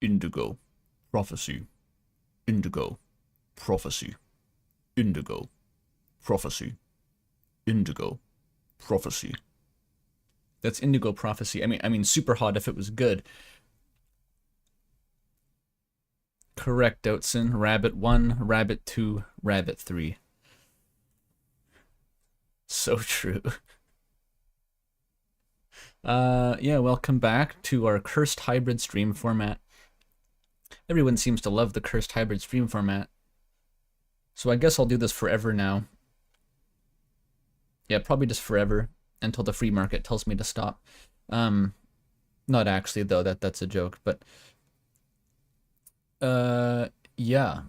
Indigo Prophecy. Indigo Prophecy. Indigo Prophecy. Indigo Prophecy. That's Indigo Prophecy. I mean, super hot if it was good. Correct, Outson. Rabbit 1, Rabbit 2, Rabbit 3. So true. Yeah, welcome back to our cursed hybrid stream format. Everyone seems to love the cursed hybrid stream format. So I guess I'll do this forever now. Yeah, probably just forever until the free market tells me to stop. Not actually though, that's a joke, but yeah.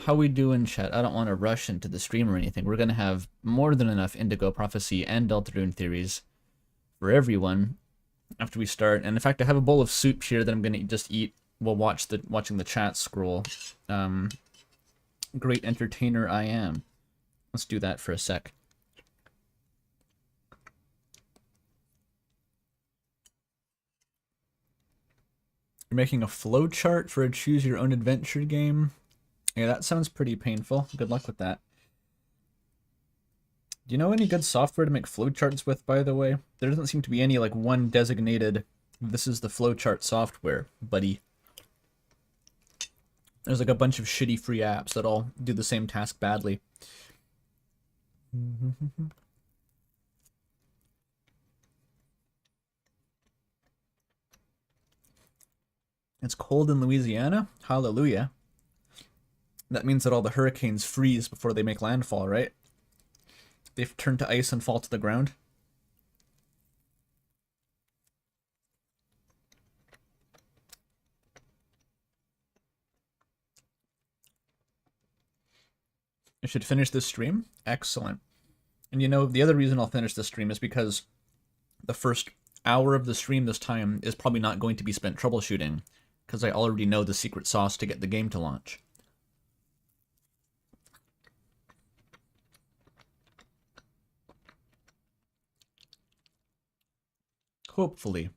How we doing, chat? I don't want to rush into the stream or anything. We're gonna have more than enough Indigo Prophecy and Deltarune theories for everyone after we start. And in fact, I have a bowl of soup here that I'm gonna just eat while watching the chat scroll. Great entertainer I am. Let's do that for a sec. You're making a flowchart for a choose your own adventure game? Yeah, that sounds pretty painful. Good luck with that. Do you know any good software to make flowcharts with, by the way? There doesn't seem to be any, like, one designated, this is the flowchart software, buddy. There's, like, a bunch of shitty free apps that all do the same task badly. It's cold in Louisiana? Hallelujah. That means that all the hurricanes freeze before they make landfall, right? They've turned to ice and fall to the ground. I should finish this stream? Excellent. And you know, the other reason I'll finish this stream is because the first hour of the stream this time is probably not going to be spent troubleshooting, because I already know the secret sauce to get the game to launch. Hopefully.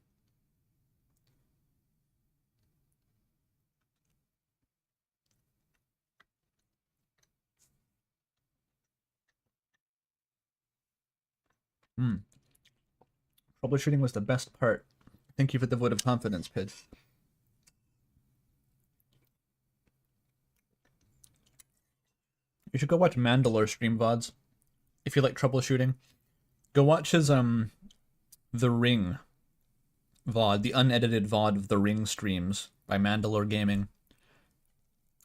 Troubleshooting was the best part. Thank you for the vote of confidence, Pidge. You should go watch Mandalore stream VODs. If you like troubleshooting. Go watch his, The Ring VOD, the unedited VOD of The Ring streams by Mandalore Gaming.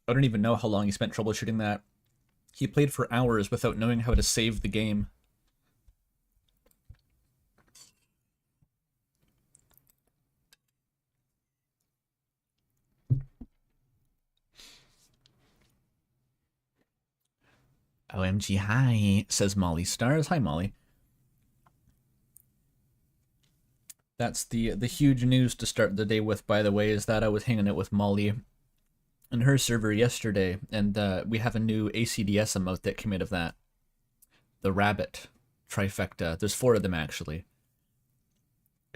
I don't even know how long he spent troubleshooting that. He played for hours without knowing how to save the game. OMG, hi, says Molly Stars. Hi, Molly. That's the huge news to start the day with, by the way, is that I was hanging out with Molly on her server yesterday, and we have a new ACDS emote that came out of that. The Rabbit trifecta. There's 4 of them, actually.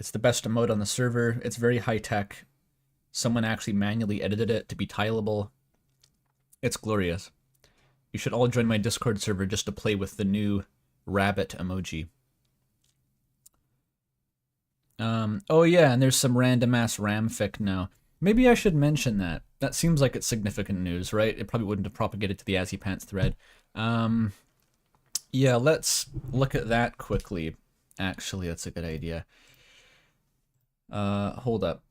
It's the best emote on the server. It's very high-tech. Someone actually manually edited it to be tileable. It's glorious. You should all join my Discord server just to play with the new rabbit emoji. Oh yeah, and there's some random-ass ramfic now. Maybe I should mention that. That seems like it's significant news, right? It probably wouldn't have propagated to the AzzyPants thread. Yeah, let's look at that quickly. Actually, that's a good idea. Hold up.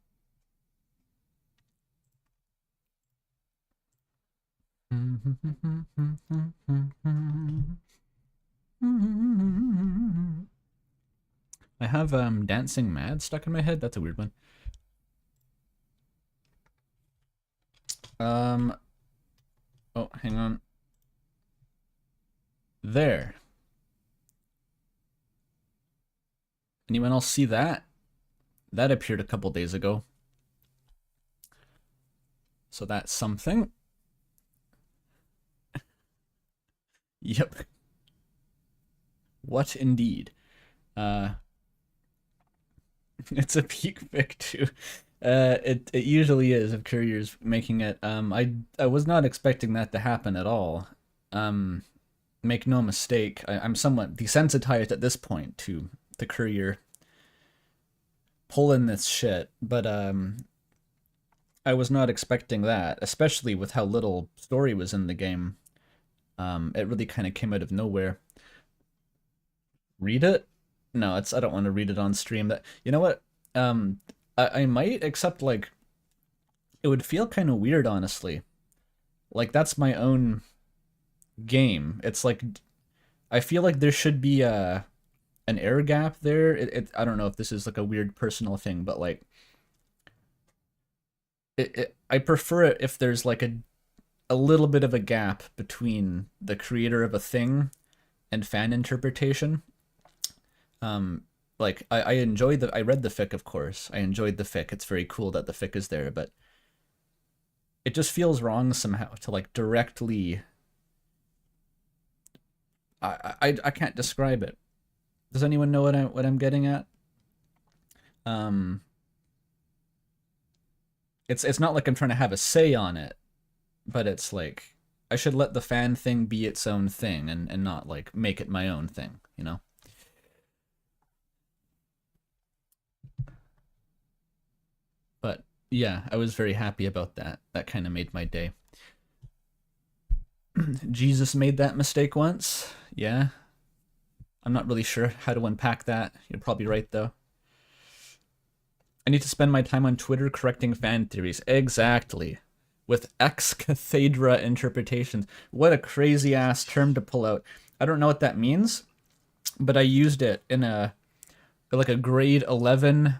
I have Dancing Mad stuck in my head. That's a weird one. Oh, hang on. There. Anyone else see that? That appeared a couple days ago. So that's something. Yep. What indeed? It's a peak pic too. It usually is if couriers making it. I was not expecting that to happen at all. Um, make no mistake, I'm somewhat desensitized at this point to the courier pulling this shit, but I was not expecting that, especially with how little story was in the game. It really kind of came out of nowhere. Read it? No, I don't want to read it on stream. That you know what? I might, except like it would feel kind of weird, honestly. Like that's my own game. It's like I feel like there should be an air gap there. I don't know if this is like a weird personal thing, but like I prefer it if there's like a little bit of a gap between the creator of a thing and fan interpretation. Um, like I enjoy I read the fic, of course. I enjoyed the fic. It's very cool that the fic is there, but it just feels wrong somehow to like directly. I can't describe it. Does anyone know what I'm getting at? Um, it's not like I'm trying to have a say on it, but it's like I should let the fan thing be its own thing and not like make it my own thing, you know? But yeah, I was very happy about that. That kind of made my day. Jesus made that mistake once. Yeah. I'm not really sure how to unpack that. You're probably right, though. I need to spend my time on Twitter correcting fan theories. Exactly. With ex cathedra interpretations. What a crazy ass term to pull out. I don't know what that means, but I used it in like a grade 11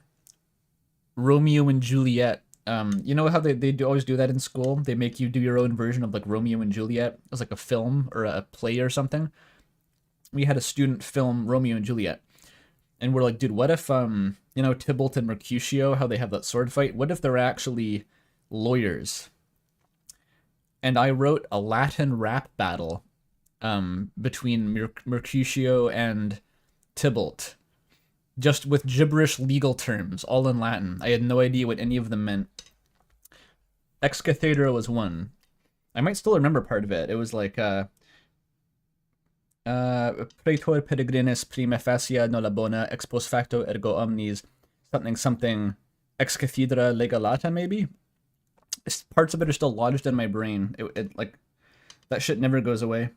Romeo and Juliet. You know how they always do that in school? They make you do your own version of like Romeo and Juliet as like a film or a play or something. We had a student film Romeo and Juliet, and we're like, dude, what if you know, Tybalt and Mercutio, how they have that sword fight? What if they're actually lawyers? And I wrote a Latin rap battle between Mercutio and Tybalt, just with gibberish legal terms, all in Latin. I had no idea what any of them meant. Ex cathedra was one. I might still remember part of it. It was like praetor peregrinus prima facie nola bona ex post facto ergo omnis something ex cathedra legalata, maybe. Parts of it are still lodged in my brain. It like that shit never goes away.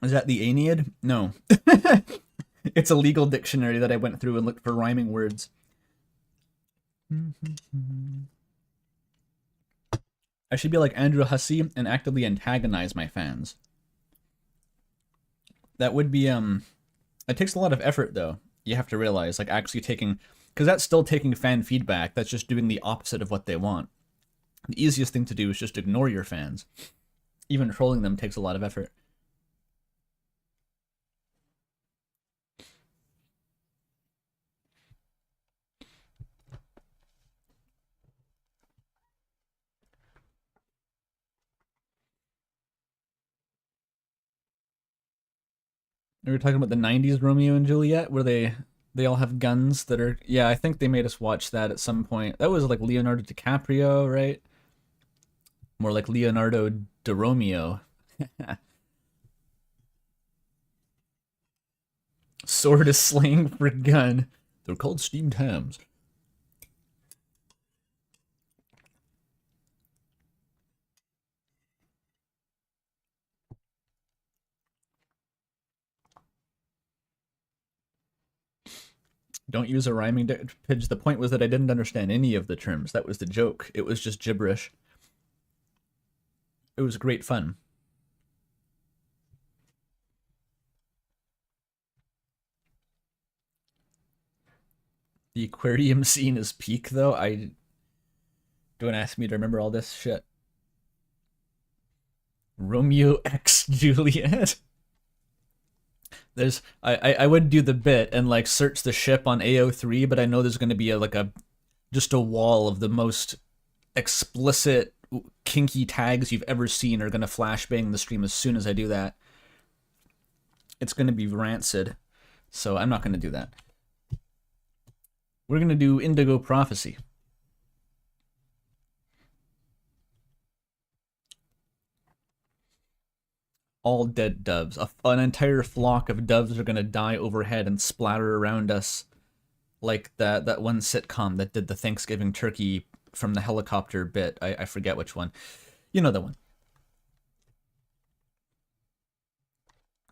Is that the Aeneid? No. It's a legal dictionary that I went through and looked for rhyming words. I should be like Andrew Hussey and actively antagonize my fans. That would be it takes a lot of effort though. You have to realize, like, actually taking, because that's still taking fan feedback. That's just doing the opposite of what they want. The easiest thing to do is just ignore your fans. Even trolling them takes a lot of effort. We were talking about the '90s Romeo and Juliet, where they all have guns that are. Yeah, I think they made us watch that at some point. That was like Leonardo DiCaprio, right? More like Leonardo de Romeo. Sword is slang for gun. They're called steamed hams. Don't use a rhyming pitch. The point was that I didn't understand any of the terms. That was the joke. It was just gibberish. It was great fun. The aquarium scene is peak, though. I don't ask me to remember all this shit. Romeo X Juliet. There's I would do the bit and like search the ship on AO3, but I know there's going to be like a just a wall of the most explicit kinky tags you've ever seen are going to flashbang the stream as soon as I do that. it's going to be rancid, so I'm not going to do that. We're going to do Indigo Prophecy. All dead doves. An entire flock of doves are going to die overhead and splatter around us like that one sitcom that did the Thanksgiving turkey from the helicopter bit. I forget which one. You know the one.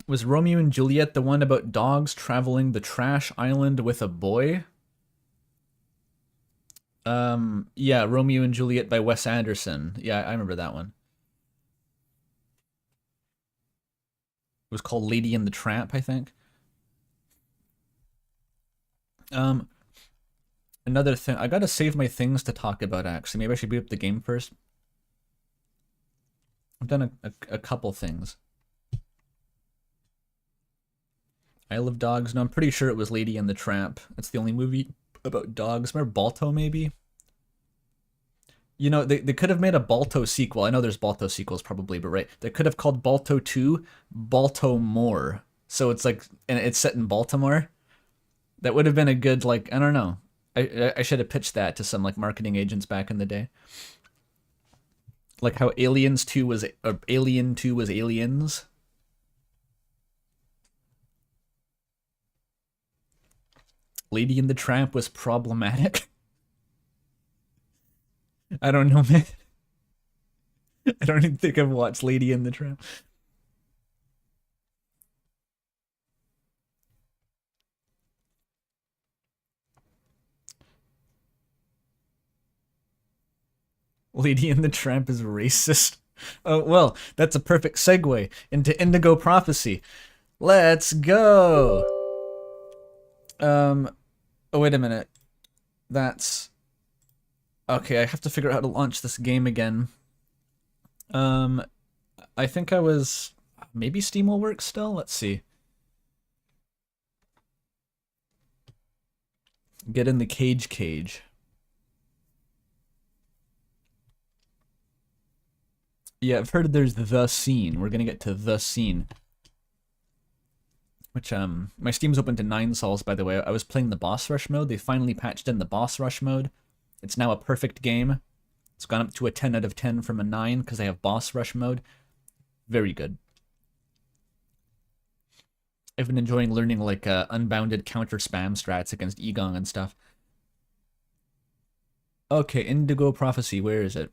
Was Romeo and Juliet the one about dogs traveling the trash island with a boy? Yeah, Romeo and Juliet by Wes Anderson. Yeah, I remember that one. It was called Lady and the Tramp, I think. Another thing, I gotta save my things to talk about, actually. Maybe I should boot up the game first. I've done a couple things. Isle of Dogs. No, I'm pretty sure it was Lady and the Tramp. That's the only movie about dogs. Remember Balto, maybe? You know, they could have made a Balto sequel. I know there's Balto sequels probably, but right. They could have called Balto 2 Baltimore. So it's like, and it's set in Baltimore. That would have been a good, like, I don't know. I should have pitched that to some, like, marketing agents back in the day. Like how Aliens 2 was, or Alien 2 was Aliens. Lady and the Tramp was problematic. I don't know, man. I don't even think I've watched Lady and the Tramp. Lady and the Tramp is racist. Oh, well, that's a perfect segue into Indigo Prophecy. Let's go! Oh, wait a minute. That's... Okay, I have to figure out how to launch this game again. I think I was... Maybe Steam will work still? Let's see. Get in the cage. Yeah, I've heard there's the scene. We're gonna get to the scene. Which, my Steam's open to 9 sols, by the way. I was playing the boss rush mode. They finally patched in the boss rush mode. It's now a perfect game. It's gone up to a 10 out of 10 from a 9 because they have boss rush mode. Very good. I've been enjoying learning, like, unbounded counter spam strats against Egong and stuff. Okay, Indigo Prophecy, where is it?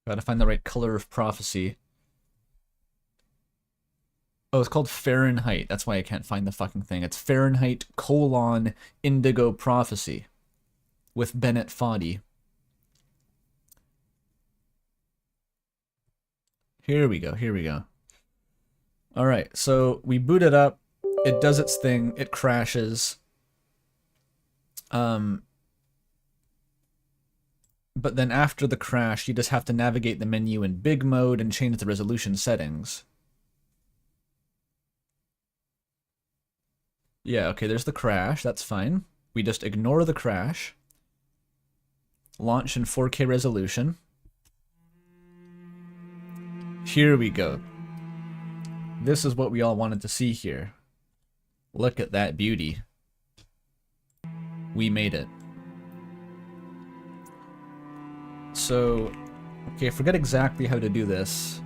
Gotta find the right color of prophecy. Oh, it's called Fahrenheit. That's why I can't find the fucking thing. It's Fahrenheit : Indigo Prophecy with Bennett Foddy. Here we go. Alright, so we boot it up. It does its thing. It crashes. But then after the crash, you just have to navigate the menu in big mode and change the resolution settings. Yeah, okay, there's the crash. That's fine. We just ignore the crash. Launch in 4K resolution. Here we go. This is what we all wanted to see here. Look at that beauty. We made it. So, okay, I forget exactly how to do this.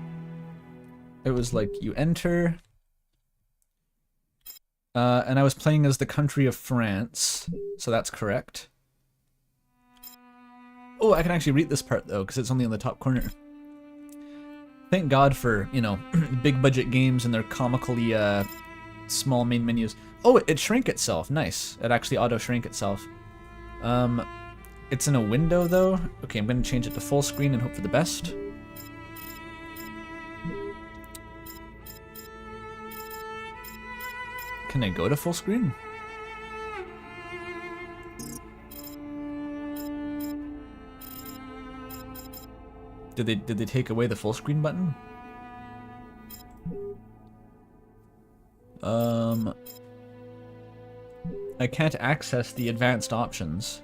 It was like, you enter... and I was playing as the country of France, so that's correct. Oh, I can actually read this part, though, because it's only in the top corner. Thank God for, you know, big budget games and their comically, small main menus. Oh, it shrank itself. Nice. It actually auto-shrank itself. It's in a window, though. Okay, I'm going to change it to full screen and hope for the best. Can I go to full screen? Did they take away the full screen button? I can't access the advanced options.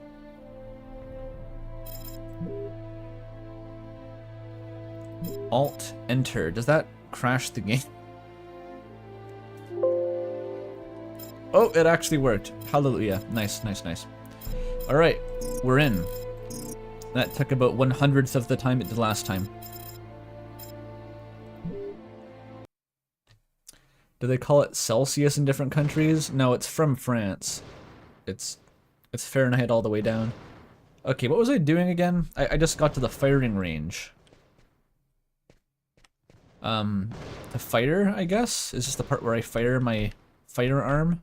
Alt Enter. Does that crash the game. Oh, it actually worked. Hallelujah. Nice, nice, nice. Alright, we're in. That took about 1/100th of the time it did last time. Do they call it Celsius in different countries? No, it's from France. It's Fahrenheit all the way down. Okay, what was I doing again? I just got to the firing range. The fire, I guess? Is this the part where I fire my firearm?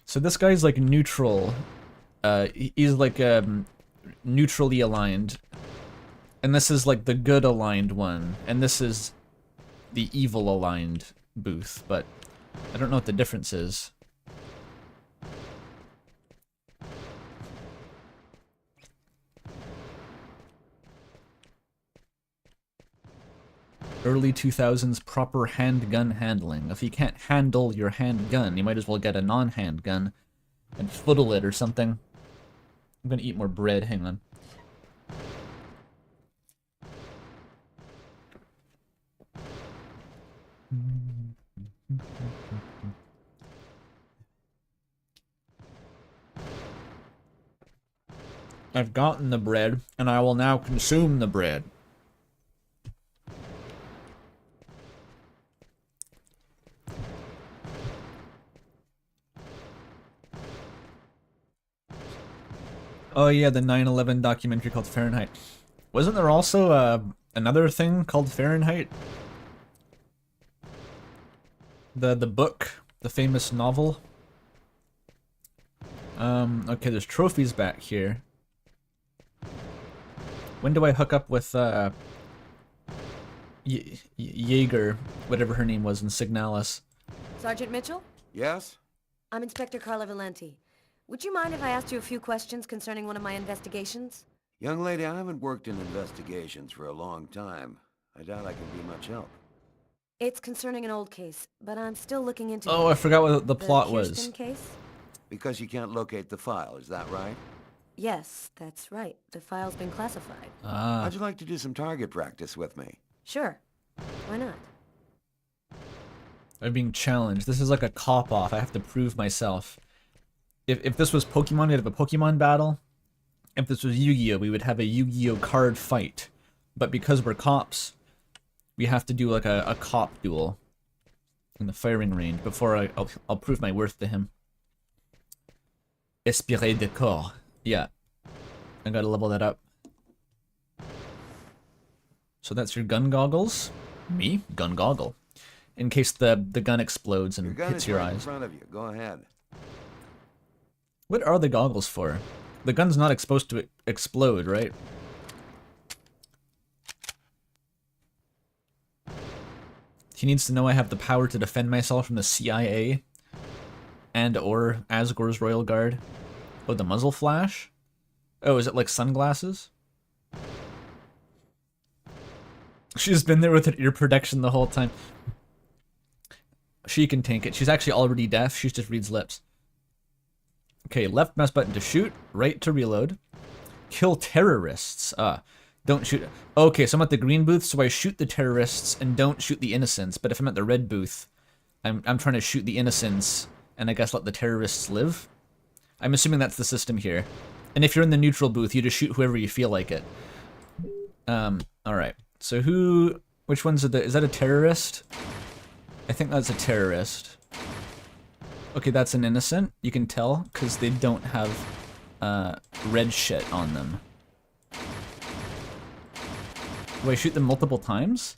So this guy's like neutral. He's like neutrally aligned. And this is like the good aligned one. And this is the evil aligned booth, but I don't know what the difference is. Early 2000s proper handgun handling. If you can't handle your handgun, you might as well get a non-handgun and fiddle it or something. I'm gonna eat more bread, hang on. I've gotten the bread, and I will now consume the bread. Oh yeah, the 9/11 documentary called Fahrenheit. Wasn't there also another thing called Fahrenheit? The book, the famous novel. Okay, there's trophies back here. When do I hook up with Jaeger, whatever her name was in Signalis? Sergeant Mitchell? Yes? I'm Inspector Carla Valenti. Would you mind if I asked you a few questions concerning one of my investigations? Young lady, I haven't worked in investigations for a long time. I doubt I can be much help. It's concerning an old case, but I'm still looking into Oh, I forgot what the plot was. Kirsten case? Because you can't locate the file, is that right? Yes, that's right. The file's been classified. Ah. How'd you like to do some target practice with me? Sure. Why not? I'm being challenged. This is like a cop-off. I have to prove myself. If this was Pokemon, we'd have a Pokemon battle. If this was Yu-Gi-Oh, we would have a Yu-Gi-Oh card fight. But because we're cops, we have to do like a cop duel in the firing range before I'll prove my worth to him. Esprit de corps. Yeah. I gotta level that up. So that's your gun goggles. Me? Gun goggle. In case the gun explodes and hits your eyes. In front of you. Go ahead. What are the goggles for? The gun's not supposed to explode, right? He needs to know I have the power to defend myself from the CIA and or Asgore's Royal Guard. Oh, the muzzle flash? Oh, is it like sunglasses? She's been there with an ear protection the whole time. She can tank it. She's actually already deaf. She just reads lips. Okay, left mouse button to shoot, right to reload. Kill terrorists. Don't shoot. Okay, so I'm at the green booth, so I shoot the terrorists and don't shoot the innocents. But if I'm at the red booth, I'm trying to shoot the innocents and I guess let the terrorists live. I'm assuming that's the system here. And if you're in the neutral booth, you just shoot whoever you feel like it. Alright. So which one's is that a terrorist? I think that's a terrorist. Okay, that's an innocent. You can tell, because they don't have red shit on them. Do I shoot them multiple times?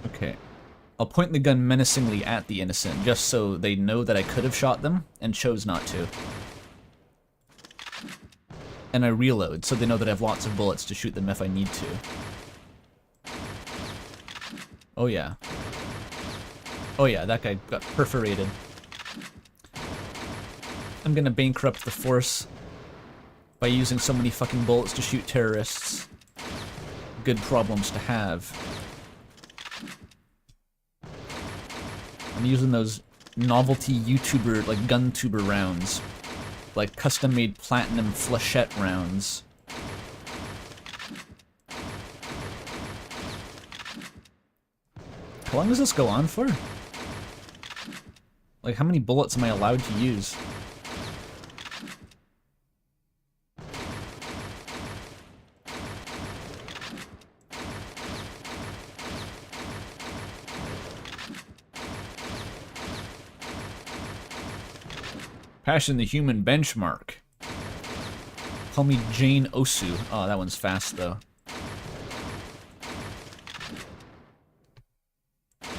Okay. I'll point the gun menacingly at the innocent, just so they know that I could have shot them, and chose not to. And I reload, so they know that I have lots of bullets to shoot them if I need to. Oh yeah. Oh yeah, that guy got perforated. I'm gonna bankrupt the force by using so many fucking bullets to shoot terrorists. Good problems to have. I'm using those novelty YouTuber, like gun tuber rounds. like custom-made platinum flechette rounds. How long does this go on for? Like, how many bullets am I allowed to use? Passing the human benchmark. Call me Jane Osu. Oh, that one's fast, though.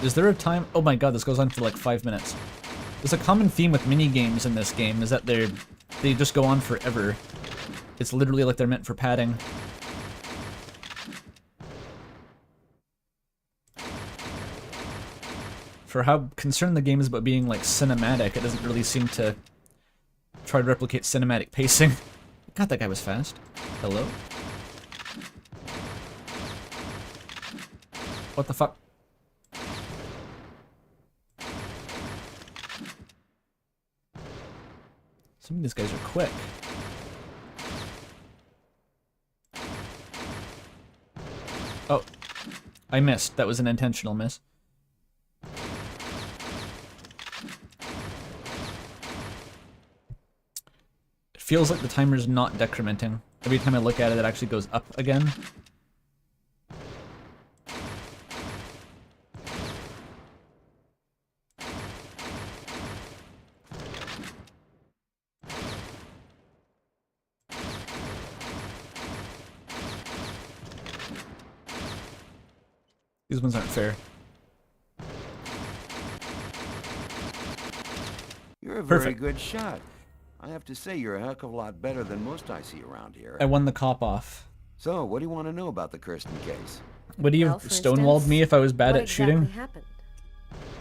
Is there a time? Oh my god, this goes on for like 5 minutes. There's a common theme with mini-games in this game, is that they just go on forever. It's literally like they're meant for padding. For how concerned the game is about being like cinematic, it doesn't really seem to try to replicate cinematic pacing. God, that guy was fast. Hello? What the fuck? Some of these guys are quick. Oh. I missed. That was an intentional miss. It feels like the timer's not decrementing. Every time I look at it, it actually goes up again. These ones aren't fair. You're a very good shot. I have to say, you're a heck of a lot better than most I see around here. I won the cop off. So, what do you want to know about the Kirsten case? Would you have stonewalled me if I was bad at shooting? Happened?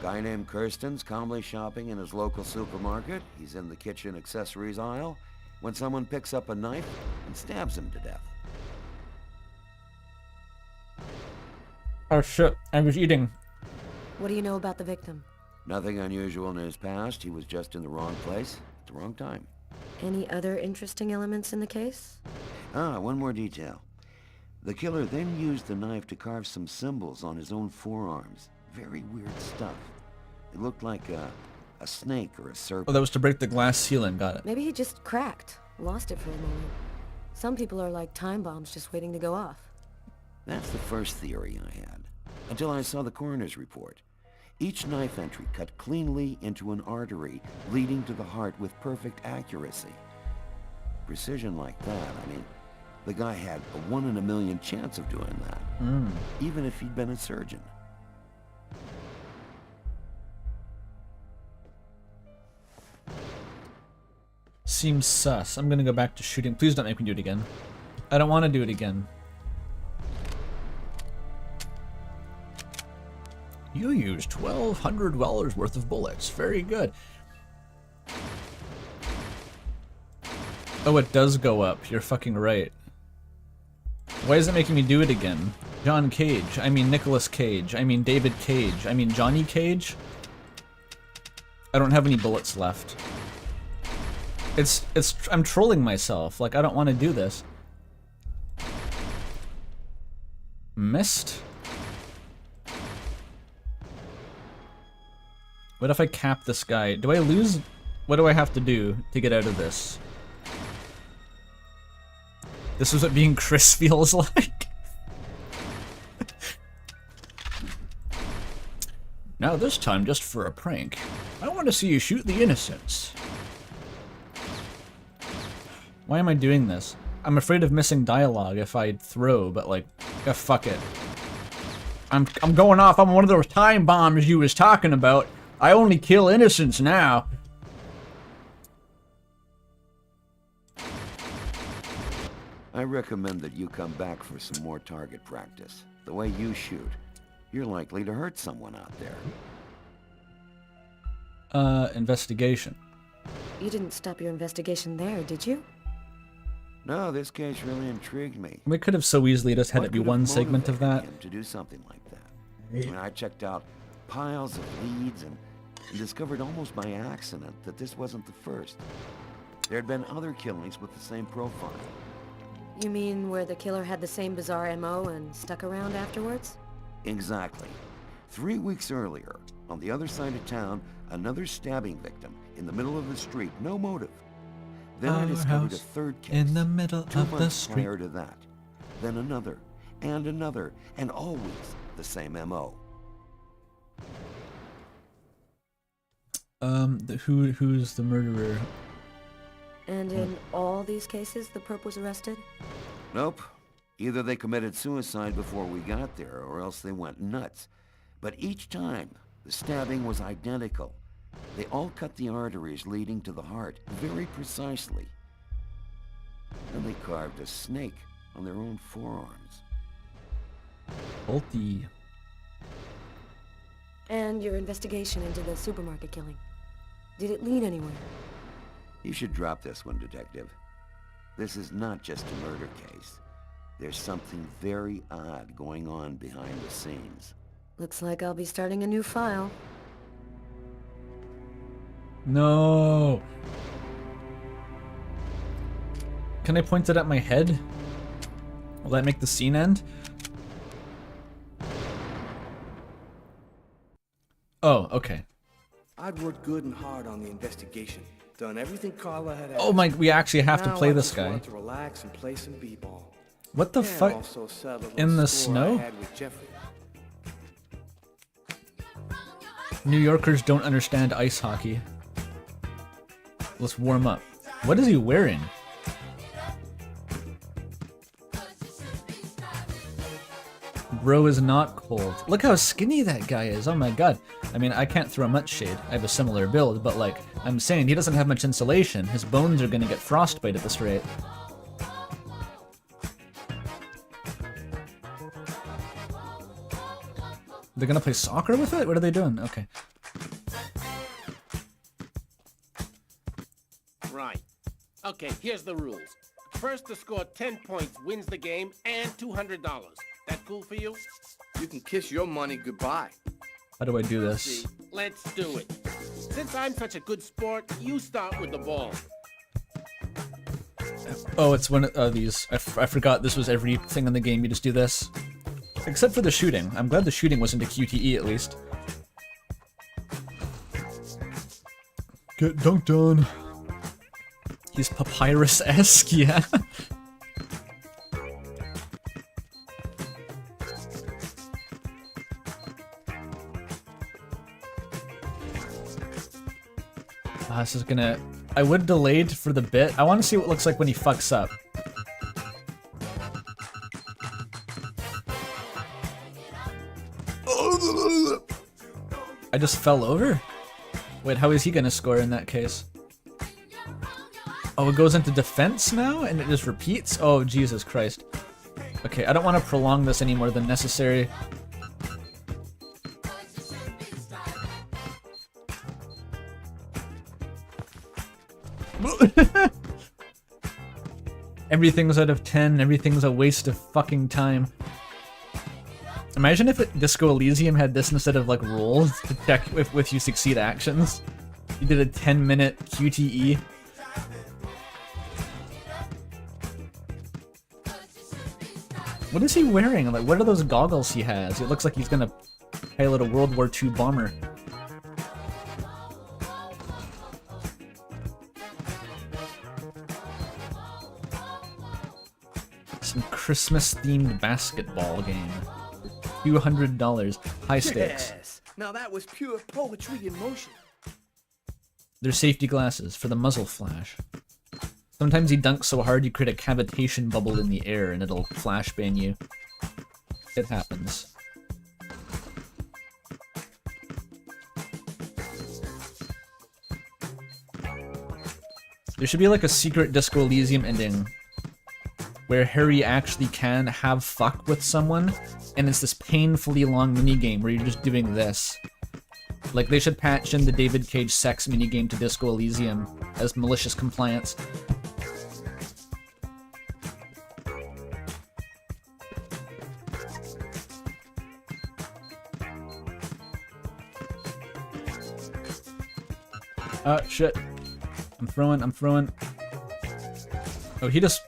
Guy named Kirsten's calmly shopping in his local supermarket. He's in the kitchen accessories aisle when someone picks up a knife and stabs him to death. Oh shit, I was eating. What do you know about the victim? Nothing unusual in his past. He was just in the wrong place at the wrong time. Any other interesting elements in the case? One more detail. The killer then used the knife to carve some symbols on his own forearms. Very weird stuff. It looked like a snake or a serpent. Oh, that was to break the glass ceiling, got it. Maybe he just cracked, lost it for a moment. Some people are like time bombs just waiting to go off. That's the first theory I had, until I saw the coroner's report. Each knife entry cut cleanly into an artery, leading to the heart with perfect accuracy. Precision like that, I mean, the guy had a 1 in a million chance of doing that, even if he'd been a surgeon. Seems sus. I'm gonna go back to shooting. Please don't make me do it again. I don't want to do it again. You used $1,200 worth of bullets. Very good. Oh, it does go up. You're fucking right. Why is it making me do it again? John Cage. I mean Nicolas Cage. I mean David Cage. I mean Johnny Cage. I don't have any bullets left. I'm trolling myself. Like, I don't want to do this. Missed? What if I cap this guy? Do I lose? What do I have to do to get out of this? This is what being Chris feels like. Now this time just for a prank. I want to see you shoot the innocents. Why am I doing this? I'm afraid of missing dialogue if I throw, but like, yeah, fuck it. I'm going off. I'm one of those time bombs you was talking about. I only kill innocents now. I recommend that you come back for some more target practice. The way you shoot, you're likely to hurt someone out there. Investigation. You didn't stop your investigation there, did you? No, this case really intrigued me. We could have so easily just had it be one segment of that. Him to do something like that. I mean, I checked out piles of leads and discovered almost by accident that this wasn't the first. There had been other killings with the same profile. You mean where the killer had the same bizarre MO and stuck around afterwards? Exactly. 3 weeks earlier, on the other side of town, another stabbing victim in the middle of the street, no motive. Then I discovered a third case in the middle 2 of the months street. prior to that. Then another, and always the same MO. Who's the murderer? And in all these cases, the perp was arrested? Nope. Either they committed suicide before we got there, or else they went nuts. But each time, the stabbing was identical. They all cut the arteries leading to the heart very precisely. And they carved a snake on their own forearms. Bolty. And your investigation into the supermarket killing. Did it lead anywhere? You should drop this one, Detective. This is not just a murder case. There's something very odd going on behind the scenes. Looks like I'll be starting a new file. No. Can I point it at my head? Will that make the scene end? Oh, okay. I'd worked good and hard on the investigation. Done everything Carla had asked. Oh my, we actually have to Now play I this just guy. wanted to relax and play some b-ball. What the And fuck? also settle a In the score I snow? had with Jeffrey. New Yorkers don't understand ice hockey. Let's warm up. What is he wearing? Bro is not cold. Look how skinny that guy is. Oh my god. I mean, I can't throw much shade. I have a similar build, but like, I'm saying he doesn't have much insulation. His bones are gonna get frostbite at this rate. They're gonna play soccer with it? What are they doing? Okay. Right. Okay, here's the rules. First to score 10 points wins the game and $200. That cool for you? You can kiss your money goodbye. How do I do this? See, let's do it. Since I'm such a good sport, you start with the ball. Oh, it's one of these. I forgot this was everything in the game. You just do this. Except for the shooting. I'm glad the shooting wasn't a QTE at least. Get dunked on. He's papyrus-esque, yeah. This is gonna... I would delayed for the bit. I want to see what it looks like when he fucks up. I just fell over? Wait, how is he gonna score in that case? Oh, it goes into defense now and it just repeats? Oh, Jesus Christ. Okay, I don't want to prolong this any more than necessary. Everything's out of 10, everything's a waste of fucking time. Imagine if Disco Elysium had this instead of like rules to check if you succeed actions. You did a 10-minute QTE. What is he wearing? Like, what are those goggles he has? It looks like he's gonna pilot a World War II bomber. Some Christmas-themed basketball game. $200. High stakes. Yes. Now that was pure poetry in motion. They're safety glasses for the muzzle flash. Sometimes he dunks so hard you create a cavitation bubble in the air and it'll flashbang you. It happens. There should be like a secret Disco Elysium ending where Harry actually can have fuck with someone, and it's this painfully long minigame where you're just doing this. Like, they should patch in the David Cage sex minigame to Disco Elysium as malicious compliance. Shit. I'm throwing. Oh, he just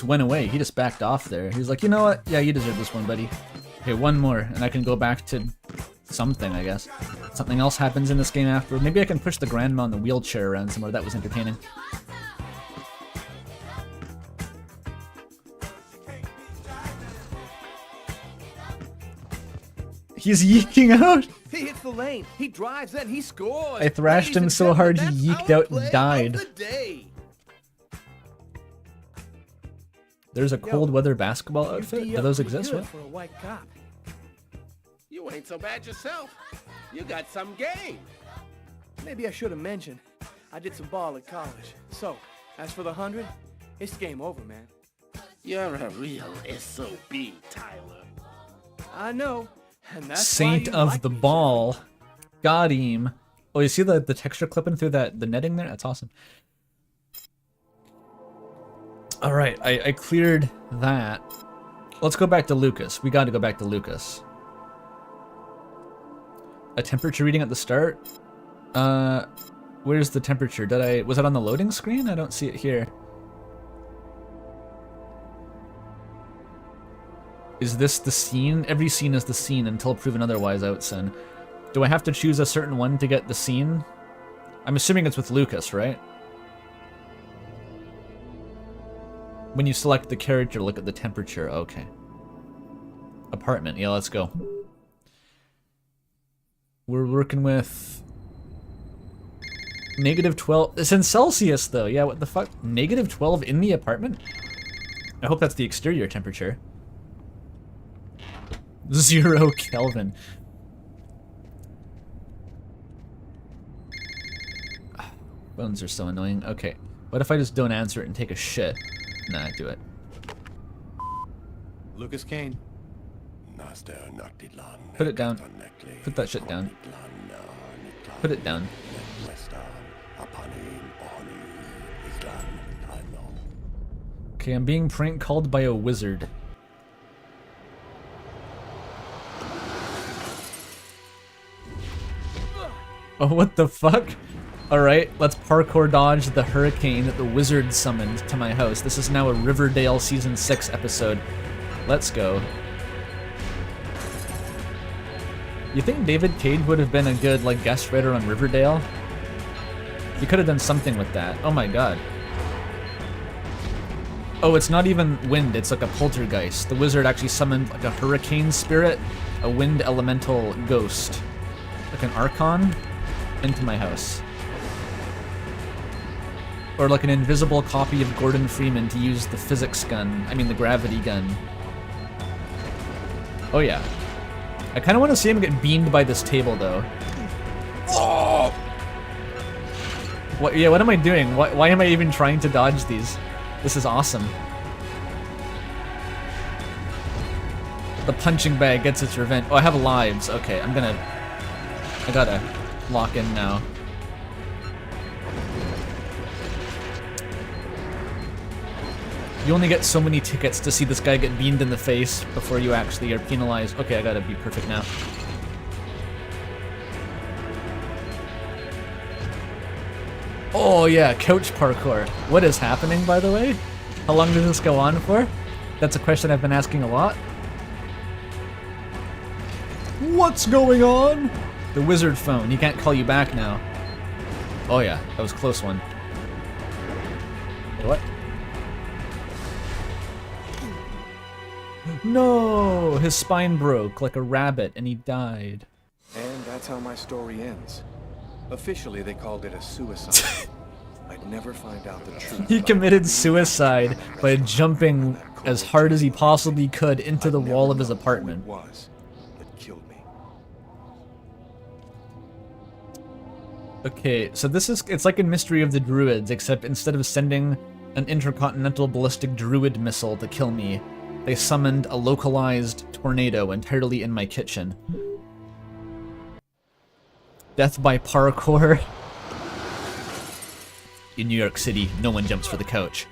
went away. He just backed off there. He was like, you know what? Yeah, you deserve this one, buddy. Okay, one more, and I can go back to something, I guess. Something else happens in this game after. Maybe I can push the grandma in the wheelchair around somewhere. That was entertaining. He's yeeking out! He hits the lane, he drives, and he scores! I thrashed him so hard he yeeked out and died. There's a cold weather basketball outfit? Do those exist? What? For a white cop. You ain't so bad yourself. You got some game. Maybe I should have mentioned. I did some ball at college. So, as for the 100, it's game over, man. You're a real SOB, Tyler. I know. And that's Saint why you of like the me, ball. Got him. Oh, you see the texture clipping through the netting there? That's awesome. Alright, I cleared that. Let's go back to Lucas. We gotta go back to Lucas. A temperature reading at the start? Where's the temperature? Was it on the loading screen? I don't see it here. Is this the scene? Every scene is the scene until proven otherwise, Outson. Do I have to choose a certain one to get the scene? I'm assuming it's with Lucas, right? When you select the character, look at the temperature. Okay. Apartment. Yeah, let's go. We're working with... -12. It's in Celsius, though. Yeah, what the fuck? -12 in the apartment? I hope that's the exterior temperature. 0 Kelvin. Phones are so annoying. Okay. What if I just don't answer it and take a shit? Nah, do it. Lucas Kane. Put it down. Put that shit down. Put it down. Okay, I'm being prank called by a wizard. Oh, what the fuck? Alright, let's parkour dodge the hurricane that the wizard summoned to my house. This is now a Riverdale Season 6 episode. Let's go. You think David Cage would have been a good, like, guest writer on Riverdale? He could have done something with that. Oh my god. Oh, it's not even wind, it's like a poltergeist. The wizard actually summoned, like, a hurricane spirit, a wind elemental ghost. Like an archon, into my house. Or like an invisible copy of Gordon Freeman to use the physics gun, I mean the gravity gun. Oh yeah. I kind of want to see him get beamed by this table though. Oh! What? Yeah, what am I doing? Why am I even trying to dodge these? This is awesome. The punching bag gets its revenge. Oh, I have lives. Okay, I gotta lock in now. You only get so many tickets to see this guy get beamed in the face before you actually are penalized. Okay, I gotta be perfect now. Oh yeah, couch parkour. What is happening, by the way? How long does this go on for? That's a question I've been asking a lot. What's going on? The wizard phone. He can't call you back now. Oh yeah, that was a close one. What? No! His spine broke like a rabbit and he died. And that's how my story ends. Officially, they called it a suicide. I'd never find out the truth. He committed suicide by jumping as hard as he possibly could into the wall of his apartment. That killed me. Okay, so it's like in Mystery of the Druids, except instead of sending an intercontinental ballistic druid missile to kill me, they summoned a localized tornado entirely in my kitchen. Death by parkour. In New York City, no one jumps for the couch.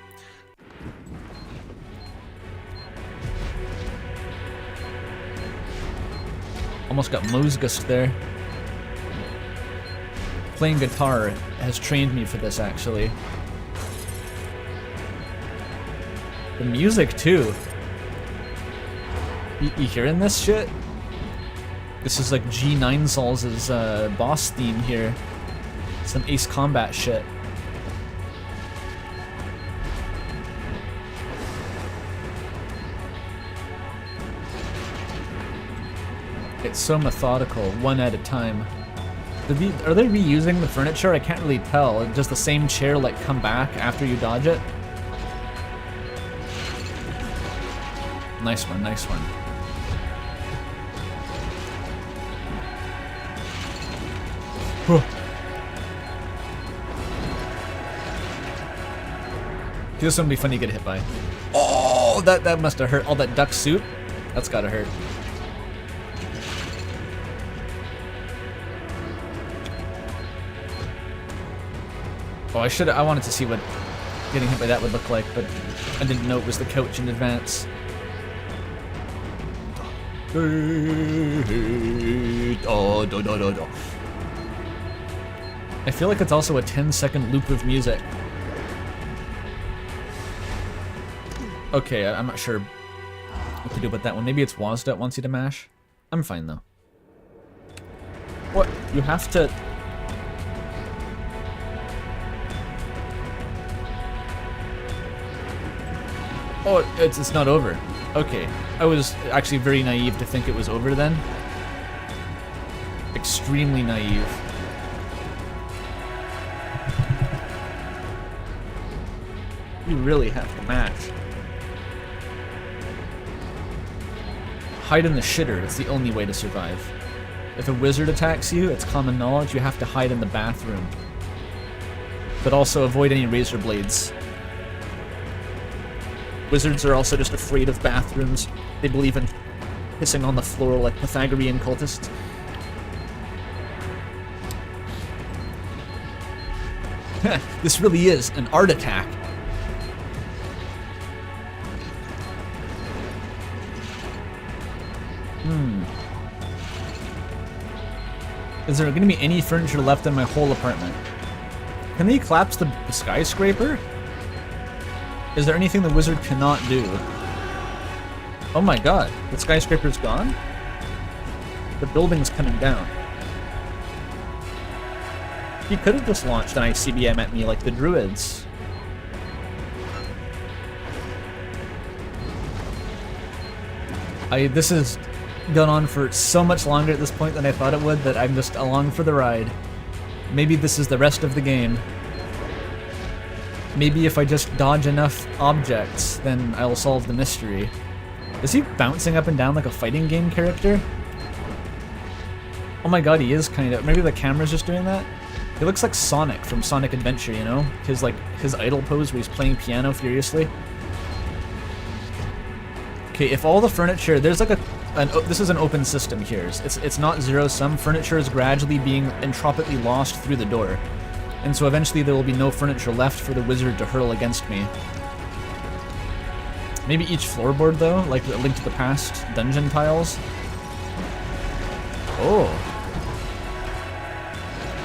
Almost got Mosgust there. Playing guitar has trained me for this, actually. The music too. You hearing this shit? This is like G9 Sol's boss theme here. Some Ace Combat shit. It's so methodical, one at a time. Are they reusing the furniture? I can't really tell. Does the same chair like come back after you dodge it? Nice one, nice one. Whew. Feels gonna be funny to get hit by. Oh, that must have hurt. All that duck soup? That's gotta hurt. Oh, I wanted to see what getting hit by that would look like, but I didn't know it was the couch in advance. I feel like it's also a 10-second loop of music. Okay, I'm not sure what to do about that one. Maybe it's Wazda wants you to mash. I'm fine though. What? You have to... Oh, it's not over. Okay. I was actually very naive to think it was over then. Extremely naive. You really have to match. Hide in the shitter, it's the only way to survive. If a wizard attacks you, it's common knowledge, you have to hide in the bathroom. But also avoid any razor blades. Wizards are also just afraid of bathrooms. They believe in pissing on the floor like Pythagorean cultists. This really is an art attack. Is there gonna be any furniture left in my whole apartment? Can they collapse the skyscraper? Is there anything the wizard cannot do? Oh my god, the skyscraper's gone? The building's coming down. He could have just launched an ICBM at me like the druids. This has gone on for so much longer at this point than I thought it would that I'm just along for the ride. Maybe this is the rest of the game. Maybe if I just dodge enough objects, then I'll solve the mystery. Is he bouncing up and down like a fighting game character? Oh my god, he is kind of. Maybe the camera's just doing that? He looks like Sonic from Sonic Adventure, you know? His idle pose where he's playing piano furiously. Okay, if all the furniture, there's like this is an open system here. It's not zero-sum. Furniture is gradually being entropically lost through the door. And so eventually there will be no furniture left for the wizard to hurl against me. Maybe each floorboard though, like the Link to the Past dungeon tiles. Oh.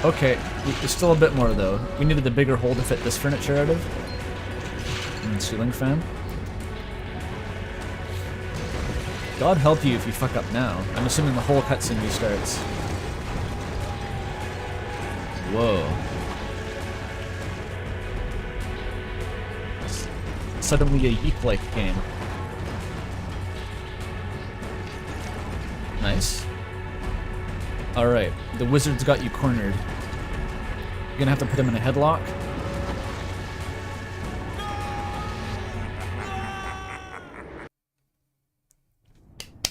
Okay, there's still a bit more though. We needed a bigger hole to fit this furniture out of. And ceiling fan. God help you if you fuck up now. I'm assuming the whole cutscene restarts. Whoa. Suddenly a Yeek-like game. Nice. Alright, the wizard's got you cornered. You're gonna have to put him in a headlock.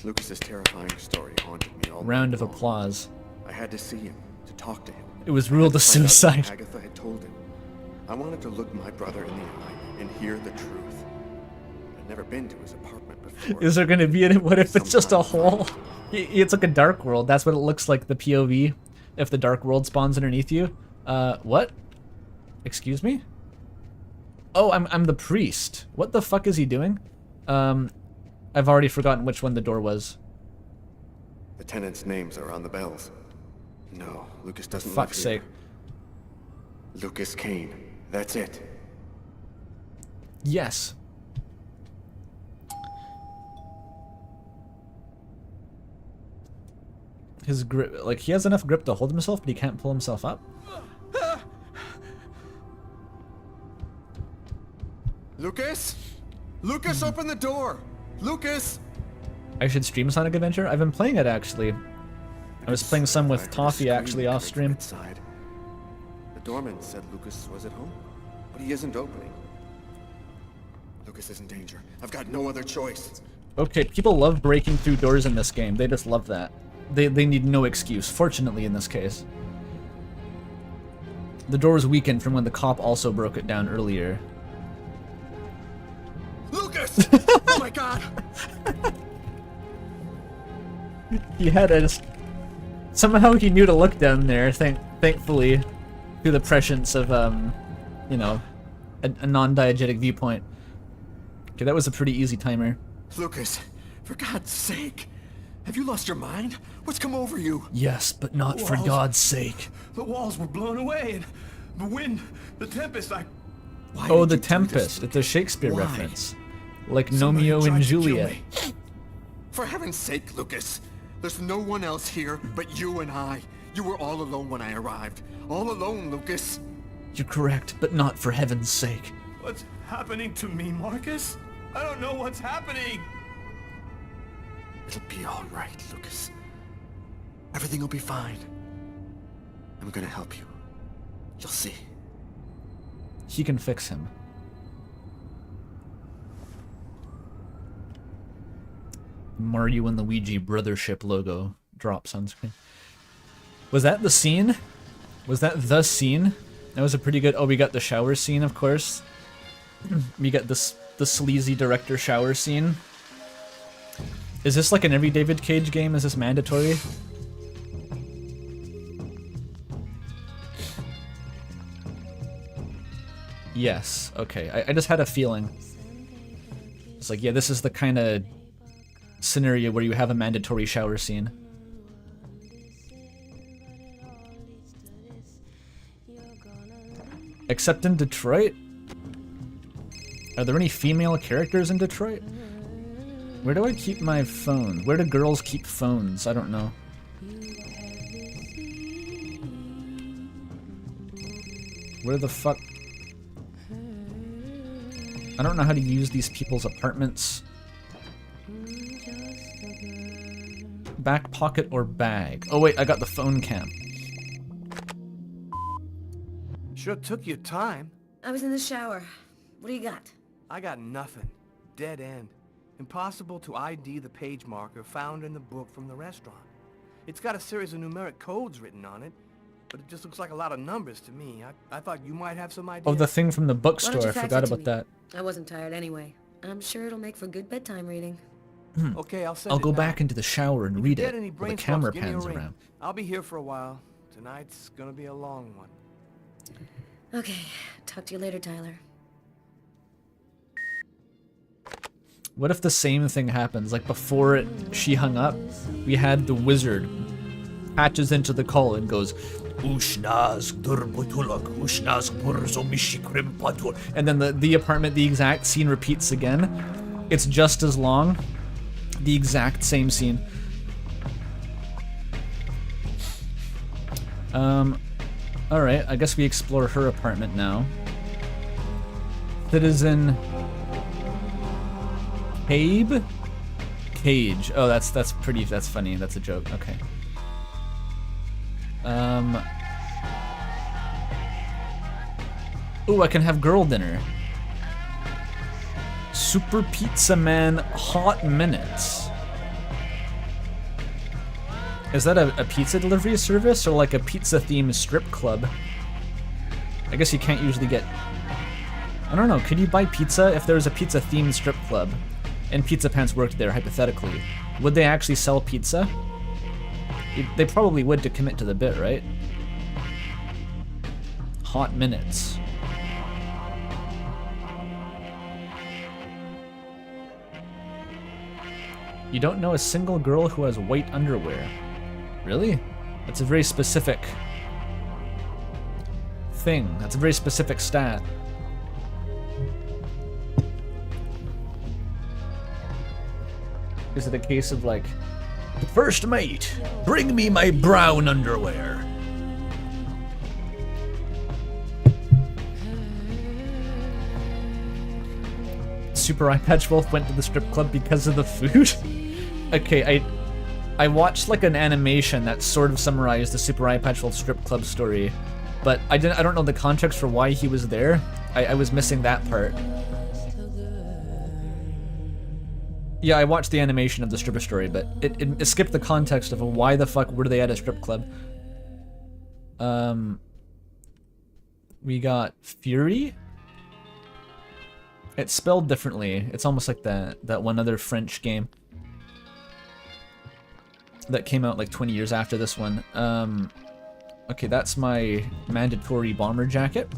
Lucas's terrifying story haunted me all Round night of long. applause. I had to see him, to talk to him. It was ruled a To find out what suicide. Agatha had told him. I wanted to look my brother in the eye and hear the truth. I'd never been to his apartment before. Is there gonna be any? What if it's just a Sometime hole? It's like a dark world. That's what it looks like, the POV. If the dark world spawns underneath you. What? Excuse me? Oh, I'm the priest. What the fuck is he doing? I've already forgotten which one the door was. The tenants' names are on the bells. No, Lucas doesn't Fuck's live here. sake. Lucas Kane. That's it. Yes. His grip, like, he has enough grip to hold himself, but he can't pull himself up. Lucas? Lucas, open the door! Lucas! I should stream Sonic Adventure? I've been playing it, actually. I was playing some with Toffee, actually, off stream. Inside. The doorman said Lucas was at home, but he isn't opening. Lucas is in danger. I've got no other choice. Okay, people love breaking through doors in this game. They just love that. They need no excuse, fortunately in this case. The door was weakened from when the cop also broke it down earlier. Lucas! Oh my god! He had a... Somehow he knew to look down there, thankfully, through the prescience of, you know, a non-diegetic viewpoint. Okay, that was a pretty easy timer. Lucas, for God's sake! Have you lost your mind? What's come over you? Yes, but not for God's sake. The walls were blown away, and the wind, the tempest, Why Oh, did the you do this, Tempest. It's a Shakespeare Why? reference. Like Somebody Romeo tried and to kill Juliet. me. For heaven's sake, Lucas. There's no one else here but you and I. You were all alone when I arrived. All alone, Lucas. You're correct, but not for heaven's sake. What's happening to me, Marcus? I don't know what's happening. It'll be all right, Lucas. Everything will be fine. I'm gonna help you. You'll see. He can fix him. Mario and Luigi Brothership logo drops on screen. Was that the scene? Was that the scene? That was a pretty good... Oh, we got the shower scene, of course. We got this the sleazy director shower scene. Is this like in every David Cage game? Is this mandatory? Yes. Okay. I just had a feeling. It's like, yeah, this is the kind of scenario where you have a mandatory shower scene. Except in Detroit? Are there any female characters in Detroit? Where do I keep my phone? Where do girls keep phones? I don't know. Where the fuck? I don't know how to use these people's apartments. Back pocket or bag? Oh wait, I got the phone cam. Sure took your time. I was in the shower. What do you got? I got nothing. Dead end. Impossible to ID the page marker found in the book from the restaurant. It's got a series of numeric codes written on it, but it just looks like a lot of numbers to me. I thought you might have some idea. Oh, the thing from the Why don't bookstore. you I fax forgot it to about me? that. I wasn't tired anyway. I'm sure it'll make for good bedtime reading. Okay, I'll send I'll it go now. back into the shower and read Get it any while the brain camera swaps, give me a pans ring. around. I'll be here for a while. Tonight's gonna be a long one. Okay, talk to you later, Tyler. What if the same thing happens? Like before she hung up, we had the wizard patches into the call and goes, "Ushnaz durbutulak, ushnaz burzomishikrim patur." And then the apartment, the exact scene repeats again. It's just as long. The exact same scene. Alright, I guess we explore her apartment now. Citizen Cabe? Cage. Oh, that's funny. That's a joke. Okay. Ooh, I can have girl dinner. Super Pizza Man Hot Minutes. Is that a pizza delivery service or like a pizza themed strip club? I guess you can't usually get... I don't know, could you buy pizza if there was a pizza themed strip club and Pizza Pants worked there, hypothetically? Would they actually sell pizza? They probably would to commit to the bit, right? Hot Minutes. You don't know a single girl who has white underwear. Really? That's a very specific thing. That's a very specific stat. Is it a case of like First mate, bring me my brown underwear. Super Eye Patch Wolf went to the strip club because of the food? Okay, I watched like an animation that sort of summarized the Super Eye Patch Wolf strip club story, but I don't know the context for why he was there. I was missing that part. Yeah, I watched the animation of the stripper story, but it skipped the context of why the fuck were they at a strip club. We got Fury. It's spelled differently. It's almost like that one other French game that came out like 20 years after this one. Okay, that's my mandatory bomber jacket.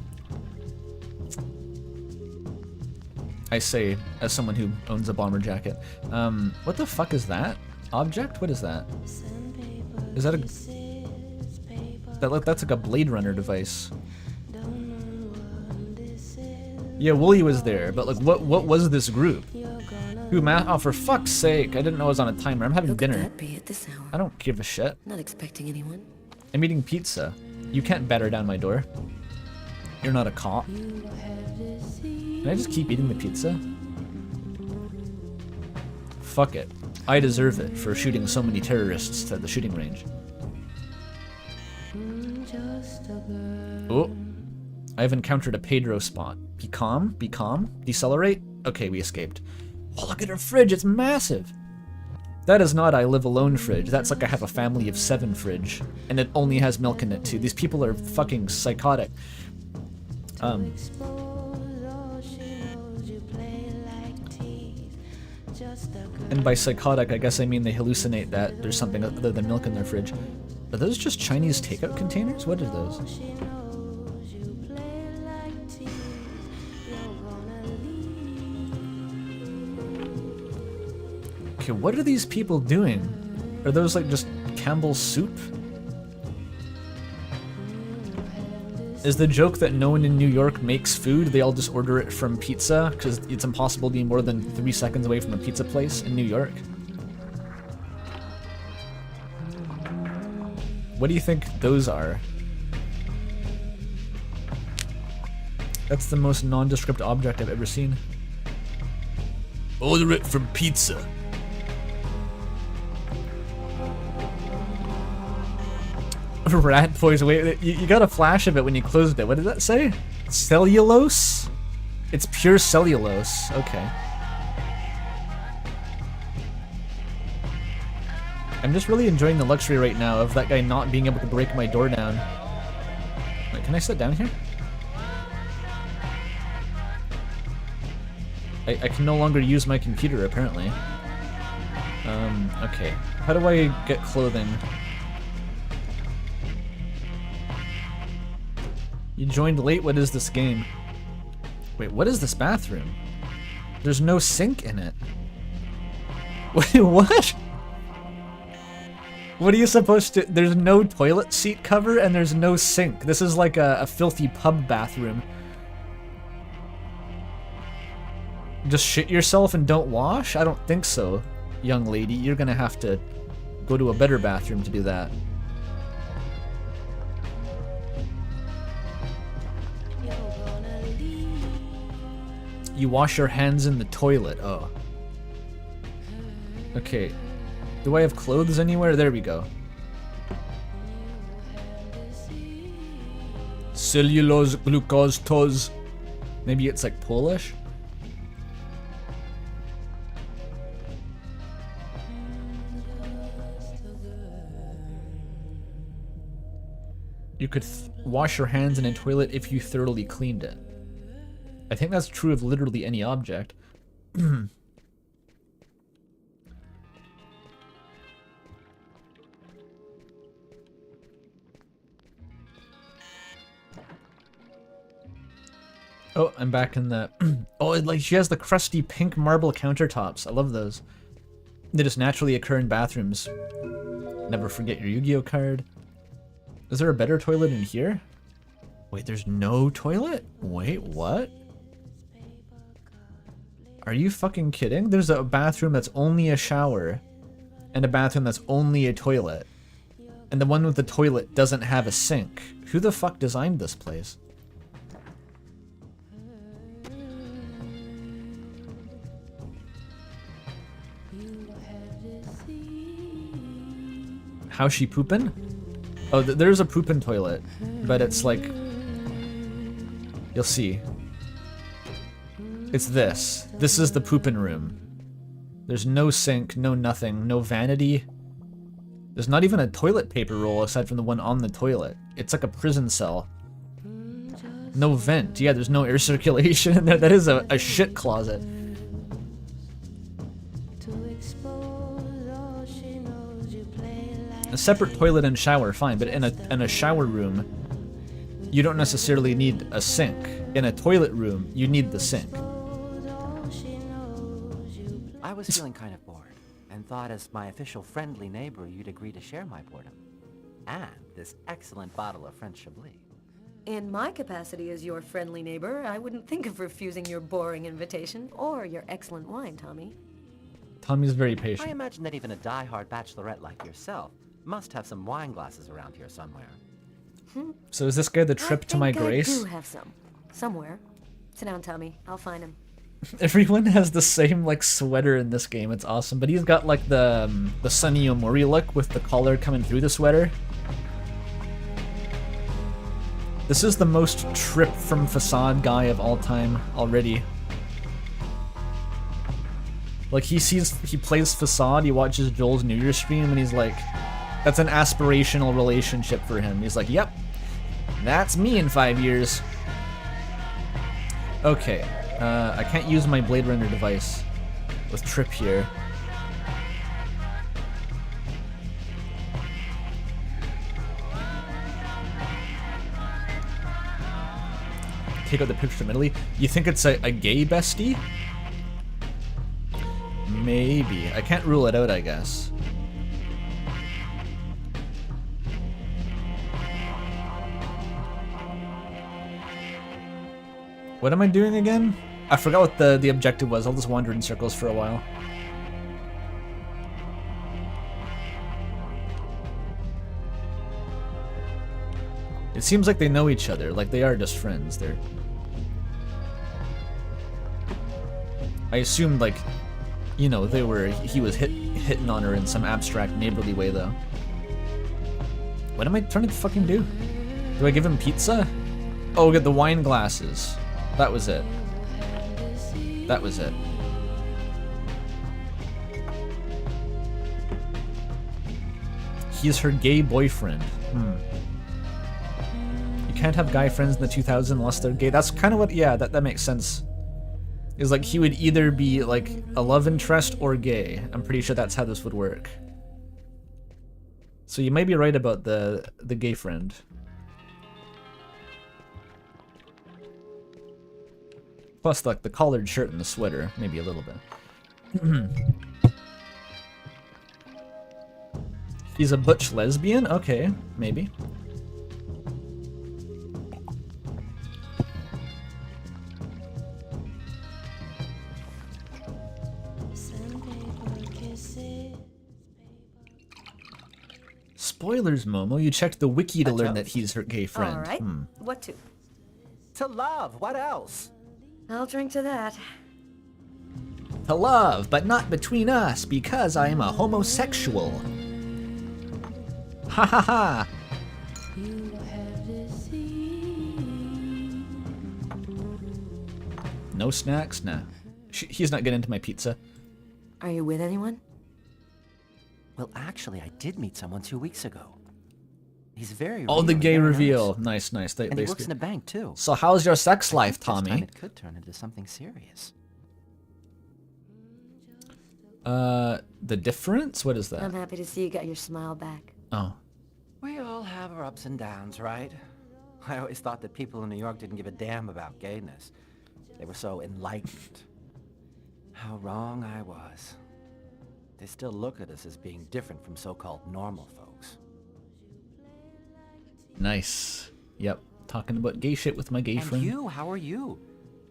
I say, as someone who owns a bomber jacket. What the fuck is that? Object? What is that? Is that that's like a Blade Runner device. Yeah, Wooly was there, but like, what was this group? Who, Matt? Oh, for fuck's sake! I didn't know I was on a timer. I'm having dinner. That be at this hour. I don't give a shit. Not expecting anyone. I'm eating pizza. You can't batter down my door. You're not a cop. Can I just keep eating the pizza? Fuck it. I deserve it for shooting so many terrorists at the shooting range. Oh. I've encountered a Pedro spot. Be calm, be calm, decelerate. Okay, we escaped. Oh, look at our fridge, it's massive! That is not I live alone fridge, that's like I have a family of 7 fridge. And it only has milk in it too. These people are fucking psychotic. And by psychotic, I guess I mean they hallucinate that there's something other than milk in their fridge. Are those just Chinese takeout containers? What are those? Okay, what are these people doing? Are those like just Campbell's soup? Is the joke that no one in New York makes food? They all just order it from pizza because it's impossible to be more than 3 seconds away from a pizza place in New York? What do you think those are? That's the most nondescript object I've ever seen. Order it from pizza. Rat poison. Wait, you got a flash of it when you closed it. What did that say? Cellulose? It's pure cellulose. Okay. I'm just really enjoying the luxury right now of that guy not being able to break my door down. Wait, can I sit down here? I can no longer use my computer, apparently. Okay. How do I get clothing? You joined late? What is this game? Wait, what is this bathroom? There's no sink in it. Wait, what? What are you supposed to... There's no toilet seat cover and there's no sink. This is like a filthy pub bathroom. Just shit yourself and don't wash? I don't think so, young lady. You're gonna have to go to a better bathroom to do that. You wash your hands in the toilet. Oh. Okay. Do I have clothes anywhere? There we go. Cellulose glucose tos. Maybe it's like Polish? You could wash your hands in a toilet if you thoroughly cleaned it. I think that's true of literally any object. Oh, I'm back in the... oh, like she has the crusty pink marble countertops. I love those. They just naturally occur in bathrooms. Never forget your Yu-Gi-Oh card. Is there a better toilet in here? Wait, there's no toilet? Wait, what? Are you fucking kidding? There's a bathroom that's only a shower. and a bathroom that's only a toilet. And the one with the toilet doesn't have a sink. Who the fuck designed this place? How's she pooping? Oh, there's a pooping toilet, but it's like... You'll see. It's this. This is the pooping room. There's no sink, no nothing, no vanity. There's not even a toilet paper roll aside from the one on the toilet. It's like a prison cell. No vent. Yeah, there's no air circulation in there. That is a shit closet. A separate toilet and shower, fine, but in a shower room, you don't necessarily need a sink. In a toilet room, you need the sink. I was feeling kind of bored, and thought as my official friendly neighbor you'd agree to share my boredom. And this excellent bottle of French Chablis. In my capacity as your friendly neighbor, I wouldn't think of refusing your boring invitation or your excellent wine, Tommy. Tommy's very I patient. imagine that even a die-hard bachelorette like yourself must have some wine glasses around here somewhere. So is this guy the trip to my I grace? do have some. Somewhere. Sit down, Tommy. I'll find him. Everyone has the same like sweater in this game. It's awesome. But he's got like the Sunny Omori look with the collar coming through the sweater. This is the most Trip from Facade guy of all time already. Like he plays Facade, he watches Joel's New Year's stream, and he's like, that's an aspirational relationship for him. He's like, yep, that's me in 5 years. Okay, I can't use my Blade Runner device with Trip here. Take out the picture from Italy. You think it's a gay bestie? Maybe. I can't rule it out, I guess. What am I doing again? I forgot what the objective was. I'll just wander in circles for a while. It seems like they know each other, like they are just friends. I assumed, like, you know, he was hitting on her in some abstract neighborly way, though. What am I trying to fucking do? Do I give him pizza? Oh, get the wine glasses. That was it. That was it. He's her gay boyfriend. You can't have guy friends in the 2000s unless they're gay. That's kind of what, yeah, that makes sense. Is like he would either be like a love interest or gay. I'm pretty sure that's how this would work. So you may be right about the gay friend. Plus like the collared shirt and the sweater, maybe a little bit. He's a butch lesbian? Okay, maybe. Spoilers, Momo. You checked the wiki to learn that he's her gay friend. All right. What to? To love, what else? I'll drink to that. To love, but not between us, because I am a homosexual. Ha ha ha! No snacks? Nah. He's not getting into my pizza. Are you with anyone? Well, actually, I did meet someone 2 weeks ago. He's very Oh, the real, gay very reveal. nice. Nice. And he works in a bank, too. So how's your sex I life, think this time Tommy? it could turn into something serious. The difference? What is that? I'm happy to see you got your smile back. Oh. We all have our ups and downs, right? I always thought that people in New York didn't give a damn about gayness. They were so enlightened. How wrong I was. They still look at us as being different from so-called normal folks. Nice. Yep. Talking about gay shit with my gay And friend. you, how are you?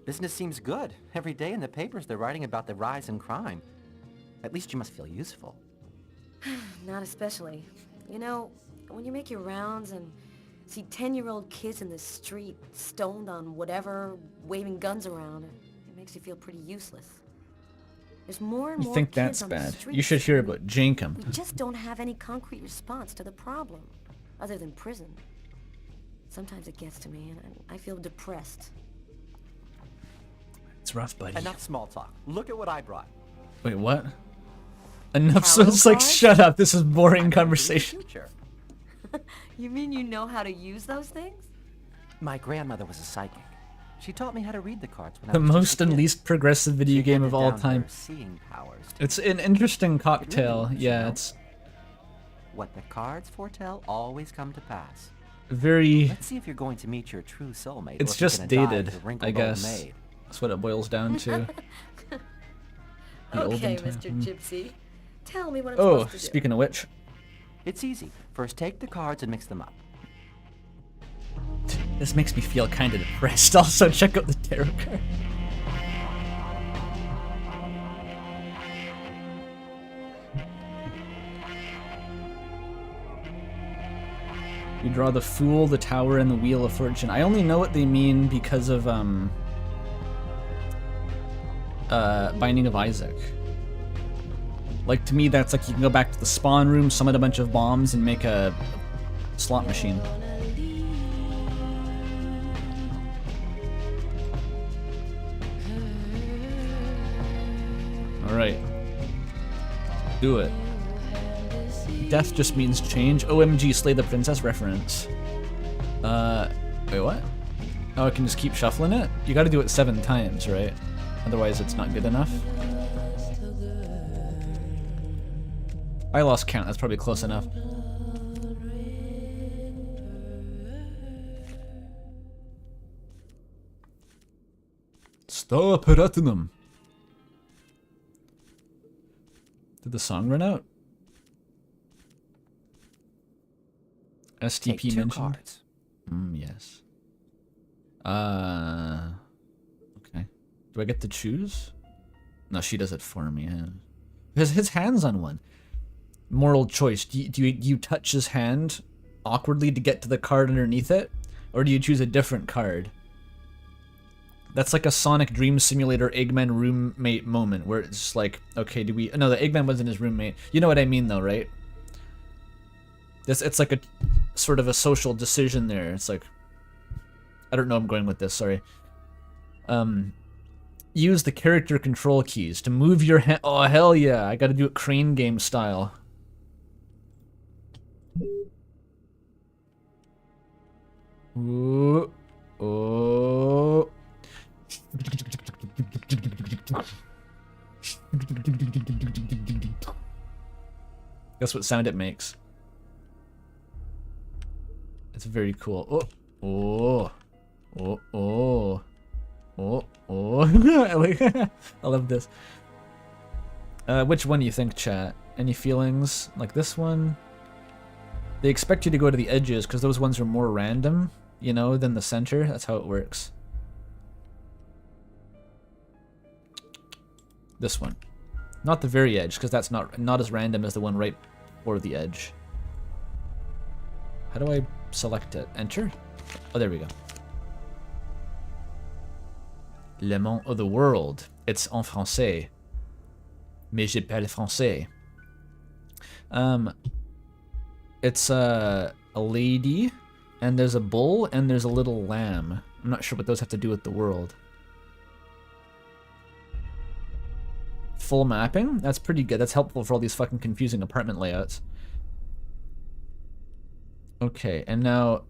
Business seems good. Every day in the papers they're writing about the rise in crime. At least you must feel useful. Not especially. You know, when you make your rounds and see 10-year-old kids in the street, stoned on whatever, waving guns around, it makes you feel pretty useless. There's more and You more think kids that's on the bad? streets. You should hear and about Jankum. We just don't have any concrete response to the problem, other than prison. Sometimes it gets to me, and I feel depressed. It's rough, buddy. Enough small talk. Look at what I brought. Wait, what? Enough. So Tarot it's like, cards? shut up. This is boring I'm conversation. future. You mean you know how to use those things? My grandmother was a psychic. She taught me how to read the cards when The I was most just a and kid. least progressive video She game handed of all down time. her seeing powers to It's an interesting cocktail. works, Yeah, you know? it's What the cards foretell always come to pass. very. Let's see if you're going to meet your true soulmate. It's or if you're just gonna die dated, as a wrinkled I old guess. maid. That's what it boils down to. The olden Okay, time. Mr. Gypsy. Tell me what I'm Oh, supposed to do. speaking of which, It's easy. First, take the cards and mix them up. this makes me feel kind of depressed. Also, check out the tarot card. You draw the Fool, the Tower, and the Wheel of Fortune. I only know what they mean because of Binding of Isaac. Like, to me, that's like you can go back to the spawn room, summon a bunch of bombs, and make a slot machine. Alright. Do it. Death just means change. OMG, Slay the Princess reference. Wait, what? Oh, I can just keep shuffling it? You gotta do it 7 times, right? Otherwise it's not good enough. I lost count, that's probably close enough. Stop Platinum. Did the song run out? STP Take 2 mentioned? cards. Yes. Okay. Do I get to choose? No, she does it for me. Yeah. His hand's on one. Moral choice. Do you touch his hand awkwardly to get to the card underneath it? Or do you choose a different card? That's like a Sonic Dream Simulator Eggman roommate moment where it's just like, okay, do we... No, the Eggman wasn't his roommate. You know what I mean though, right? It's like a sort of a social decision there. It's like... I don't know I'm going with this, sorry. Use the character control keys to move your hand. Oh, hell yeah. I gotta do it crane game style. Ooh. Oh. Guess what sound it makes? It's very cool. Oh. Oh. Oh. Oh. Oh. I love this. Which one do you think, chat? Any feelings? Like this one? They expect you to go to the edges because those ones are more random, you know, than the center. That's how it works. This one. Not the very edge, because that's not as random as the one right for the edge. How do I select it? Enter? Oh, there we go. Le monde of the world. It's en français. Mais je parle français. It's a lady, and there's a bull, and there's a little lamb. I'm not sure what those have to do with the world. Full mapping? That's pretty good. That's helpful for all these fucking confusing apartment layouts. Okay, and now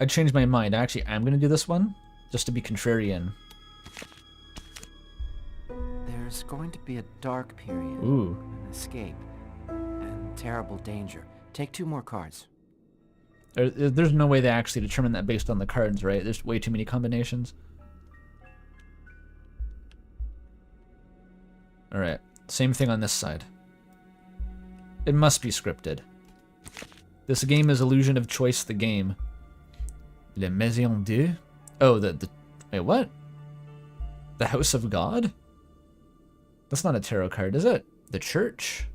I changed my mind. Actually, I'm gonna do this one, just to be contrarian. There's going to be a dark period, Ooh. an escape, and terrible danger. Take 2 more cards. There's no way they actually determine that based on the cards, right? There's way too many combinations. Alright, same thing on this side. It must be scripted. This game is Illusion of Choice the game. Le Maison Dieu? Oh, wait, what? The House of God? That's not a tarot card, is it? The Church?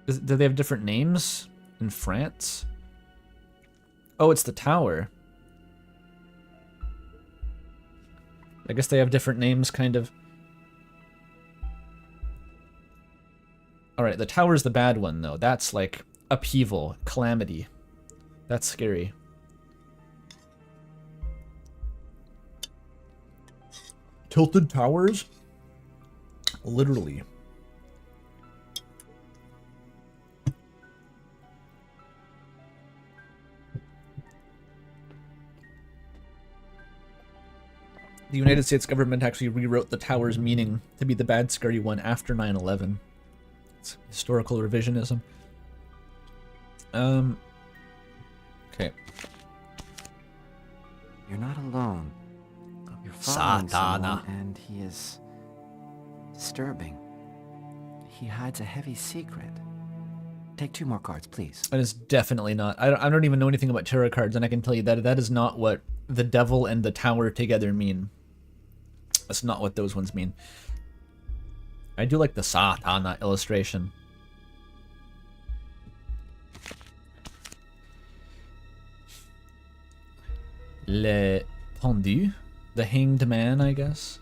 Do they have different names in France? Oh, it's the tower. I guess they have different names, kind of. Alright, the tower's the bad one, though. That's like upheaval, calamity. That's scary. Tilted towers? Literally. The United States government actually rewrote the tower's meaning to be the bad, scary one after 9/11. It's historical revisionism. Okay. You're not alone. You're following someone, and he is disturbing. He hides a heavy secret. Take 2 more cards, please. That is definitely not. I don't even know anything about tarot cards, and I can tell you that that is not what the devil and the tower together mean. That's not what those ones mean. I do like the Satana illustration. Le Pendu, the hanged man, I guess.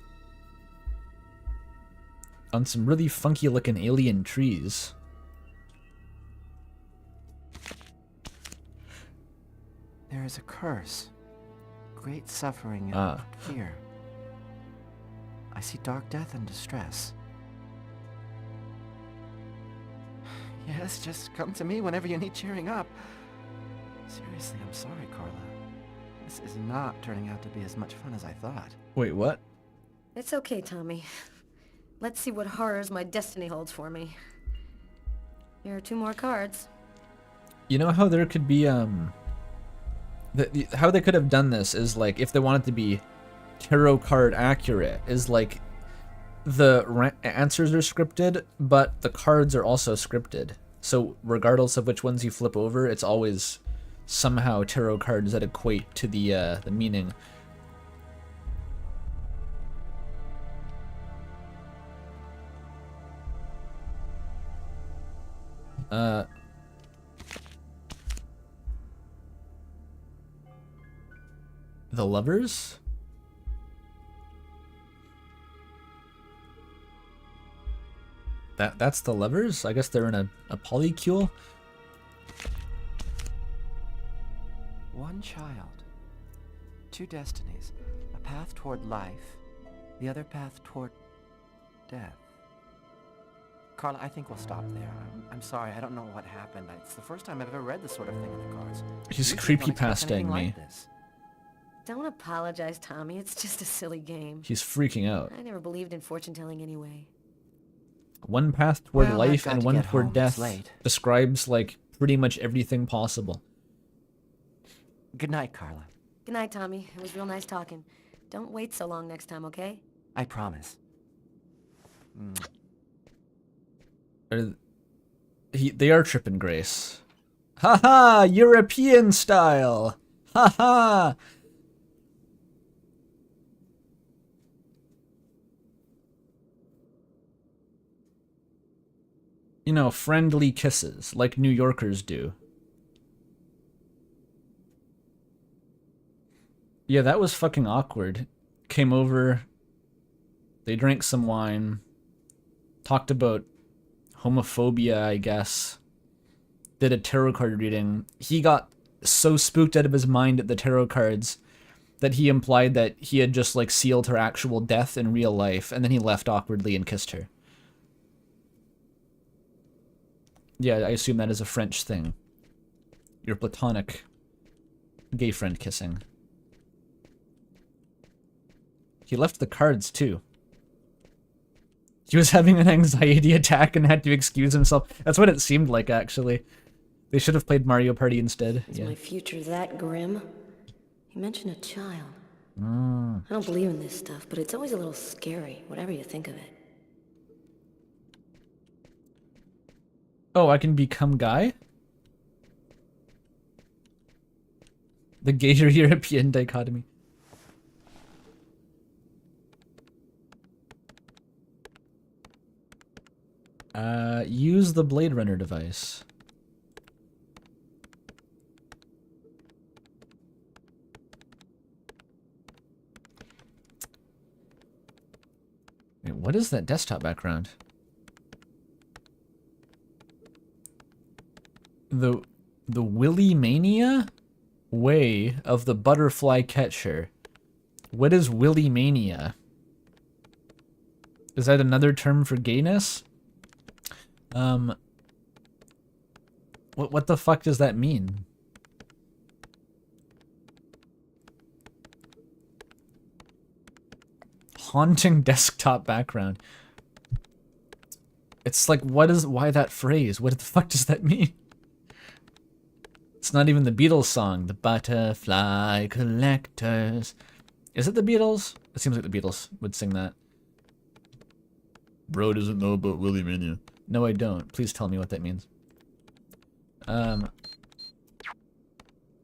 On some really funky looking alien trees. There is a curse. Great suffering and fear. I see dark death and distress. Yes, just come to me whenever you need cheering up. Seriously, I'm sorry, Carla. This is not turning out to be as much fun as I thought. Wait, what? It's okay, Tommy. Let's see what horrors my destiny holds for me. Here are 2 more cards. You know how there could be, how they could have done this is, like, if they wanted to be tarot card accurate, is, like, the answers are scripted, but the cards are also scripted. So regardless of which ones you flip over, it's always somehow tarot cards that equate to the meaning. The Lovers? That's the Lovers? I guess they're in a polycule? One child, 2 destinies, a path toward life, the other path toward death. Carla, I think we'll stop there. I'm sorry, I don't know what happened. It's the first time I've ever read this sort of thing in the cards. He's Usually don't expect creepypastaing anything me. like this. Don't apologize, Tommy. It's just a silly game. He's freaking out. I never believed in fortune-telling anyway. One path toward Well, I've life got and to one get toward home. death It's late. describes, like, pretty much everything possible. Good night, Carla. Good night, Tommy. It was real nice talking. Don't wait so long next time, okay? I promise. They are tripping Grace. Haha, European style. Haha. You know, friendly kisses, like New Yorkers do. Yeah, that was fucking awkward. Came over, they drank some wine, talked about homophobia, I guess. Did a tarot card reading. He got so spooked out of his mind at the tarot cards that he implied that he had just, like, sealed her actual death in real life, and then he left awkwardly and kissed her. Yeah, I assume that is a French thing. Your platonic gay friend kissing. He left the cards, too. He was having an anxiety attack and had to excuse himself. That's what it seemed like, actually. They should have played Mario Party instead. Is Yeah. my future that grim? You mentioned a child. Mm. I don't believe in this stuff, but it's always a little scary, whatever you think of it. Oh, I can become Guy? The gayer European dichotomy. Use the Blade Runner device. Wait, what is that desktop background? The Willy Mania way of the butterfly catcher. What is Willy Mania? Is that another term for gayness? What the fuck does that mean? Haunting desktop background. It's like, why that phrase? What the fuck does that mean? It's not even the Beatles song, the Butterfly Collectors. Is it the Beatles? It seems like the Beatles would sing that. Bro doesn't know about Willy Mania. No, I don't. Please tell me what that means.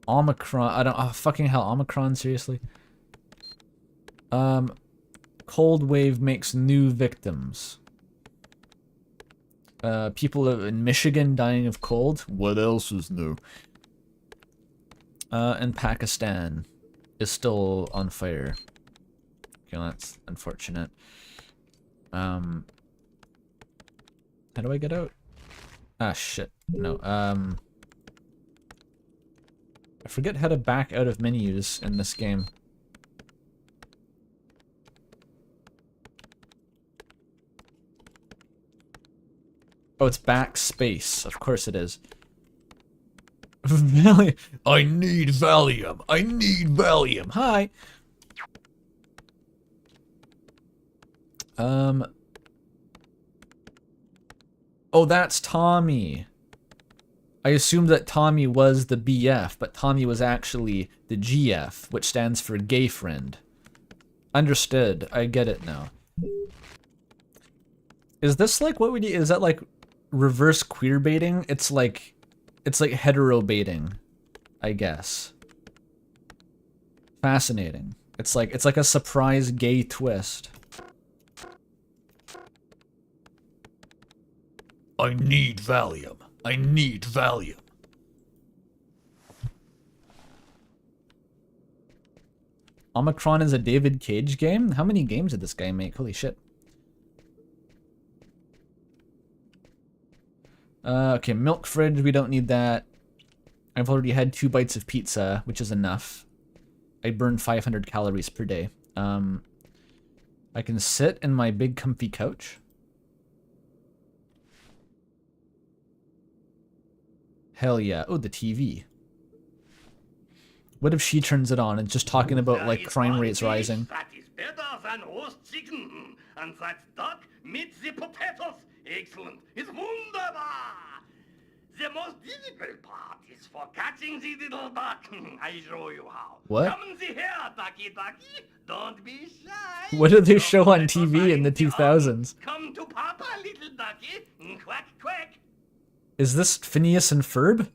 Omicron. I don't. Oh, fucking hell. Omicron, seriously? Cold wave makes new victims. People in Michigan dying of cold. What else is new? And Pakistan is still on fire. Okay, well, that's unfortunate. How do I get out? Ah, shit. No, I forget how to back out of menus in this game. Oh, it's backspace. Of course it is. I need Valium. I need Valium. Hi. Oh, that's Tommy. I assumed that Tommy was the BF, but Tommy was actually the GF, which stands for gay friend. Understood. I get it now. Is this like what we do? Is that like reverse queer baiting? It's like hetero baiting, I guess. Fascinating. It's like a surprise gay twist. I need Valium. I need Valium. Omicron is a David Cage game? How many games did this guy make? Holy shit. Okay, milk fridge, we don't need that. I've already had 2 bites of pizza, which is enough. I burn 500 calories per day. I can sit in my big comfy couch. Hell yeah. Oh, the TV. What if she turns it on and just talking about, like, crime rates rising? That is better than roast chicken. And that duck meets the potatoes. Excellent. It's wunderbar. The most difficult part is for catching the little duck. I show you how. What? Come see here, ducky ducky. Don't be shy. What did they show on TV in the 2000s? Come to Papa, little ducky. Quack, quack. Is this Phineas and Ferb?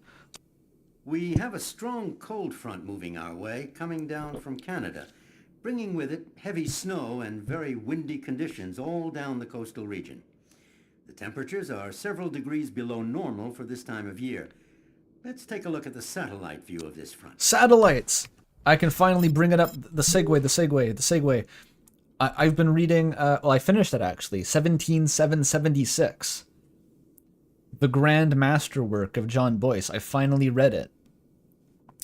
We have a strong cold front moving our way, coming down from Canada, bringing with it heavy snow and very windy conditions all down the coastal region. The temperatures are several degrees below normal for this time of year. Let's take a look at the satellite view of this front. Satellites! I can finally bring it up. The segue. I've been reading, well, I finished it actually, 17776. The Grand Masterwork of John Boyce. I finally read it.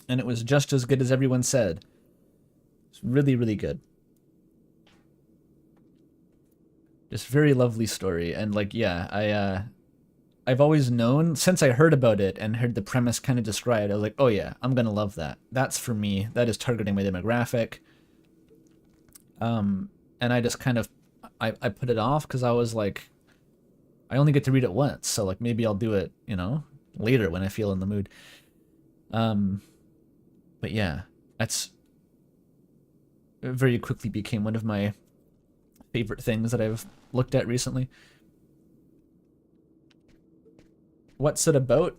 And it was just as good as everyone said. It's really, really good. Just very lovely story. And like, yeah, I've always known, since I heard about it and heard the premise kind of described, I was like, oh yeah, I'm gonna love that. That's for me. That is targeting my demographic. And I just kind of, I put it off because I was like, I only get to read it once, so like maybe I'll do it, you know, later when I feel in the mood. But yeah, that's very quickly became one of my favorite things that I've looked at recently. What's it about?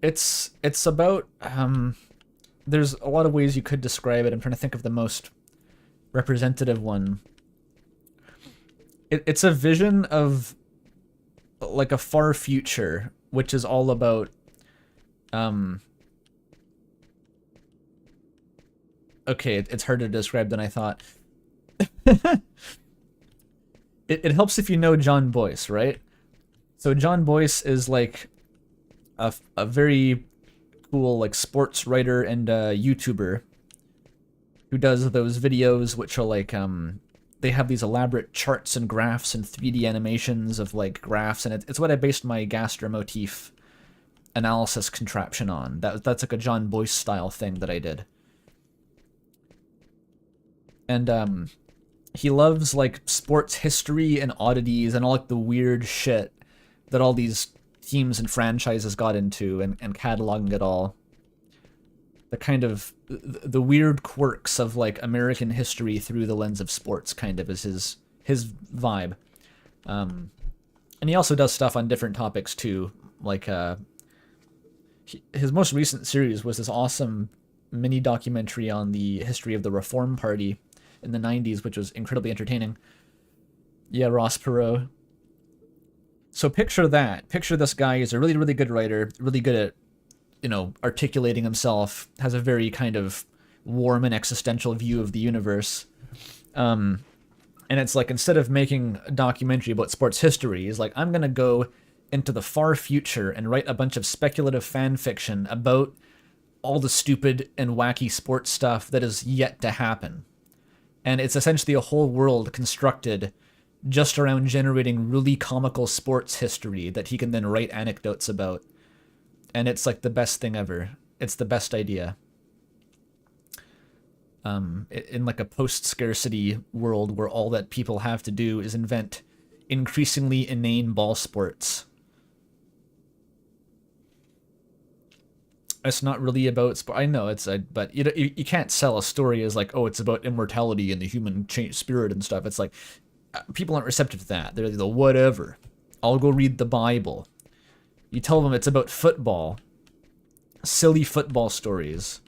It's about there's a lot of ways you could describe it. I'm trying to think of the most representative one. It's a vision of like a far future, which is all about okay, it's harder to describe than I thought. It helps if you know John Boyce, right? So John Boyce is like a very cool like sports writer and YouTuber who does those videos which are like they have these elaborate charts and graphs and 3D animations of like graphs, and it's what I based my Gaster motif analysis contraption on. That's like a John Boyce style thing that I did. And he loves like sports history and oddities and all like the weird shit that all these teams and franchises got into, and cataloging it all. The kind of the weird quirks of like American history through the lens of sports kind of is his vibe. And he also does stuff on different topics too. Like his most recent series was this awesome mini documentary on the history of the Reform Party in the 90s, which was incredibly entertaining. Yeah, Ross Perot. So picture that. Picture this guy is a really, really good writer, really good at, you know, articulating himself, has a very kind of warm and existential view of the universe. And it's like, instead of making a documentary about sports history, he's like, I'm going to go into the far future and write a bunch of speculative fan fiction about all the stupid and wacky sports stuff that is yet to happen. And it's essentially a whole world constructed just around generating really comical sports history that he can then write anecdotes about. And it's like the best thing ever. It's the best idea. In like a post-scarcity world where all that people have to do is invent increasingly inane ball sports. It's not really about sport. I know but you can't sell a story as like, oh, it's about immortality and the human spirit and stuff. It's like, people aren't receptive to that. They're the whatever. I'll go read the Bible. You tell them it's about football, silly football stories.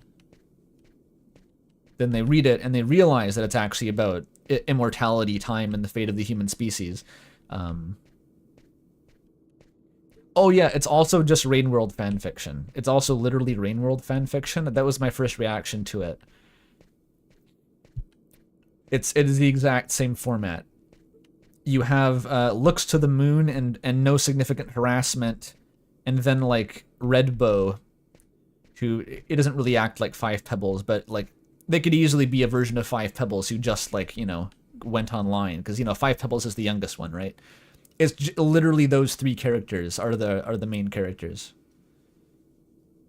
Then they read it and they realize that it's actually about immortality, time, and the fate of the human species. Oh yeah, it's also just Rainworld fanfiction. It's also literally Rainworld fanfiction. That was my first reaction to it. It is the exact same format. You have looks to the moon and no significant harassment, and then like Redbow, who it doesn't really act like Five Pebbles, but like they could easily be a version of Five Pebbles who just like, you know, went online, because you know Five Pebbles is the youngest one, right? It's literally those three characters are the main characters,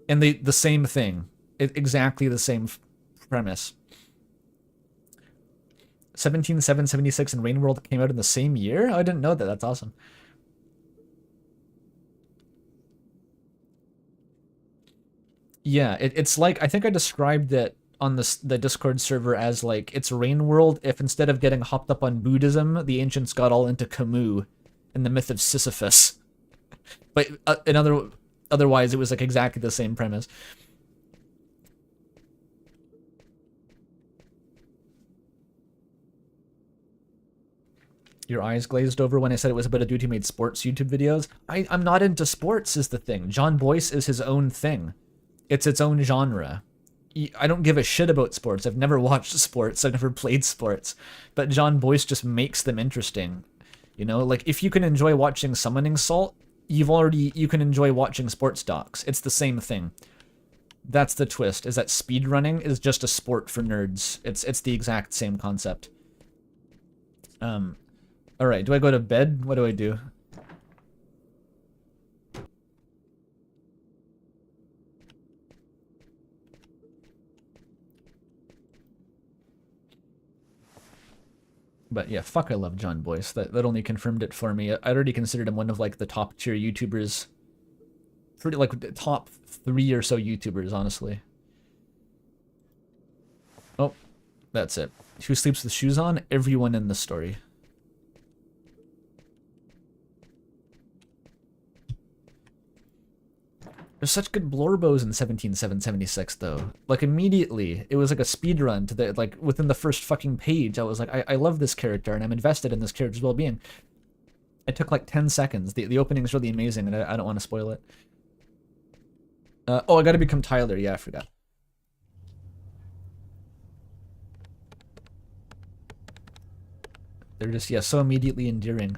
and the same thing, exactly the same premise. 17776 and Rainworld came out in the same year? Oh, I didn't know that. That's awesome. Yeah, it's like, I think I described it on the Discord server as like, it's Rainworld if instead of getting hopped up on Buddhism, the ancients got all into Camus and the myth of Sisyphus. But otherwise, it was like exactly the same premise. Your eyes glazed over when I said it was about a dude who made sports YouTube videos. I'm not into sports is the thing. John Boyce is his own thing. It's its own genre. I don't give a shit about sports. I've never watched sports. I've never played sports. But John Boyce just makes them interesting. You know, like if you can enjoy watching Summoning Salt, you can enjoy watching sports docs. It's the same thing. That's the twist, is that speedrunning is just a sport for nerds. It's the exact same concept. Alright, do I go to bed? What do I do? But yeah, fuck, I love John Boyce. That only confirmed it for me. I'd already considered him one of like the top tier YouTubers. Pretty like the top 3 or so YouTubers, honestly. Oh, that's it. Who sleeps with shoes on? Everyone in the story. There's such good Blorbos in 17776 though. Like immediately, it was like a speed run to the like within the first fucking page. I was like, I love this character and I'm invested in this character's well-being. It took like 10 seconds. The opening's really amazing, and I don't want to spoil it. Oh, I gotta become Tyler. Yeah, I forgot. They're just, yeah, so immediately endearing.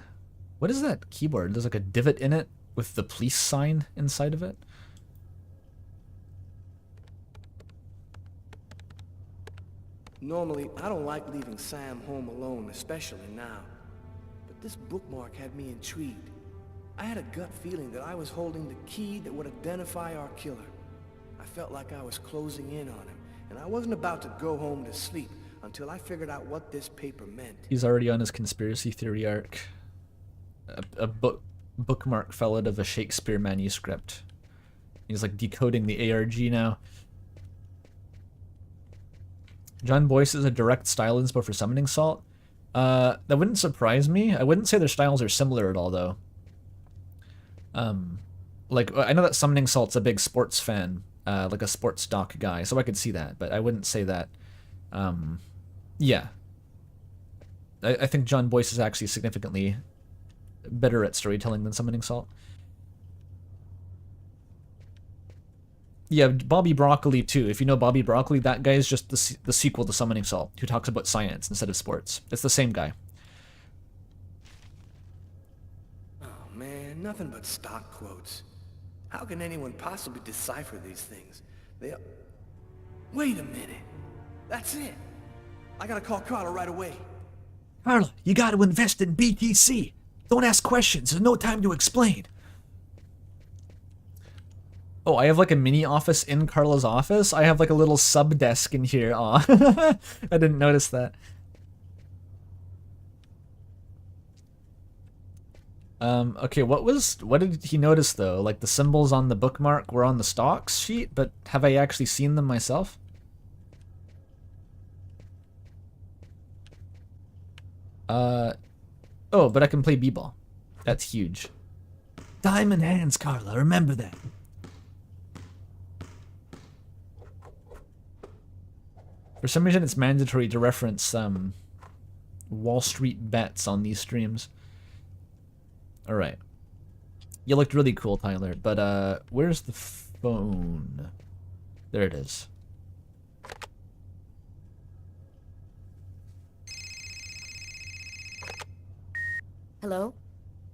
What is that keyboard? There's like a divot in it with the police sign inside of it. Normally, I don't like leaving Sam home alone, especially now. But this bookmark had me intrigued. I had a gut feeling that I was holding the key that would identify our killer. I felt like I was closing in on him, and I wasn't about to go home to sleep until I figured out what this paper meant. He's already on his conspiracy theory arc. A bookmark fell out of a Shakespeare manuscript. He's like decoding the ARG now. John Boyce is a direct style inspo for Summoning Salt. That wouldn't surprise me. I wouldn't say their styles are similar at all, though. Like, I know that Summoning Salt's a big sports fan, like a sports doc guy, so I could see that, but I wouldn't say that. Yeah. I think John Boyce is actually significantly better at storytelling than Summoning Salt. Yeah, Bobby Broccoli too. If you know Bobby Broccoli, that guy is just the sequel to Summoning Salt, who talks about science instead of sports. It's the same guy. Oh man, nothing but stock quotes. How can anyone possibly decipher these things? Wait a minute. That's it. I gotta call Carla right away. Carla, you gotta invest in BTC. Don't ask questions. There's no time to explain. Oh, I have like a mini office in Carla's office. I have like a little sub desk in here. Aw, I didn't notice that. Okay, what did he notice though? Like the symbols on the bookmark were on the stocks sheet, but have I actually seen them myself? Oh, but I can play b-ball. That's huge. Diamond hands, Carla, remember that. For some reason, it's mandatory to reference Wall Street bets on these streams. All right. You looked really cool, Tyler, but where's the phone? There it is. Hello?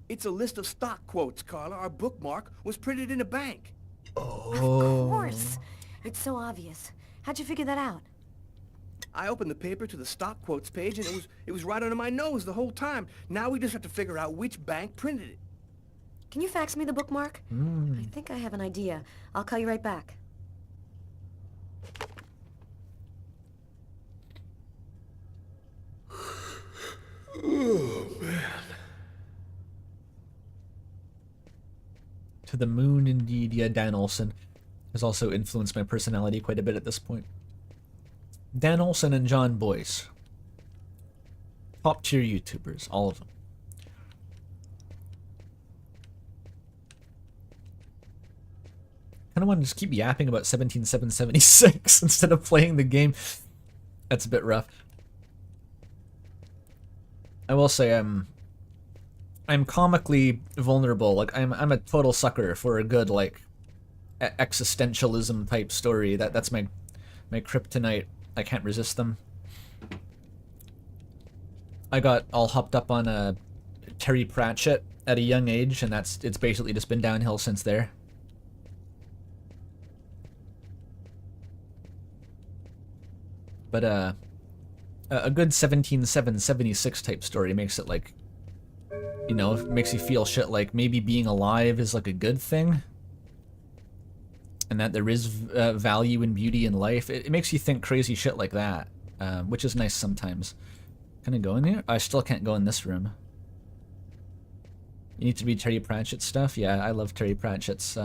It's a list of stock quotes, Carla. Our bookmark was printed in a bank. Of course. It's so obvious. How'd you figure that out? I opened the paper to the stock quotes page, and it was right under my nose the whole time. Now we just have to figure out which bank printed it. Can you fax me the bookmark? I think I have an idea. I'll call you right back. Oh, man. To the moon, indeed. Yeah, Dan Olsen has also influenced my personality quite a bit at this point. Dan Olsen and John Boyce. Top tier YouTubers, all of them. I kind of want to just keep yapping about 17776 instead of playing the game. That's a bit rough. I will say I'm comically vulnerable. Like I'm a total sucker for a good like existentialism type story. That's my kryptonite. I can't resist them. I got all hopped up on a Terry Pratchett at a young age, and it's basically just been downhill since there. But a good 17776 type story makes it like, you know, makes you feel shit like maybe being alive is like a good thing. And that there is value and beauty in life. It makes you think crazy shit like that, which is nice sometimes. Can I go in here? I still can't go in this room. You need to read Terry Pratchett stuff? Yeah, I love Terry Pratchett's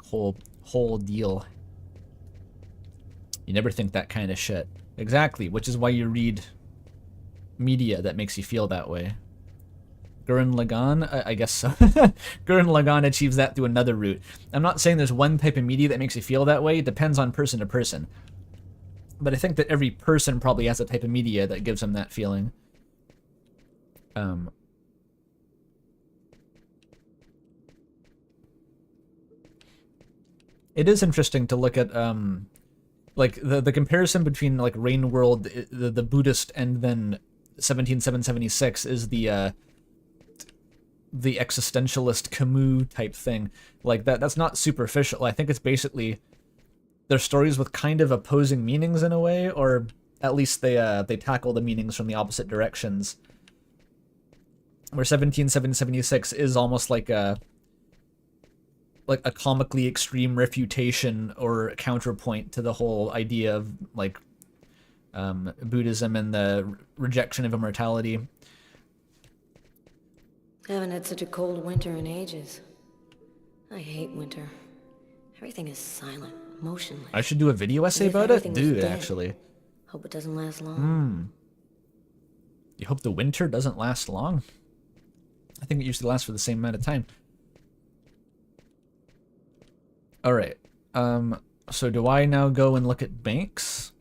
whole deal. You never think that kind of shit. Exactly, which is why you read media that makes you feel that way. Gurren Lagann? I guess so. Gurren Lagann achieves that through another route. I'm not saying there's one type of media that makes you feel that way. It depends on person to person. But I think that every person probably has a type of media that gives them that feeling. It is interesting to look at like the comparison between like Rain World, the Buddhist, and then 17776 is the existentialist Camus type thing. Like that's not superficial. I think it's basically they're stories with kind of opposing meanings in a way, or at least they tackle the meanings from the opposite directions. Where 17776 is almost like a comically extreme refutation or counterpoint to the whole idea of like Buddhism and the rejection of immortality. Haven't had such a cold winter in ages. I hate winter. Everything is silent, motionless. I should do a video essay As if about it? everything was Dude, dead. actually. Hope it doesn't last long. You hope the winter doesn't last long? I think it usually lasts for the same amount of time. Alright. So do I now go and look at banks?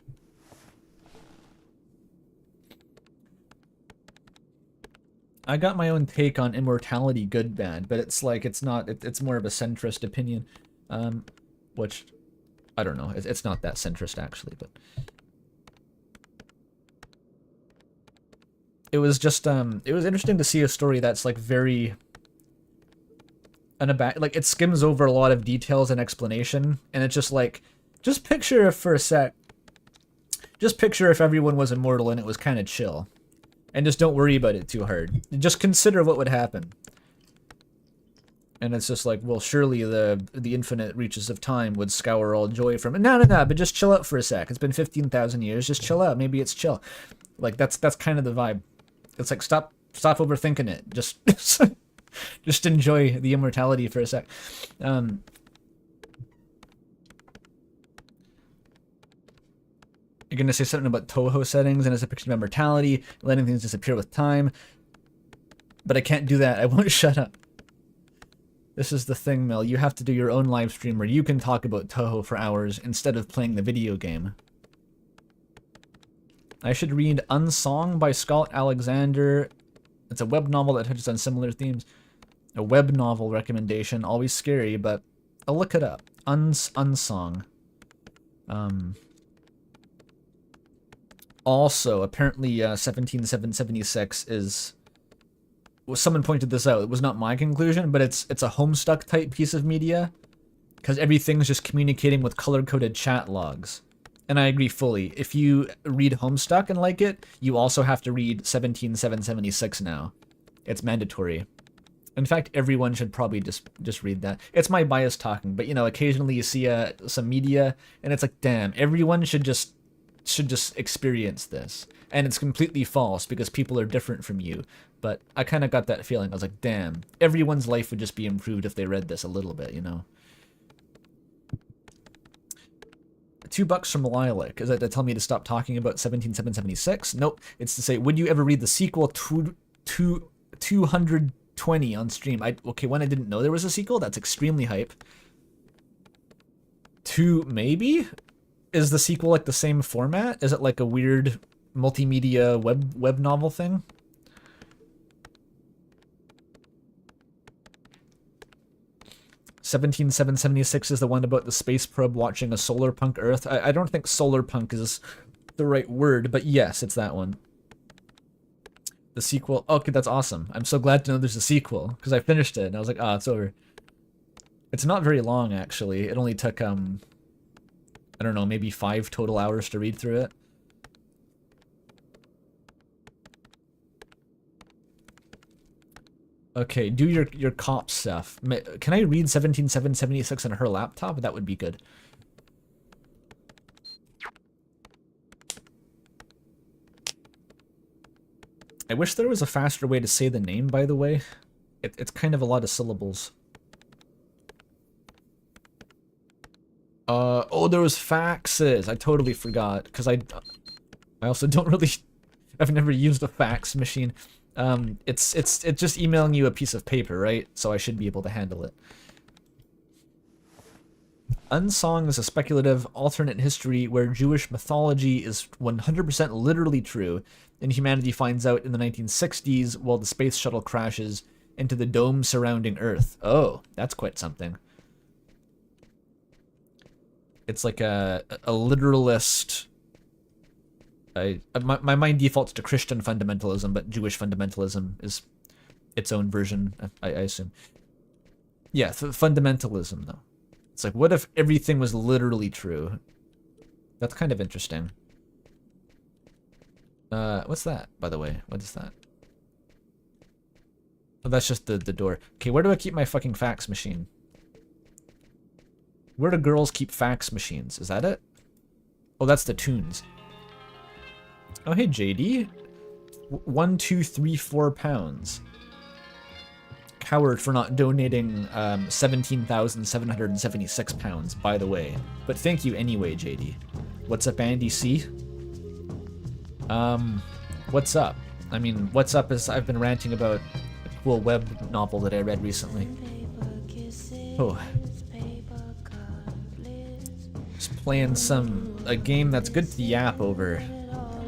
I got my own take on immortality, good, bad, but it's like, it's not, it's more of a centrist opinion, which, I don't know, it's not that centrist actually, but it was just, it was interesting to see a story that's like very, like it skims over a lot of details and explanation, and it's just like, just picture if for a sec, just picture if everyone was immortal and it was kind of chill. And just don't worry about it too hard. Just consider what would happen. And it's just like, well, surely the infinite reaches of time would scour all joy from it. No, but just chill out for a sec. It's been 15,000 years. Just chill out. Maybe it's chill. Like, that's kind of the vibe. It's like, stop overthinking it. Just, just enjoy the immortality for a sec. You're going to say something about Toho settings and it's a picture of immortality, letting things disappear with time. But I can't do that. I won't shut up. This is the thing, Mel. You have to do your own live stream where you can talk about Toho for hours instead of playing the video game. I should read Unsong by Scott Alexander. It's a web novel that touches on similar themes. A web novel recommendation. Always scary, but I'll look it up. Unsong. Also, apparently 17776 is... Well, someone pointed this out. It was not my conclusion, but it's a Homestuck type piece of media. Because everything's just communicating with color-coded chat logs. And I agree fully. If you read Homestuck and like it, you also have to read 17776 now. It's mandatory. In fact, everyone should probably just read that. It's my bias talking, but you know, occasionally you see some media, and it's like, damn, everyone should just experience this. And it's completely false because people are different from you. But I kind of got that feeling. I was like, damn, everyone's life would just be improved if they read this a little bit, you know? $2 from Lilac. Is that to tell me to stop talking about 17776? Nope. It's to say, would you ever read the sequel to 220 on stream? Okay, when I didn't know there was a sequel, that's extremely hype. Maybe? Is the sequel like the same format? Is it like a weird multimedia web novel thing? $17,776 is the one about the space probe watching a solar punk Earth. I don't think solar punk is the right word, but yes, it's that one. The sequel. Okay, that's awesome. I'm so glad to know there's a sequel, because I finished it and I was like, ah, it's over. It's not very long, actually. It only took, I don't know, maybe 5 total hours to read through it. Okay, do your cop stuff. Can I read 17776 on her laptop? That would be good. I wish there was a faster way to say the name, by the way. It's kind of a lot of syllables. Oh, there was faxes. I totally forgot, because I also don't really... I've never used a fax machine. It's just emailing you a piece of paper, right? So I should be able to handle it. Unsong is a speculative alternate history where Jewish mythology is 100% literally true, and humanity finds out in the 1960s while the space shuttle crashes into the dome surrounding Earth. Oh, that's quite something. It's like a literalist. My mind defaults to Christian fundamentalism, but Jewish fundamentalism is its own version, I assume. Yeah, fundamentalism, though. It's like, what if everything was literally true? That's kind of interesting. What's that, by the way? What is that? Oh, that's just the door. Okay, where do I keep my fucking fax machine? Where do girls keep fax machines? Is that it? Oh, that's the tunes. Oh, hey, JD. 1, 2, 3, 4 pounds. Coward for not donating 17,776 pounds, by the way. But thank you anyway, JD. What's up, Andy C? What's up? I mean, what's up is I've been ranting about a cool web novel that I read recently. Oh. Just playing a game that's good to yap over,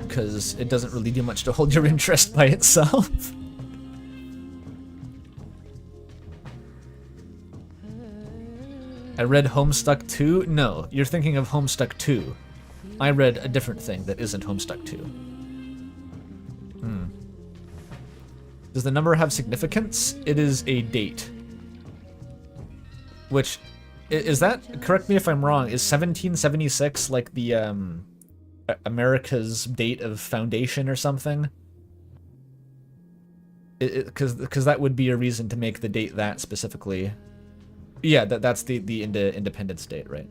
because it doesn't really do much to hold your interest by itself. I read Homestuck 2? No, you're thinking of Homestuck 2. I read a different thing that isn't Homestuck 2. Does the number have significance? It is a date. Which, is that, correct me if I'm wrong, is 1776 like the, America's date of foundation or something? Because that would be a reason to make the date that specifically. Yeah, that's the Independence date, right?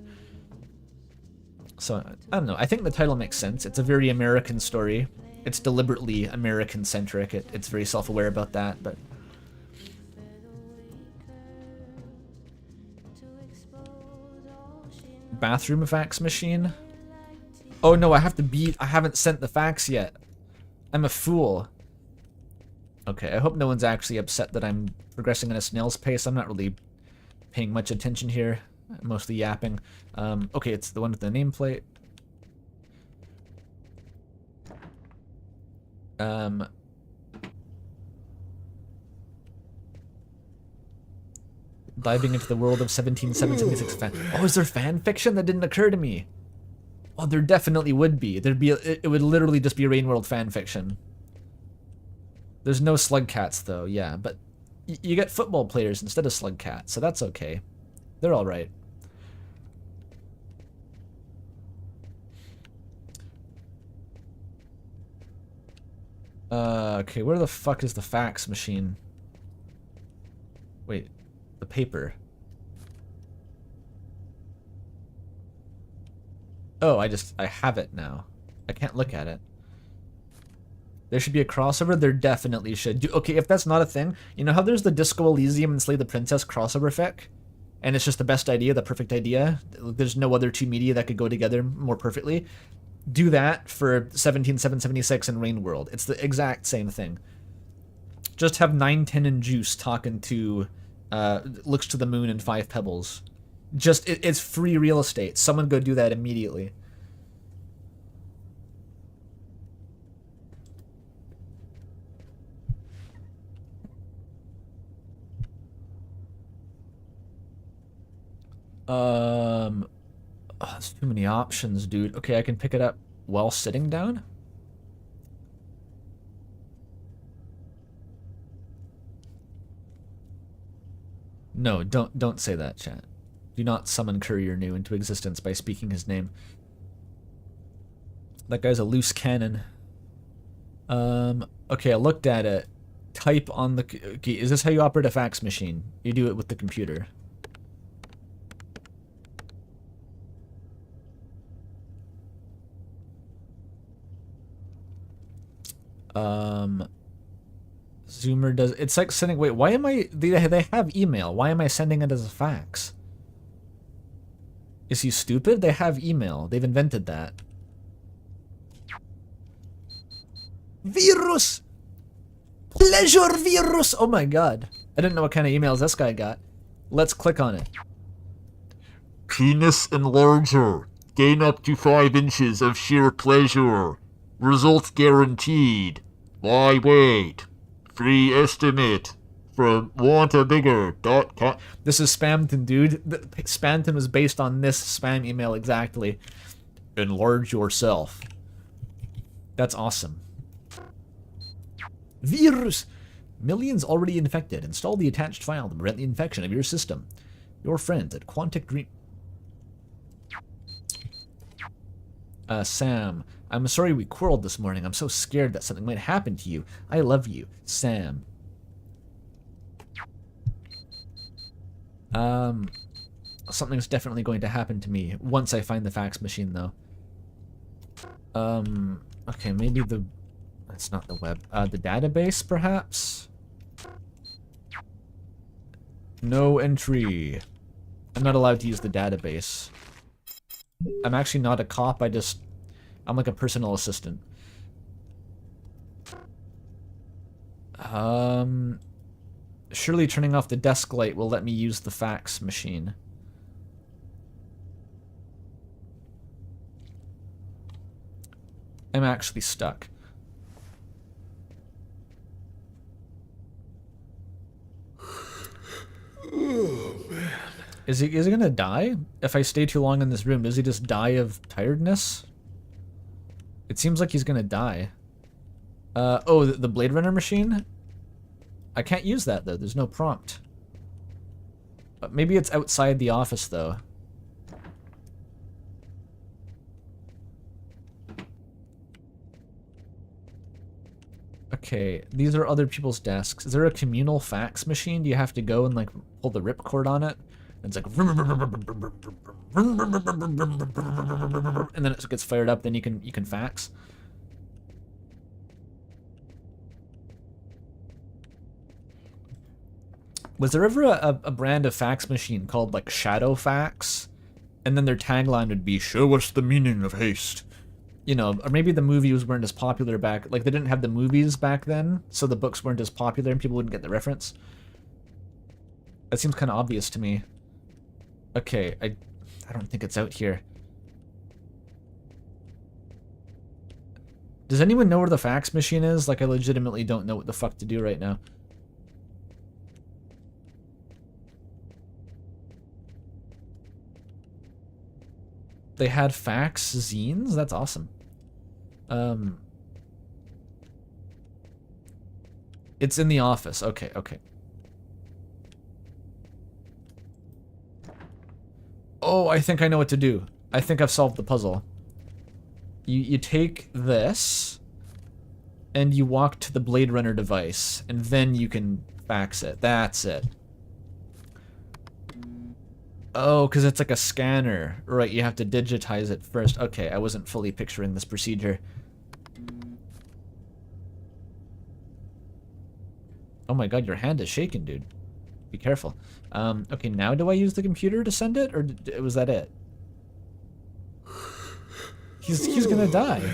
So, I don't know. I think the title makes sense. It's a very American story. It's deliberately American-centric. It's very self-aware about that, but... Bathroom fax machine? Oh no, I haven't sent the fax yet. I'm a fool. Okay, I hope no one's actually upset that I'm progressing at a snail's pace. I'm not really paying much attention here. I'm mostly yapping. Okay, it's the one with the nameplate. Diving into the world of 17776 fan. Oh, is there fan fiction? That didn't occur to me. Oh, there definitely would be. It would literally just be Rain World fan fiction. There's no slug cats though, yeah, but you get football players instead of slug cats, so that's okay. They're all right. Okay, where the fuck is the fax machine? Wait, the paper. Oh, I have it now. I can't look at it. There should be a crossover? There definitely should. Okay, if that's not a thing, you know how there's the Disco Elysium and Slay the Princess crossover fic? And it's just the best idea, the perfect idea? There's no other two media that could go together more perfectly? Do that for 17776 and Rain World. It's the exact same thing. Just have 910 and Juice talking to Looks to the Moon and Five Pebbles. Just, it's free real estate. Someone go do that immediately. Oh, there's too many options, dude. Okay, I can pick it up while sitting down? No, don't say that, chat. Do not summon Courier New into existence by speaking his name. That guy's a loose cannon. Okay, I looked at it. Type on the... Okay, is this how you operate a fax machine? You do it with the computer. Zoomer does... It's like sending... Wait, why am I... They have email. Why am I sending it as a fax? Is he stupid? They have email. They've invented that. Virus! Pleasure virus! Oh my god. I didn't know what kind of emails this guy got. Let's click on it. Penis enlarger. Gain up to 5 inches of sheer pleasure. Results guaranteed. Why wait? Free estimate. from waterdigger.com. This is Spamton, dude. Spamton was based on this spam email exactly. Enlarge yourself. That's awesome. Virus! Millions already infected. Install the attached file to prevent the infection of your system. Your friends at Quantic Dream... Sam. I'm sorry we quarreled this morning. I'm so scared that something might happen to you. I love you. Sam. Something's definitely going to happen to me once I find the fax machine, though. Okay, maybe the... That's not the web. The database, perhaps? No entry. I'm not allowed to use the database. I'm actually not a cop, I'm like a personal assistant. Surely turning off the desk light will let me use the fax machine. I'm actually stuck. Oh, man. Is he gonna die? If I stay too long in this room, does he just die of tiredness? It seems like he's gonna die. Oh, the Blade Runner machine? I can't use that, though. There's no prompt. But maybe it's outside the office, though. Okay, these are other people's desks. Is there a communal fax machine? Do you have to go and, like, pull the ripcord on it? And it's like... And then it gets fired up, then you can fax. Was there ever a brand of fax machine called, like, Shadow Fax? And then their tagline would be, "Show us the meaning of haste." You know, or maybe the movies weren't as popular back... Like, they didn't have the movies back then, so the books weren't as popular and people wouldn't get the reference. That seems kind of obvious to me. Okay, I don't think it's out here. Does anyone know where the fax machine is? Like, I legitimately don't know what the fuck to do right now. They had fax zines? That's awesome. It's in the office. Okay, okay. Oh, I think I know what to do. I think I've solved the puzzle. You take this, and you walk to the Blade Runner device, and then you can fax it. That's it. Oh, because it's like a scanner. Right, you have to digitize it first. Okay, I wasn't fully picturing this procedure. Oh my god, your hand is shaking, dude. Be careful. Okay, now do I use the computer to send it, or was that it? He's gonna die.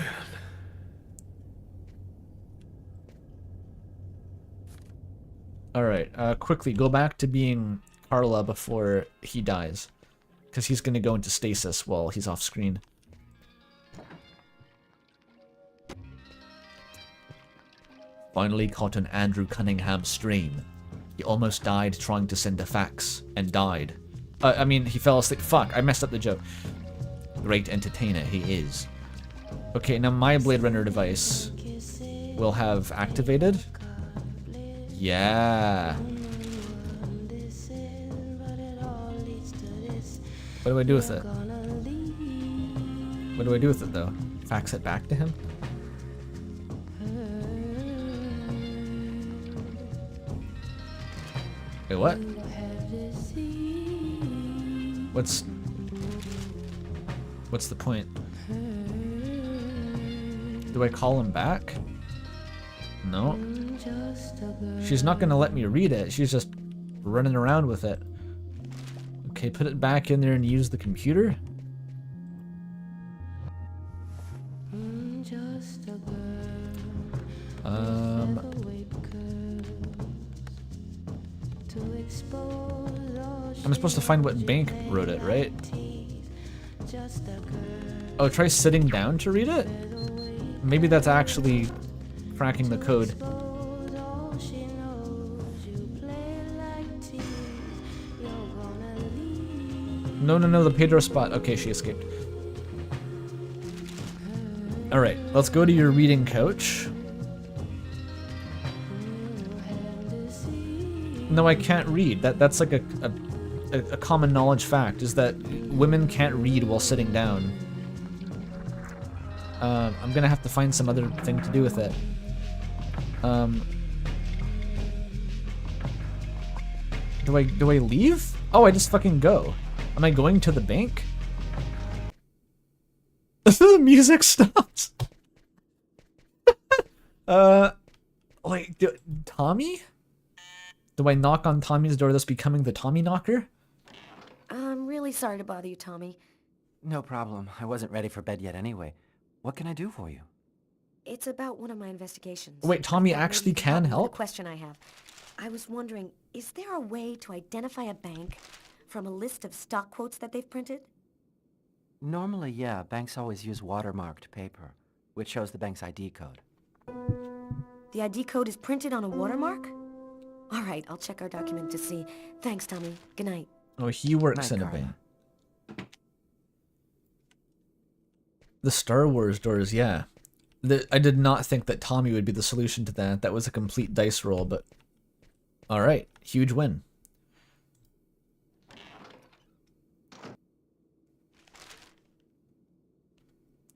Alright, quickly, go back to being Carla before he dies. Because he's gonna go into stasis while he's off screen. Finally caught an Andrew Cunningham stream. He almost died trying to send a fax, and died. I mean, he fell asleep. Fuck, I messed up the joke. Great entertainer he is. Okay, now my Blade Runner device will have activated. Yeah. What do I do with it? What do I do with it, though? Fax it back to him? Wait, what? What's the point? Do I call him back? No. She's not gonna let me read it. She's just running around with it. Okay, put it back in there and use the computer. I'm supposed to find what bank wrote it, right? Oh, try sitting down to read it? Maybe that's actually cracking the code. No, the Pedro spot. Okay, she escaped. Alright, let's go to your reading coach. No, I can't read. That's like a common knowledge fact, is that women can't read while sitting down. I'm gonna have to find some other thing to do with it. Do I leave? Oh, I just fucking go. Am I going to the bank? The music stops. Wait, Tommy? Do I knock on Tommy's door, thus becoming the Tommy knocker? I'm really sorry to bother you, Tommy. No problem. I wasn't ready for bed yet anyway. What can I do for you? It's about one of my investigations. Wait, Tommy I thought maybe actually you could can me with help? a question I have. I was wondering, is there a way to identify a bank from a list of stock quotes that they've printed? Normally, yeah, banks always use watermarked paper, which shows the bank's ID code. The ID code is printed on a watermark? All right, I'll check our document to see. Thanks, Tommy. Good night. Oh, he works Night, in a Carla. bank. The Star Wars doors, yeah. I did not think that Tommy would be the solution to that. That was a complete dice roll, but... Alright, huge win.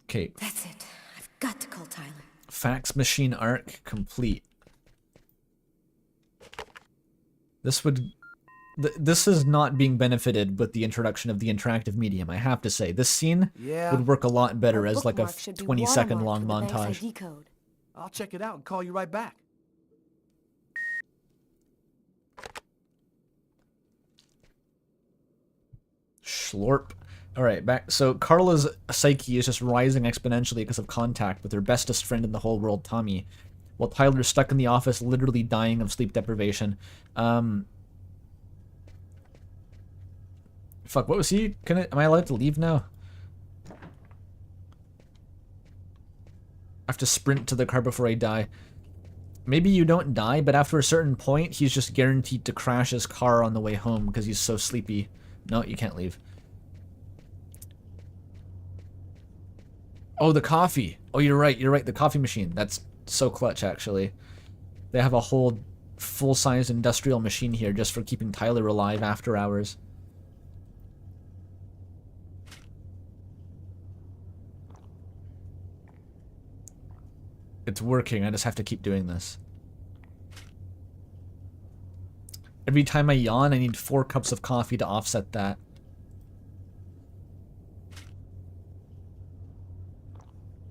Okay. That's it. I've got to call Tyler. Fax machine arc complete. This would... This is not being benefited with the introduction of the interactive medium, I have to say. This scene would work a lot better Our as like a bookmark should be 20-second watermarked long with the bank's montage. ID code. I'll check it out and call you right back. Schlorp. Alright, back. So Carla's psyche is just rising exponentially because of contact with her bestest friend in the whole world, Tommy. While Tyler's stuck in the office, literally dying of sleep deprivation. Fuck, what was he? Am I allowed to leave now? I have to sprint to the car before I die. Maybe you don't die, but after a certain point, he's just guaranteed to crash his car on the way home because he's so sleepy. No, you can't leave. Oh, the coffee. Oh, you're right, the coffee machine. That's so clutch, actually. They have a whole full-size industrial machine here just for keeping Tyler alive after hours. It's working, I just have to keep doing this. Every time I yawn, I need 4 cups of coffee to offset that.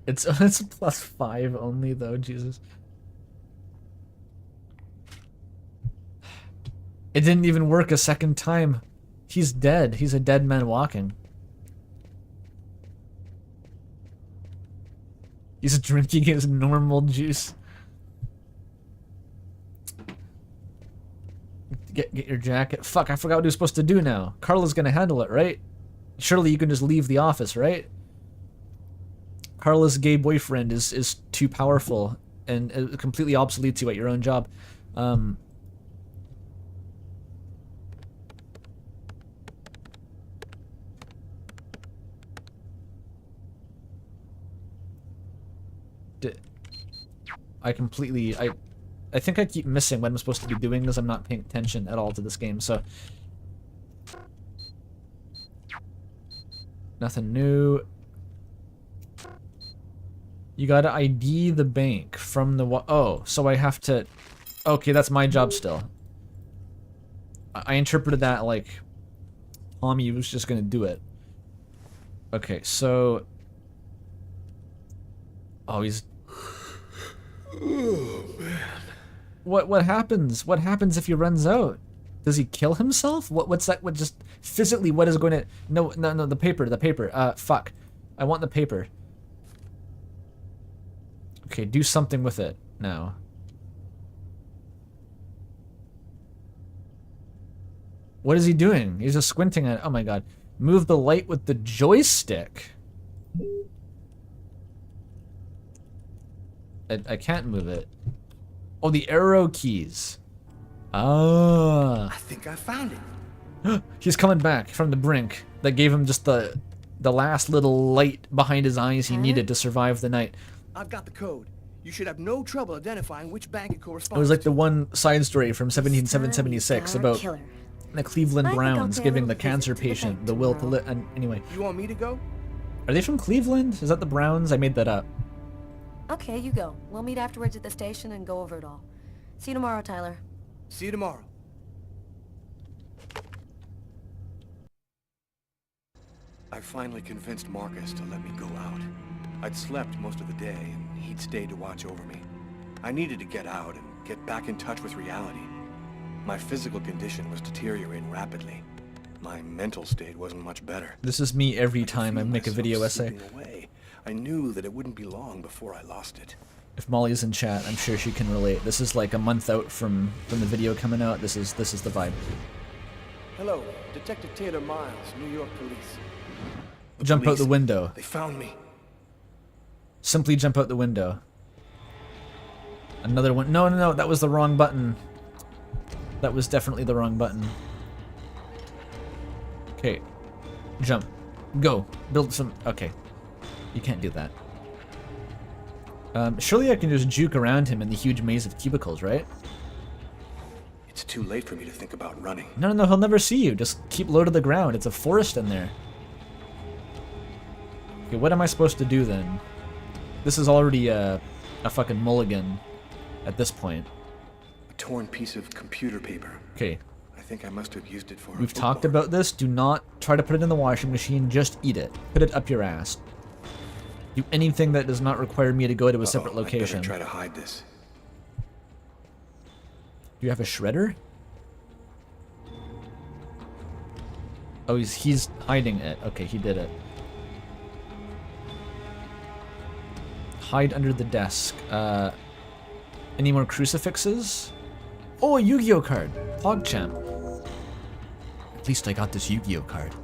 It's +5 only though, Jesus. It didn't even work a second time. He's dead. He's a dead man walking. He's drinking his normal juice. Get your jacket. Fuck, I forgot what he was supposed to do now. Carla's gonna handle it, right? Surely you can just leave the office, right? Carla's gay boyfriend is too powerful and completely obsolete you at your own job. I think I keep missing what I'm supposed to be doing because I'm not paying attention at all to this game, so... Nothing new. You gotta ID the bank from the oh, so I have to... Okay, that's my job still. I interpreted that like Tommy was just gonna do it. Okay, so... Oh, he's... Oh, man. What happens? What happens if he runs out? Does he kill himself? What's that? What just physically? What is going to? No, the paper. Fuck. I want the paper. Okay, do something with it now. What is he doing? He's just squinting at it. Oh my god. Move the light with the joystick. I can't move it. Oh, the arrow keys. Ah. I think I found it. He's coming back from the brink. That gave him just the last little light behind his eyes he needed to survive the night. I've got the code. You should have no trouble identifying which bank it corresponds It was like to. the one side story from 1776 about the Cleveland Browns giving the cancer patient the will to live. And anyway, You want me to go? are they from Cleveland? Is that the Browns? I made that up. Okay, you go. We'll meet afterwards at the station and go over it all. See you tomorrow, Tyler. See you tomorrow. I finally convinced Marcus to let me go out. I'd slept most of the day, and he'd stayed to watch over me. I needed to get out and get back in touch with reality. My physical condition was deteriorating rapidly. My mental state wasn't much better. This is me every time I make a video essay. Away. I knew that it wouldn't be long before I lost it. If Molly's in chat, I'm sure she can relate. This is like a month out from the video coming out. This is the vibe. Hello, Detective Taylor Miles, New York Police. Jump out the window. They found me. Simply jump out the window. Another one. No, no, no. That was the wrong button. That was definitely the wrong button. Okay. Jump. Go. Build some... Okay. You can't do that. Surely I can just juke around him in the huge maze of cubicles, right? It's too late for me to think about running. No, no, no. He'll never see you. Just keep low to the ground. It's a forest in there. Okay, what am I supposed to do then? This is already a fucking mulligan at this point. A torn piece of computer paper. Okay. I think I must have used it for We've talked about this. Do not try to put it in the washing machine. Just eat it. Put it up your ass. Do anything that does not require me to go to a separate location. I better try to hide this. Do you have a shredder? Oh, he's hiding it. Okay, he did it. Hide under the desk. Any more crucifixes? Oh, a Yu-Gi-Oh card. PogChamp. At least I got this Yu-Gi-Oh card.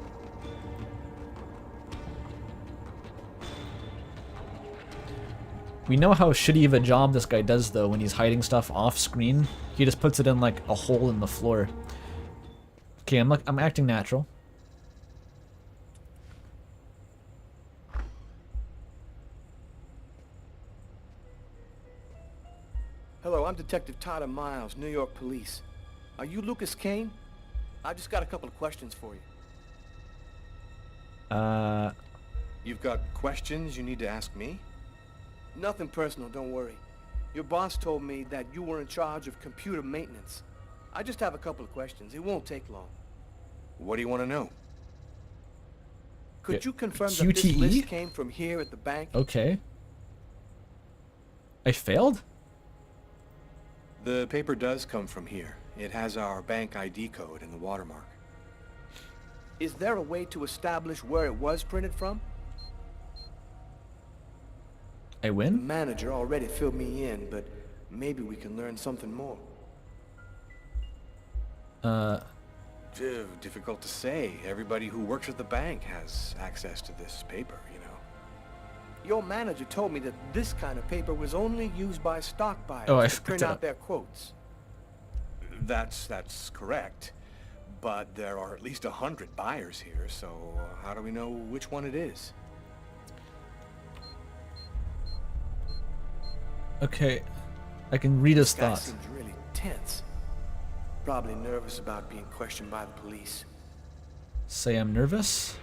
We know how shitty of a job this guy does, though, when he's hiding stuff off screen. He just puts it in, like, a hole in the floor. Okay, I'm acting natural. Hello, I'm Detective Tyler Miles, New York Police. Are you Lucas Kane? I just got a couple of questions for you. You've got questions you need to ask me? Nothing personal, don't worry. Your boss told me that you were in charge of computer maintenance. I just have a couple of questions. It won't take long. What do you want to know? Could you confirm that this list came from here at the bank? Okay. I failed? The paper does come from here. It has our bank ID code and the watermark. Is there a way to establish where it was printed from? I The win? manager already filled me in, but maybe we can learn something more. Difficult to say. Everybody who works at the bank has access to this paper, you know. Your manager told me that this kind of paper was only used by stock buyers to print out their quotes. That's correct. But there are at least 100 buyers here, so how do we know which one it is? Okay. I can read his This guy thoughts. seems really tense. Probably nervous about being questioned by the police. Say I'm nervous?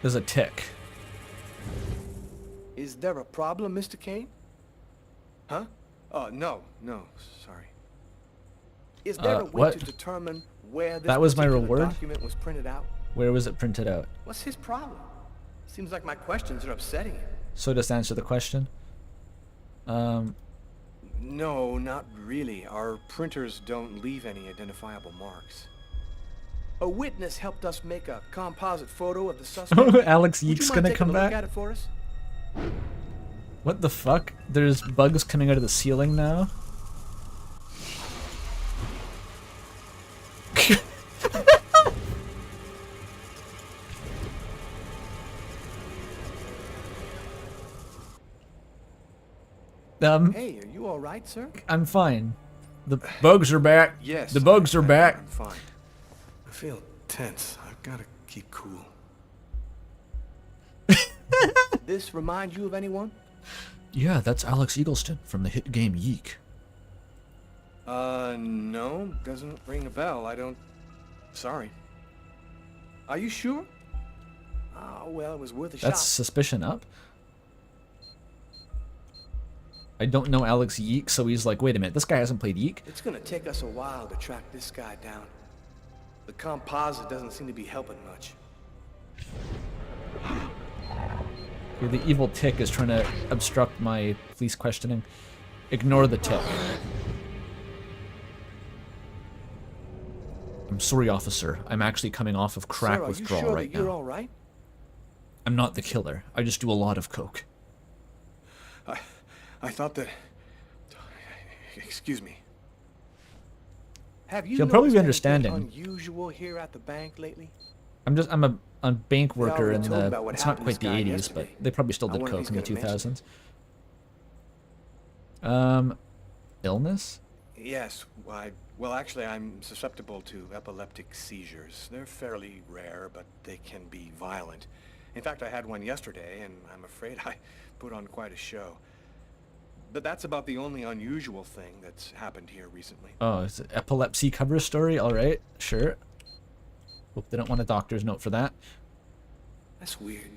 There's a tick. Is there a problem, Mr. Kane? Huh? No, sorry. Is there a way what? to determine where this That was my particular reward? document was printed out? Where was it printed out? What's his problem? Seems like my questions are upsetting him. So just answer the question. No, not really. Our printers don't leave any identifiable marks. A witness helped us make a composite photo of the suspect. Alex Would you Yeek's mind gonna taking come a look back? at it for us? What the fuck? There's bugs coming out of the ceiling now? Hey, are you all right, sir? I'm fine. The bugs are back. Yes. The bugs are back. I'm fine. I feel tense. I've got to keep cool. This remind you of anyone? Yeah, that's Alex Eagleston from the hit game Yeek. No. Doesn't ring a bell. I don't... Sorry. Are you sure? Oh, well, it was worth a shot. That's suspicion up. I don't know Alex Yeek, so he's like, wait a minute, this guy hasn't played Yeek? It's gonna take us a while to track this guy down. The composite doesn't seem to be helping much. Okay, the evil tick is trying to obstruct my police questioning. Ignore the tick. I'm sorry, officer. I'm actually coming off of crack Sir, withdrawal are you sure right that you're now. all right? I'm not the killer. I just do a lot of coke. I thought that... Excuse me. Have you He'll probably be noticed anything understanding. unusual here at the bank lately? I'm a bank They worker already in told the... about what It's not happened quite to the this guy 80s, but yesterday. they probably still I did wonder if coke in the he's gonna mention 2000s. Illness? Yes, well, actually, I'm susceptible to epileptic seizures. They're fairly rare, but they can be violent. In fact, I had one yesterday, and I'm afraid I put on quite a show. But that's about the only unusual thing that's happened here recently. Oh, it's an epilepsy cover story? Alright, sure. Hope they don't want a doctor's note for that. That's weird.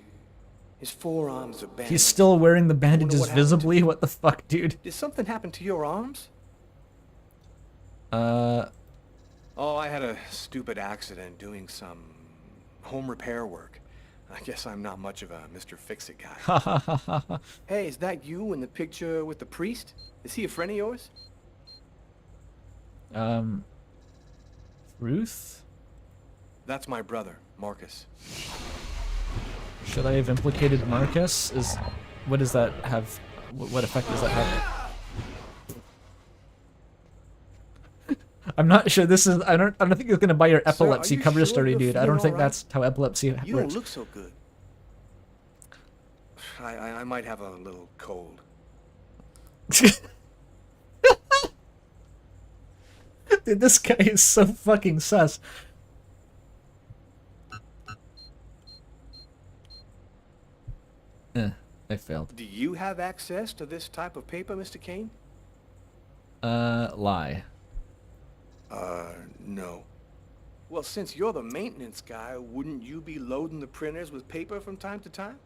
His forearms are bandaged. He's still wearing the what bandages happened to visibly? What the fuck, dude? Did something happen to your arms? Uh... Oh, I had a stupid accident doing some home repair work. I guess I'm not much of a Mr. Fix-It guy. Hey, is that you in the picture with the priest? Is he a friend of yours? Ruth? That's my brother, Marcus. Should I have implicated Marcus? What does that have? What effect does that have? I'm not sure this is. I don't think he's gonna buy your Sir, are epilepsy you cover sure story, you're dude. I feeling don't think all right? that's how epilepsy You works. don't look so good. I might have a little cold. Dude, this guy is so fucking sus. I failed. Do you have access to this type of paper, Mr. Kane? Lie. No. Well, since you're the maintenance guy, wouldn't you be loading the printers with paper from time to time?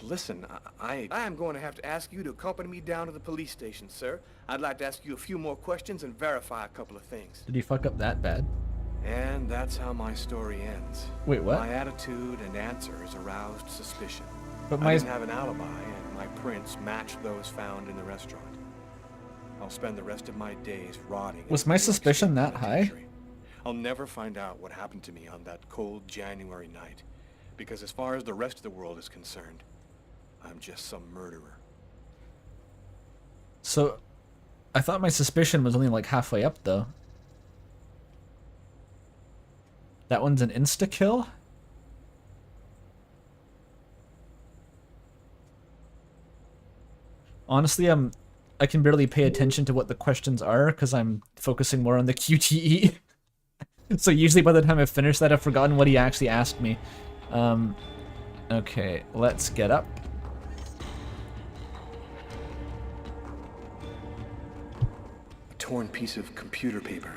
Listen, I am going to have to ask you to accompany me down to the police station, sir. I'd like to ask you a few more questions and verify a couple of things. Did he fuck up that bad? And that's how my story ends. Wait, what? My attitude and answers aroused suspicion. But I didn't have an alibi, and my prints matched those found in the restaurant. I'll spend the rest of my days rotting. Was in my New York suspicion State that high? Penitentiary. I'll never find out what happened to me on that cold January night, because as far as the rest of the world is concerned, I'm just some murderer. So, I thought my suspicion was only like halfway up, though. That one's an insta-kill? Honestly, I can barely pay attention to what the questions are because I'm focusing more on the QTE. So usually by the time I finish that, I've forgotten what he actually asked me. Okay, let's get up. A torn piece of computer paper.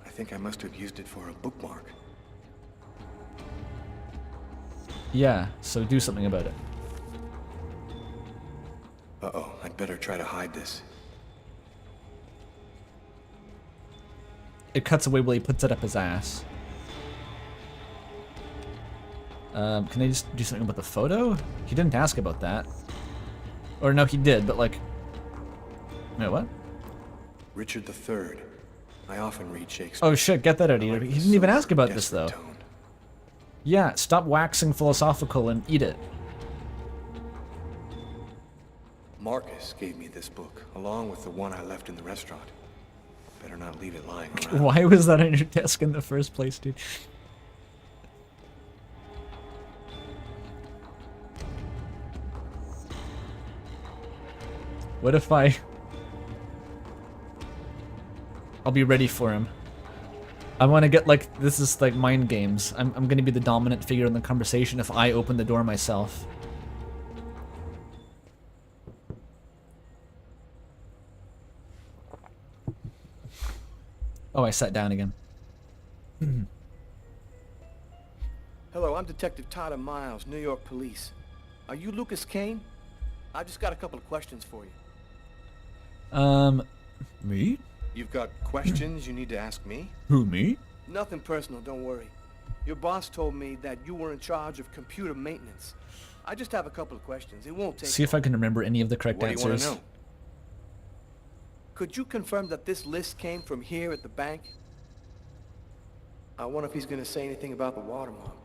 I think I must have used it for a bookmark. Yeah, so do something about it. Uh-oh, I'd better try to hide this. It cuts away while he puts it up his ass. Can I just do something about the photo? He didn't ask about that. Or no, he did, but like... Wait, what? Richard III. I often read Shakespeare. Oh shit, get that out of here. He didn't even ask about this, though. Tone. Yeah, stop waxing philosophical and eat it. Marcus gave me this book, along with the one I left in the restaurant. Better not leave it lying around. Why was that on your desk in the first place, dude? What if I'll be ready for him. I want to get, like, this is like mind games. I'm gonna be the dominant figure in the conversation if I open the door myself. Oh, I sat down again. Hello, I'm Detective Tyler Miles, New York Police. Are you Lucas Kane? I just got a couple of questions for you. Me? You've got questions you need to ask me? Who, me? Nothing personal, don't worry. Your boss told me that you were in charge of computer maintenance. I just have a couple of questions. It won't take See if I can remember any of the correct What do you want answers. to know? Could you confirm that this list came from here at the bank? I wonder if he's going to say anything about the watermark.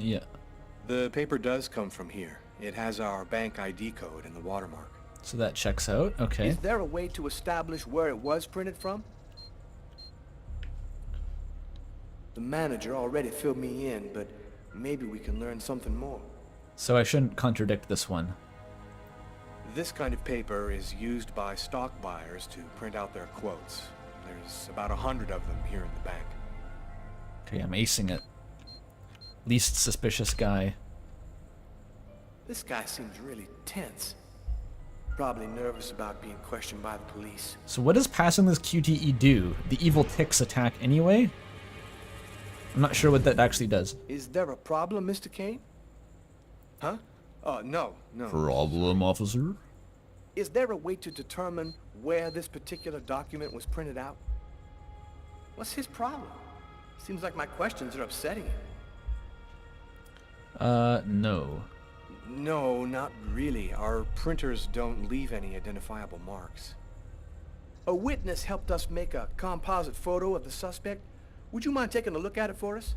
Yeah. The paper does come from here. It has our bank ID code and the watermark. So that checks out. Okay. Is there a way to establish where it was printed from? The manager already filled me in, but maybe we can learn something more. So I shouldn't contradict this one. This kind of paper is used by stock buyers to print out their quotes. There's about 100 of them here in the bank. Okay, I'm acing it. Least suspicious guy. This guy seems really tense. Probably nervous about being questioned by the police. So what does passing this QTE do? The evil ticks attack anyway? I'm not sure what that actually does. Is there a problem, Mr. Kane? Huh? No. Problem, officer? Is there a way to determine where this particular document was printed out? What's his problem? Seems like my questions are upsetting him. No. No, not really. Our printers don't leave any identifiable marks. A witness helped us make a composite photo of the suspect. Would you mind taking a look at it for us?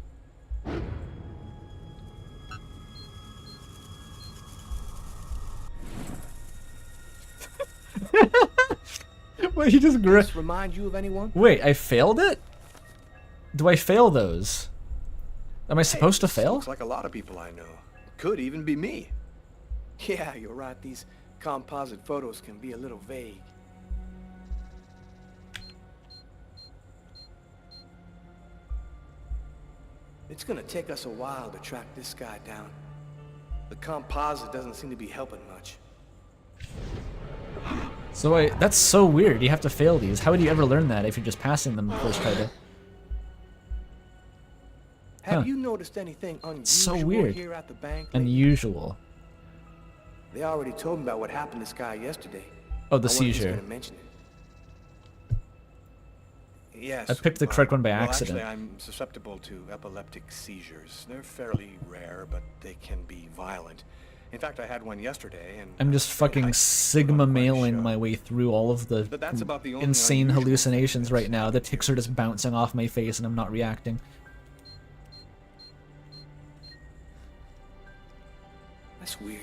Wait, he just Does this remind you of anyone? Wait, I failed it? Do I fail those? Am I supposed to fail? Looks like a lot of people I know. Could even be me. Yeah, you're right. These composite photos can be a little vague. It's gonna take us a while to track this guy down. The composite doesn't seem to be helping much. So that's so weird. You have to fail these. How would you ever learn that if you're just passing them first try to? Have you noticed anything unusual So weird. here at the bank lately? Unusual. They already told me about what happened to this guy yesterday. Oh, the I wonder if he's seizure. gonna mention it. Yes. I picked the correct one by accident. Actually, I'm susceptible to epileptic seizures. They're fairly rare, but they can be violent. In fact, I had one yesterday, and I'm just fucking sigma mailing my way through all of the But that's about the only insane unusual hallucinations right now. The ticks are just bouncing off my face and I'm not reacting. That's weird.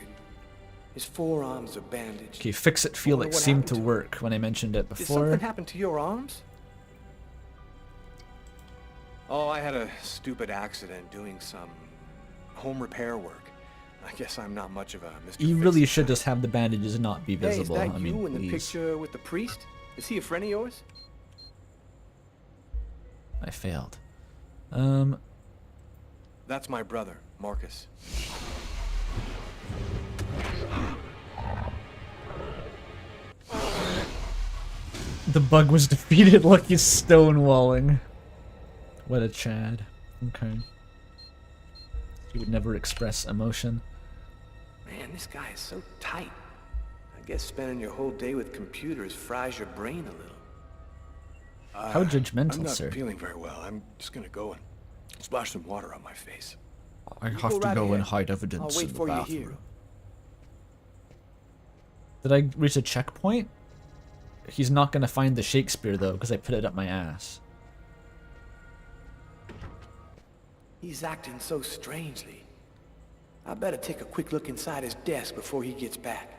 His forearms are bandaged. Okay, fix it, Felix what seemed to happened to work when I mentioned it Did before. something happen to your arms? Oh, I had a stupid accident doing some home repair work. I guess I'm not much of a Mr. You really Fix-It should guy. just have the bandages not be visible. Hey, is that I you mean, in the please. picture with the priest? Is he a friend of yours? I failed. That's my brother, Marcus. The bug was defeated. Look, he's stonewalling. What a Chad. Okay. He would never express emotion. Man, this guy is so tight. I guess spending your whole day with computers fries your brain a little. How judgmental, I'm not sir. feeling very well. I'm just gonna go and splash some water on my face. I You have go to right go and ahead. hide evidence I'll wait in the for you bathroom. here. Did I reach a checkpoint? He's not gonna find the Shakespeare though, because I put it up my ass. He's acting so strangely. I better take a quick look inside his desk before he gets back.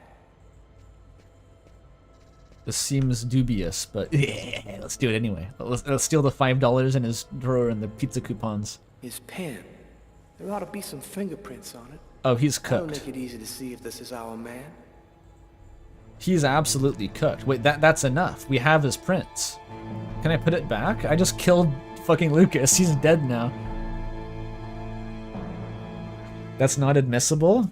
This seems dubious, but let's do it anyway. Let's steal the $5 in his drawer and the pizza coupons. His pen. There ought to be some fingerprints on it. Oh, he's That'll cooked. make it easy to see if this is our man. He's absolutely cooked. Wait, that's enough. We have his prints. Can I put it back? I just killed fucking Lucas. He's dead now. That's not admissible?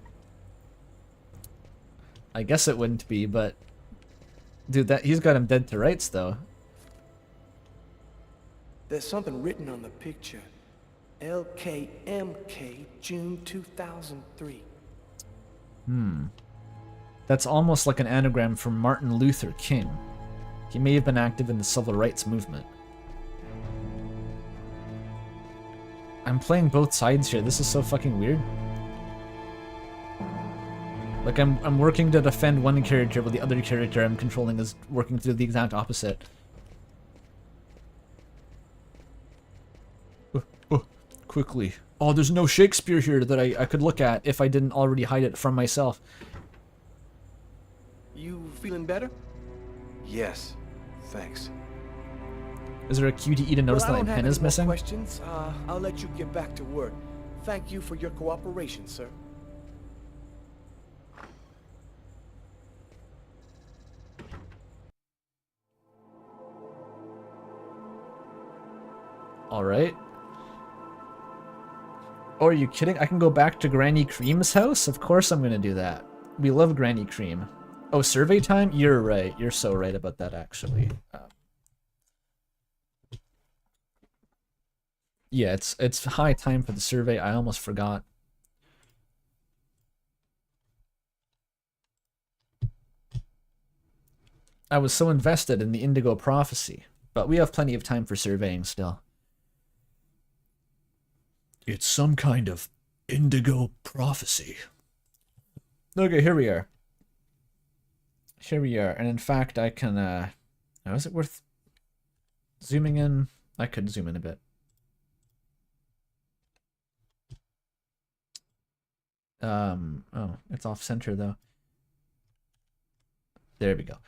I guess it wouldn't be, but... Dude, he's got him dead to rights, though. There's something written on the picture. LKMK, June 2003. That's almost like an anagram for Martin Luther King. He may have been active in the civil rights movement. I'm playing both sides here. This is so fucking weird. Like, I'm working to defend one character, but the other character I'm controlling is working to do the exact opposite. Quickly. Oh, there's no Shakespeare here that I could look at if I didn't already hide it from myself. You feeling better? Yes, thanks. Is there a QTE to notice that my pen is missing? Questions? I'll let you get back to work. Thank you for your cooperation, sir. Alright. Oh, are you kidding? I can go back to Granny Cream's house? Of course I'm gonna do that. We love Granny Cream. Oh, survey time? You're right. You're so right about that, actually. Yeah, it's high time for the survey. I almost forgot. I was so invested in the Indigo Prophecy, but we have plenty of time for surveying still. It's some kind of Indigo Prophecy. Okay, here we are. Here we are, and in fact I can, now is it worth zooming in? I could zoom in a bit. Oh, it's off center though. There we go.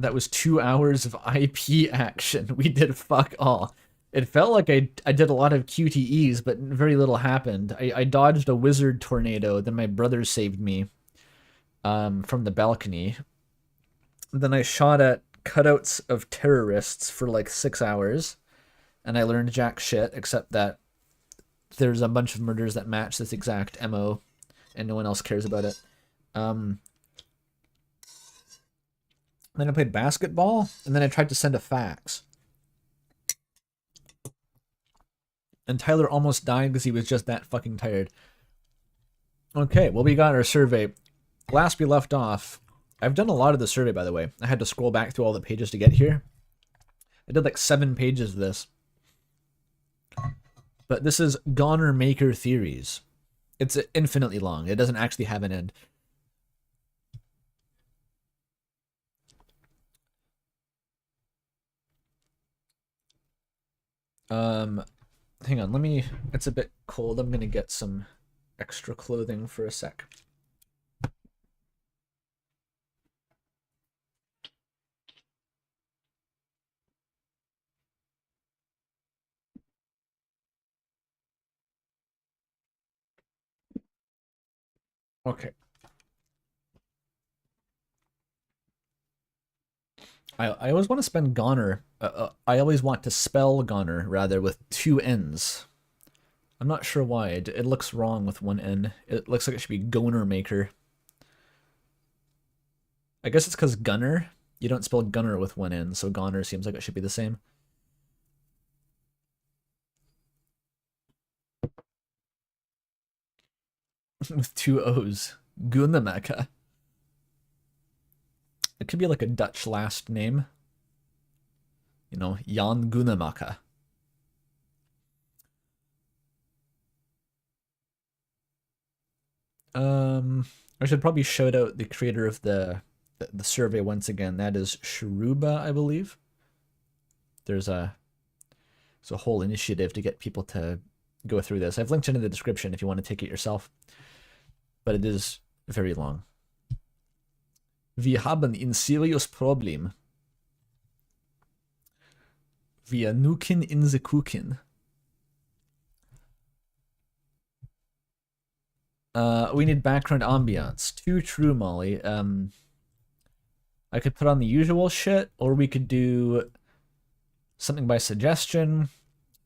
That was 2 hours of IP action. We did fuck all. It felt like I did a lot of QTEs, but very little happened. I dodged a wizard tornado, then my brother saved me from the balcony. Then I shot at cutouts of terrorists for like 6 hours, and I learned jack shit, except that there's a bunch of murders that match this exact MO, and no one else cares about it. Then I played basketball, and then I tried to send a fax. And Tyler almost died because he was just that fucking tired. Okay, well, we got our survey. Last we left off, I've done a lot of the survey, by the way. I had to scroll back through all the pages to get here. I did like 7 pages of this. But this is Goner Maker Theories. It's infinitely long. It doesn't actually have an end. Hang on, let me, it's a bit cold. I'm gonna get some extra clothing for a sec. Okay. I always want to spend Goner. I always want to spell Goner, rather, with 2 N's. I'm not sure why. It looks wrong with 1 N. It looks like it should be Goner Maker. I guess it's because Gunner. You don't spell Gunner with 1 N, so Goner seems like it should be the same. With 2 O's. Gunamaka. It could be like a Dutch last name. You know, Jan Gunamaka. I should probably shout out the creator of the survey once again. That is Sharuba, I believe. There's a whole initiative to get people to go through this. I've linked it in the description if you want to take it yourself. But it is very long. Wir haben ein serious Problem. Wir nuken in the Kuchen. We need background ambiance. Too true, Molly. I could put on the usual shit, or we could do something by suggestion.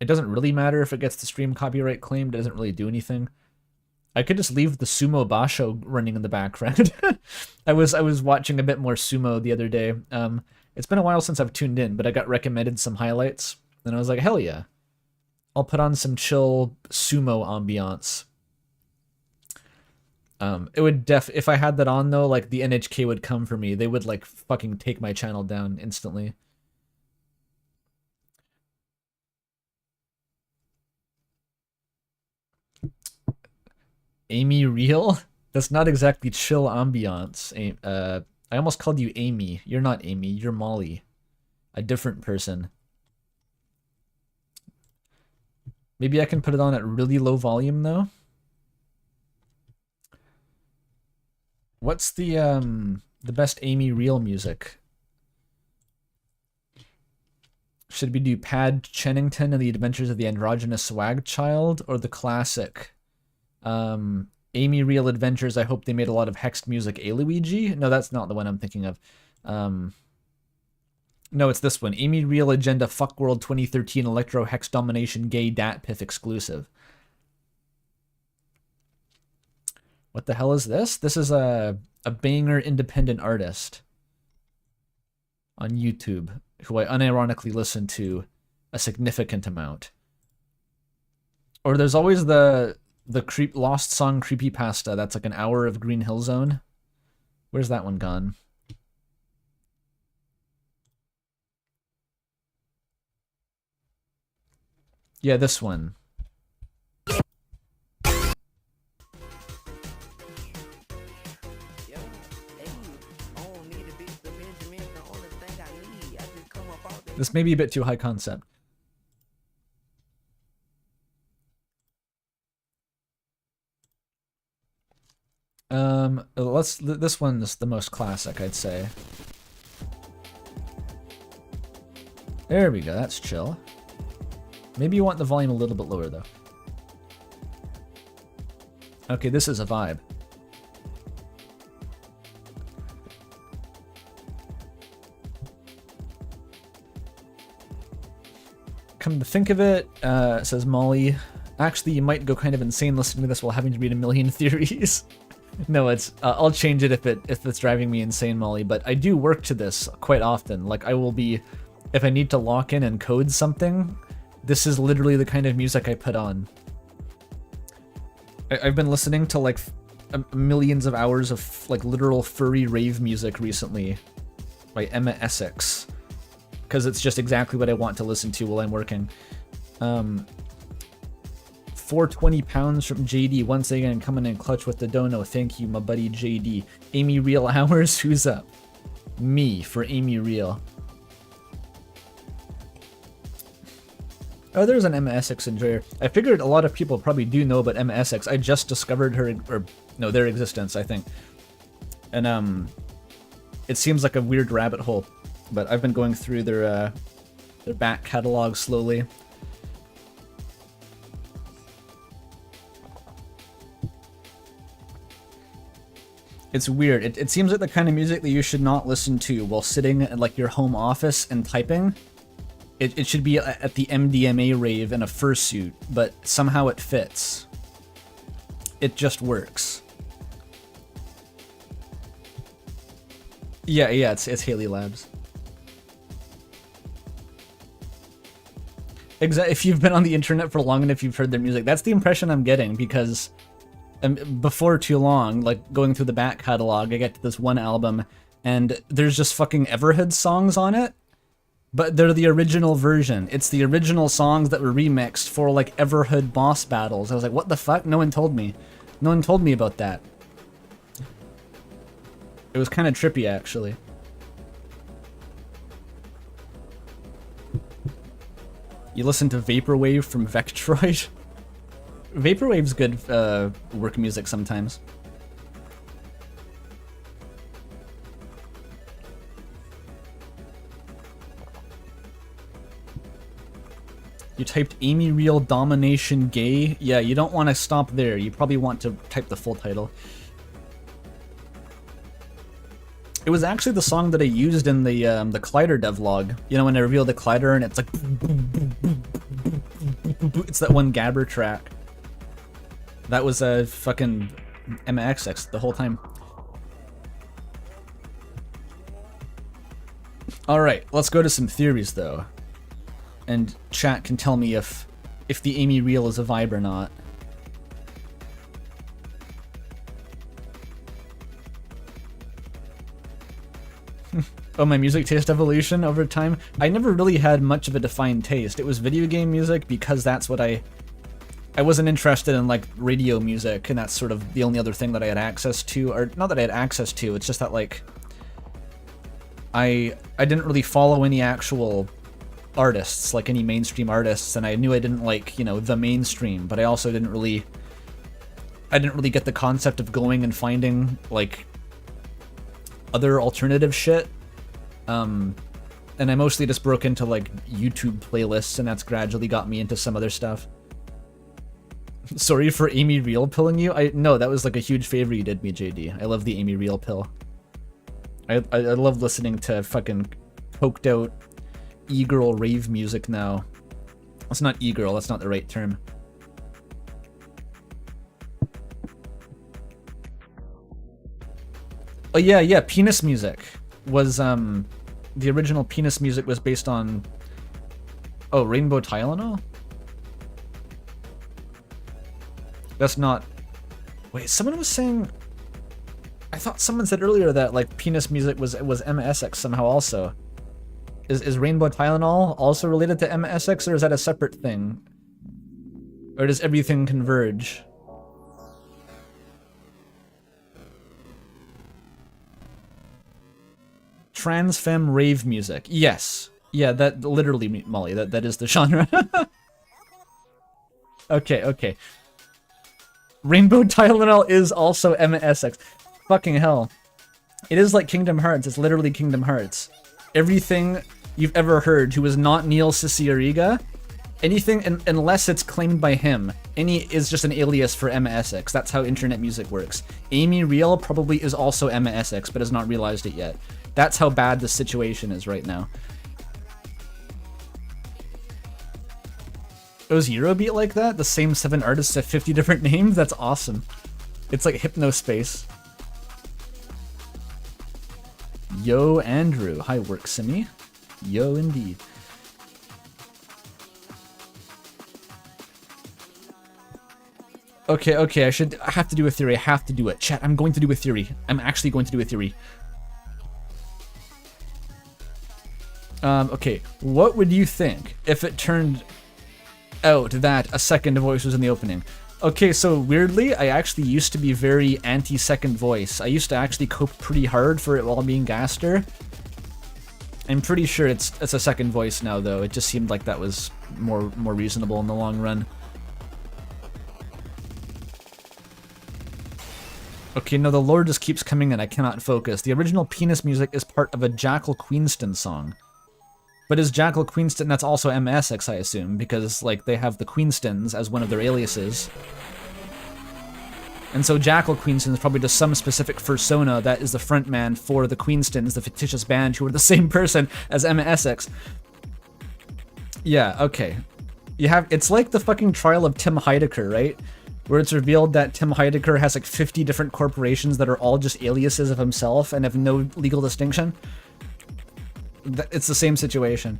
It doesn't really matter if it gets the stream copyright claimed. It doesn't really do anything. I could just leave the Sumo Basho running in the background. I was watching a bit more sumo the other day. It's been a while since I've tuned in, but I got recommended some highlights, and I was like, hell yeah. I'll put on some chill sumo ambiance. It would if I had that on though, like the NHK would come for me. They would like fucking take my channel down instantly. Amy Real? That's not exactly chill ambiance. I almost called you Amy. You're not Amy, you're Molly. A different person. Maybe I can put it on at really low volume though. What's the best Amy Real music? Should we do Pad Chennington and the Adventures of the Androgynous Swag Child, or the classic Amy Real Adventures? I hope they made a lot of hexed music. Aluigi? No, that's not the one I'm thinking of. No, it's this one. Amy Real Agenda Fuck World 2013 Electro Hex Domination Gay Dat Piff exclusive. What the hell is this? This is a banger independent artist on YouTube who I unironically listen to a significant amount. Or there's always the Lost Song Creepypasta that's like an hour of Green Hill Zone. Where's that one gone? Yeah, this one. This may be a bit too high concept. This one's the most classic, I'd say. There we go, that's chill. Maybe you want the volume a little bit lower though. Okay, this is a vibe. Come to think of it, says Molly, actually you might go kind of insane listening to this while having to read a million theories. No, it's I'll change it if it's driving me insane, Molly, but I do work to this quite often. Like I will be, if I need to lock in and code something, this is literally the kind of music I put on. I've been listening to like millions of hours of like literal furry rave music recently by Emma Essex, because it's just exactly what I want to listen to while I'm working. 420 pounds from JD, once again coming in clutch with the dono. Thank you, my buddy JD. Amy Real hours, who's up? Me for Amy Real. Oh, there's an Emma Essex enjoyer. I figured a lot of people probably do know about Emma Essex. I just discovered her, or no, their existence, I think. And it seems like a weird rabbit hole, but I've been going through their back catalog slowly. It's weird. It seems like the kind of music that you should not listen to while sitting in like your home office and typing. It should be at the MDMA rave in a fursuit, but somehow it fits. It just works. Yeah, it's Haley Labs. Exactly. If you've been on the internet for long enough, you've heard their music. That's the impression I'm getting, because before too long, like going through the back catalog, I get to this one album, and there's just fucking Everhood songs on it. But they're the original version. It's the original songs that were remixed for like Everhood boss battles. I was like, what the fuck? No one told me. No one told me about that. It was kind of trippy, actually. You listen to Vaporwave from Vectroid? Vaporwave's good work music sometimes. You typed Amy Real Domination Gay. Yeah, you don't want to stop there. You probably want to type the full title. It was actually the song that I used in the Collider devlog. You know, when I reveal the Collider and it's like... It's that one Gabber track. That was a fucking MXX the whole time. Alright, let's go to some theories though. And chat can tell me if the Amy Real is a vibe or not. Oh, my music taste evolution over time? I never really had much of a defined taste. It was video game music because that's what I wasn't interested in, like, radio music, and that's sort of the only other thing that I had access to. Or, not that I had access to, it's just that, like, I didn't really follow any actual artists, like any mainstream artists, and I knew I didn't like, you know, the mainstream, but I also didn't really get the concept of going and finding, like, other alternative shit. And I mostly just broke into, like, YouTube playlists, and that's gradually got me into some other stuff. Sorry for Amy Real pilling you? No, that was, like, a huge favor you did me, JD. I love the Amy Real pill. I love listening to fucking poked out e-girl rave music now. It's not e-girl, that's not the right term. Oh yeah, penis music was, the original penis music was based on, oh, Rainbow Tylenol? That's not, wait, someone was saying, I thought someone said earlier that, like, penis music was MSX somehow also. Is Rainbow Tylenol also related to MSX, or is that a separate thing? Or does everything converge? Trans femme rave music. Yes. Yeah, that literally, Molly, that is the genre. Okay. Rainbow Tylenol is also MSX. Fucking hell. It is like Kingdom Hearts. It's literally Kingdom Hearts. Everything you've ever heard who is not Neil Cicierega, anything unless it's claimed by him, any is just an alias for MSX. That's how internet music works. Amy Real probably is also MSX, but has not realized it yet. That's how bad the situation is right now. It was Eurobeat like that? The same 7 artists have 50 different names? That's awesome. It's like Hypnospace. Yo, Andrew. Hi, Worksimi. Yo, indeed. Okay, I have to do a theory. I have to do it. Chat, I'm going to do a theory. I'm actually going to do a theory. Okay, what would you think if it turned out that a second voice was in the opening? Okay, so weirdly, I actually used to be very anti-second voice. I used to actually cope pretty hard for it while being Gaster. I'm pretty sure it's a second voice now, though. It just seemed like that was more reasonable in the long run. Okay, no, the lore just keeps coming in. I cannot focus. The original penis music is part of a Jackal Queenston song. But is Jackal Queenston, that's also MSX, I assume, because, like, they have the Queenstons as one of their aliases. And so Jackal Queenston is probably just some specific fursona that is the frontman for the Queenstons, the fictitious band who are the same person as MSX. Yeah, okay. It's like the fucking trial of Tim Heidecker, right? Where it's revealed that Tim Heidecker has like 50 different corporations that are all just aliases of himself and have no legal distinction. It's the same situation.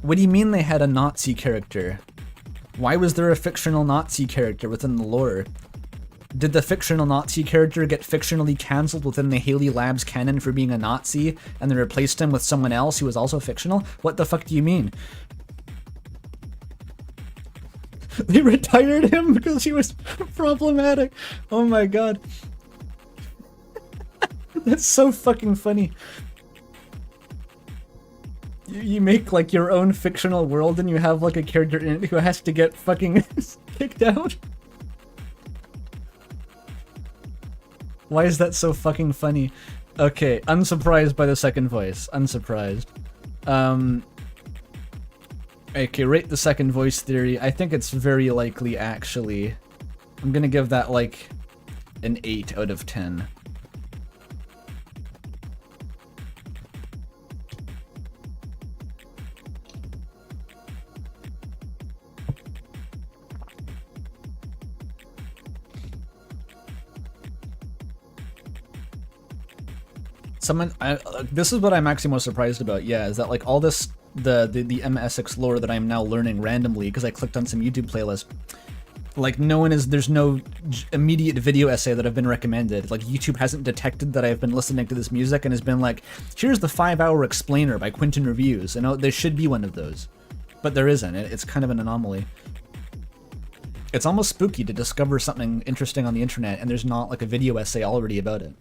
What do you mean they had a Nazi character? Why was there a fictional Nazi character within the lore? Did the fictional Nazi character get fictionally cancelled within the Haley Labs canon for being a Nazi, and they replaced him with someone else who was also fictional? What the fuck do you mean? They retired him because he was problematic. Oh my god. That's so fucking funny. You make like your own fictional world and you have like a character in it who has to get fucking kicked out. Why is that so fucking funny? Okay, unsurprised by the second voice. Unsurprised. Okay, rate the second voice theory. I think it's very likely, actually. I'm gonna give that, like, an 8 out of 10. This is what I'm actually most surprised about, yeah, is that, like, all this, the MSX lore that I'm now learning randomly, because I clicked on some YouTube playlist, like, there's no immediate video essay that I've been recommended. Like, YouTube hasn't detected that I've been listening to this music and has been like, here's the 5-hour explainer by Quentin Reviews, and there should be one of those. But there isn't. It's kind of an anomaly. It's almost spooky to discover something interesting on the internet and there's not, like, a video essay already about it.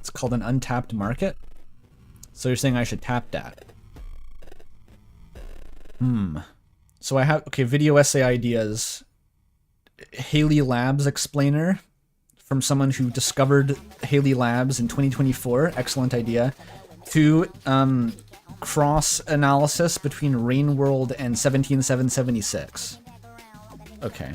It's called an untapped market? So you're saying I should tap that? So I have, okay, video essay ideas. Haley Labs explainer from someone who discovered Haley Labs in 2024. Excellent idea. 2, cross analysis between Rain World and 17776. Okay.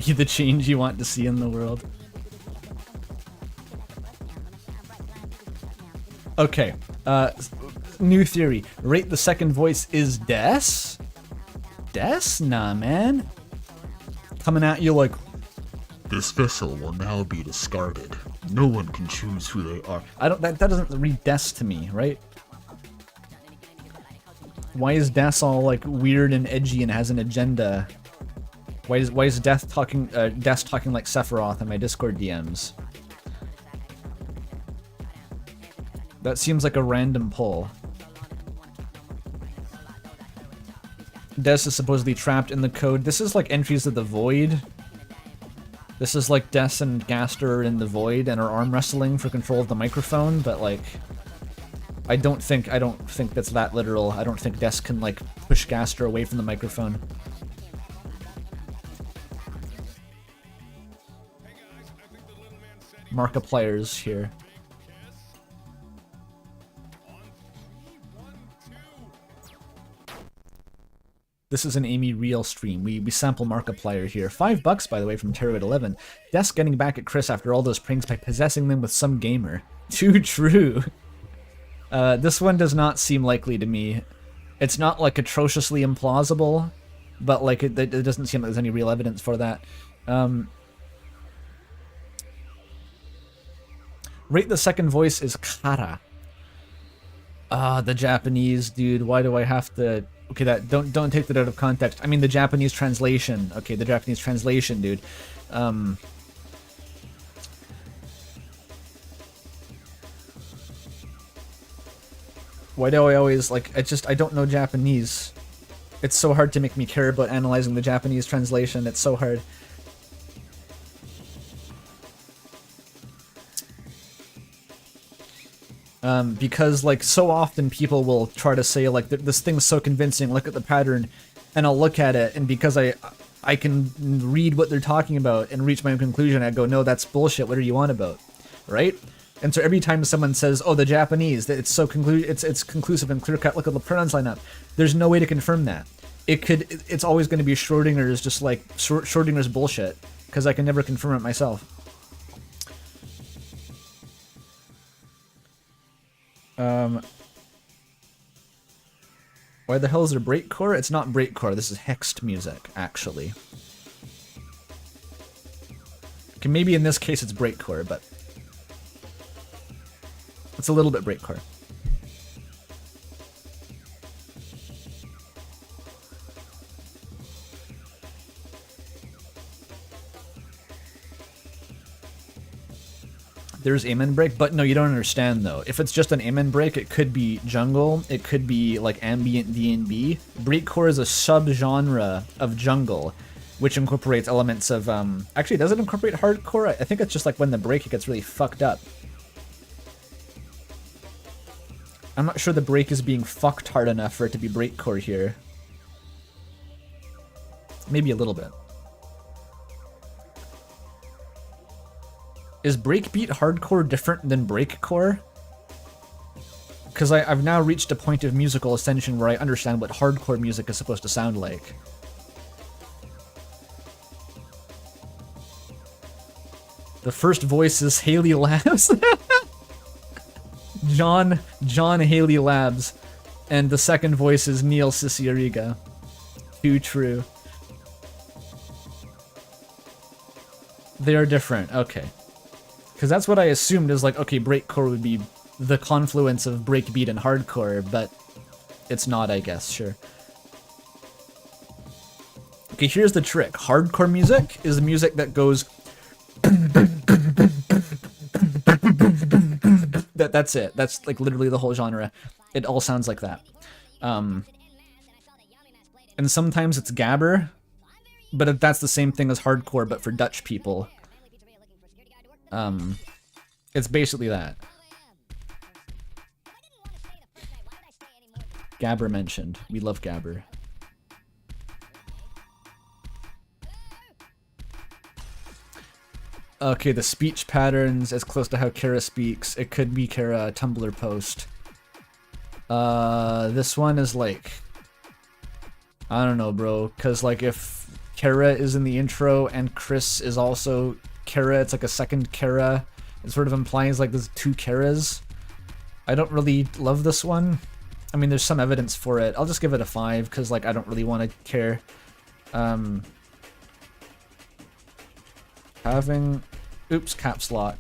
Be the change you want to see in the world. Okay, new theory. Rate the second voice is Des? Des? Nah, man. Coming at you like, This vessel will now be discarded. No one can choose who they are. that doesn't read Des to me, right? Why is Des all, like, weird and edgy and has an agenda? Why is Des talking like Sephiroth in my Discord DMs? That seems like a random pull. Des is supposedly trapped in the code. This is like entries of the Void. This is like Des and Gaster in the Void and are arm wrestling for control of the microphone, but like I don't think that's that literal. I don't think Des can like push Gaster away from the microphone. Markiplier's here. This is an Amy Real stream. We sample Markiplier here. $5 by the way from Terror11. Des getting back at Chris after all those pranks by possessing them with some gamer. Too true. This one does not seem likely to me. It's not like atrociously implausible, but like it doesn't seem like there's any real evidence for that. Rate the second voice is Kara. The Japanese dude. Why do I have to? Okay, that don't take that out of context. I mean the Japanese translation. Okay, the Japanese translation, dude. Why do I always like? I don't know Japanese. It's so hard to make me care about analyzing the Japanese translation. It's so hard. Because like so often people will try to say like this thing's so convincing, look at the pattern, and I'll look at it, and because I can read what they're talking about and reach my own conclusion, I go, no, that's bullshit, what are you on about, right? And so every time someone says, oh, the Japanese, that it's so it's conclusive and clear cut, look at the pronouns line up, there's no way to confirm that. It's always going to be Schrodinger's, just like Schrodinger's bullshit, because I can never confirm it myself. Why the hell is there breakcore? It's not breakcore, this is hexed music, actually. Okay, maybe in this case it's breakcore, but it's a little bit breakcore. There's amen break, but no, you don't understand though. If it's just an amen break, it could be jungle, it could be like ambient D&B. Breakcore is a subgenre of jungle, which incorporates elements of actually, does it incorporate hardcore? I think it's just like when the break it gets really fucked up. I'm not sure the break is being fucked hard enough for it to be breakcore here. Maybe a little bit. Is breakbeat hardcore different than breakcore? Because I've now reached a point of musical ascension where I understand what hardcore music is supposed to sound like. The first voice is Haley Labs. John Haley Labs. And the second voice is Neil Cicierega. Too true. They are different, okay. Because that's what I assumed is like, okay, breakcore would be the confluence of breakbeat and hardcore, but it's not, I guess, sure. Okay, here's the trick. Hardcore music is music that goes... That's it. That's like literally the whole genre. It all sounds like that. And sometimes it's gabber, but that's the same thing as hardcore, but for Dutch people. It's basically that. Gabber mentioned. We love gabber. Okay, the speech patterns as close to how Kara speaks. It could be Kara Tumblr post. This one is like... I don't know, bro. Because, like, if Kara is in the intro and Chris is also Kara, it's like a second Kara. It sort of implies, like, there's two Karas. I don't really love this one. I mean, there's some evidence for it. I'll just give it a 5, because, like, I don't really want to care. Having... Oops, caps lock.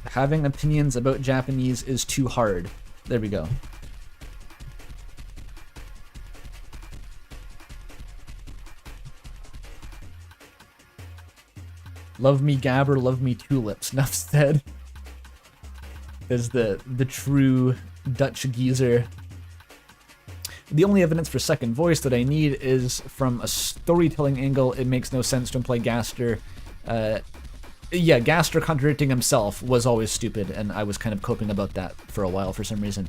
Having opinions about Japanese is too hard. There we go. Love me gabber, love me tulips. Enough said. Is the true Dutch geezer. The only evidence for second voice that I need is from a storytelling angle. It makes no sense to imply Gaster. Yeah, Gaster contradicting himself was always stupid, and I was kind of coping about that for a while for some reason.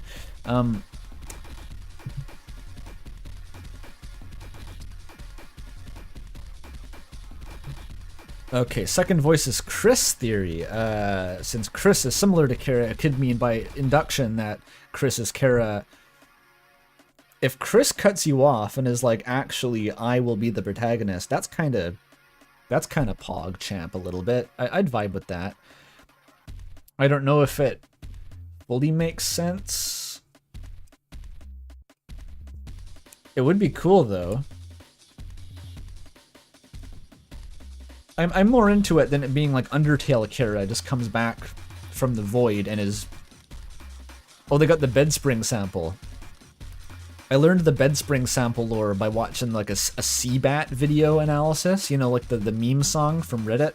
Okay, second voice is Chris theory. Since Chris is similar to Kara, it could mean by induction that Chris is Kara. If Chris cuts you off and is like, actually, I will be the protagonist, that's kind of Pog Champ a little bit. I'd vibe with that. I don't know if it fully makes sense. It would be cool, though. I'm more into it than it being like Undertale Kara just comes back from the void and is... Oh, they got the Bedspring sample. I learned the Bedspring sample lore by watching like a Seabat video analysis, you know, like the meme song from Reddit.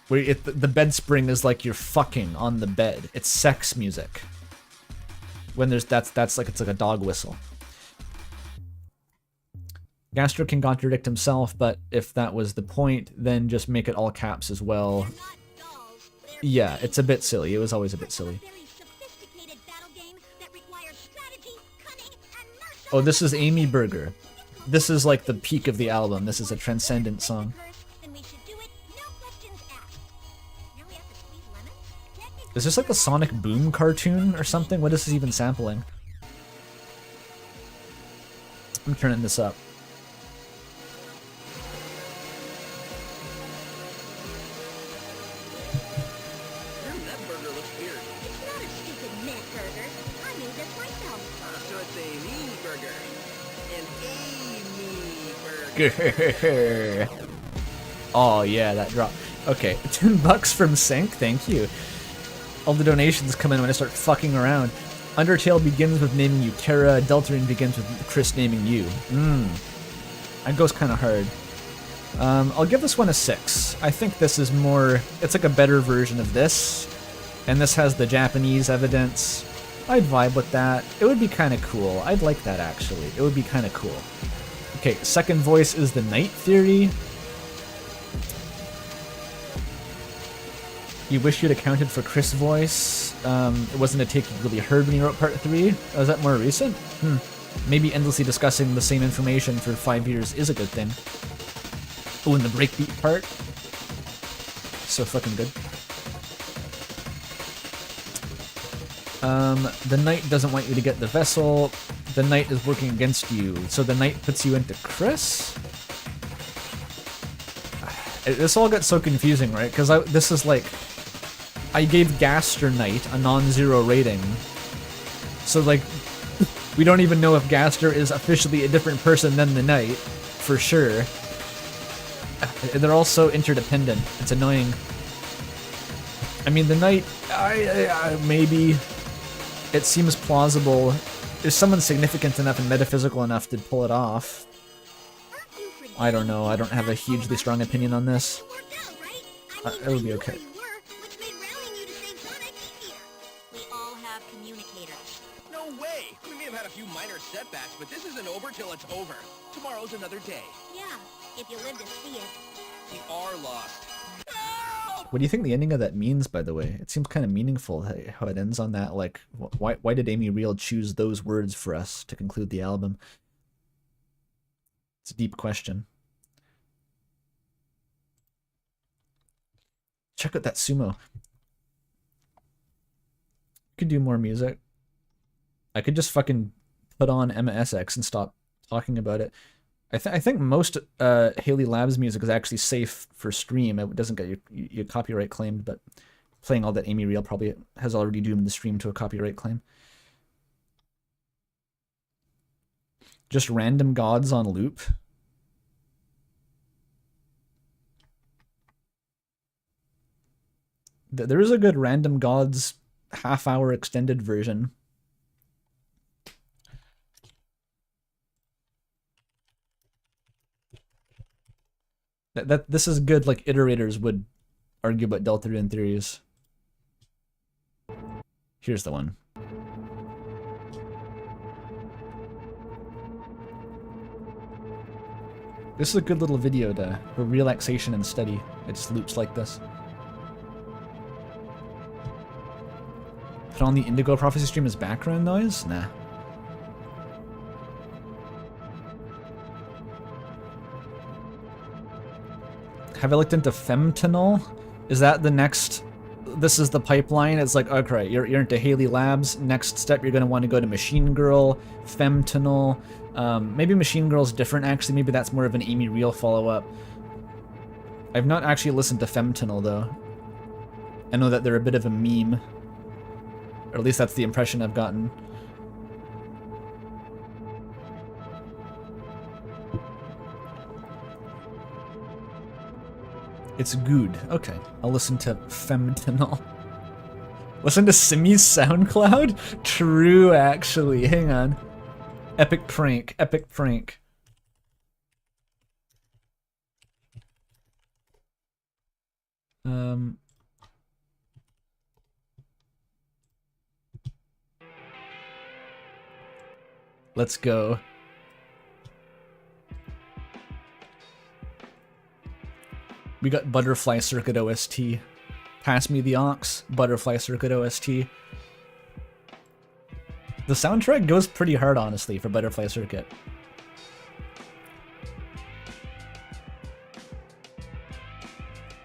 Where the Bedspring is like you're fucking on the bed. It's sex music. When there's that's like it's like a dog whistle. Gaster can contradict himself, but if that was the point, then just make it all caps as well. Yeah, it's a bit silly. It was always a bit silly. Oh, this is Amy Berger. This is like the peak of the album. This is a transcendent song. Is this like a Sonic Boom cartoon or something? What is this even sampling? I'm turning this up. Oh yeah, that drop. Okay, $10 from Sync, thank you. All the donations come in when I start fucking around. Undertale begins with naming you Kara, Deltarune begins with Chris naming you. That goes kind of hard. I'll give this one a 6. I think this is more, it's like a better version of this. And this has the Japanese evidence. I'd vibe with that. It would be kind of cool. I'd like that actually. It would be kind of cool. Okay, second voice is the Night Theory. You wish you'd accounted for Chris' voice. It wasn't a take you really heard when you wrote part 3. Oh, is that more recent? Maybe endlessly discussing the same information for 5 years is a good thing. Oh, and the breakbeat part. So fucking good. The knight doesn't want you to get the vessel. The knight is working against you. So the knight puts you into Chris? This all gets so confusing, right? Because this is like... I gave Gaster Knight a non-zero rating. So, like, we don't even know if Gaster is officially a different person than the Knight, for sure. They're all so interdependent. It's annoying. I mean, the Knight, maybe it seems plausible. If someone significant enough and metaphysical enough to pull it off. I don't know. I don't have a hugely strong opinion on this. It would be okay. Setbacks, but this isn't over till it's over. Tomorrow's another day. Yeah, if you live to see it. We are lost. What do you think the ending of that means, by the way? It seems kind of meaningful how it ends on that. Like, why did Amy Real choose those words for us to conclude the album? It's a deep question. Check out that sumo. Could do more music. I could just fucking put on MSX and stop talking about it. I think most Haley Labs music is actually safe for stream. It doesn't get you copyright claimed, but playing all that Amy Real probably has already doomed the stream to a copyright claim. Just random gods on loop. There is a good random gods half-hour extended version. This is good, like iterators would argue about Deltarune theories. Here's the one. This is a good little video for relaxation and study. It just loops like this. Put on the Indigo Prophecy stream as background noise? Nah. Have I looked into femtanol? Is that the next... This is the pipeline? It's like, okay, you're into Haley Labs. Next step, you're going to want to go to Machine Girl, femtanol. Maybe Machine Girl's different, actually. Maybe that's more of an Amy Real follow-up. I've not actually listened to femtanol, though. I know that they're a bit of a meme. Or at least that's the impression I've gotten. It's good. Okay, I'll listen to femtanol. Listen to Simi's SoundCloud? True, actually. Hang on. Epic prank. Epic prank. Let's go. We got Butterfly Circuit OST. Pass me the aux. Butterfly Circuit OST. The soundtrack goes pretty hard, honestly, for Butterfly Circuit.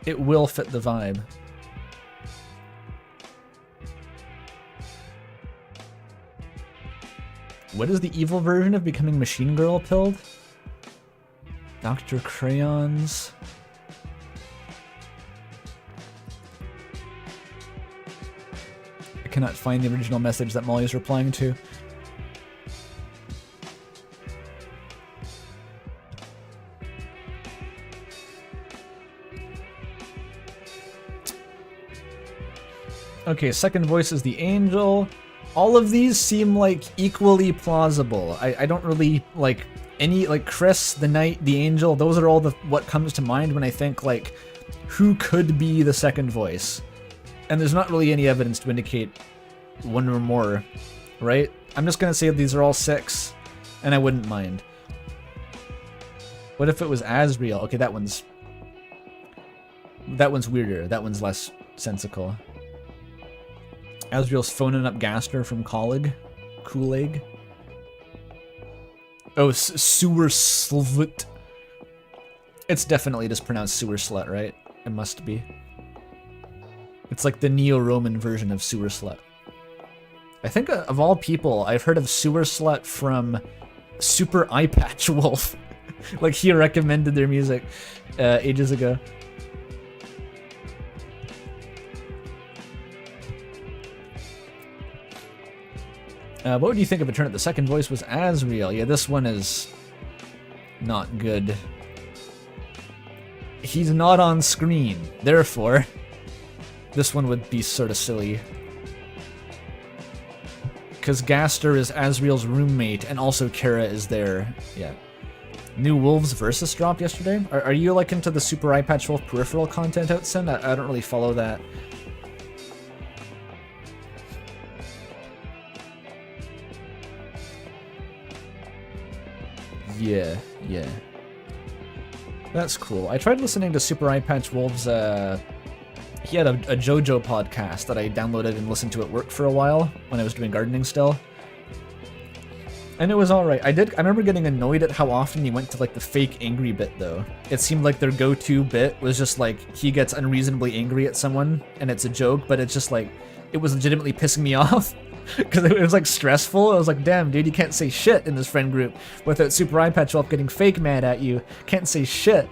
It will fit the vibe. What is the evil version of becoming Machine Girl pilled? Dr. Crayons. I cannot find the original message that Molly's replying to. Okay, second voice is the angel. All of these seem like equally plausible. I don't really like any, like Chris, the knight, the angel. Those are all what comes to mind when I think like who could be the second voice. And there's not really any evidence to indicate one or more, right? I'm just gonna say these are all 6, and I wouldn't mind. What if it was Asriel? Okay, that one's weirder. That one's less sensical. Asriel's phoning up Gaster from Kool-Aid. Oh, sewer slut. It's definitely just pronounced sewer slut, right? It must be. It's like the Neo-Roman version of sewer slut. I think of all people, I've heard of sewer slut from Super Eye Patch Wolf. Like he recommended their music ages ago. What would you think of a turn at the second voice was Asriel? Yeah, this one is not good. He's not on screen, therefore this one would be sort of silly. Because Gaster is Asriel's roommate, and also Kara is there. Yeah. New Wolves Versus dropped yesterday. Are you like into the Super Eye Patch Wolf peripheral content, Outsin? I don't really follow that. Yeah. That's cool. I tried listening to Super Eye Patch Wolves. He had a JoJo podcast that I downloaded and listened to at work for a while when I was doing gardening still. And it was alright. I remember getting annoyed at how often he went to like the fake angry bit though. It seemed like their go-to bit was just like he gets unreasonably angry at someone and it's a joke, but it's just like it was legitimately pissing me off. Because it was like stressful. I was like, damn dude, you can't say shit in this friend group without Super Eye Patch Wolf getting fake mad at you. Can't say shit.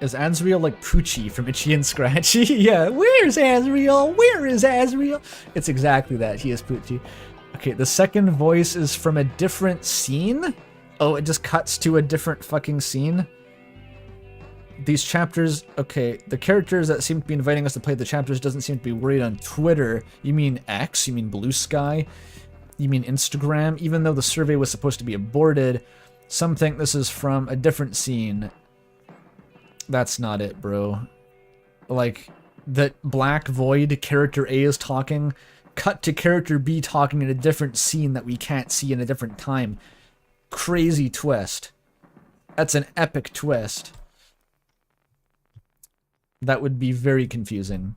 Is Asriel like Poochie from Itchy and Scratchy? Yeah, where's Asriel? Where is Asriel? It's exactly that. He is Poochie. Okay, the second voice is from a different scene? Oh, it just cuts to a different fucking scene? These chapters, okay, the characters that seem to be inviting us to play the chapters doesn't seem to be worried on Twitter. You mean X? You mean Blue Sky? You mean Instagram? Even though the survey was supposed to be aborted, some think this is from a different scene. That's not it, bro. Like, the Black Void, character A is talking, cut to character B talking in a different scene that we can't see in a different time. Crazy twist. That's an epic twist. That would be very confusing.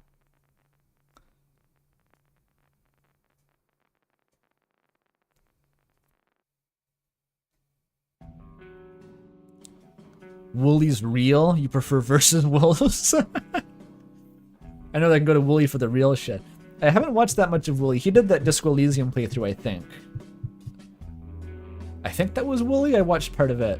Wooly's real? You prefer versus Wolves? I know they can go to Wooly for the real shit. I haven't watched that much of Wooly. He did that Disco Elysium playthrough, I think. I think that was Wooly. I watched part of it.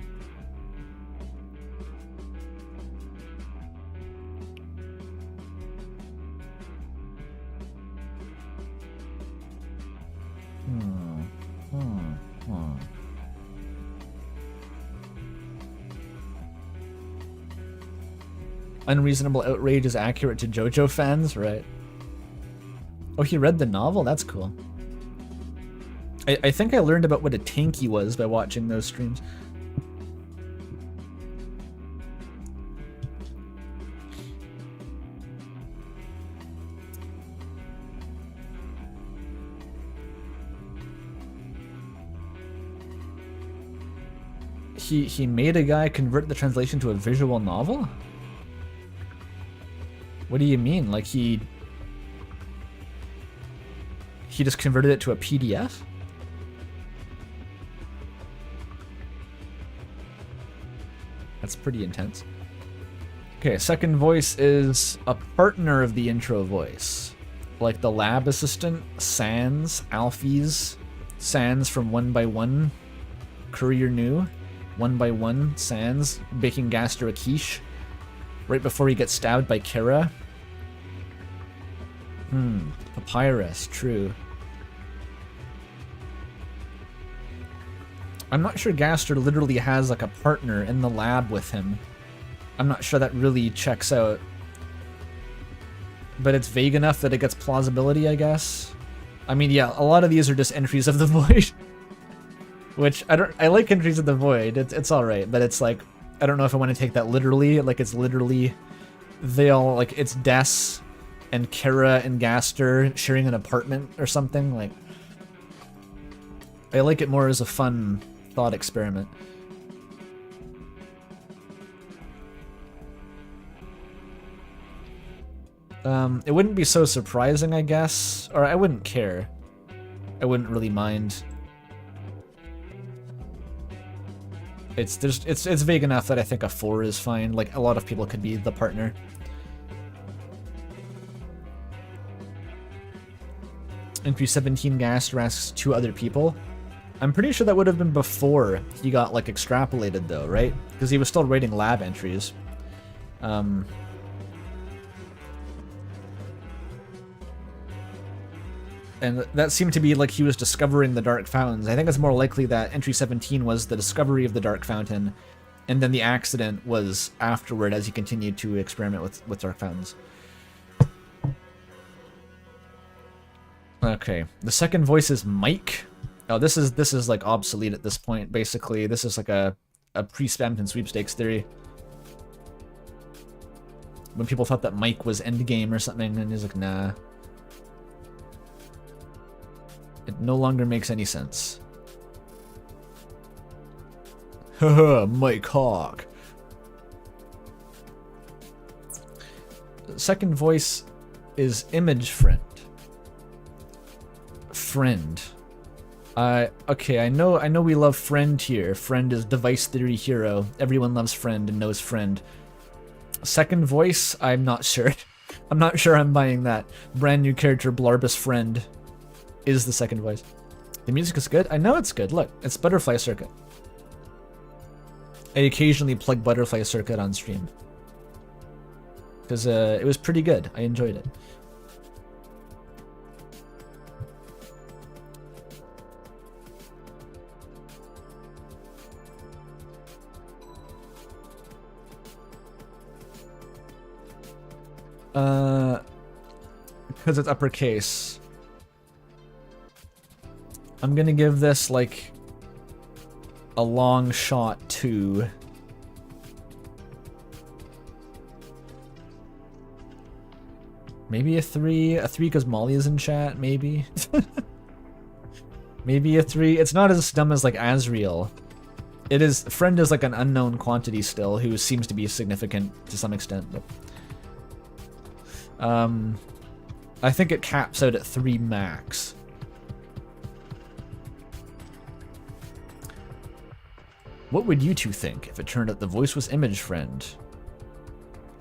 Unreasonable outrage is accurate to JoJo fans, right? Oh, he read the novel? That's cool. I think I learned about what a tanky was by watching those streams. He made a guy convert the translation to a visual novel? What do you mean? Like he just converted it to a PDF? That's pretty intense. Okay, second voice is a partner of the intro voice. Like the lab assistant, Sans, Alfie's, Sans from 1 by 1, Courier New, 1 by 1, Sans, baking Gaster a quiche. Right before he gets stabbed by Kara. Papyrus, true. I'm not sure Gaster literally has like a partner in the lab with him. I'm not sure that really checks out. But it's vague enough that it gets plausibility, I guess. I mean, yeah, a lot of these are just entries of the void. Which, I like entries of the void, it's alright, but it's like, I don't know if I want to take that literally, like it's literally, they all, like, it's Des and Kara and Gaster sharing an apartment or something, like, I like it more as a fun thought experiment. It wouldn't be so surprising, I guess, or I wouldn't care. I wouldn't really mind. It's vague enough that I think a 4 is fine. Like, a lot of people could be the partner. Entry 17 Gaster asks 2 other people. I'm pretty sure that would have been before he got, like, extrapolated, though, right? Because he was still writing lab entries. And that seemed to be like he was discovering the Dark Fountains. I think it's more likely that Entry 17 was the discovery of the Dark Fountain, and then the accident was afterward as he continued to experiment with Dark Fountains. Okay, the second voice is Mike. Oh, this is like obsolete at this point, basically. This is like a pre-Spamton sweepstakes theory. When people thought that Mike was endgame or something, and he's like, nah. It no longer makes any sense. Haha, Mike Hawk. The second voice is Image Friend. Friend. Okay, I know we love Friend here. Friend is device theory hero. Everyone loves Friend and knows Friend. Second voice, I'm not sure. I'm not sure I'm buying that. Brand new character, Blarbus Friend, is the second voice. The music is good? I know it's good. Look, it's Butterfly Circuit. I occasionally plug Butterfly Circuit on stream. Because it was pretty good. I enjoyed it. Because it's uppercase. I'm gonna give this, like, a long shot 2. Maybe a 3? A 3 because Molly is in chat, maybe? Maybe a 3. It's not as dumb as, like, Azriel. It is... Friend is, like, an unknown quantity still, who seems to be significant to some extent, but... I think it caps out at 3 max. What would you two think if it turned out the voice was Image Friend?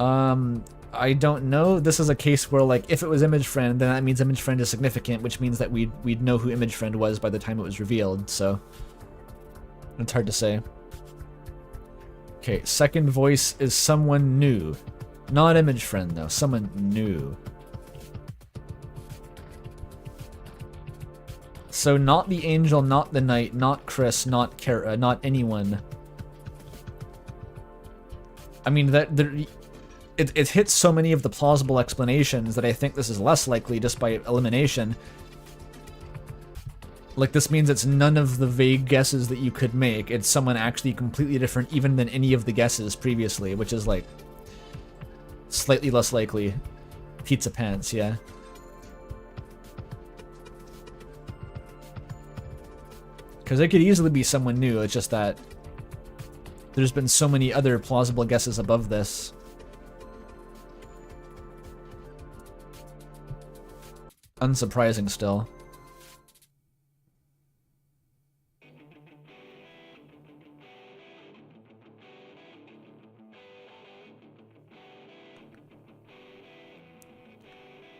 I don't know. This is a case where, like, if it was Image Friend, then that means Image Friend is significant, which means that we'd know who Image Friend was by the time it was revealed, so... It's hard to say. Okay, second voice is someone new. Not Image Friend, though. Someone new. So not the Angel, not the Knight, not Chris, not Kara, not anyone. I mean, it hits so many of the plausible explanations that I think this is less likely just by elimination. Like, this means it's none of the vague guesses that you could make. It's someone actually completely different even than any of the guesses previously, which is, like, slightly less likely. Pizza Pants, yeah. Because it could easily be someone new, it's just that there's been so many other plausible guesses above this. Unsurprising still.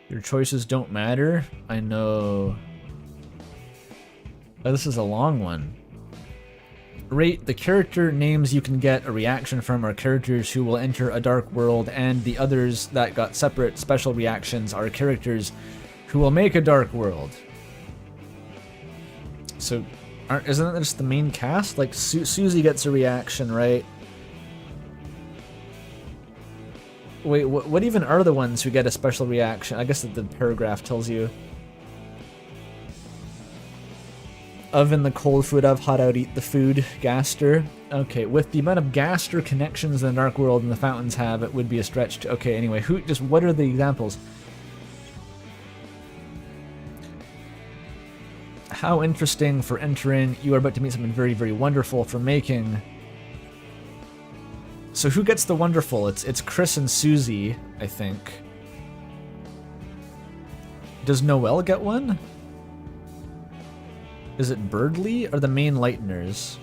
Your choices don't matter? I know. Oh, this is a long one. Rate the character names you can get a reaction from are characters who will enter a dark world, and the others that got separate special reactions are characters who will make a dark world. So, isn't that just the main cast? Like, Susie gets a reaction, right? Wait, what even are the ones who get a special reaction? I guess that the paragraph tells you. Oven the cold food of, hot out eat the food, Gaster. Okay, with the amount of Gaster connections in the Dark World and the Fountains have, it would be a stretch to... Okay, anyway, what are the examples? How interesting for entering. You are about to meet something very, very wonderful for making. So who gets the wonderful? It's Chris and Susie, I think. Does Noelle get one? Is it Birdley or the main Lighteners?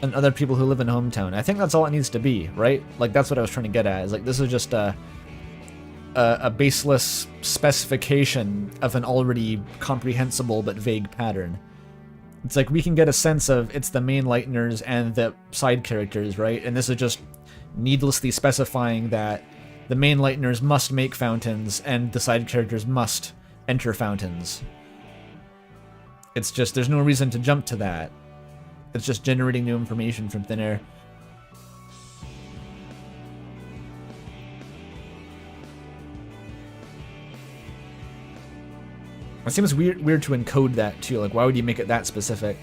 And other people who live in Hometown. I think that's all it needs to be, right? Like, that's what I was trying to get at. Is like, this is just a baseless specification of an already comprehensible but vague pattern. It's like, we can get a sense of it's the main Lighteners and the side characters, right? And this is just needlessly specifying that the main Lighteners must make fountains and the side characters must enter fountains. It's just, there's no reason to jump to that. It's just generating new information from thin air. It seems weird to encode that too. Like, why would you make it that specific?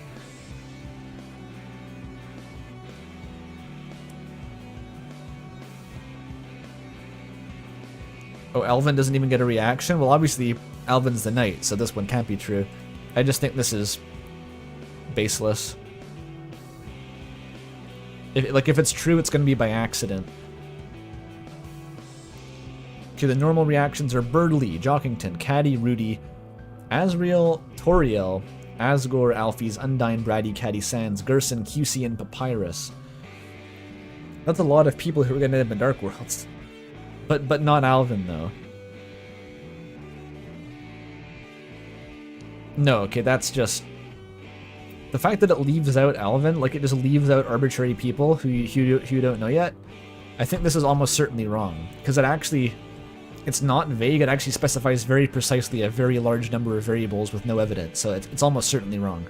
Oh, Alvin doesn't even get a reaction? Well, obviously, Alvin's the knight, so this one can't be true. I just think this is baseless. If it's true, it's going to be by accident. Okay, the normal reactions are Birdley, Jockington, Caddy, Rudy, Asriel, Toriel, Asgore, Alfie's, Undyne, Brady, Caddy, Sands, Gerson, QC, and Papyrus. That's a lot of people who are going to end up in Dark Worlds. But not Alvin, though. No, okay, that's just... The fact that it leaves out Alvin, like it just leaves out arbitrary people who you don't know yet, I think this is almost certainly wrong. Because it actually... It's not vague, it actually specifies very precisely a very large number of variables with no evidence, so it's almost certainly wrong.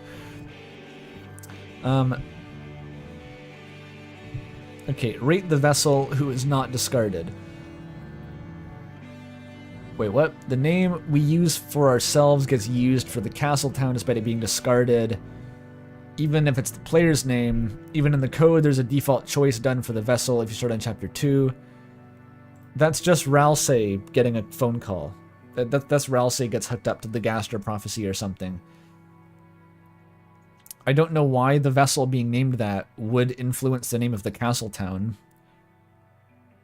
Okay, rate the vessel who is not discarded. Wait, what? The name we use for ourselves gets used for the castle town despite it being discarded. Even if it's the player's name, even in the code, there's a default choice done for the vessel if you start on Chapter 2. That's just Ralsei getting a phone call. That's Ralsei gets hooked up to the Gastro Prophecy or something. I don't know why the vessel being named that would influence the name of the castle town.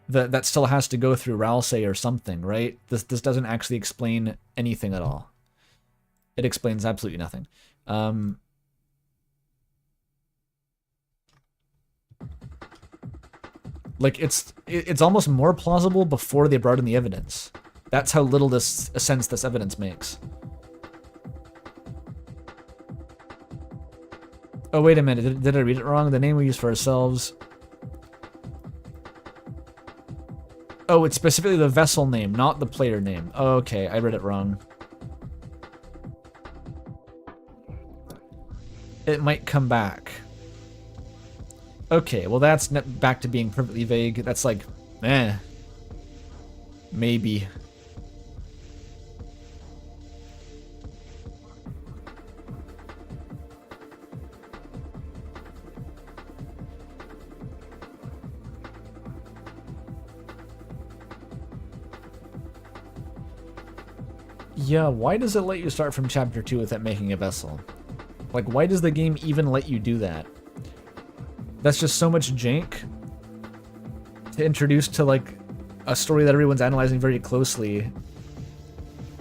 That still has to go through Ralsei or something, right? This doesn't actually explain anything at all. It explains absolutely nothing. Like, it's almost more plausible before they brought in the evidence. That's how little sense this evidence makes. Oh, wait a minute. Did I read it wrong? The name we use for ourselves... Oh, it's specifically the vessel name, not the player name. Oh, okay, I read it wrong. It might come back. Okay, well that's back to being perfectly vague. That's like, maybe. Yeah, why does it let you start from Chapter 2 without making a vessel? Like, why does the game even let you do that? That's just so much jank to introduce to, like, a story that everyone's analyzing very closely.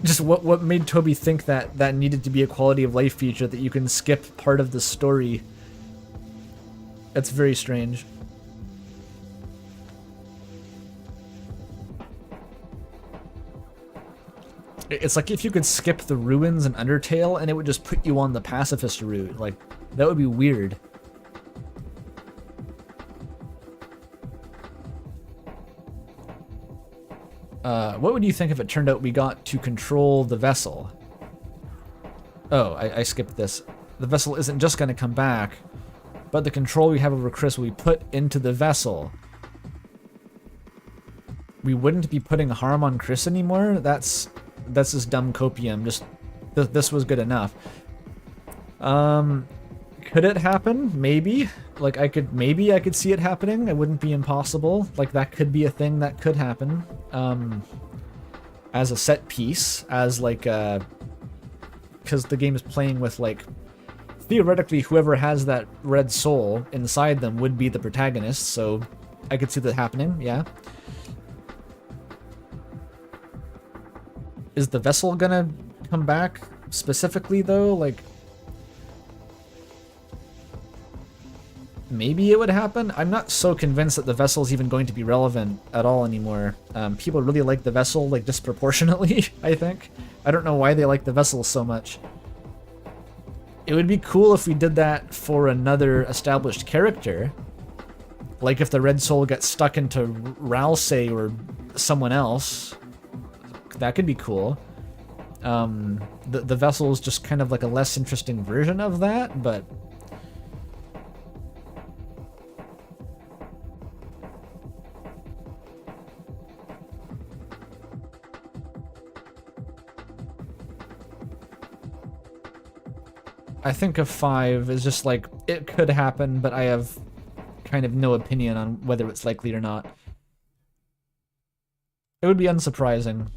Just what made Toby think that that needed to be a quality of life feature, that you can skip part of the story? That's very strange. It's like if you could skip the ruins in Undertale and it would just put you on the pacifist route. Like, that would be weird. What would you think if it turned out we got to control the vessel? Oh, I skipped this. The vessel isn't just going to come back, but the control we have over Chris will be put into the vessel. We wouldn't be putting harm on Chris anymore? That's just dumb copium. Just this was good enough. Could it happen? Maybe. Like, maybe I could see it happening. It wouldn't be impossible. Like, that could be a thing that could happen. As a set piece, as like a because the game is playing with, like, theoretically, whoever has that red soul inside them would be the protagonist, so I could see that happening, yeah. Is the vessel gonna come back specifically, though? Like, maybe it would happen? I'm not so convinced that the vessel is even going to be relevant at all anymore. People really like the vessel, like, disproportionately, I think. I don't know why they like the vessel so much. It would be cool if we did that for another established character. Like if the red soul gets stuck into Ralsei or someone else. That could be cool. The vessel is just kind of like a less interesting version of that, but... I think a 5 is just like, it could happen, but I have kind of no opinion on whether it's likely or not. It would be unsurprising.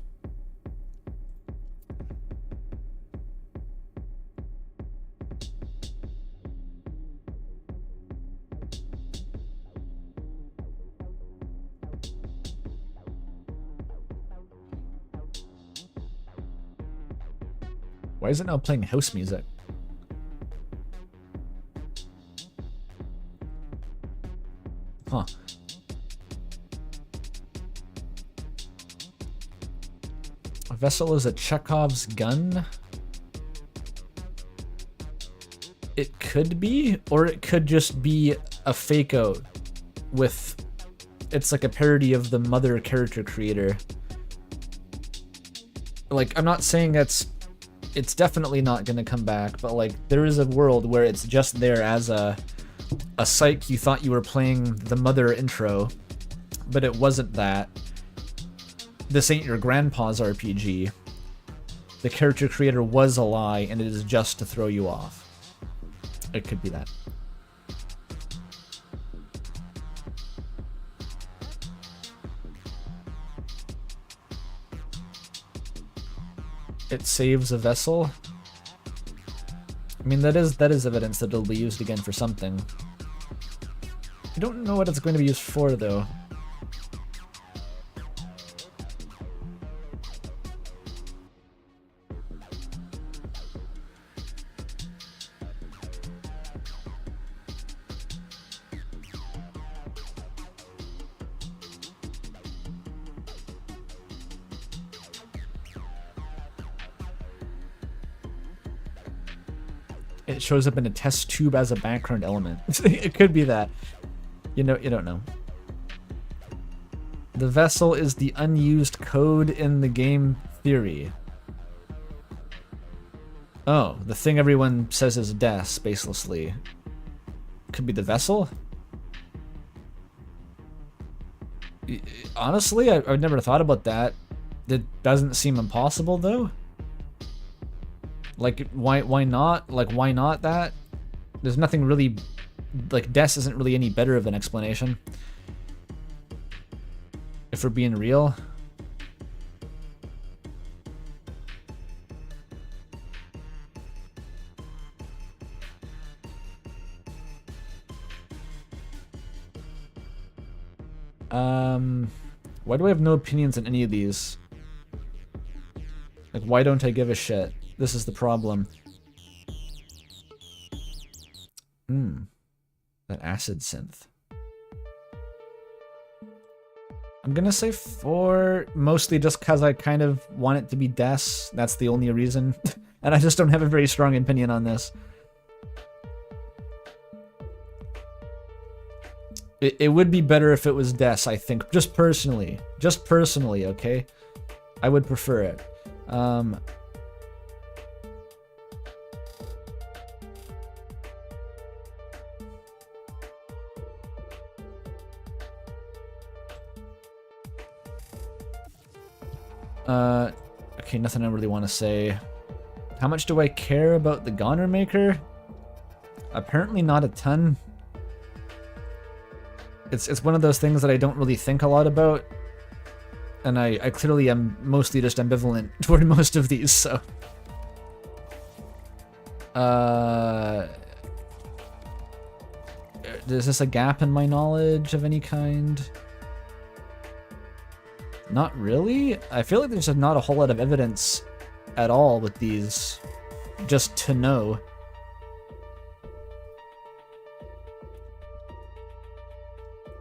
Why is it now playing house music? Huh. A vessel is a Chekhov's gun? It could be, or it could just be a fake out with... It's like a parody of the mother character creator. Like, I'm not saying it's definitely not gonna come back, but like, there is a world where it's just there as a psych. You thought you were playing the mother intro, but it wasn't that. This ain't your grandpa's RPG. The character creator was a lie, and it is just to throw you off. It could be that. It saves a vessel. I mean, that is evidence that it'll be used again for something. I don't know what it's going to be used for, though. It shows up in a test tube as a background element. It could be that. You don't know. The vessel is the unused code in the game theory. Oh, the thing everyone says is death, baselessly. Could be the vessel? Honestly, I've never thought about that. It doesn't seem impossible, though. Like, why not? Like, why not that? There's nothing really... Like, death isn't really any better of an explanation. If we're being real. Why do I have no opinions on any of these? Like, why don't I give a shit? This is the problem. That acid synth. I'm gonna say 4, mostly just because I kind of want it to be Des. That's the only reason. And I just don't have a very strong opinion on this. It would be better if it was Des, I think. Just personally. Just personally, okay? I would prefer it. Okay, nothing I really want to say. How much do I care about the Goner Maker? Apparently not a ton. It's one of those things that I don't really think a lot about. And I clearly am mostly just ambivalent toward most of these, so... Is this a gap in my knowledge of any kind? Not really. I feel like there's not a whole lot of evidence at all with these, just to know.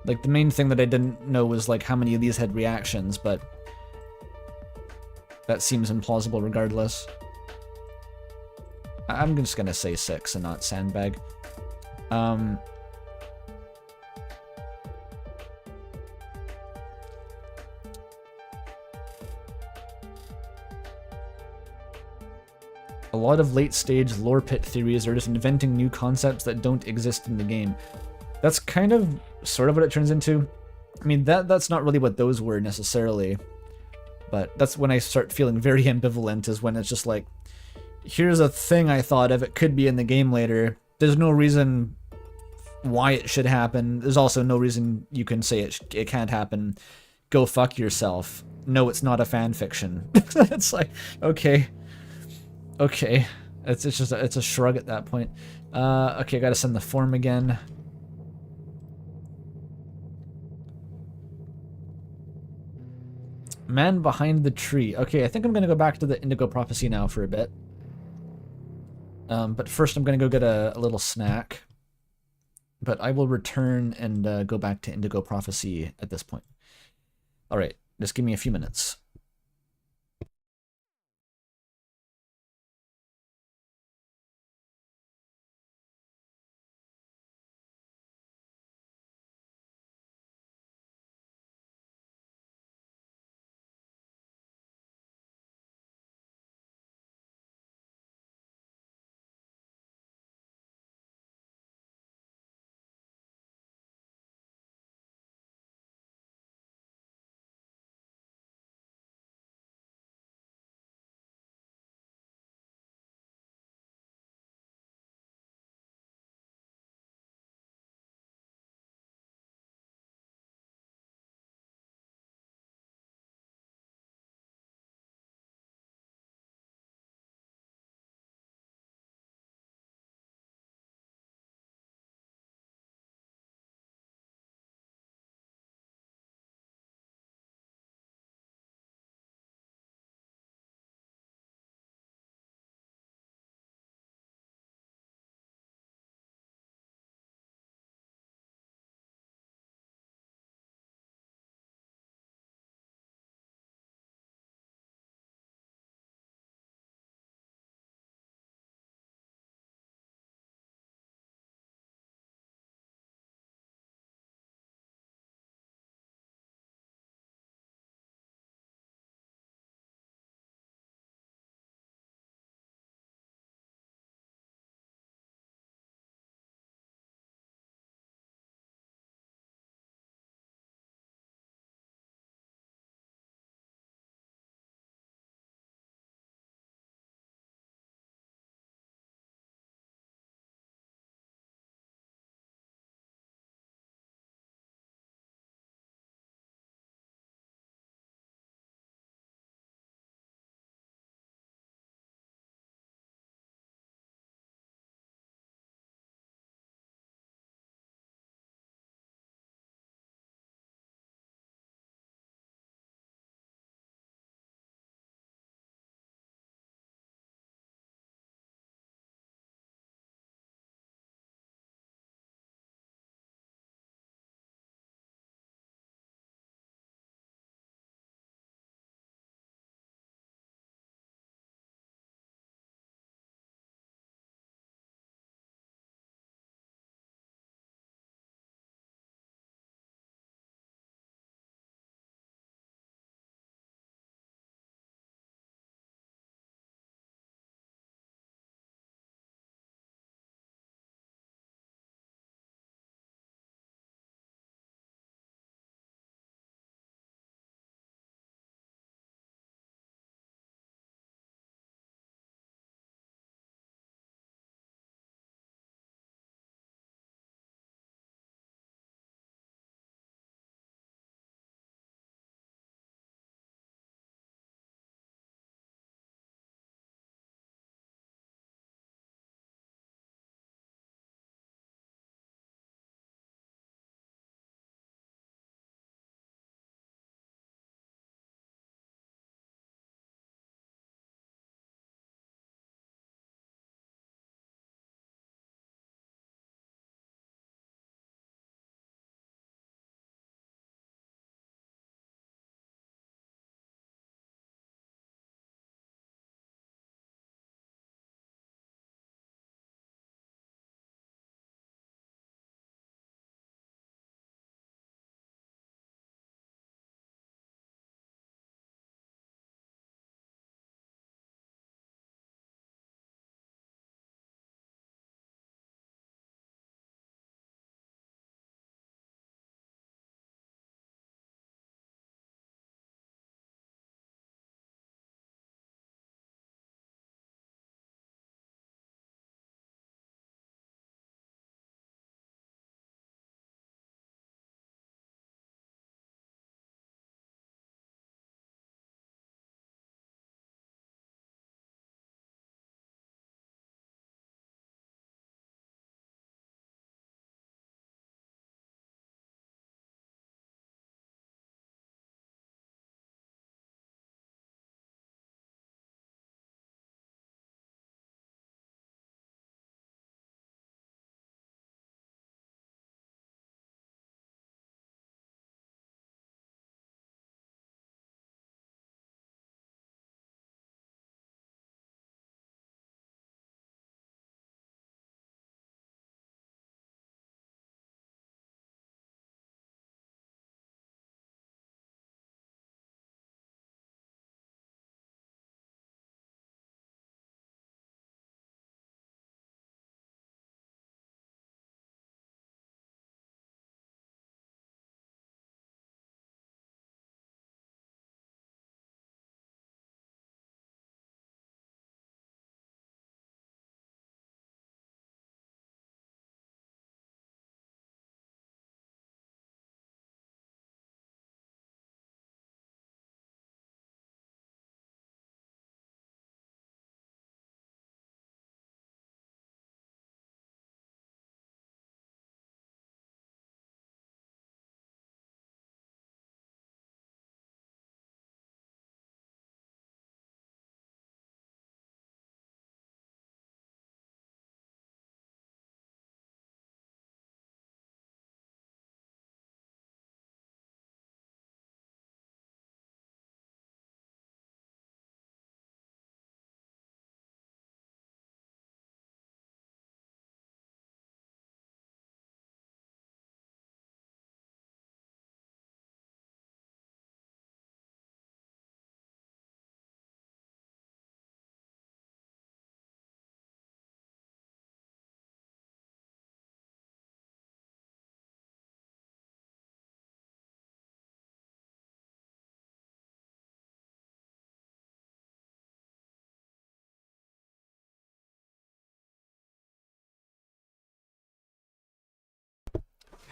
Like, the main thing that I didn't know was, like, how many of these had reactions, but that seems implausible regardless. I'm just gonna say 6 and not sandbag. A lot of late-stage lore pit theories are just inventing new concepts that don't exist in the game. That's kind of, sort of what it turns into. I mean, that's not really what those were necessarily, but that's when I start feeling very ambivalent, is when it's just like, here's a thing I thought of, it could be in the game later. There's no reason why it should happen. There's also no reason you can say it can't happen. Go fuck yourself. No, it's not a fan fiction. It's like, okay. Okay. It's a shrug at that point. Okay, I gotta send the form again. Man behind the tree. Okay, I think I'm gonna go back to the Indigo Prophecy now for a bit. But first I'm gonna go get a little snack. But I will return and go back to Indigo Prophecy at this point. Alright, just give me a few minutes.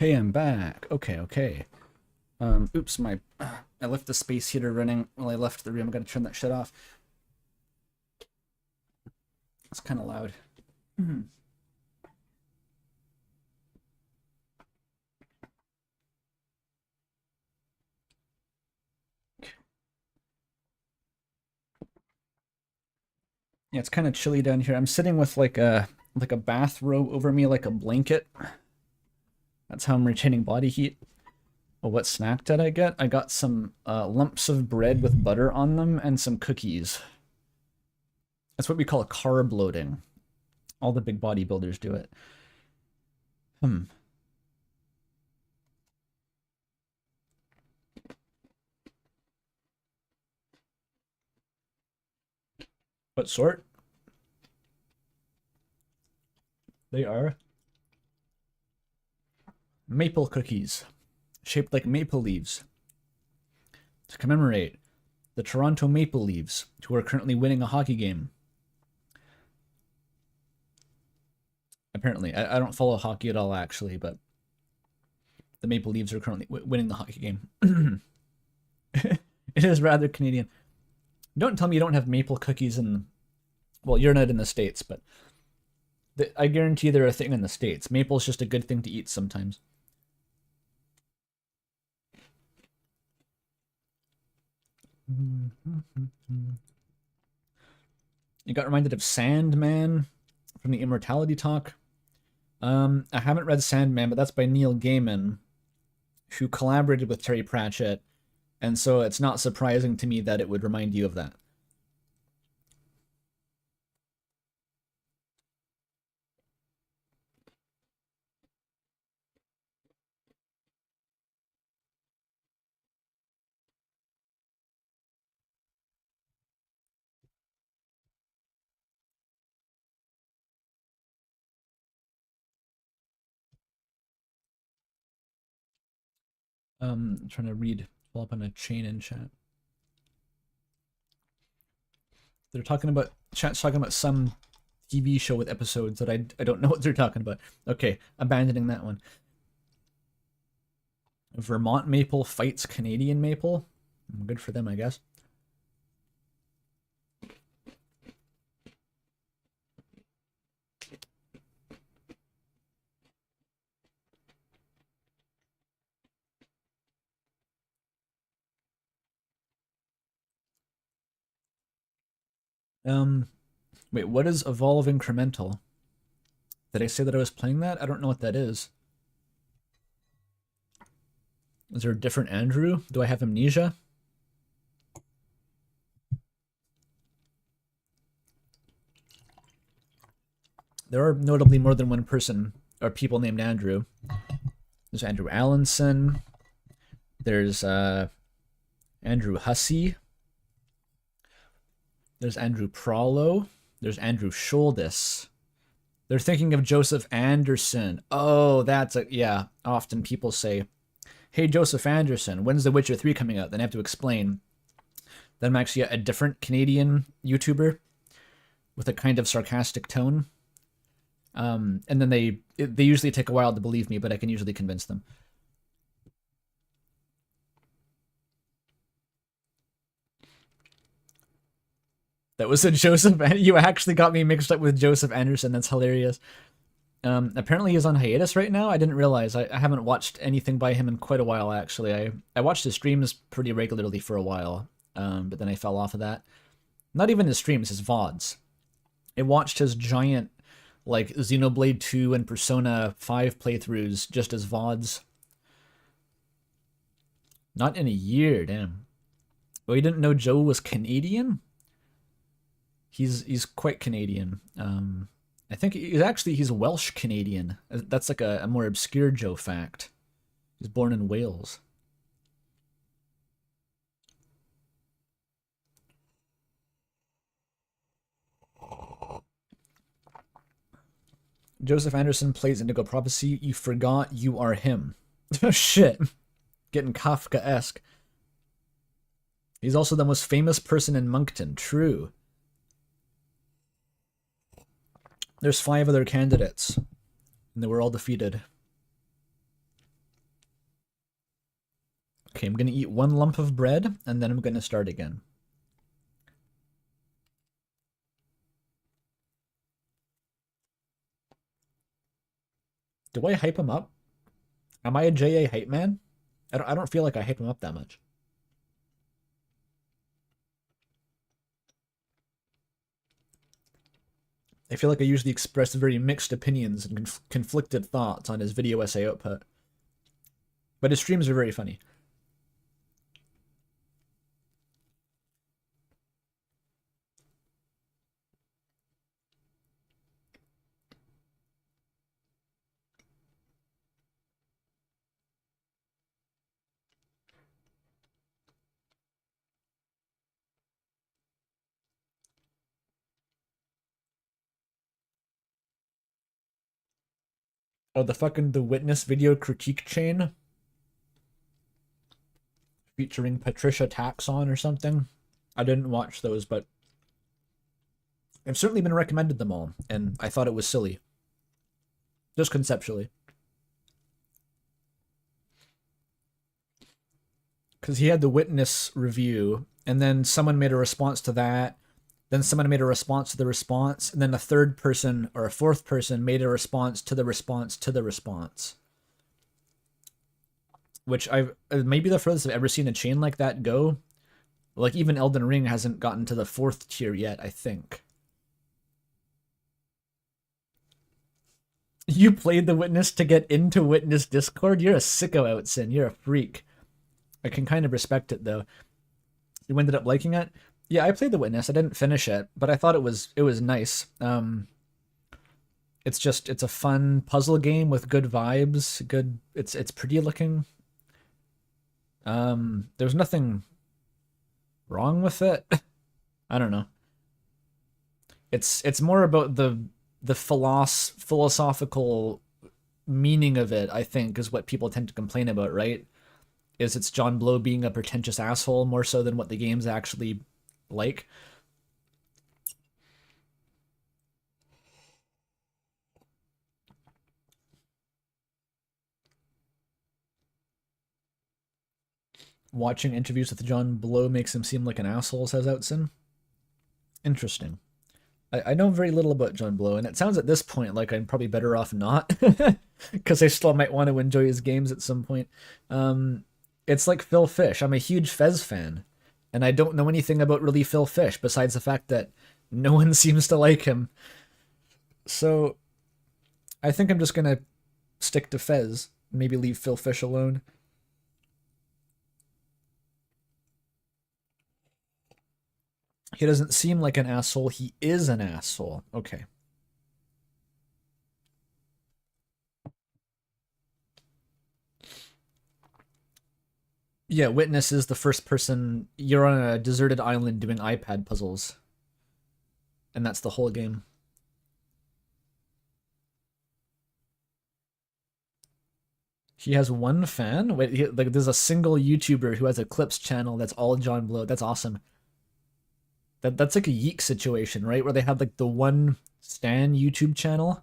Hey, I'm back. Okay. Oops, I left the space heater running while I left the room. I gotta turn that shit off. It's kind of loud. Yeah, it's kind of chilly down here. I'm sitting with like a bathrobe over me, like a blanket. That's how I'm retaining body heat. Well, what snack did I get? I got some lumps of bread with butter on them and some cookies. That's what we call a carb loading. All the big bodybuilders do it. What sort? They are maple cookies, shaped like maple leaves, to commemorate the Toronto Maple Leafs, who are currently winning a hockey game. Apparently, I don't follow hockey at all, actually, but the Maple Leafs are currently winning the hockey game. It is rather Canadian. Don't tell me you don't have maple cookies in... Well, you're not in the States, but I guarantee they're a thing in the States. Maple's just a good thing to eat sometimes. You got reminded of Sandman from the Immortality Talk. I haven't read Sandman, but that's by Neil Gaiman, who collaborated with Terry Pratchett, and so it's not surprising to me that it would remind you of that. I'm trying to pull up on a chain in chat. They're talking about, chat's talking about some TV show with episodes that I don't know what they're talking about. Okay, abandoning that one. Vermont maple fights Canadian maple. Good for them, I guess. Wait, what is Evolve Incremental? Did I say that I was playing that? I don't know what that is. Is there a different Andrew? Do I have amnesia? There are notably more than one person or people named Andrew. There's Andrew Allenson. There's Andrew Hussey. There's Andrew Prollo. There's Andrew Schuldis. They're thinking of Joseph Anderson. Oh, that's a... Yeah, often people say, hey, Joseph Anderson, when's The Witcher 3 coming out? Then I have to explain that I'm actually a different Canadian YouTuber with a kind of sarcastic tone. And then they usually take a while to believe me, but I can usually convince them. That was a Joseph... You actually got me mixed up with Joseph Anderson. That's hilarious. Apparently he's on hiatus right now. I didn't realize. I haven't watched anything by him in quite a while, actually. I watched his streams pretty regularly for a while, but then I fell off of that. Not even his streams, his VODs. I watched his giant, like, Xenoblade 2 and Persona 5 playthroughs just as VODs. Not in a year, damn. Oh, you didn't know Joe was Canadian? He's quite Canadian. I think he's Welsh Canadian. That's like a more obscure Joe fact. He's born in Wales. Joseph Anderson plays Indigo Prophecy. You forgot you are him. Shit. Getting Kafka-esque. He's also the most famous person in Moncton. True. There's 5 other candidates, and they were all defeated. Okay, I'm gonna eat one lump of bread, and then I'm gonna start again. Do I hype him up? Am I a JA hype man? I don't feel like I hype him up that much. I feel like I usually express very mixed opinions and conflicted thoughts on his video essay output. But his streams are very funny. Oh, the Witness video critique chain? Featuring Patricia Taxon or something? I didn't watch those, but I've certainly been recommended them all, and I thought it was silly. Just conceptually. Because he had the Witness review, and then someone made a response to that, then someone made a response to the response, and then a third person or a fourth person made a response to the response to the response. Which I've maybe the furthest I've ever seen a chain like that go. Like even Elden Ring hasn't gotten to the 4th tier yet, I think. You played the Witness to get into Witness Discord? You're a sicko, Outsin. You're a freak. I can kind of respect it though. You ended up liking it? Yeah, I played the Witness. I didn't finish it, but I thought it was nice. It's a fun puzzle game with good vibes. It's pretty looking. There's nothing wrong with it. I don't know. It's more about the philosophical meaning of it, I think, is what people tend to complain about, right? Is it's John Blow being a pretentious asshole more so than what the game's actually like. Watching interviews with John Blow makes him seem like an asshole, says Outson. Interesting. I know very little about John Blow, and it sounds at this point like I'm probably better off not, because I still might want to enjoy his games at some point. It's like Phil Fish. I'm a huge Fez fan, and I don't know anything about really Phil Fish besides the fact that no one seems to like him. So I think I'm just gonna stick to Fez, maybe leave Phil Fish alone. He doesn't seem like an asshole. He is an asshole. Okay. Yeah, Witness is the first person. You're on a deserted island doing iPad puzzles. And that's the whole game. He has one fan? Wait, like there's a single YouTuber who has a clips channel that's all John Blow. That's awesome. That's like a Yeek situation, right? Where they have like the one Stan YouTube channel.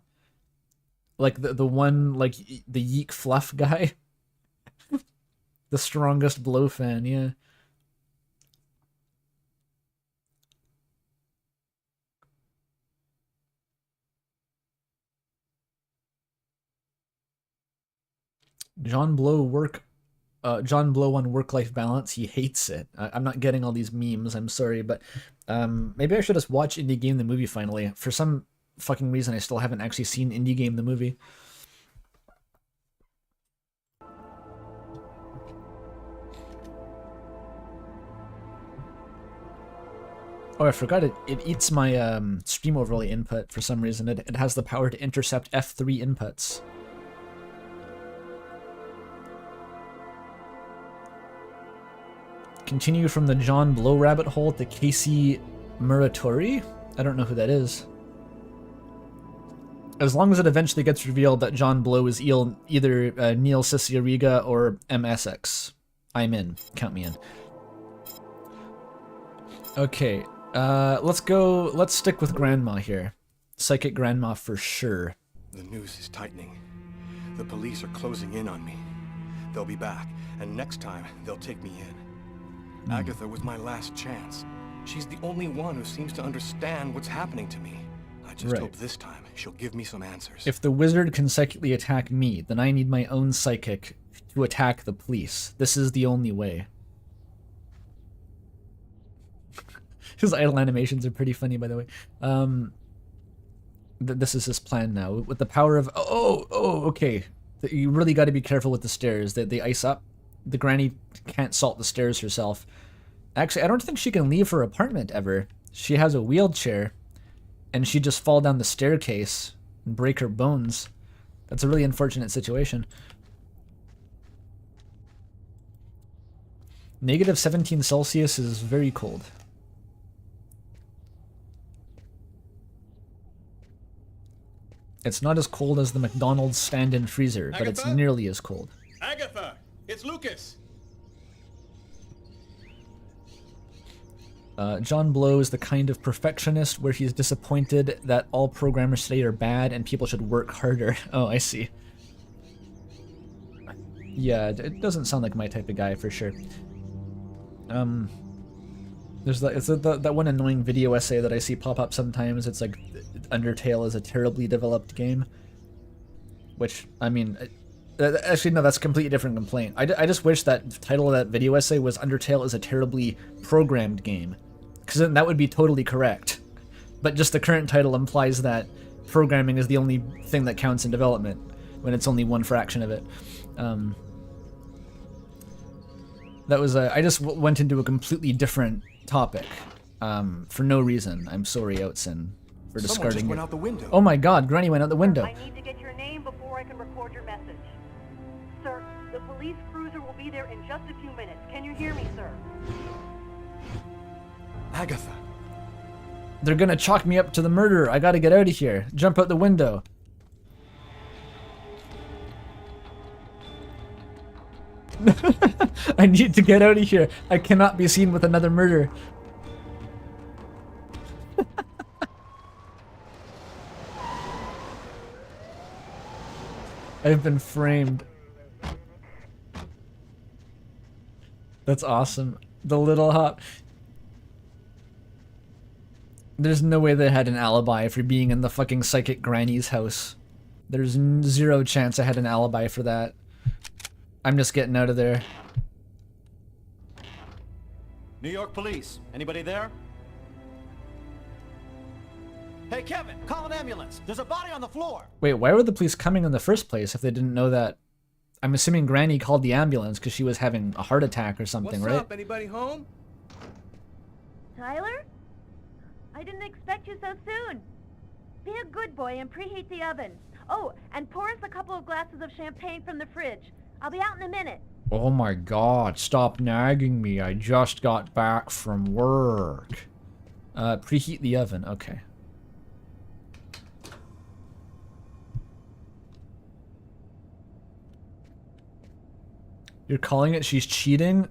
Like the one, like the Yeek Fluff guy. The strongest Blow fan, yeah. John Blow on work-life balance, he hates it. I'm not getting all these memes, I'm sorry, but maybe I should just watch Indie Game the movie finally. For some fucking reason, I still haven't actually seen Indie Game the movie. Oh, I forgot it eats my stream overlay input for some reason. It has the power to intercept F3 inputs. Continue from the John Blow rabbit hole to Casey Muratori? I don't know who that is. As long as it eventually gets revealed that John Blow is either Neil Cicierega or MSX, I'm in. Count me in. Okay, let's stick with Grandma here. Psychic Grandma for sure. The noose is tightening. The police are closing in on me. they'll be back, and next time they'll take me in. Agatha was my last chance. She's the only one who seems to understand what's happening to me. I just hope this time she'll give me some answers. If the wizard can psychically attack me, then I need my own psychic to attack the police. This is the only way. His idle animations are pretty funny, by the way. This is his plan now. With the power of... okay. You really got to be careful with the stairs. They ice up. The granny can't salt the stairs herself. Actually, I don't think she can leave her apartment ever. She has a wheelchair, and she'd just fall down the staircase and break her bones. That's a really unfortunate situation. Negative 17 Celsius is very cold. It's not as cold as the McDonald's stand-in freezer, but it's nearly as cold. Agatha, it's Lucas. John Blow is the kind of perfectionist where he's disappointed that all programmers today are bad and people should work harder. Oh, I see. Yeah, it doesn't sound like my type of guy for sure. There's that one annoying video essay that I see pop up sometimes. It's like Undertale is a terribly developed game, which I mean, actually no, that's a completely different complaint. I just wish that the title of that video essay was Undertale is a terribly programmed game, because then that would be totally correct. But just the current title implies that programming is the only thing that counts in development, when it's only one fraction of it. That was I just went into a completely different topic for no reason. I'm sorry, Outson, for discarding Someone just it. went out the window. Oh my God, Granny went out the window. I need to get your name before I can record your message. Sir, the police cruiser will be there in just a few minutes. Can you hear me, sir? Agatha. They're gonna chalk me up to the murderer. I gotta get out of here. Jump out the window. I need to get out of here. I cannot be seen with another murder. I've been framed. That's awesome. The little hop. There's no way they had an alibi for being in the fucking psychic granny's house. There's zero chance I had an alibi for that. I'm just getting out of there. New York police. Anybody there? Hey, Kevin, call an ambulance. There's a body on the floor. Wait, why were the police coming in the first place if they didn't know that? I'm assuming Granny called the ambulance because she was having a heart attack or something, right? What's up? Anybody home? Tyler? I didn't expect you so soon. Be a good boy and preheat the oven. Oh, and pour us a couple of glasses of champagne from the fridge. I'll be out in a minute. Oh my God, stop nagging me. I just got back from work. Preheat the oven, okay. You're calling it she's cheating?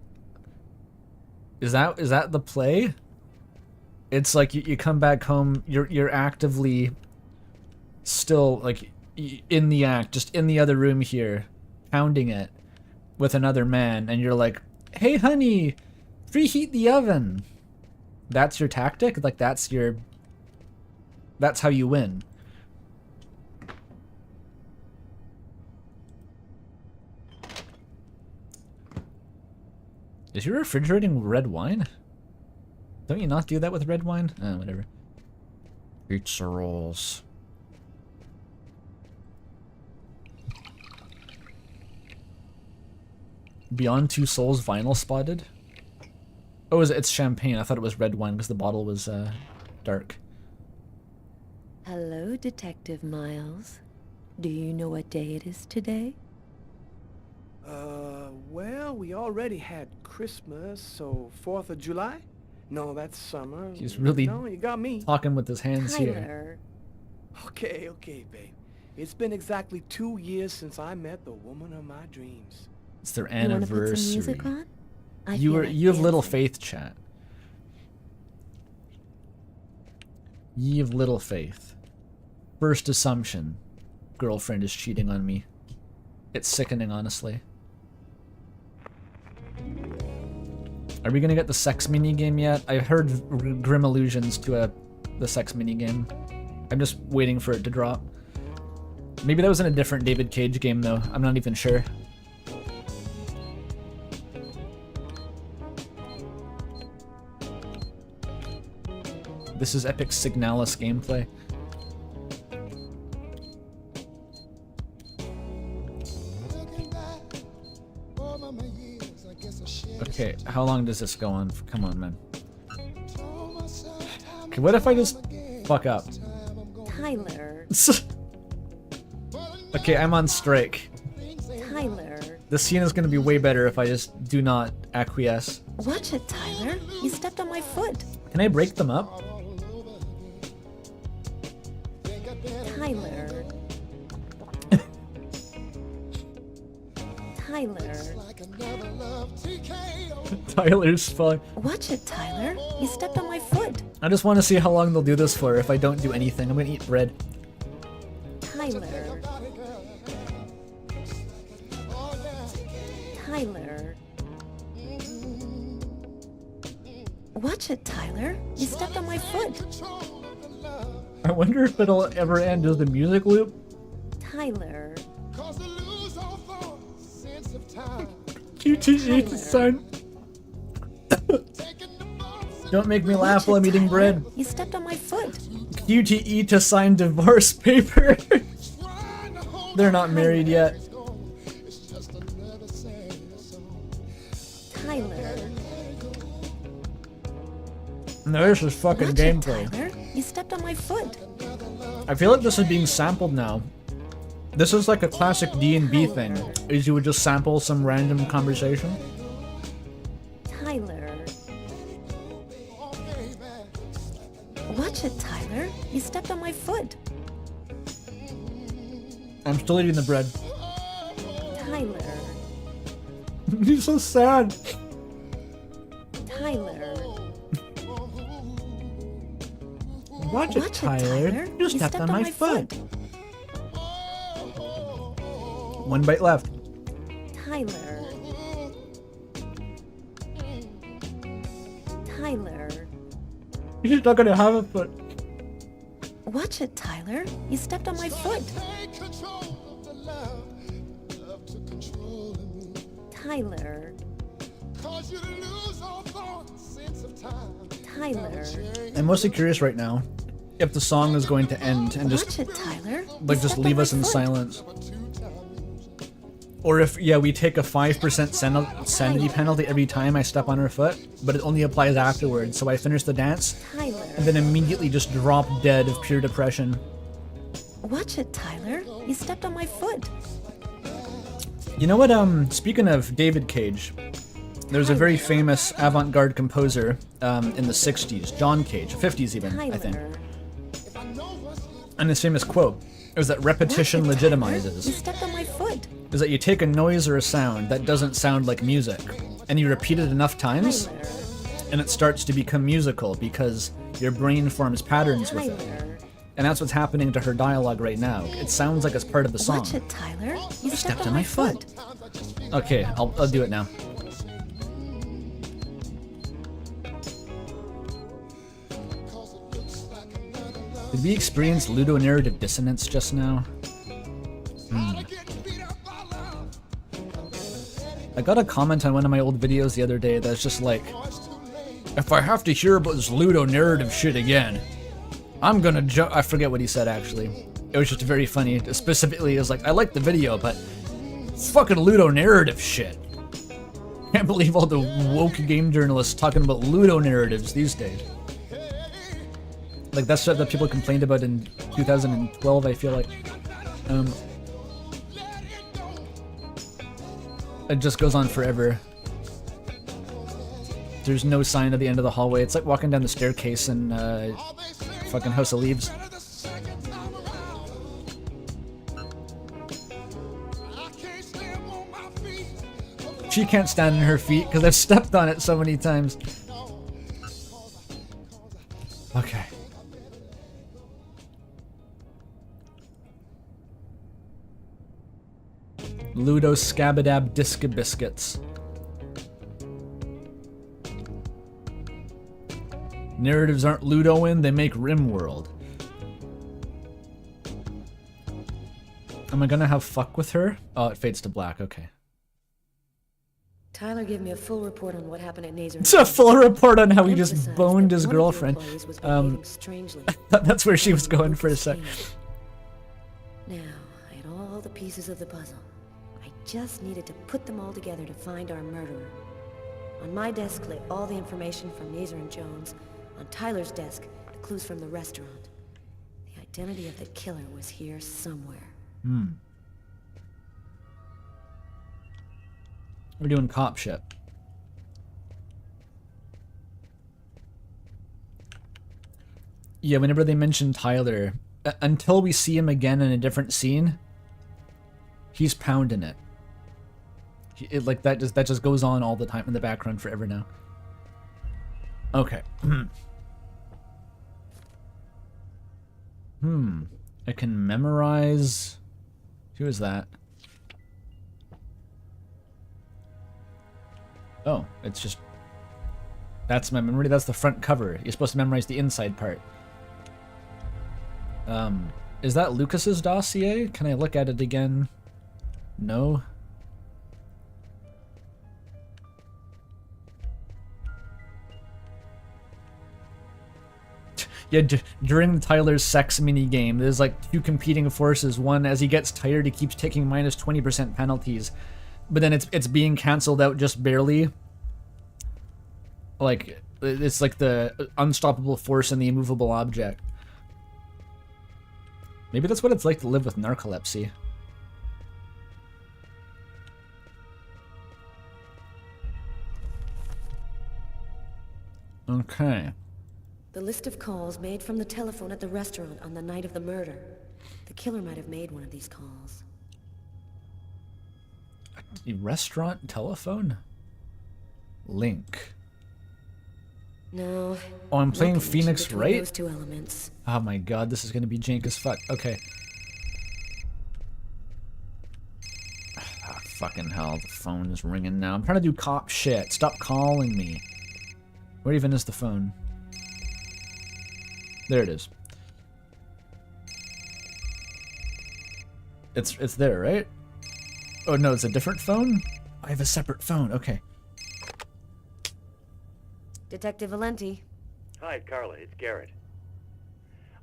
Is that the play? It's like you come back home, you're actively still like in the act, just in the other room here, pounding it with another man, and you're like, "Hey honey, preheat the oven." That's your tactic? Like that's how you win. Is your refrigerating red wine? Don't you not do that with red wine? Whatever. Pizza rolls. Beyond Two Souls vinyl spotted? Oh, it's champagne. I thought it was red wine because the bottle was dark. Hello, Detective Miles. Do you know what day it is today? Well, we already had Christmas, so 4th of July? No, that's summer. He's really no, you got me. talking with his hands here. Tyler. Okay, babe. It's been exactly 2 years since I met the woman of my dreams. It's their You wanna put some anniversary. music on? I You feel were like you have little dancing. faith, chat. Ye of little faith. First assumption. Girlfriend is cheating on me. It's sickening, honestly. Are we gonna get the sex minigame yet? I heard grim allusions to the sex minigame. I'm just waiting for it to drop. Maybe that was in a different David Cage game though. I'm not even sure. This is Epic Signalis gameplay. Okay, how long does this go on? Come on, man. Okay, what if I just fuck up? Tyler. Okay, I'm on strike. Tyler. The scene is gonna be way better if I just do not acquiesce. Watch it, Tyler. You stepped on my foot. Can I break them up? Tyler. Tyler. Tyler's fine. Watch it, Tyler. You stepped on my foot. I just want to see how long they'll do this for if I don't do anything. I'm gonna eat bread. Tyler. Tyler. Watch it, Tyler. You stepped on my foot. I wonder if it'll ever end. Does the music loop? Tyler. QTE to son. Don't make me laugh while I'm eating bread. You stepped on my foot. QTE to sign divorce paper. They're not married yet. Tyler. No, this is fucking Watch gameplay. it, Tyler. You stepped on my foot. I feel like this is being sampled now. This is like a classic D&B thing, is you would just sample some random conversation. Tyler. Watch it, Tyler. You stepped on my foot. I'm still eating the bread. Tyler. He's so sad. Tyler. Watch it, Tyler. You stepped on my foot. One bite left. Tyler. Tyler. You're not gonna have a foot. Watch it, Tyler. You stepped on my foot. Tyler. Tyler. I'm mostly curious right now if the song is going to end and just Watch it, Tyler. like just leave us in silence. Or if, yeah, we take a 5% sanity penalty every time I step on her foot, but it only applies afterwards, so I finish the dance, Tyler. and then immediately just drop dead of pure depression. Watch it, Tyler. You stepped on my foot. You know what, speaking of David Cage, there's a very famous avant-garde composer in the 60s, John Cage, 50s even, I think. And his famous quote is that repetition legitimizes. You stepped on my foot. Is that you take a noise or a sound that doesn't sound like music, and you repeat it enough times, and it starts to become musical because your brain forms patterns with it. And that's what's happening to her dialogue right now. It sounds like it's part of the song. Watch it, Tyler. You stepped on my foot. Okay, I'll do it now. Did we experience ludonarrative dissonance just now? I got a comment on one of my old videos the other day that's just like, if I have to hear about this ludonarrative shit again, I'm gonna I forget what he said actually. It was just very funny. Specifically, it was like, I like the video, but fucking ludonarrative shit. Can't believe all the woke game journalists talking about ludonarratives these days. Like, that's stuff that people complained about in 2012, I feel like. It just goes on forever. There's no sign at the end of the hallway. It's like walking down the staircase in fucking House of Leaves. She can't stand on her feet because I've stepped on it so many times. Okay. Ludo Scabadab Disca Biscuits. Narratives aren't Ludoin, they make RimWorld. Am I gonna have fuck with her? Oh, it fades to black, okay. Tyler gave me a full report on what happened at Nazer. It's a full report on how he just Emphasized boned that his one of your girlfriend. employees was behaving strangely. That's where she was going for a sec. Now, I had all the pieces of the puzzle. I just needed to put them all together to find our murderer. On my desk lay all the information from Nazer and Jones. On Tyler's desk, the clues from the restaurant. The identity of the killer was here somewhere. We're doing cop shit. Yeah, whenever they mention Tyler, until we see him again in a different scene, he's pounding it. Like that just goes on all the time in the background forever now. Okay. I can memorize. Who is that? Oh, it's just... That's my memory. That's the front cover. You're supposed to memorize the inside part. Is that Lucas's dossier? Can I look at it again? No. Yeah, during Tyler's sex minigame, there's like two competing forces. One, as he gets tired, he keeps taking minus 20% penalties. But then it's being cancelled out just barely. Like, it's like the unstoppable force and the immovable object. Maybe that's what it's like to live with narcolepsy. Okay. The list of calls made from the telephone at the restaurant on the night of the murder. The killer might have made one of these calls. A restaurant telephone? Link. No. Oh, I'm playing no Phoenix between Wright? Those two elements. Oh my god, this is gonna be jank as fuck. Okay. Ah, fucking hell, the phone is ringing now. I'm trying to do cop shit. Stop calling me. Where even is the phone? There it is. It's there, right? Oh no, it's a different phone? I have a separate phone, okay. Detective Valenti. Hi, Carla, it's Garrett.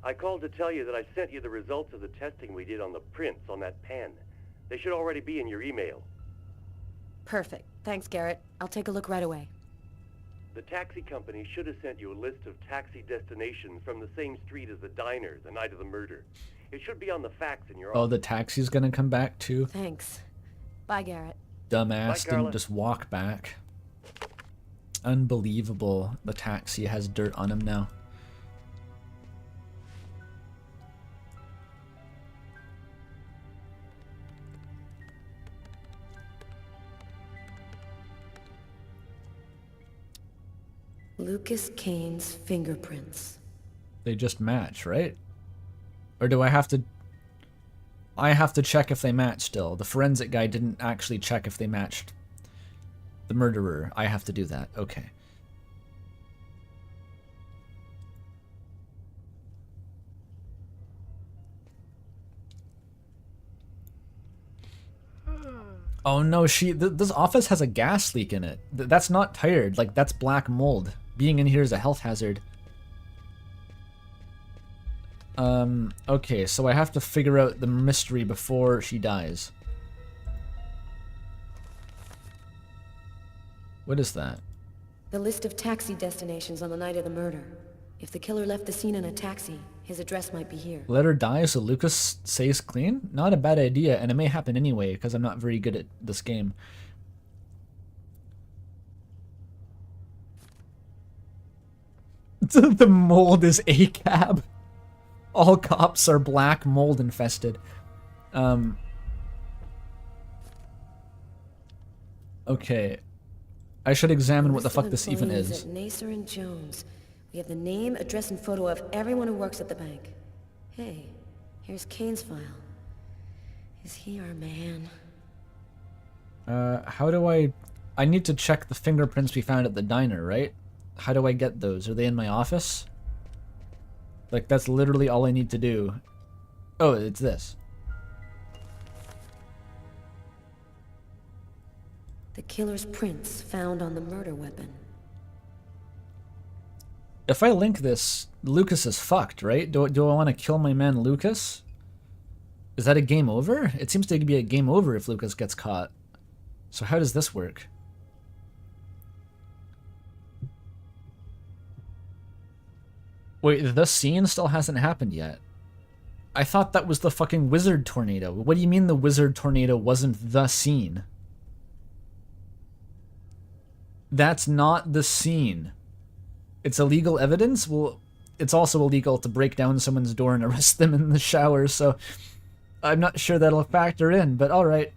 I called to tell you that I sent you the results of the testing we did on the prints on that pen. They should already be in your email. Perfect. Thanks, Garrett. I'll take a look right away. The taxi company should have sent you a list of taxi destinations from the same street as the diner the night of the murder. It should be on the fax in your Oh, office. the taxi's gonna come back too? Thanks. Bye, Garrett. Dumbass Bye, Carla. didn't just walk back. Unbelievable. The taxi has dirt on him now. Lucas Kane's fingerprints. They just match, right? Or do I have to... I have to check if they match still. The forensic guy didn't actually check if they matched the murderer. I have to do that. Okay. Oh no, this office has a gas leak in it. That's not tired. Like, that's black mold. Being in here is a health hazard. Okay, so I have to figure out the mystery before she dies. What is that? The list of taxi destinations on the night of the murder. If the killer left the scene in a taxi, his address might be here. Let her die so Lucas stays clean? Not a bad idea, and it may happen anyway, because I'm not very good at this game. The mold is ACAB. All cops are black mold infested. Okay. I should examine what the fuck this even is. At Nacer and Jones. We have the name, address, and photo of everyone who works at the bank. Hey, here's Kane's file. Is he our man? How do I need to check the fingerprints we found at the diner, right? How do I get those? Are they in my office? Like, that's literally all I need to do. Oh, it's this. The killer's prints found on the murder weapon. If I link this, Lucas is fucked, right? Do I want to kill my man Lucas? Is that a game over? It seems to be a game over if Lucas gets caught. So how does this work? Wait, the scene still hasn't happened yet. I thought that was the fucking wizard tornado. What do you mean the wizard tornado wasn't the scene? That's not the scene. It's illegal evidence? Well, it's also illegal to break down someone's door and arrest them in the shower, so I'm not sure that'll factor in, but alright.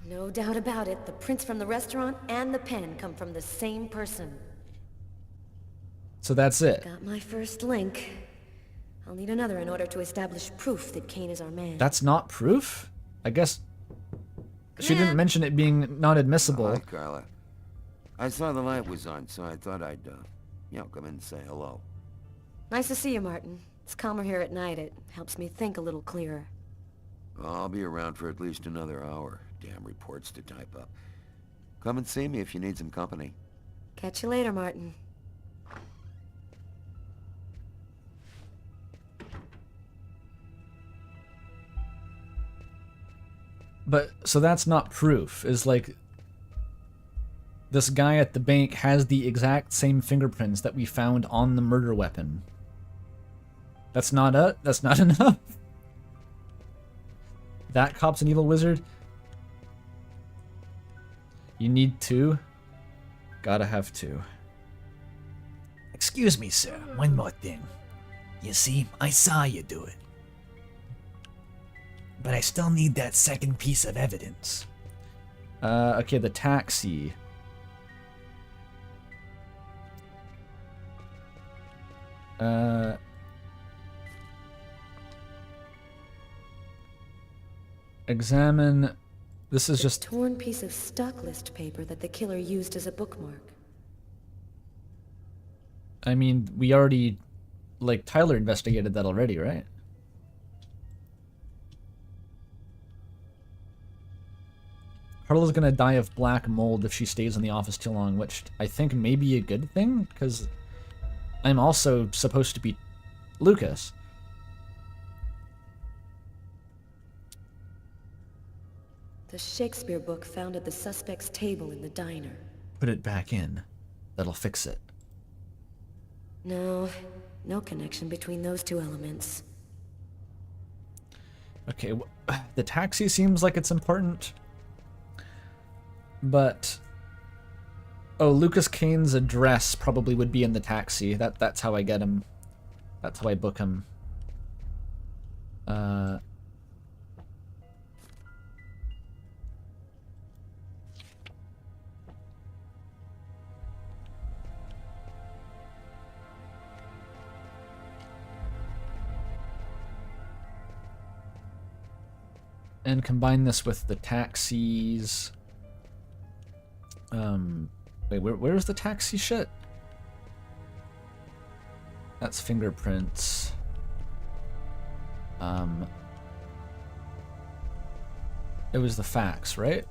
No doubt about it, the prints from the restaurant and the pen come from the same person. So that's it. Got my first link. I'll need another in order to establish proof that Kane is our man. That's not proof? I guess she didn't mention it being not admissible. Hi, Carla. I saw the light was on, so I thought I'd, come in and say hello. Nice to see you, Martin. It's calmer here at night. It helps me think a little clearer. Well, I'll be around for at least another hour. Damn reports to type up. Come and see me if you need some company. Catch you later, Martin. But, so that's not proof. Is like, this guy at the bank has the exact same fingerprints that we found on the murder weapon. That's not it? That's not enough? That cop's an evil wizard? You need two? Gotta have two. Excuse me, sir. One more thing. You see, I saw you do it. But I still need that second piece of evidence. Okay, the taxi. Examine. This is just torn piece of stock list paper that the killer used as a bookmark. I mean, we already, like, Tyler investigated that already, right? Harlow's gonna die of black mold if she stays in the office too long, which I think may be a good thing, because I'm also supposed to be Lucas. The Shakespeare book found at the suspect's table in the diner. Put it back in. That'll fix it. No connection between those two elements. Okay, the taxi seems like it's important. But oh, Lucas Kane's address probably would be in the taxi. That's how I get him. That's how I book him. And combine this with the taxis. Wait, where's the taxi shit? That's fingerprints. It was the fax, right?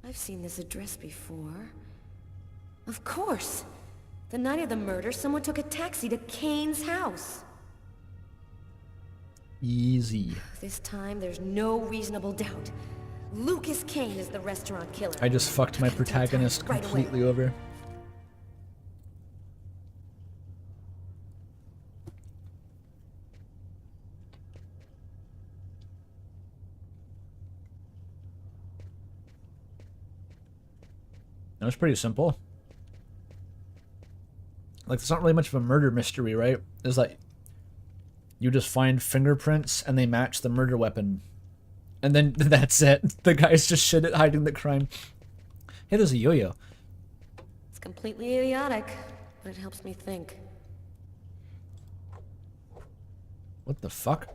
I've seen this address before. Of course! The night of the murder, someone took a taxi to Kane's house. Easy. This time, there's no reasonable doubt. Lucas Kane is the restaurant killer. I just fucked my protagonist completely over. That was pretty simple. Like, it's not really much of a murder mystery, right? It's like, you just find fingerprints and they match the murder weapon. And then that's it. The guy's just shit at hiding the crime. Hey, there's a yo-yo. It's completely idiotic, but it helps me think. What the fuck?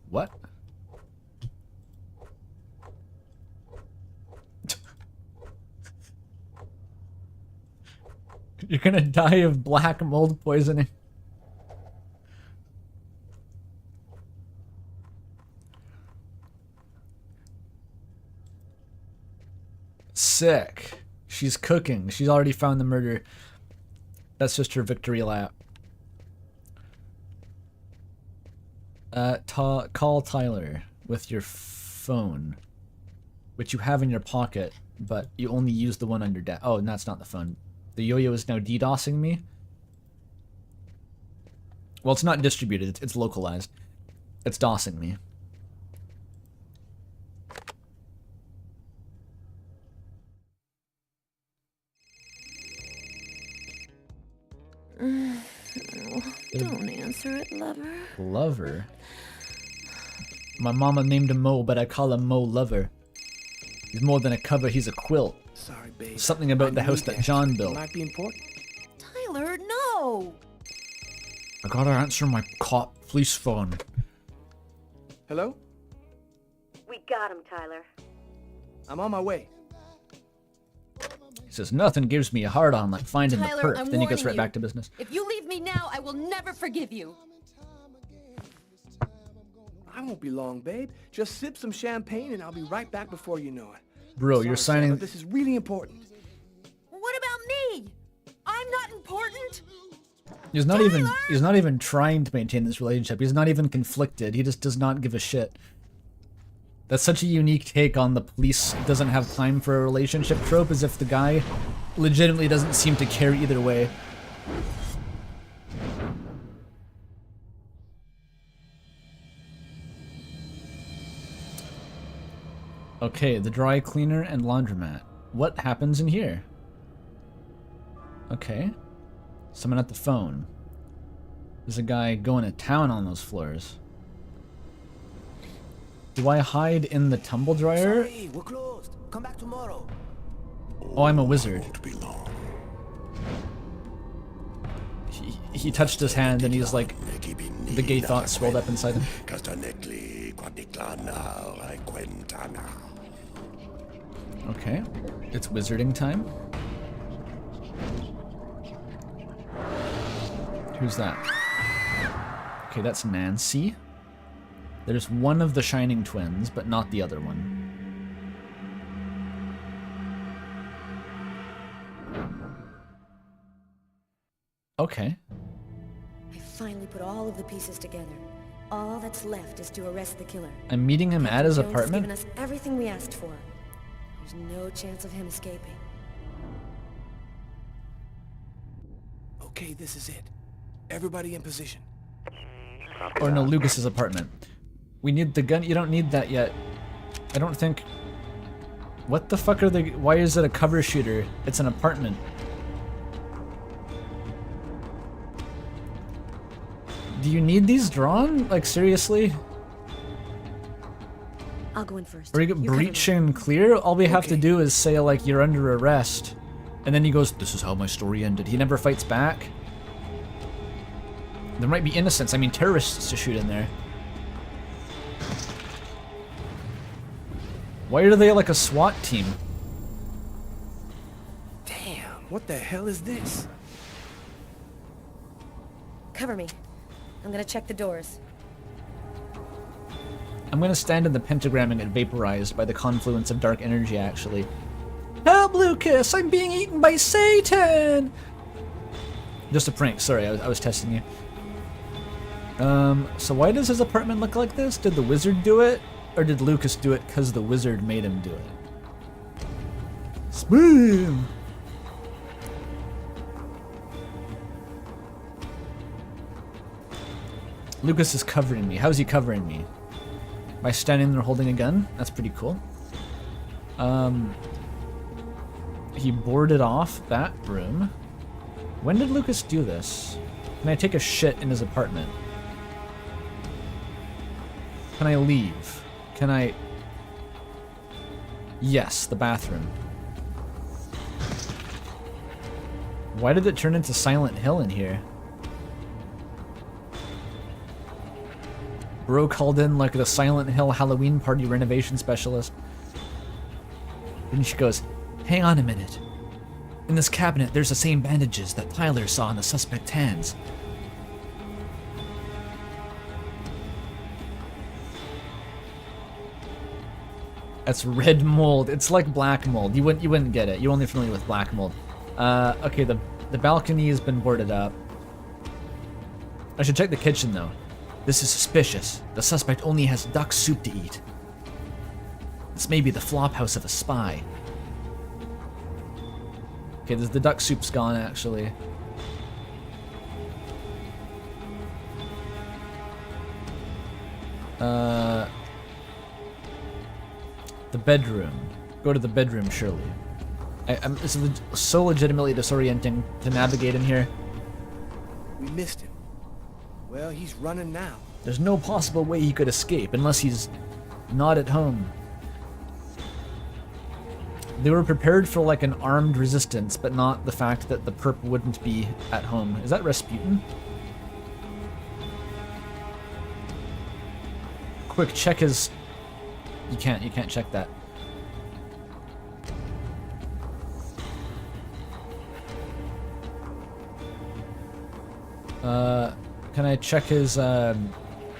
What? You're gonna die of black mold poisoning. Sick. She's cooking. She's already found the murder. That's just her victory lap. Call Tyler with your phone, which you have in your pocket, but you only use the one on your desk. Oh, and that's not the phone. The yo-yo is now DDoSing me. Well, it's not distributed. It's localized. It's DOSing me. Don't answer it, lover. Lover? My mama named him Mo, but I call him Mo Lover. He's more than a cover, he's a quilt. Sorry, babe. Something about the house that John built. Might be important. Tyler, no! I gotta answer my cop police phone. Hello? We got him, Tyler. I'm on my way. He says, nothing gives me a hard on like finding Tyler, the perp. I'm Then he gets warning right you. back to business. If you leave me now, I will never forgive you. I won't be long, babe. Just sip some champagne and I'll be right back before you know it. Bro, you're Sorry, signing... but this is really important. What about me? I'm not important? He's not even trying to maintain this relationship. He's not even conflicted. He just does not give a shit. That's such a unique take on the police doesn't have time for a relationship trope, as if the guy legitimately doesn't seem to care either way. Okay, the dry cleaner and laundromat. What happens in here? Okay. Someone at the phone. There's a guy going to town on those floors. Do I hide in the tumble dryer? Sorry, we're closed. Come back tomorrow. Oh, I'm a wizard. He touched his hand and he's like, the gay thought swelled up inside him. Okay, it's wizarding time. Who's that? Okay, that's Nancy. There's one of the Shining Twins, but not the other one. Okay. I finally put all of the pieces together. All that's left is to arrest the killer. I'm meeting him at his Jones has apartment? given us everything we asked for. There's no chance of him escaping. Okay, this is it. Everybody in position. Or no, Lucas's apartment. We need the gun. You don't need that yet. I don't think... What the fuck are they... Why is it a cover shooter? It's an apartment. Do you need these drawn? Like, seriously? I'll go in first. Or you get breach and clear? All we have to do is say, like, you're under arrest. And then he goes, this is how my story ended. He never fights back. There might be innocents. I mean, terrorists to shoot in there. Why are they like a SWAT team? Damn, what the hell is this? Cover me. I'm gonna check the doors. I'm gonna stand in the pentagram and get vaporized by the confluence of dark energy, actually. Help, Lucas! I'm being eaten by Satan! Just a prank, sorry, I was testing you. So why does his apartment look like this? Did the wizard do it? Or did Lucas do it because the wizard made him do it? Spam! Lucas is covering me. How's he covering me? By standing there holding a gun? That's pretty cool. He boarded off that room. When did Lucas do this? Can I take a shit in his apartment? Can I leave? Can I... Yes, the bathroom. Why did it turn into Silent Hill in here? Bro called in like the Silent Hill Halloween party renovation specialist. Then she goes, hang on a minute. In this cabinet, there's the same bandages that Tyler saw on the suspect's hands. That's red mold. It's like black mold. You wouldn't get it. You're only familiar with black mold. Okay, the balcony has been boarded up. I should check the kitchen though. This is suspicious. The suspect only has duck soup to eat. This may be the flop house of a spy. Okay, the duck soup's gone actually. The bedroom. Go to the bedroom, surely. It's so legitimately disorienting to navigate in here. We missed him. Well, he's running now. There's no possible way he could escape unless he's not at home. They were prepared for like an armed resistance, but not the fact that the perp wouldn't be at home. Is that Rasputin? Quick, check his... You can't check that. Can I check his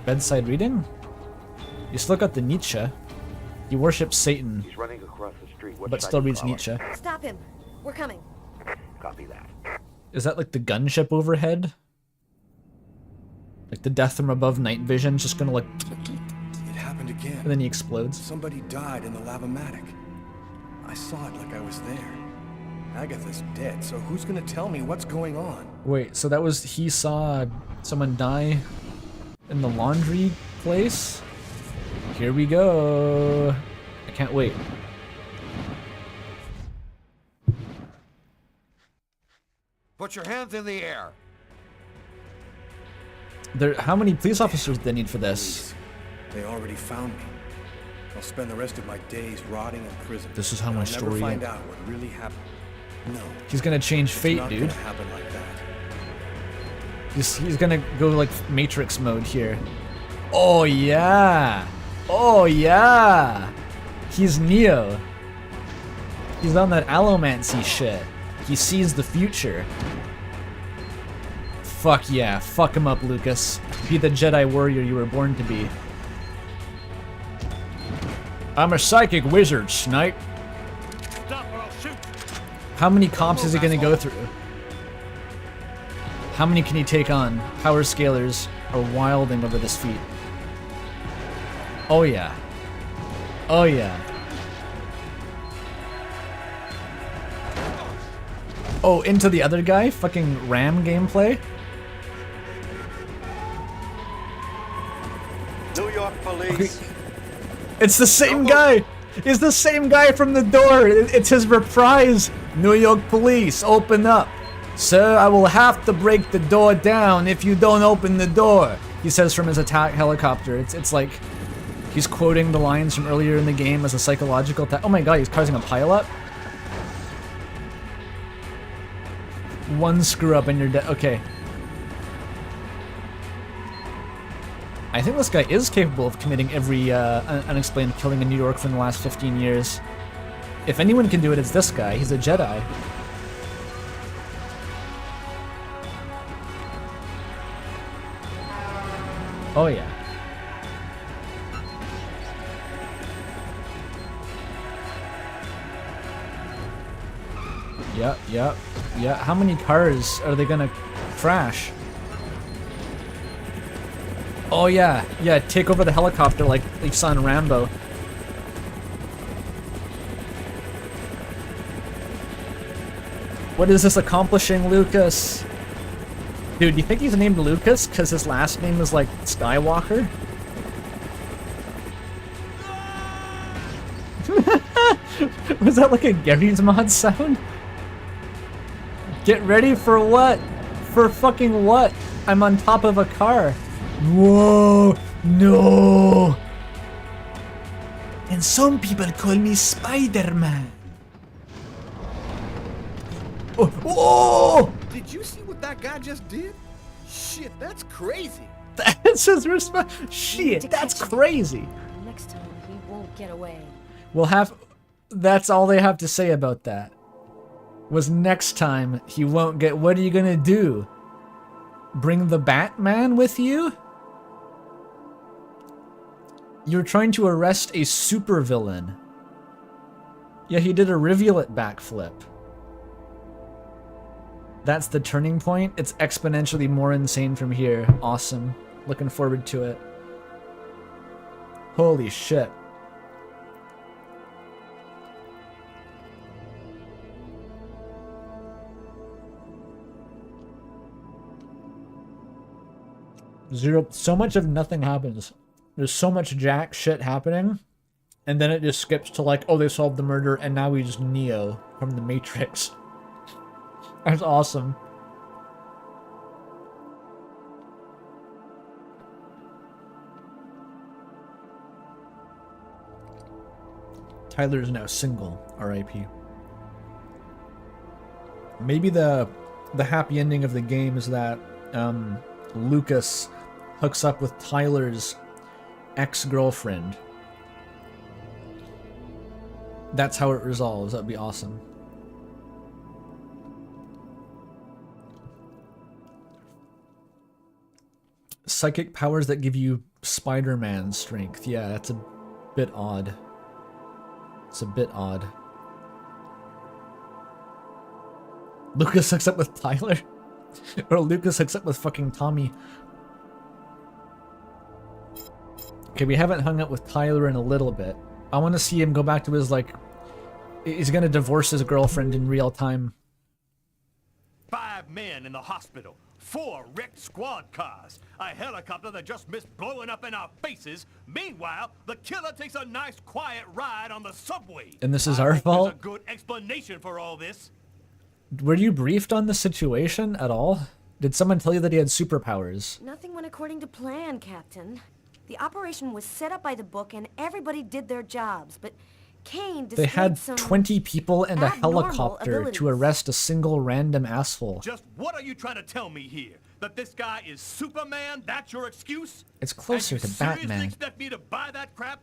bedside reading? You still got the Nietzsche. He worships Satan. He's running across the street. But still reads Nietzsche. Stop him. We're coming. Copy that. Is that like the gunship overhead? Like the death from above night vision just gonna like... It happened again. And then he explodes. Somebody died in the lavomatic. I saw it like I was there. Agatha's dead, so who's gonna tell me what's going on? Wait, so that was... He saw someone die in the laundry place? Here we go. I can't wait. Put your hands in the air. How many police officers do they need for this? They already found me. I'll spend the rest of my days rotting in prison. This is how my story I'll never find out what really happened. No. He's gonna change fate, not dude. Gonna happen like that. He's gonna go like Matrix mode here. Oh yeah! Oh yeah! He's Neo. He's on that allomancy shit. He sees the future. Fuck yeah. Fuck him up, Lucas. Be the Jedi warrior you were born to be. I'm a psychic wizard, Snipe. Stop or I'll shoot. How many comps is he gonna go through? How many can he take on? Power scalers are wilding over this feat. Oh yeah. Oh yeah. Oh, into the other guy? Fucking Ram gameplay? New York police. Okay. It's the same guy! It's the same guy from the door! It's his reprise! New York police, open up! Sir, I will have to break the door down if you don't open the door! He says from his attack helicopter. It's like he's quoting the lines from earlier in the game as a psychological attack. Oh my god, he's causing a pileup? One screw up and you're dead. Okay. I think this guy is capable of committing every unexplained killing in New York from the last 15 years. If anyone can do it, it's this guy. He's a Jedi. Oh yeah. Yeah. How many cars are they gonna crash? Oh yeah, take over the helicopter like you saw in Rambo. What is this accomplishing, Lucas? Dude, do you think he's named Lucas because his last name is like Skywalker? Was that like a Gary's Mod sound? Get ready for what? For fucking what? I'm on top of a car. Whoa, no. And some people call me Spider-Man. Oh, Did you see what that guy just did? Shit, that's crazy. That's his response. Shit, that's crazy. Next time, he won't get away. We'll have... That's all they have to say about that. Was next time he won't get... What are you gonna do? Bring the Batman with you? You're trying to arrest a supervillain. Yeah, he did a rivulet backflip. That's the turning point. It's exponentially more insane from here. Awesome. Looking forward to it. Holy shit. So much of nothing happens. There's so much jack shit happening, and then it just skips to like, oh, they solved the murder, and now he's Neo from the Matrix. That's awesome. Tyler is now single, R.I.P. Maybe the happy ending of the game is that Lucas hooks up with Tyler's ex-girlfriend. That's how it resolves. That'd be awesome. Psychic powers that give you Spider-Man strength. Yeah, that's a bit odd. It's a bit odd. Lucas hooks up with Tyler? Or Lucas hooks up with fucking Tommy. Okay, we haven't hung up with Tyler in a little bit. I want to see him go back to his, like... He's gonna divorce his girlfriend in real time. 5 men in the hospital. 4 wrecked squad cars. A helicopter that just missed blowing up in our faces. Meanwhile, the killer takes a nice quiet ride on the subway. And this is our fault? There's a good explanation for all this. Were you briefed on the situation at all? Did someone tell you that he had superpowers? Nothing went according to plan, Captain. The operation was set up by the book and everybody did their jobs, but Kane They had 20 people and a helicopter to arrest a single random asshole. Just what are you trying to tell me here? That this guy is Superman? That's your excuse? It's closer to Batman. Seriously expect me to buy that crap?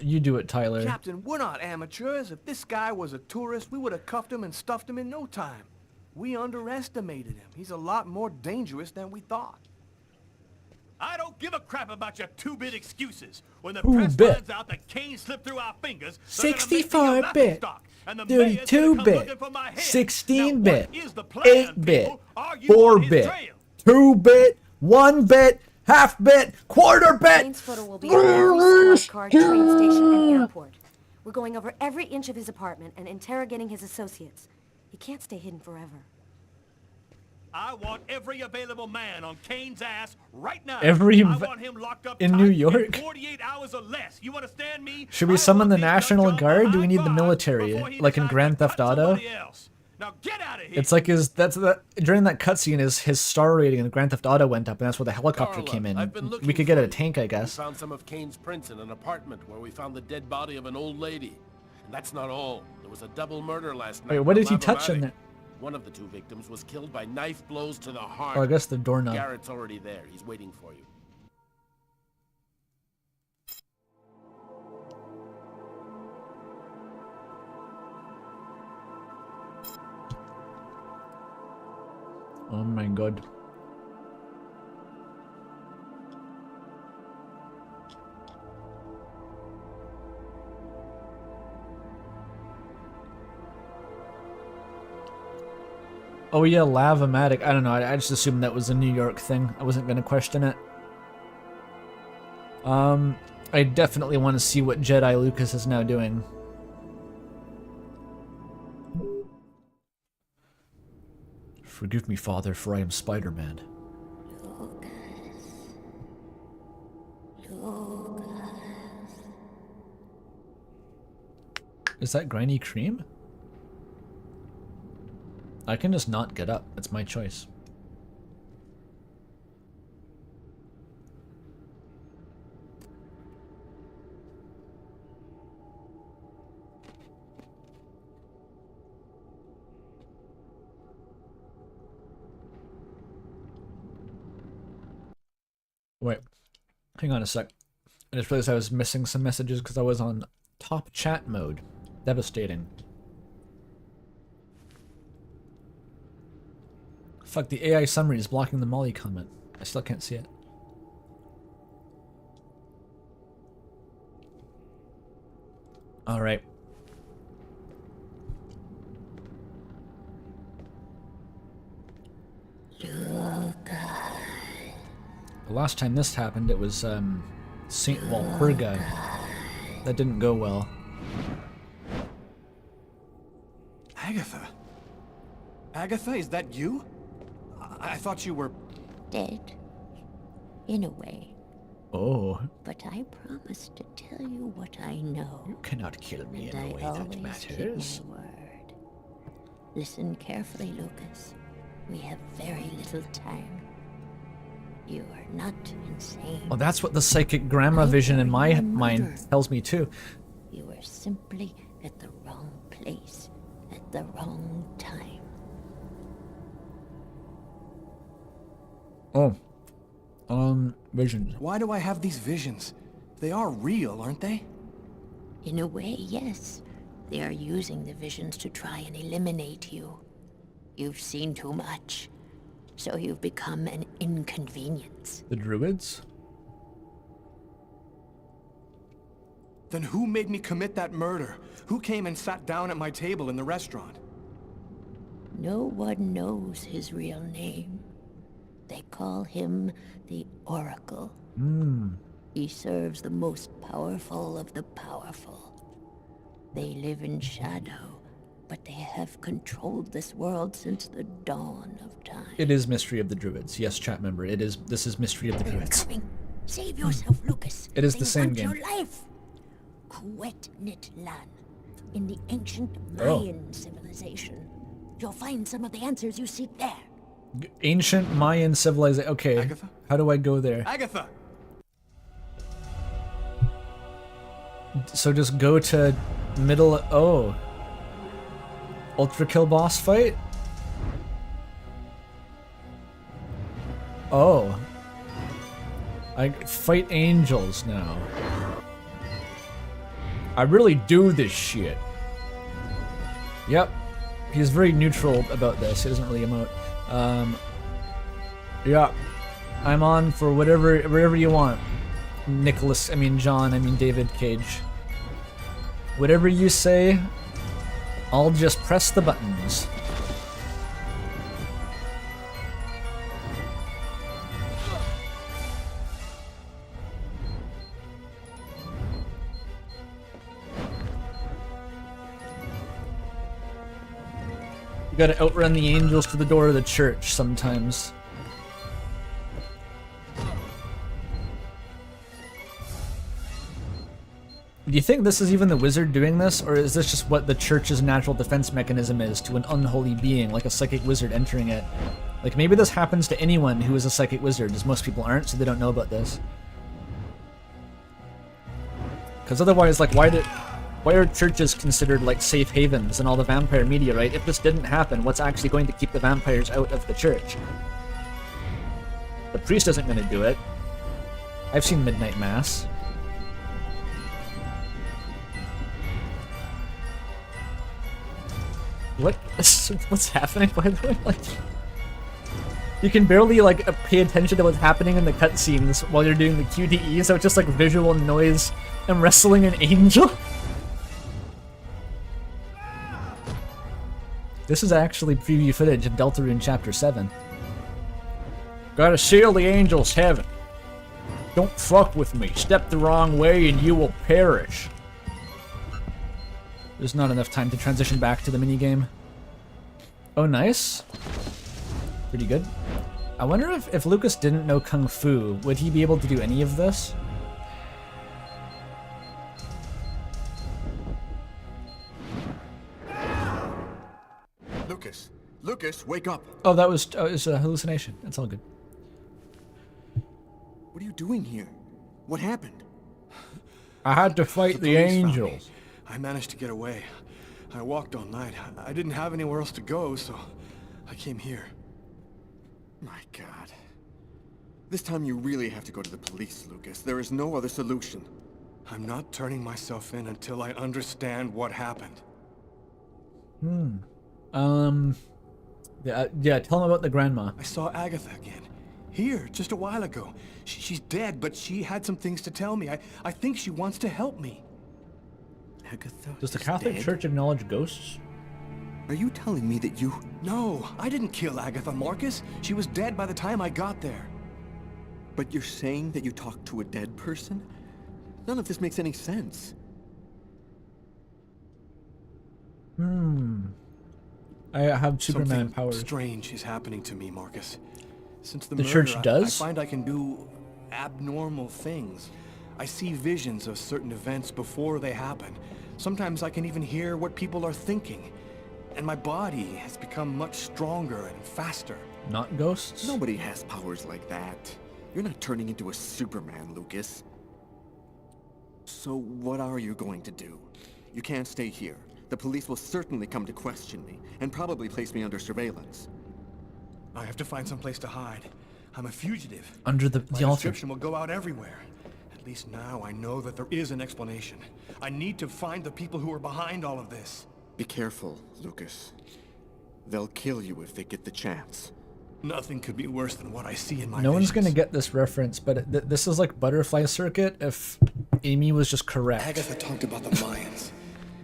You do it, Tyler. Captain, we're not amateurs. If this guy was a tourist, we would have cuffed him and stuffed him in no time. We underestimated him. He's a lot more dangerous than we thought. I don't give a crap about your 2-bit excuses. When the 2-bit. press finds out that Kane slipped through our fingers, 64-bit, 32-bit, 16-bit, 8-bit, 4-bit, 2-bit, 1-bit, half-bit, quarter-bit. Kane's photo will be on every squad car, train station, and airport. We're going over every inch of his apartment and interrogating his associates. He can't stay hidden forever. I want every available man on Kane's ass right now. I want him locked up in New York? 48 hours or less. You understand me? Should we summon the National Guard? Do we need the military? Like in Grand Theft Auto? Now get out of here. It's like during that cutscene his star rating in Grand Theft Auto went up, and that's where the helicopter came in. We could get a tank, I guess. We found some of Kane's prints in an apartment where we found the dead body of an old lady. And that's not all. There was a double murder last night. Wait, what did he touch in there? One of the 2 victims was killed by knife blows to the heart. Oh, I guess the doorknob. Garrett's already there. He's waiting for you. Oh my god. Oh yeah, Lavomatic. I don't know. I just assumed that was a New York thing. I wasn't gonna question it. I definitely want to see what Jedi Lucas is now doing. Forgive me, Father, for I am Spider-Man. Is that Granny Cream? I can just not get up. It's my choice. Wait, hang on a sec. I just realized I was missing some messages because I was on top chat mode. Devastating. Fuck, the AI summary is blocking the Molly comment. I still can't see it. Alright. The last time this happened, it was, Saint Walpurga. That didn't go well. Agatha? Agatha, is that you? I thought you were... Dead. In a way. Oh. But I promise to tell you what I know. You cannot kill me in a way that matters. Keep my word. Listen carefully, Lucas. We have very little time. You are not insane. Well, that's what the psychic grandma vision in my mind tells me too. You are simply at the wrong place at the wrong time. Oh. Visions. Why do I have these visions? They are real, aren't they? In a way, yes. They are using the visions to try and eliminate you. You've seen too much, so you've become an inconvenience. The druids? Then who made me commit that murder? Who came and sat down at my table in the restaurant? No one knows his real name. They call him the Oracle. He serves the most powerful of the powerful. They live in shadow, but they have controlled this world since the dawn of time. It is Mystery of the Druids. Yes, chat member. It is. This is Mystery of the Druids. Save yourself, Lucas. It is They the same want game. Your life. Kuwetnitlan, in the ancient Mayan civilization. You'll find some of the answers you seek there. Ancient Mayan civilization. Okay. Agatha? How do I go there? Agatha! So just go to middle. Oh. Ultra kill boss fight? Oh. I fight angels now. I really do this shit. Yep. He's very neutral about this. He doesn't really emote. Yeah. I'm on for whatever you want. John, David Cage. Whatever you say, I'll just press the buttons. You gotta outrun the angels to the door of the church sometimes. Do you think this is even the wizard doing this, or is this just what the church's natural defense mechanism is to an unholy being, like a psychic wizard entering it? Like, maybe this happens to anyone who is a psychic wizard, as most people aren't, so they don't know about this. Because otherwise, like, why are churches considered, like, safe havens in all the vampire media, right? If this didn't happen, what's actually going to keep the vampires out of the church? The priest isn't going to do it. I've seen Midnight Mass. What's happening, by the way? Like, you can barely, like, pay attention to what's happening in the cutscenes while you're doing the QTE, so it's just, like, visual noise. I'm wrestling an angel? This is actually preview footage of Deltarune Chapter 7. Gotta seal the angel's heaven. Don't fuck with me. Step the wrong way and you will perish. There's not enough time to transition back to the minigame. Oh, nice. Pretty good. I wonder if Lucas didn't know Kung Fu, would he be able to do any of this? Lucas, wake up. Oh, that was it was a hallucination. That's all good. What are you doing here? What happened? I had to fight the angels. I managed to get away. I walked all night. I didn't have anywhere else to go, so I came here. My God. This time you really have to go to the police, Lucas. There is no other solution. I'm not turning myself in until I understand what happened. Yeah, tell him about the grandma. I saw Agatha again. Here, just a while ago. She's dead, but she had some things to tell me. I think she wants to help me. Agatha Does the is Catholic dead? Church acknowledge ghosts? Are you telling me that you... No, I didn't kill Agatha, Marcus. She was dead by the time I got there. But you're saying that you talked to a dead person? None of this makes any sense. I have Superman Something powers. strange is happening to me, Marcus. Since the The murder, church I does? find I can do abnormal things. I see visions of certain events before they happen. Sometimes I can even hear what people are thinking. And my body has become much stronger and faster. Not ghosts? Nobody has powers like that. You're not turning into a Superman, Lucas. So what are you going to do? You can't stay here. The police will certainly come to question me, and probably place me under surveillance. I have to find some place to hide. I'm a fugitive. Under the My altar. description will go out everywhere. At least now I know that there is an explanation. I need to find the people who are behind all of this. Be careful, Lucas. They'll kill you if they get the chance. Nothing could be worse than what I see in my No one's visions. gonna get this reference, but this is like Butterfly Circuit if Amy was just correct. Agatha talked about the Mayans.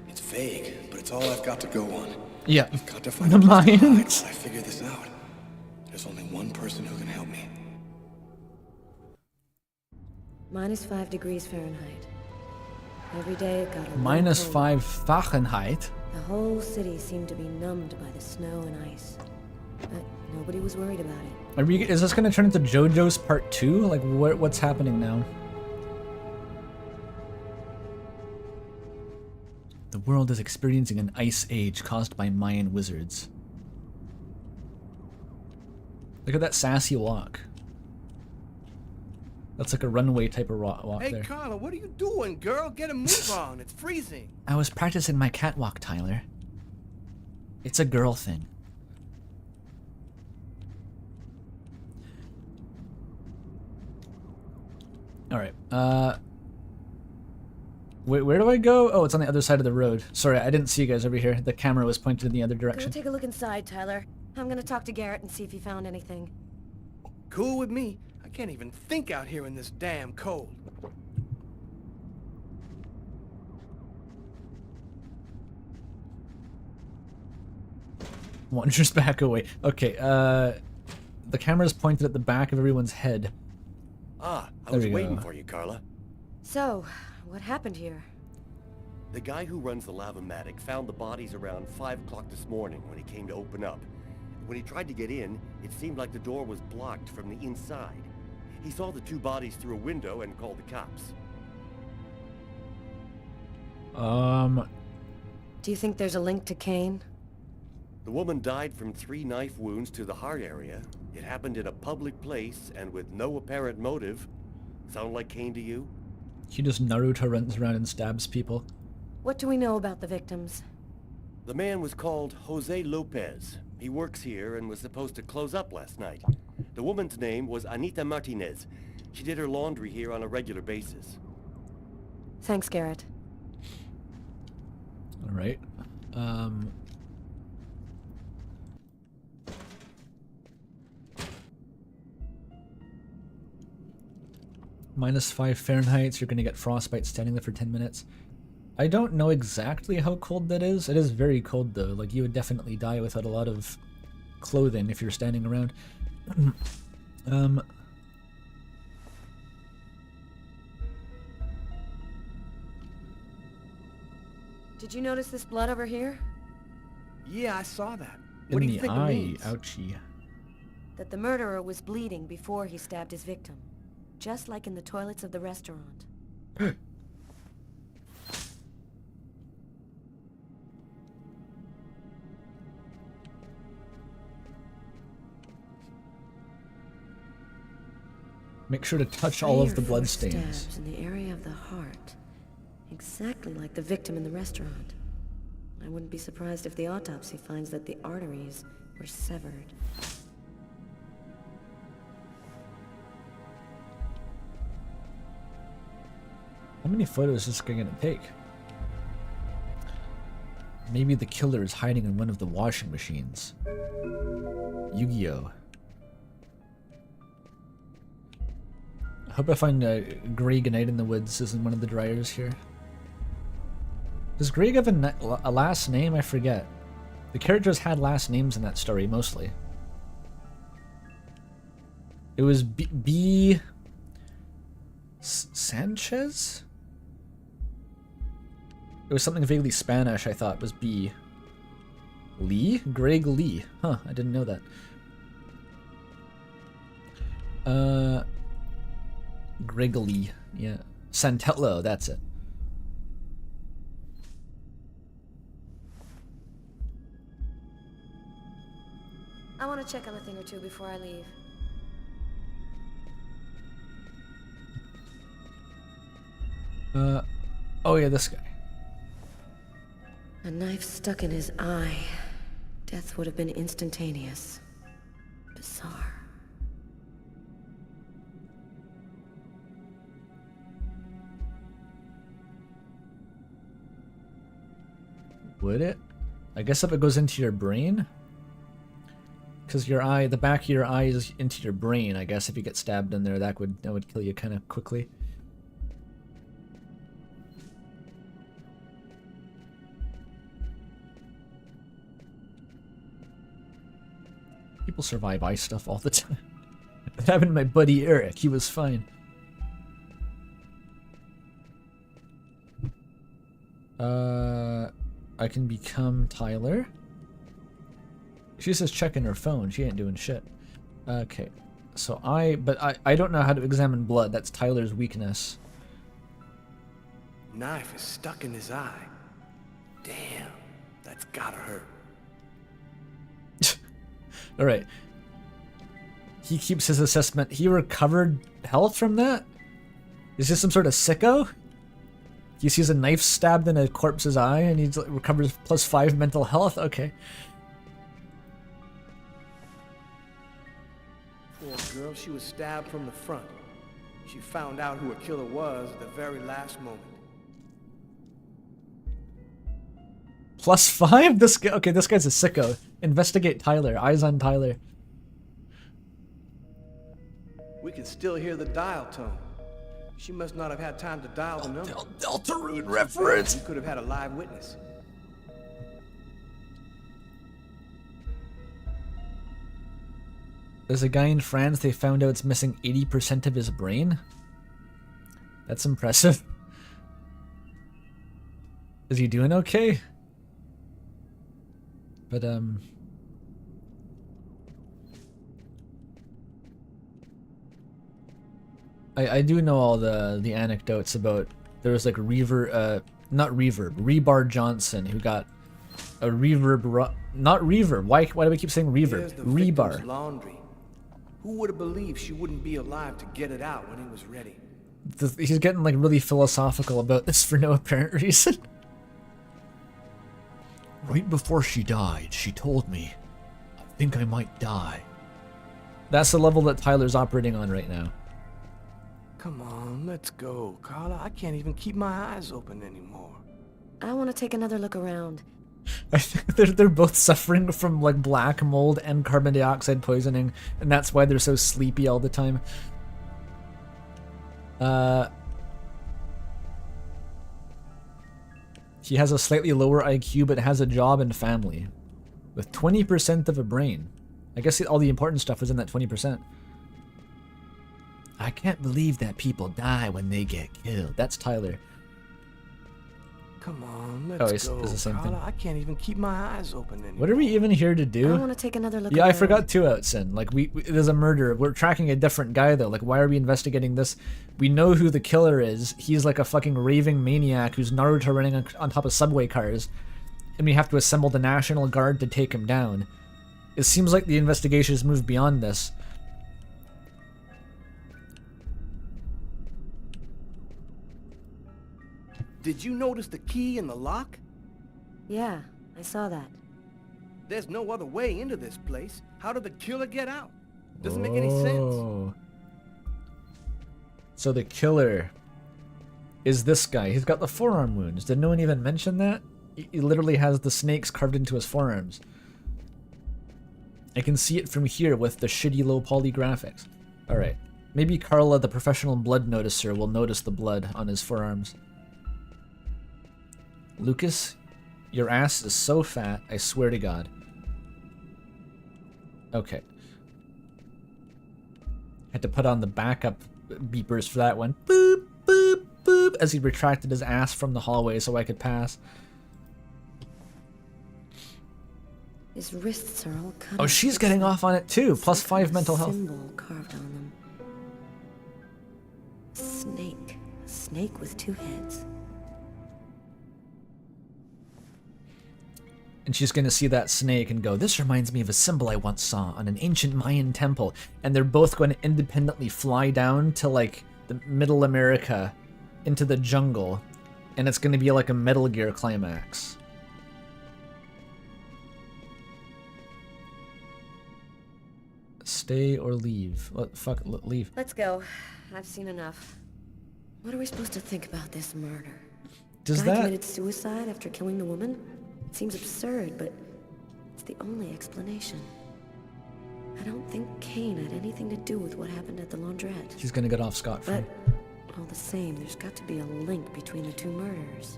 It's vague, but it's all I've got to go on. Yeah, I've got to find the a place to hide Mayans. while I figure this out. There's only one person who can help me. -5 degrees Fahrenheit. Every day it got a little -5 colder. Fahrenheit. The whole city seemed to be numbed by the snow and ice. But nobody was worried about it. Is this gonna turn into JoJo's Part 2? Like, what's happening now? The world is experiencing an ice age caused by Mayan wizards. Look at that sassy walk. That's like a runway type of walk Hey, there. Carla, what are you doing, girl? Get a move on. It's freezing. I was practicing my catwalk, Tyler. It's a girl thing. Alright, where do I go? Oh, it's on the other side of the road. Sorry, I didn't see you guys over here. The camera was pointed in the other Go direction. take a look inside, Tyler. I'm gonna talk to Garrett and see if he found anything. Cool with me. I can't even think out here in this damn cold. Wanders back away. Okay, the camera's pointed at the back of everyone's head. Ah, I There was we waiting go. for you, Carla. So, what happened here? The guy who runs the Lavomatic found the bodies around 5 o'clock this morning when he came to open up. When he tried to get in, it seemed like the door was blocked from the inside. He saw the 2 bodies through a window and called the cops. Do you think there's a link to Kane? The woman died from 3 knife wounds to the heart area. It happened in a public place and with no apparent motive. Sound like Kane to you? He just Naruto runs around and stabs people. What do we know about the victims? The man was called Jose Lopez. He works here and was supposed to close up last night. The woman's name was Anita Martinez. She did her laundry here on a regular basis. Thanks, Garrett. Alright. -5 Fahrenheit, so you're gonna get frostbite standing there for 10 minutes. I don't know exactly how cold that is. It is very cold though. Like, you would definitely die without a lot of clothing if you're standing around. Did you notice this blood over here? Yeah, I saw that. In What do you the think eye. it means? Ouchie. That the murderer was bleeding before he stabbed his victim. Just like in the toilets of the restaurant. Make sure to touch all of the 3 or 4 blood stains. stabs in the area of the heart. Exactly like the victim in the restaurant. I wouldn't be surprised if the autopsy finds that the arteries were severed. How many photos is this guy gonna take? Maybe the killer is hiding in one of the washing machines. Yu-Gi-Oh! I hope I find Greg Night in the Woods is in one of the dryers here. Does Greg have a last name? I forget. The characters had last names in that story, mostly. It was B. Sanchez? It was something vaguely Spanish, I thought was B. Lee? Greg Lee. Huh, I didn't know that. Greg Lee. Yeah. Santello, that's it. I want to check on a thing or two before I leave. Oh yeah, this guy. A knife stuck in his eye. Death would have been instantaneous. Bizarre. Would it? I guess if it goes into your brain? Because your eye, the back of your eye is into your brain. I guess if you get stabbed in there, that would kill you kind of quickly. People survive eye stuff all the time. It happened to my buddy Eric. He was fine. I can become Tyler. She says checking her phone. She ain't doing shit. Okay. So I don't know how to examine blood. That's Tyler's weakness. Knife is stuck in his eye. Damn, that's gotta hurt. Alright. He keeps his assessment. He recovered health from that? Is this some sort of sicko? He sees a knife stabbed in a corpse's eye and he recovers +5 mental health? Okay. Poor girl, she was stabbed from the front. She found out who her killer was at the very last moment. +5? This guy, okay, this guy's a sicko. Investigate Tyler. Eyes on Tyler. We can still hear the dial tone. She must not have had time to dial the number. Deltarune reference! We could have had a live witness. There's a guy in France, they found out it's missing 80% of his brain? That's impressive. Is he doing okay? But, I do know all the anecdotes about, there was like Rebar Johnson, who got a reverb, not reverb, why do we keep saying reverb? Rebar. Laundry. Who would have believed she wouldn't be alive to get it out when he was ready? He's getting like really philosophical about this for no apparent reason. Right before she died, she told me, I think I might die. That's the level that Tyler's operating on right now. Come on, let's go, Carla. I can't even keep my eyes open anymore. I want to take another look around. I think they're both suffering from like black mold and carbon dioxide poisoning, and that's why they're so sleepy all the time. He has a slightly lower IQ, but has a job and family. With 20% of a brain. I guess all the important stuff was in that 20%. I can't believe that people die when they get killed. That's Tyler. Come on, let's go, it's the same Carla. thing. I can't even keep my eyes open anymore. What are we even here to do? I want to take another look Yeah, around. I forgot 2 outs in. Like, there's a murder. We're tracking a different guy, though. Like, why are we investigating this? We know who the killer is. He's like a fucking raving maniac who's Naruto running on top of subway cars. And we have to assemble the National Guard to take him down. It seems like the investigation has moved beyond this. Did you notice the key in the lock? Yeah, I saw that. There's no other way into this place. How did the killer get out? Doesn't make any sense. So the killer is this guy. He's got the forearm wounds. Did no one even mention that? He literally has the snakes carved into his forearms. I can see it from here with the shitty low poly graphics. Alright. Maybe Carla, the professional blood noticer, will notice the blood on his forearms. Lucas, your ass is so fat, I swear to God. Okay. Had to put on the backup beepers for that one. Boop, boop, boop, as he retracted his ass from the hallway so I could pass. His wrists are all cut. Oh, she's getting off on it too. Plus 5 mental health. Symbol carved on them. Snake. A snake with 2 heads. And she's gonna see that snake and go, this reminds me of a symbol I once saw on an ancient Mayan temple. And they're both going to independently fly down to like the middle America into the jungle. And it's gonna be like a Metal Gear climax. Stay or leave? Leave. Let's go. I've seen enough. What are we supposed to think about this murder? Does Guy that... committed suicide after killing the woman? It seems absurd, but it's the only explanation. I don't think Kane had anything to do with what happened at the laundrette. He's gonna get off scot-free. But all the same, there's got to be a link between the 2 murders.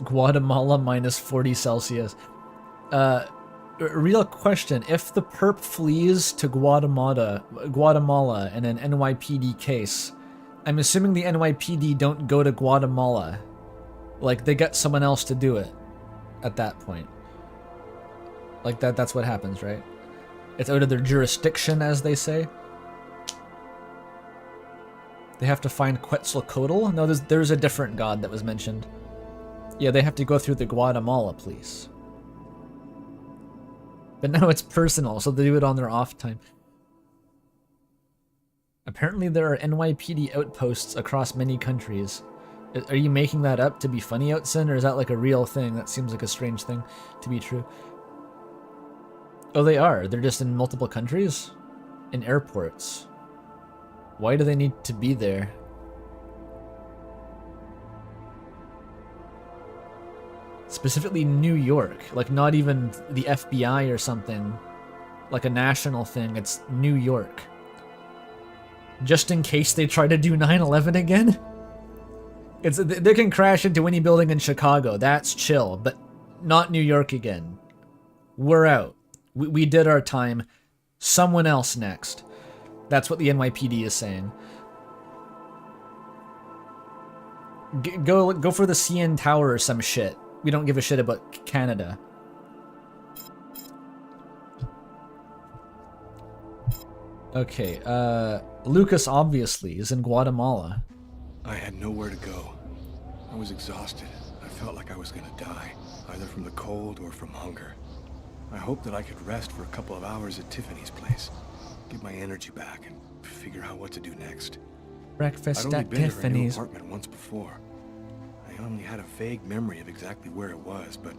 Guatemala minus 40 Celsius. Real question, if the perp flees to Guatemala in an NYPD case, I'm assuming the NYPD don't go to Guatemala. Like, they get someone else to do it at that point. Like, that's what happens, right? It's out of their jurisdiction, as they say. They have to find Quetzalcoatl? No, there's a different god that was mentioned. Yeah, they have to go through the Guatemala police. But now it's personal, so they do it on their off time. Apparently there are NYPD outposts across many countries. Are you making that up to be funny, Outson, or is that like a real thing? That seems like a strange thing to be true. Oh, they are. They're just in multiple countries? In airports. Why do they need to be there? Specifically New York, like not even the FBI or something, like a national thing, it's New York. Just in case they try to do 9/11 again? They can crash into any building in Chicago, that's chill, but not New York again. We're out. We did our time. Someone else next. That's what the NYPD is saying. Go for the CN Tower or some shit. We don't give a shit about Canada. Okay, Lucas obviously is in Guatemala. I had nowhere to go. I was exhausted. I felt like I was gonna die, either from the cold or from hunger. I hoped that I could rest for a couple of hours at Tiffany's place, get my energy back, and figure out what to do next. Breakfast I'd only at been to her new Tiffany's. apartment once before. I only had a vague memory of exactly where it was, but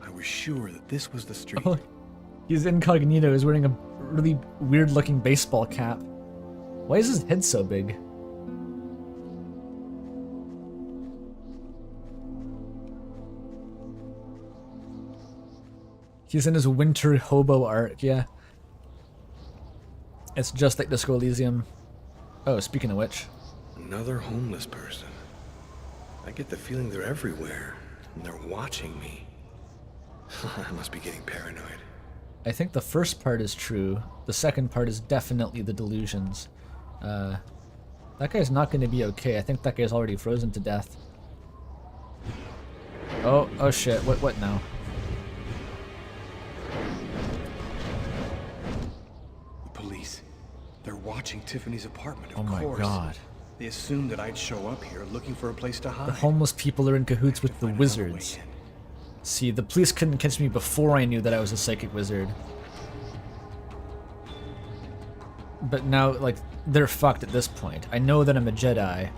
I was sure that this was the street. Oh, he's incognito. He's wearing a really weird-looking baseball cap. Why is his head so big? He's in his winter hobo arc, yeah. It's just like Disco Elysium. Oh, speaking of which. Another homeless person. I get the feeling they're everywhere, and they're watching me. I must be getting paranoid. I think the first part is true. The second part is definitely the delusions. That guy's not going to be okay. I think that guy's already frozen to death. Oh shit. What now? The police. They're watching Tiffany's apartment, of course. Oh my god. They assumed that I'd show up here looking for a place to hide. The homeless people are in cahoots with the wizards. See, the police couldn't catch me before I knew that I was a psychic wizard. But now, like, they're fucked at this point. I know that I'm a Jedi.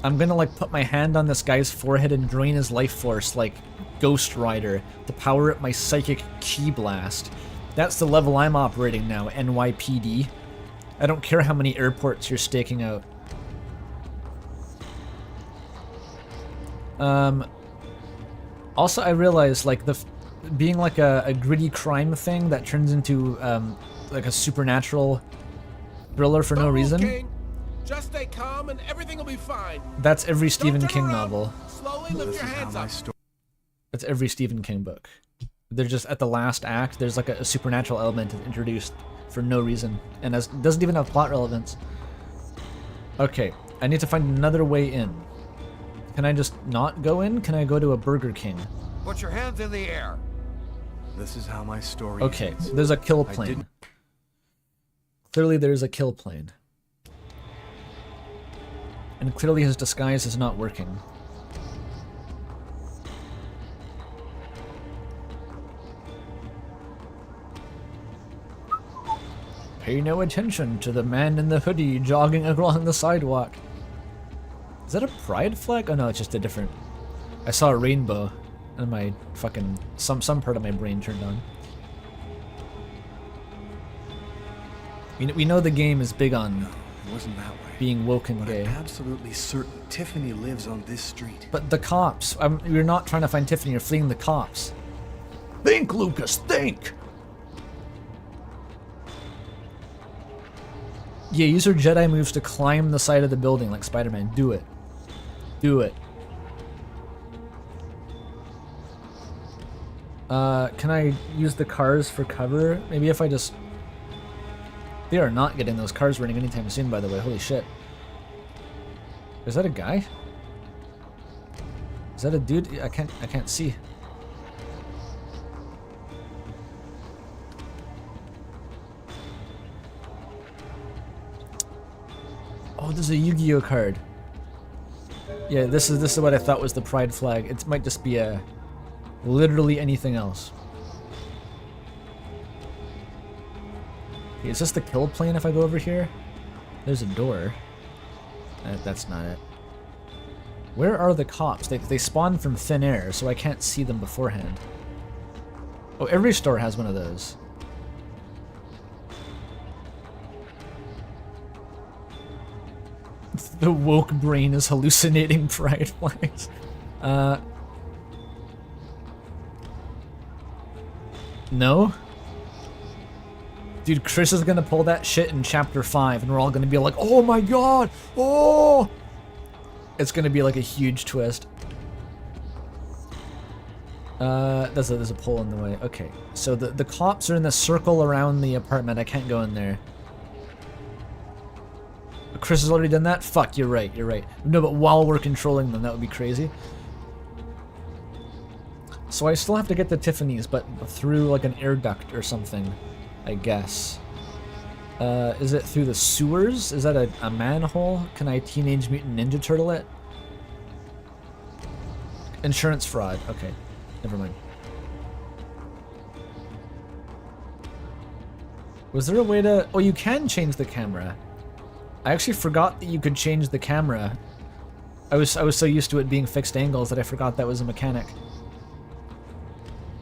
I'm gonna, like, put my hand on this guy's forehead and drain his life force like Ghost Rider to power up my psychic ki blast. That's the level I'm operating now, NYPD. I don't care how many airports you're staking out. Also, I realized, like, being like a gritty crime thing that turns into like a supernatural thriller for no reason. King. Just stay calm and everything will be fine. That's every Stephen King novel. Slowly lift your hands up. That's every Stephen King book. They're just at the last act. There's like a supernatural element introduced for no reason, and doesn't even have plot relevance. Okay, I need to find another way in. Can I just not go in? Can I go to a Burger King? Put your hands in the air. This is how my story Okay, ends. there's a kill plane. Clearly there's a kill plane. And clearly his disguise is not working. Pay no attention to the man in the hoodie jogging along the sidewalk. Is that a pride flag? Oh no, it's just a different... I saw a rainbow and my fucking... Some part of my brain turned on. We know the game is big on It wasn't that way. being woke and But gay. I'm absolutely certain Tiffany lives on this street. But the cops, you're not trying to find Tiffany, you're fleeing the cops. Think, Lucas, think! Yeah, use your Jedi moves to climb the side of the building like Spider-Man. Do it. Do it. Can I use the cars for cover? Maybe if I just... They are not getting those cars running anytime soon, by the way. Holy shit. Is that a guy? Is that a dude? I can't see. Oh, there's a Yu-Gi-Oh card. Yeah, this is what I thought was the pride flag. It might just be a literally anything else. Okay, is this the kill plane if I go over here? There's a door. That's not it. Where are the cops? They spawn from thin air, so I can't see them beforehand. Oh, every store has one of those. The woke brain is hallucinating pride flags. No? Dude, Chris is gonna pull that shit in chapter 5 and we're all gonna be like, oh my god! Oh! It's gonna be like a huge twist. There's a pole in the way. Okay, so the cops are in the circle around the apartment. I can't go in there. Chris has already done that? Fuck, you're right, you're right. No, but while we're controlling them, that would be crazy. So I still have to get to Tiffany's, but through like an air duct or something, I guess. Is it through the sewers? Is that a manhole? Can I Teenage Mutant Ninja Turtle it? Insurance fraud. Okay, never mind. Was there a way to... Oh, you can change the camera. I actually forgot that you could change the camera. I was so used to it being fixed angles that I forgot that was a mechanic.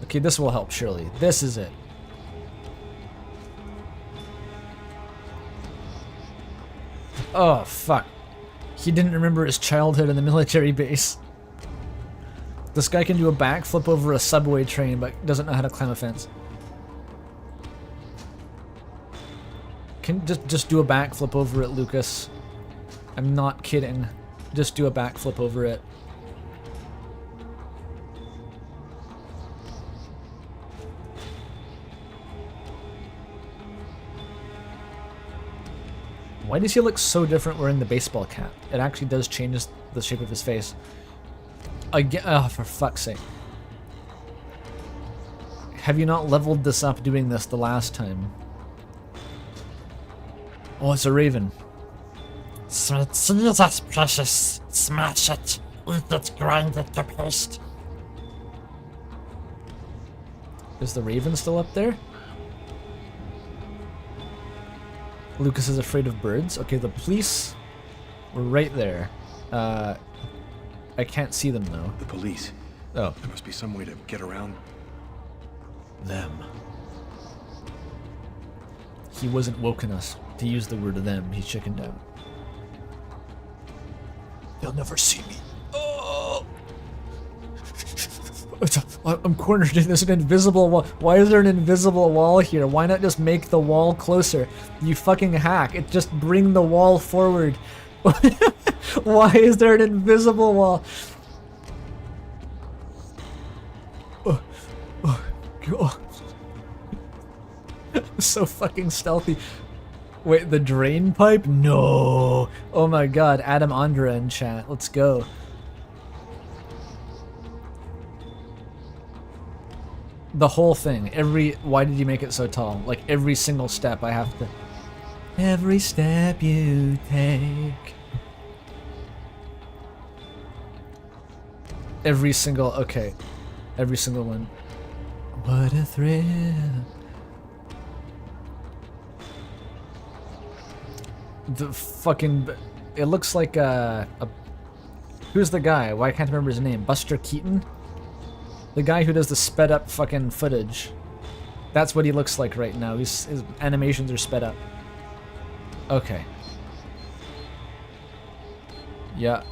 Okay, this will help, surely. This is it. Oh, fuck. He didn't remember his childhood in the military base. This guy can do a backflip over a subway train, but doesn't know how to climb a fence. Can just do a backflip over it, Lucas. I'm not kidding. Just do a backflip over it. Why does he look so different wearing the baseball cap? It actually does change the shape of his face. Again, oh, for fuck's sake. Have you not leveled this up doing this the last time? Oh, it's a raven. So it's that's precious. Smash it. Eat it, grind it to paste. Is the raven still up there? Lucas is afraid of birds. Okay, the police were right there. I can't see them though. The police. Oh. There must be some way to get around them. He wasn't woken us. To use the word of them, he's chickened out. They'll never see me. Oh! I'm cornered in this invisible wall. Why is there an invisible wall here? Why not just make the wall closer? You fucking hack. It just bring the wall forward. Why is there an invisible wall? God. So fucking stealthy. Wait, the drain pipe? No. Oh my god, Adam Andra in chat. Let's go. The whole thing. Why did you make it so tall? Like every single step I have to... Every step you take. Every single... Okay. Every single one. What a thrill. The fucking... It looks like who's the guy? Why can't I remember his name? Buster Keaton? The guy who does the sped up fucking footage. That's what he looks like right now. His animations are sped up. Okay. Yeah.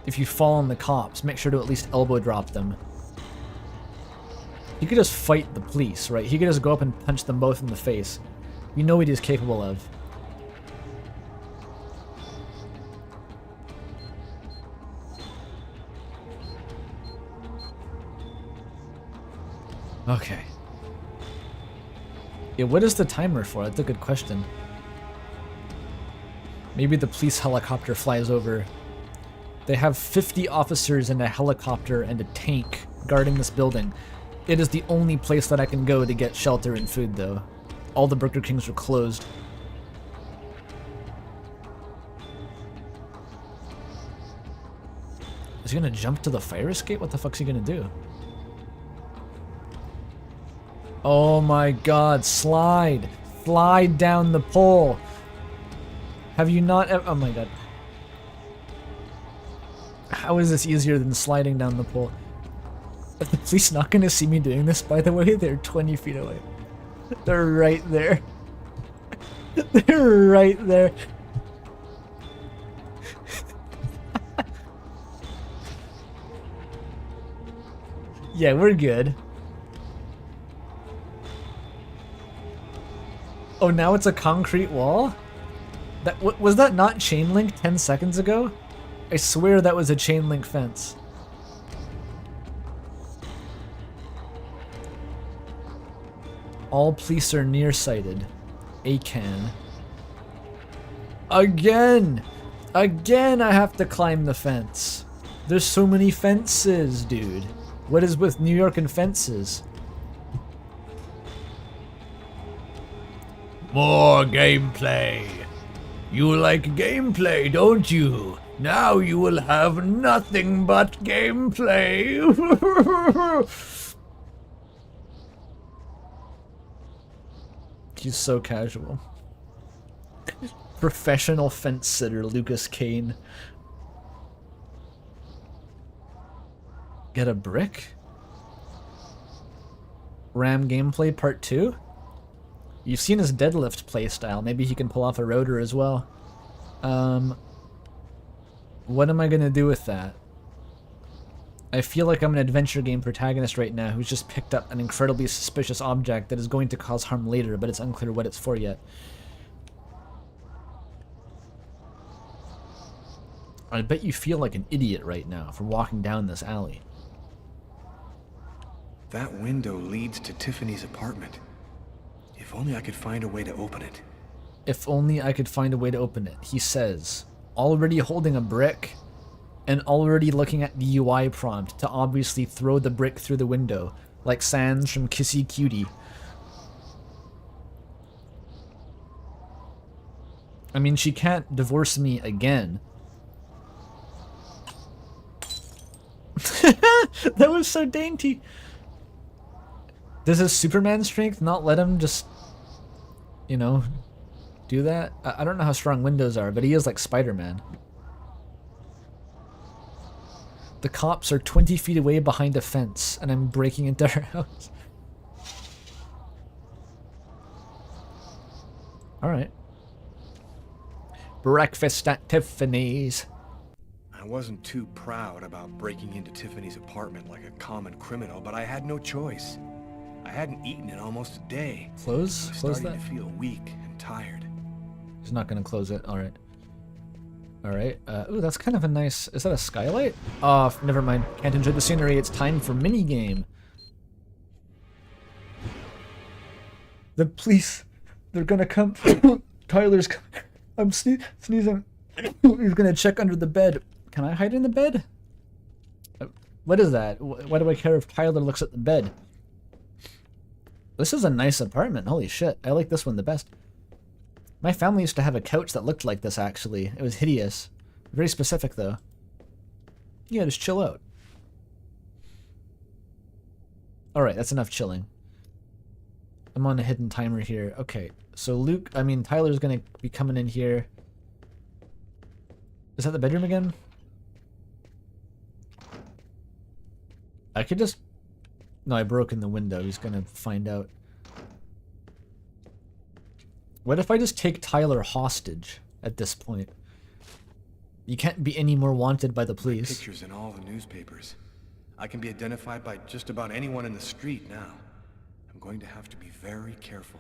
If you fall on the cops, make sure to at least elbow drop them. He could just fight the police, right? He could just go up and punch them both in the face. You know what he's capable of. Okay. Yeah, what is the timer for? That's a good question. Maybe the police helicopter flies over. They have 50 officers and a helicopter and a tank guarding this building. It is the only place that I can go to get shelter and food, though. All the Burger Kings are closed. Is he gonna jump to the fire escape? What the fuck's he gonna do? Oh my god, slide! Slide down the pole! Have you not oh my god. How is this easier than sliding down the pole? Are the police not gonna see me doing this, by the way? They're 20 feet away. They're right there. They're right there. Yeah, we're good. Oh, now it's a concrete wall? Was that not chain link 10 seconds ago? I swear that was a chain link fence. All police are nearsighted. ACAN. Again! Again I have to climb the fence. There's so many fences, dude. What is with New York and fences? More gameplay. You like gameplay, don't you? Now you will have nothing but gameplay. He's so casual. Professional fence sitter, Lucas Kane. Get a brick? Ram gameplay part 2? You've seen his deadlift playstyle. Maybe he can pull off a rotor as well. What am I gonna do with that? I feel like I'm an adventure game protagonist right now who's just picked up an incredibly suspicious object that is going to cause harm later, but it's unclear what it's for yet. I bet you feel like an idiot right now for walking down this alley. That window leads to Tiffany's apartment. If only I could find a way to open it. If only I could find a way to open it, he says, already holding a brick and already looking at the UI prompt to obviously throw the brick through the window, like Sans from Kissy Cutie. I mean, she can't divorce me again. That was so dainty. Does his Superman strength not let him just, you know, do that? I don't know how strong windows are, but he is like Spider-Man. The cops are 20 feet away behind a fence, and I'm breaking into her house. Alright. Breakfast at Tiffany's. I wasn't too proud about breaking into Tiffany's apartment like a common criminal, but I had no choice. I hadn't eaten in almost a day. Close? I was Close starting that? to feel weak and tired. He's not gonna close it. Alright. Alright. Ooh, that's kind of a nice... Is that a skylight? Oh, never mind. Can't enjoy the scenery. It's time for minigame. The police... They're gonna come... Tyler's... I'm sneezing. He's gonna check under the bed. Can I hide in the bed? What is that? Why do I care if Tyler looks at the bed? This is a nice apartment. Holy shit. I like this one the best. My family used to have a couch that looked like this, actually. It was hideous. Very specific, though. Yeah, just chill out. Alright, that's enough chilling. I'm on a hidden timer here. Okay, so Tyler's gonna be coming in here. Is that the bedroom again? I could just... No, I broke in the window. He's gonna find out. What if I just take Tyler hostage at this point? You can't be any more wanted by the police. Pictures in all the newspapers. I can be identified by just about anyone in the street now. I'm going to have to be very careful.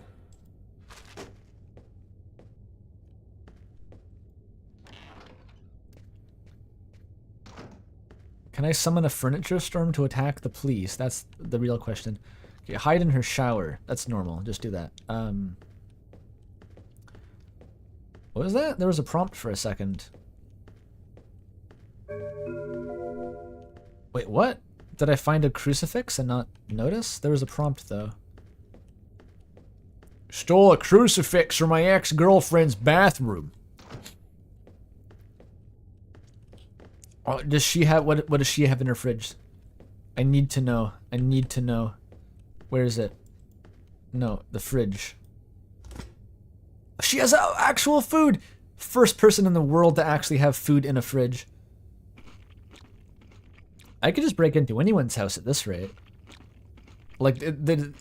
Can I summon a furniture storm to attack the police? That's the real question. Okay, hide in her shower. That's normal. Just do that. What was that? There was a prompt for a second. Wait, what? Did I find a crucifix and not notice? There was a prompt, though. Stole a crucifix from my ex-girlfriend's bathroom. Oh, does she have... What does she have in her fridge? I need to know. I need to know. Where is it? No, the fridge. She has actual food! First person in the world to actually have food in a fridge. I could just break into anyone's house at this rate. Like, the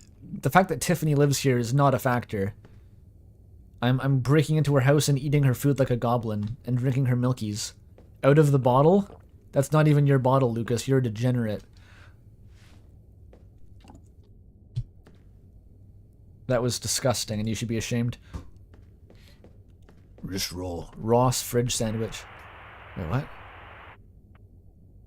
fact that Tiffany lives here is not a factor. I'm breaking into her house and eating her food like a goblin and drinking her milkies. Out of the bottle? That's not even your bottle, Lucas. You're a degenerate. That was disgusting and you should be ashamed. Just roll. Ross fridge sandwich. Wait, what?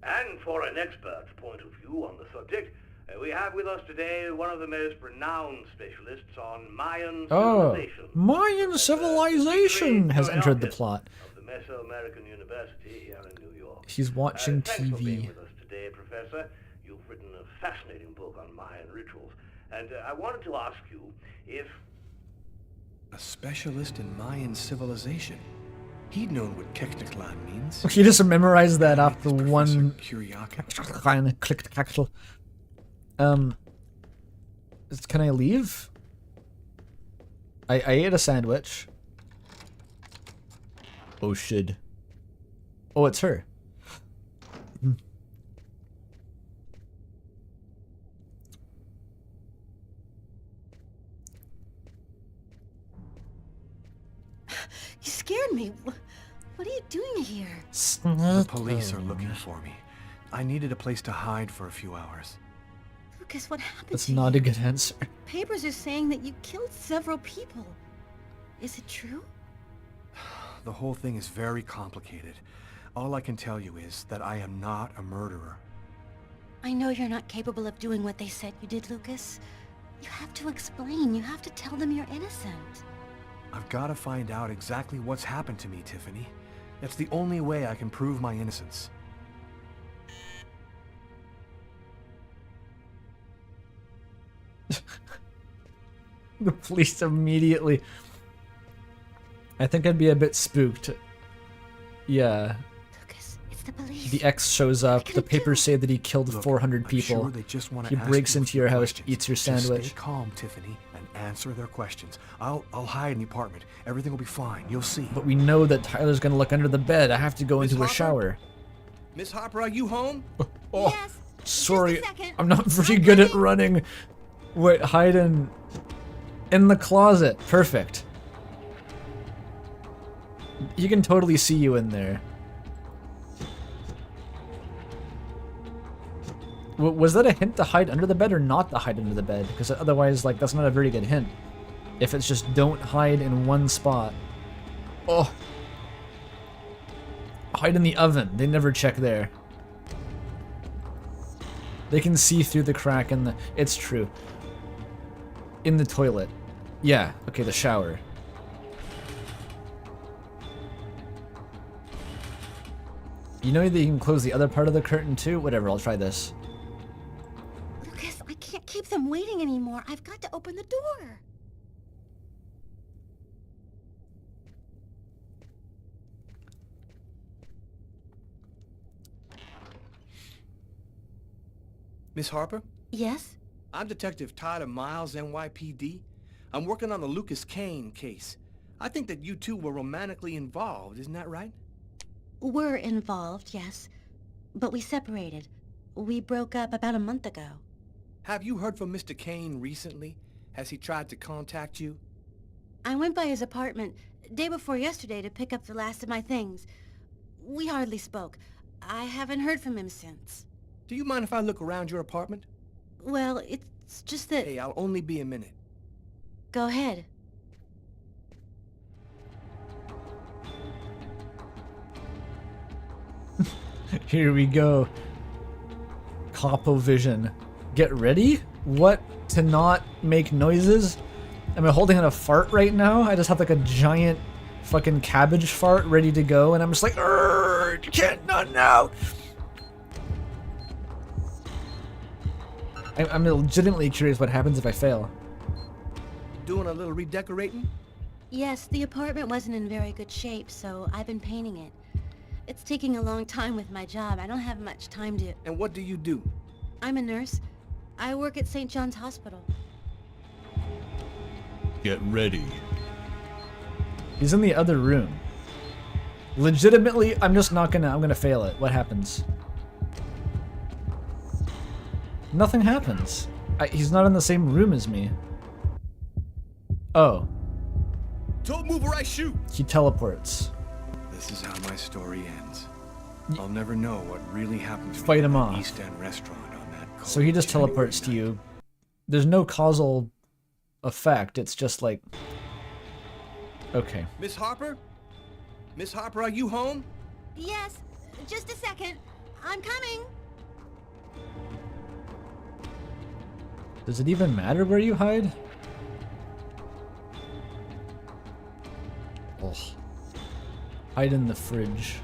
And for an expert's point of view on the subject, we have with us today one of the most renowned specialists on Mayan civilization. Mayan civilization has entered the plot. Of the Mesoamerican University here in New York. He's watching Thanks for being TV. with us today, Professor. You've written a fascinating book on Mayan rituals. And I wanted to ask you if... A specialist in Mayan civilization. He'd known what Kekteklan means. He just memorized that after one... Kyriaki. Clicked capital. Can I leave? I ate a sandwich. Oh shit. Oh, it's her. You scared me. What are you doing here? The police are looking for me. I needed a place to hide for a few hours. Lucas, what happened That's to not you? a good answer. Papers are saying that you killed several people. Is it true? The whole thing is very complicated. All I can tell you is that I am not a murderer. I know you're not capable of doing what they said you did, Lucas. You have to explain. You have to tell them you're innocent. I've got to find out exactly what's happened to me, Tiffany. That's the only way I can prove my innocence. The police immediately... I think I'd be a bit spooked. Yeah. Lucas, it's the police. The ex shows up, the papers say that he killed 400 people. Sure they just want He to ask breaks you a into few your house, questions. eats your Just sandwich. stay calm, Tiffany, and answer their questions. I'll hide in the apartment. Everything will be fine. You'll see. But we know that Tyler's gonna look under the bed. I have to go into a shower. Miss Harper, are you home? Oh, yes. sorry. Just a second. I'm not very good at running. Wait, hide in the closet. Perfect. He can totally see you in there. Was that a hint to hide under the bed or not to hide under the bed? Because otherwise, like, that's not a very good hint. If it's just don't hide in one spot. Oh. Hide in the oven. They never check there. They can see through the crack in the... It's true. In the toilet. Yeah, okay, the shower. You know that you can close the other part of the curtain too? Whatever, I'll try this. Lucas, I can't keep them waiting anymore. I've got to open the door. Miss Harper? Yes? I'm Detective Tyler Miles, NYPD. I'm working on the Lucas Kane case. I think that you two were romantically involved, isn't that right? We're involved, yes. But we separated. We broke up about a month ago. Have you heard from Mr. Kane recently? Has he tried to contact you? I went by his apartment day before yesterday to pick up the last of my things. We hardly spoke. I haven't heard from him since. Do you mind if I look around your apartment? Well, it's just that... Hey, I'll only be a minute. Go ahead. Here we go. Copovision. Get ready? What? To not make noises? Am I holding in a fart right now? I just have like a giant fucking cabbage fart ready to go and I'm just like, you can't, not now. I'm legitimately curious what happens if I fail. Doing a little redecorating? Yes, the apartment wasn't in very good shape, so I've been painting it. It's taking a long time with my job. I don't have much time to... And what do you do? I'm a nurse. I work at St. John's Hospital. Get ready. He's in the other room. Legitimately, I'm gonna fail it. What happens? Nothing happens. He's not in the same room as me. Oh. Don't move or I shoot! He teleports. This is how my story ends. I'll never know what really happened to Fight me him at off. the East End restaurant on that cold So he just teleports to you. There's no causal effect. It's just like... Okay. Miss Harper? Miss Harper, are you home? Yes, just a second. I'm coming. Does it even matter where you hide? Ugh. Hide in the fridge.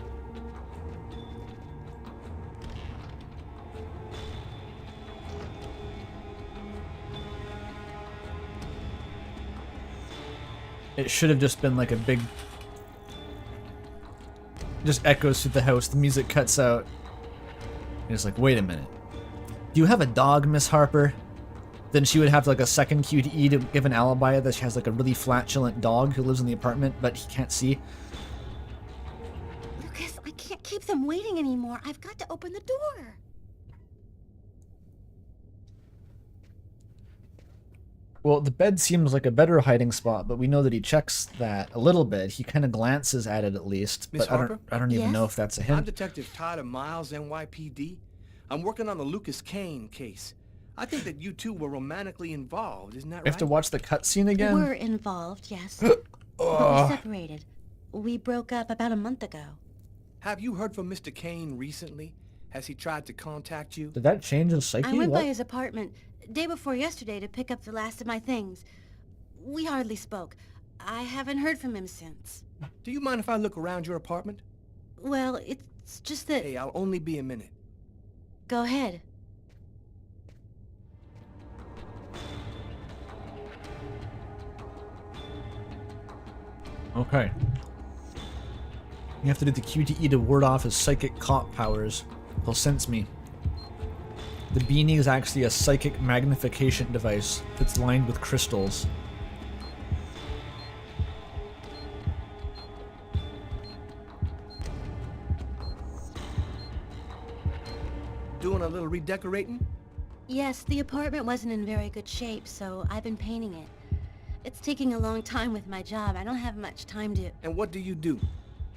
It should have just been like a big... Just echoes through the house, the music cuts out. And it's like, wait a minute. Do you have a dog, Miss Harper? Then she would have like a second QTE to give an alibi that she has like a really flatulent dog who lives in the apartment, but he can't see. Lucas, I can't keep them waiting anymore. I've got to open the door. Well, the bed seems like a better hiding spot, but we know that he checks that a little bit. He kind of glances at it at least, Miss but Harper? I don't even know if that's a hint. I'm Detective Tyler Miles, NYPD. I'm working on the Lucas Kane case. I think that you two were romantically involved, isn't that right? I have to watch the cutscene again? We're involved, yes. But we separated. We broke up about a month ago. Have you heard from Mr. Kane recently? Has he tried to contact you? Did that change his psyche? I went What? by his apartment day before yesterday to pick up the last of my things. We hardly spoke. I haven't heard from him since. Do you mind if I look around your apartment? Well, it's just that... Hey, I'll only be a minute. Go ahead. Okay. You have to do the QTE to ward off his psychic cop powers. He'll sense me. The beanie is actually a psychic magnification device that's lined with crystals. Doing a little redecorating? Yes, the apartment wasn't in very good shape, so I've been painting it. It's taking a long time with my job. I don't have much time to... And what do you do?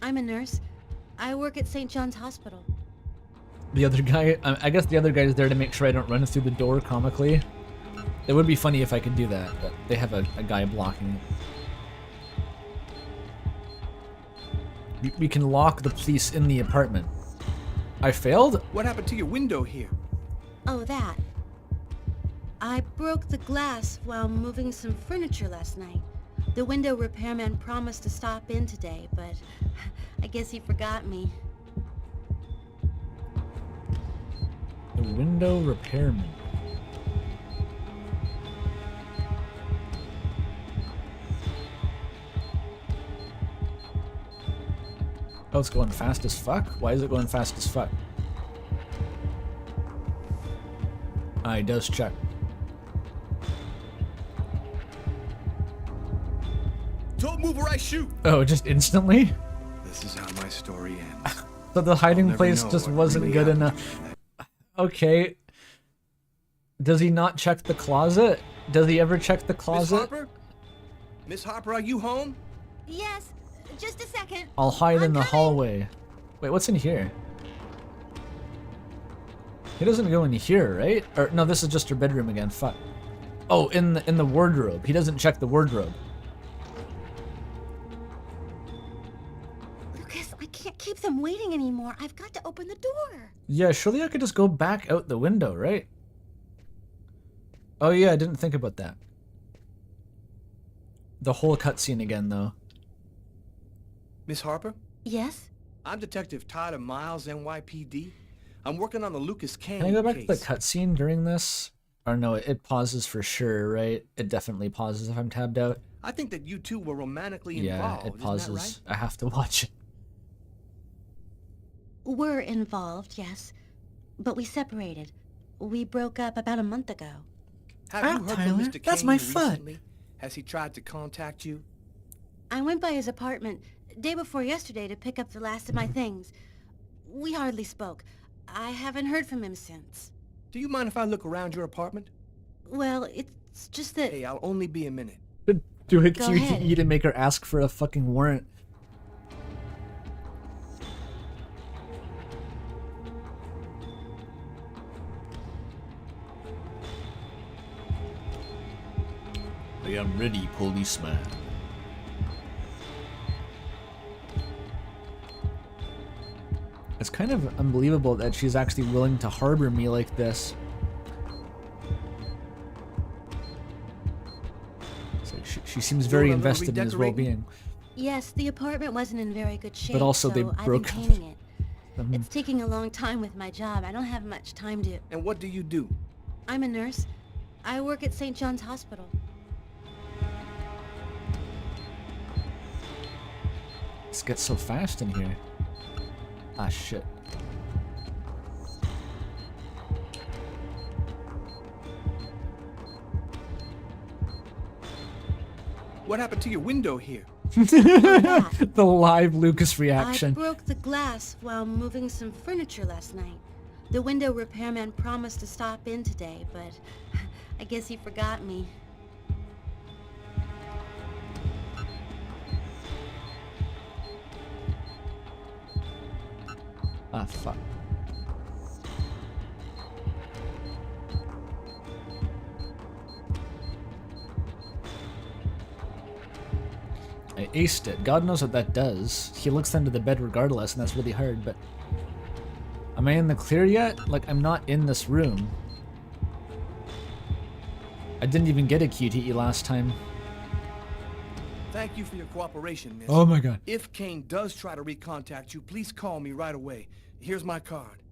I'm a nurse. I work at St. John's Hospital. The other guy, I guess the other guy is there to make sure I don't run through the door comically. It would be funny if I could do that, but they have a guy blocking it. We can lock the police in the apartment. I failed? What happened to your window here? Oh, that. I broke the glass while moving some furniture last night. The window repairman promised to stop in today, but I guess he forgot me. The window repairman. Oh, it's going fast as fuck? Why is it going fast as fuck? Ah, he does check. Don't move or I shoot! Oh, just instantly? This is how my story ends. So the hiding never place know just what wasn't really good happened enough. Okay. Does he not check the closet? Does he ever check the Miss closet? Harper? Miss Harper, are you home? Yes, just a second. I'll hide in the hallway. Wait, what's in here? He doesn't go in here, right? Or no, this is just her bedroom again. Fuck. Oh, in the wardrobe. He doesn't check the wardrobe. Lucas, I can't keep them waiting anymore. I've got to open the door. Yeah, surely I could just go back out the window, right? Oh yeah, I didn't think about that. The whole cutscene again, though. Miss Harper? Yes? I'm Detective Tyler Miles, NYPD. I'm working on the Lucas Kane Can I go back case. to the cutscene during this? Or no, it pauses for sure, right? It definitely pauses if I'm tabbed out. I think that you two were romantically Yeah, involved, it isn't pauses. that right? I have to watch it. We're involved, yes. But we separated. We broke up about a month ago. Have you heard from Mr. Kane That's my foot. recently? Has he tried to contact you? I went by his apartment day before yesterday to pick up the last of my things. We hardly spoke. I haven't heard from him since. Do you mind if I look around your apartment? Well, it's just that... Hey, I'll only be a minute. Do a Go QTE ahead. to make her ask for a fucking warrant. I am ready, policeman. It's kind of unbelievable that she's actually willing to harbor me like this. It's like she seems very Doing a little invested in his redecorating? well-being. Yes, the apartment wasn't in very good shape, also so they I've broke been painting it. them. It's taking a long time with my job. I don't have much time to... And what do you do? I'm a nurse. I work at St. John's Hospital. This gets so fast in here. Ah, shit. What happened to your window here? The live Lucas I reaction. broke the glass while moving some furniture last night. The window repairman promised to stop in today, but I guess he forgot me. Ah, fuck. I aced it. God knows what that does. He looks under the bed regardless, and that's really hard, but... Am I in the clear yet? Like, I'm not in this room. I didn't even get a QTE last time. Thank you for your cooperation, miss. Oh my god. If Kane does try to recontact you, please call me right away. Here's my card.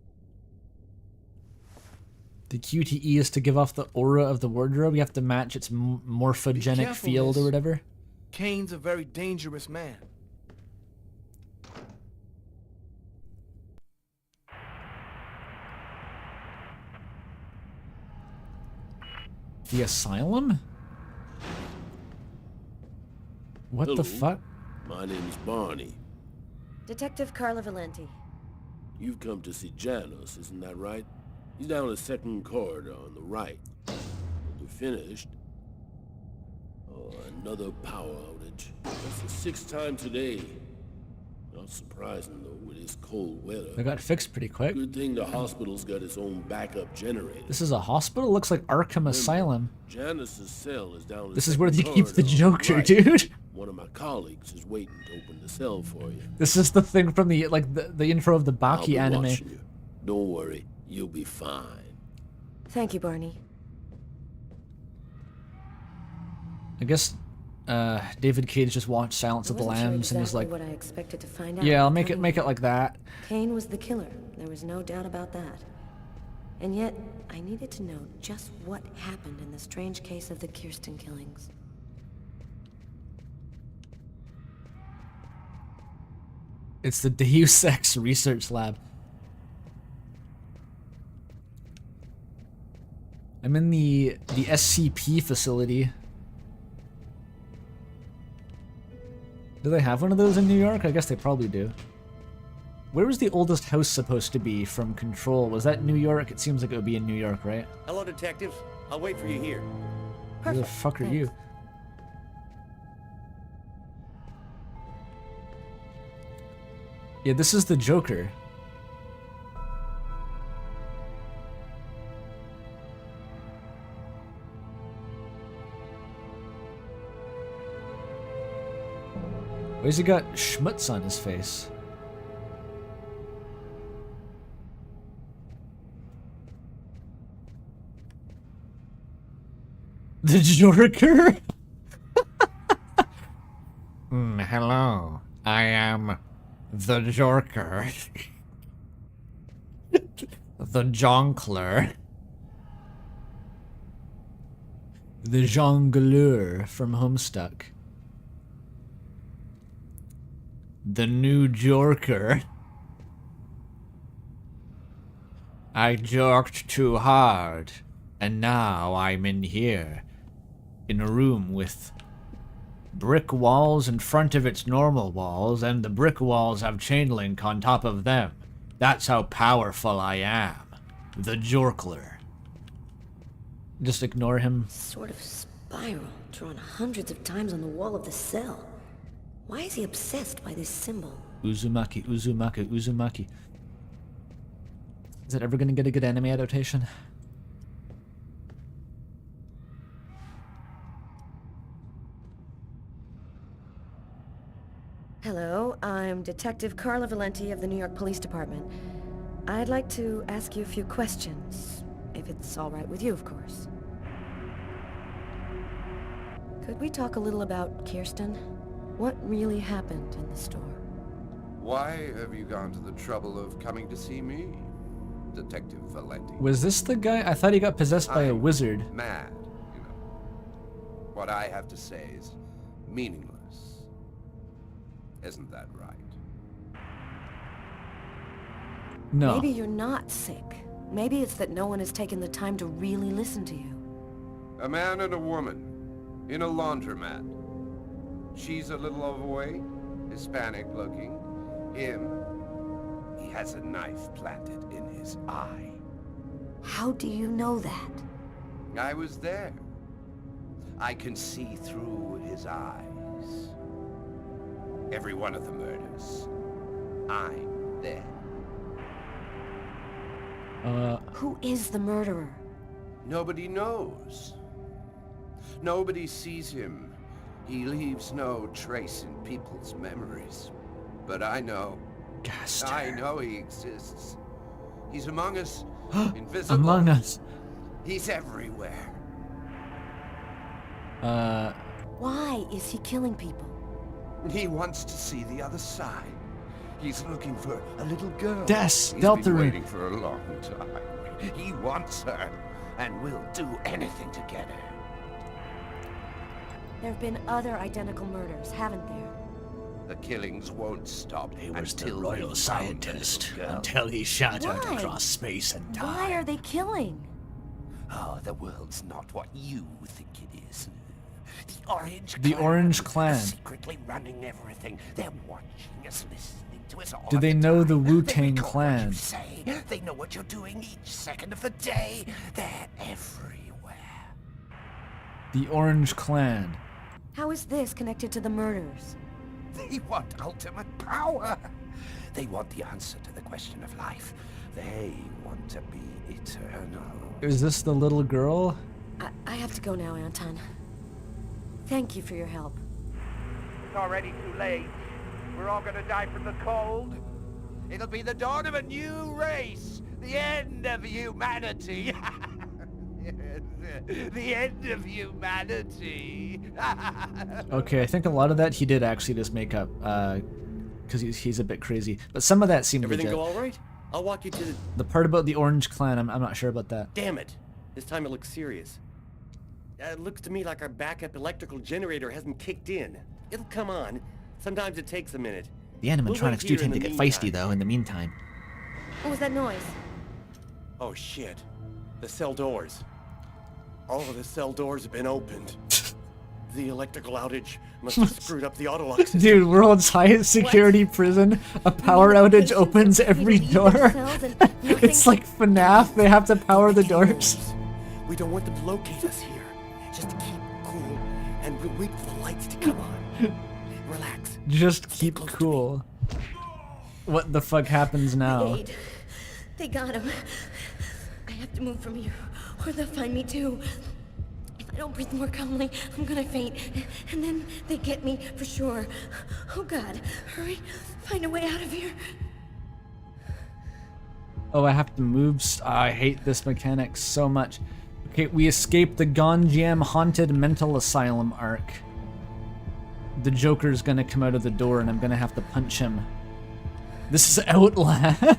The QTE is to give off the aura of the wardrobe. You have to match its morphogenic careful, field or miss. whatever. Kane's a very dangerous man. The asylum? What the Hello. fuck? My name's Barney. Detective Carla Valenti. You've come to see Janus, isn't that right? He's down the second corridor on the right. We're finished. Oh, another power outage. That's the 6th time today. Not surprising, though, with this cold weather. They got fixed pretty quick. Good thing the hospital's got its own backup generator. This is a hospital? Looks like Arkham Asylum. Janice's cell is down This is where they keep the corridor, Joker, right. dude. One of my colleagues is waiting to open the cell for you. This is the thing from the the intro of the I'll Baki be anime. watching you. Don't worry, you'll be fine. Thank you, Barney. I guess David Cage just watched Silence of the Lambs and was like, what I expected to find out. "Yeah, I'll make it like that." Kane was the killer. There was no doubt about that. And yet, I needed to know just what happened in the strange case of the Kirsten killings. It's the Deus Ex Research Lab. I'm in the SCP facility. Do they have one of those in New York? I guess they probably do. Where was the oldest house supposed to be from Control? Was that New York? It seems like it would be in New York, right? Hello, detectives. I'll wait for you here. Who the fuck are you? Yeah, this is the Joker. Why's he got schmutz on his face? The Joker? Hello. I am the Joker. The Jongleur. The Jongleur from Homestuck. The new Joker. I joked too hard, and now I'm in here, in a room with brick walls in front of its normal walls, and the brick walls have chain link on top of them. That's how powerful I am. The Jorkler. Just ignore him. Sort of spiral, drawn hundreds of times on the wall of the cell. Why is he obsessed by this symbol? Uzumaki, Uzumaki, Uzumaki. Is it ever gonna get a good anime adaptation? Hello, I'm Detective Carla Valenti of the New York Police Department. I'd like to ask you a few questions, if it's all right with you, of course. Could we talk a little about Kirsten? What really happened in the store? Why have you gone to the trouble of coming to see me, Detective Valenti? Was this the guy? I thought he got possessed by a wizard. Mad, you know. What I have to say is meaningless. Isn't that right? No. Maybe you're not sick. Maybe it's that no one has taken the time to really listen to you. A man and a woman in a laundromat. She's a little overweight, Hispanic looking. Him, he has a knife planted in his eye. How do you know that? I was there. I can see through his eyes. Every one of the murders. I'm there. Who is the murderer? Nobody knows. Nobody sees him. He leaves no trace in people's memories. But I know. Gaster. I know he exists. He's among us. Invisible. Among Us. He's everywhere. Why is he killing people? He wants to see the other side. He's looking for a little girl. Des, He's Deltarune. been waiting for a long time. He wants her, and will do anything to get her. There have been other identical murders, haven't there? The killings won't stop. He was the until royal we scientist find the little girl. until he shattered Why? across space and time. Why are they killing? Oh, the world's not what you think it is. The Orange The Clan Orange are Clan. secretly running everything. They're watching us, listening to us all. Do they the know the time. Wu-Tang They record what Clan? you say. They know what you're doing each second of the day. They're everywhere. The Orange Clan. How is this connected to the murders? They want ultimate power. They want the answer to the question of life. They want to be eternal. Is this the little girl? I have to go now, Anton. Thank you for your help. It's already too late. We're all gonna die from the cold. It'll be the dawn of a new race. The end of humanity. The end of humanity. Okay, I think a lot of that he did actually just make up, because he's a bit crazy. But some of that seemed Everything legit. go all right? I'll walk you to the... The part about the Orange Clan, I'm not sure about that. Damn it! This time it looks serious. It looks to me like our backup electrical generator hasn't kicked in. It'll come on. Sometimes it takes a minute. The animatronics do tend to get feisty, though, in the meantime. What was that noise? Oh shit. The cell doors. All of the cell doors have been opened. The electrical outage must have screwed up the auto-lock system. Dude, world's highest security prison. A power outage opens every door. It's like FNAF. They have to power the doors. We don't want them to locate us here. Just keep cool and we'll wait for the lights to come on. Relax. Just keep cool. What the fuck happens now? Wait. They got him. I have to move from here, or they'll find me too. If I don't breathe more calmly, I'm gonna faint. And then they get me for sure. Oh God, hurry. Find a way out of here. Oh, I have to move. I hate this mechanic so much. Okay, we escaped the Gonjiam Haunted Mental Asylum arc. The Joker's gonna come out of the door and I'm gonna have to punch him. This is Outlast.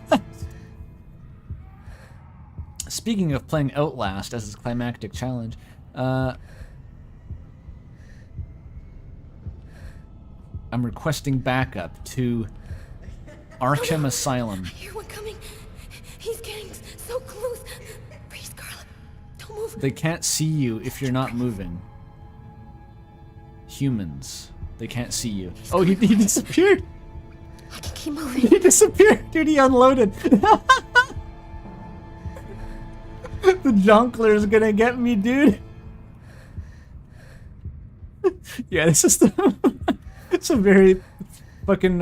Speaking of playing Outlast as its climactic challenge, I'm requesting backup to Arkham Asylum. I hear one coming. He's getting so close. Breathe, Scarlet. Don't move. They can't see you if you're not moving. Humans, they can't see you. Oh, he disappeared. I can keep moving. He disappeared. Dude, he unloaded. The Jonkler's gonna get me, dude. Yeah, this is it's a very fucking,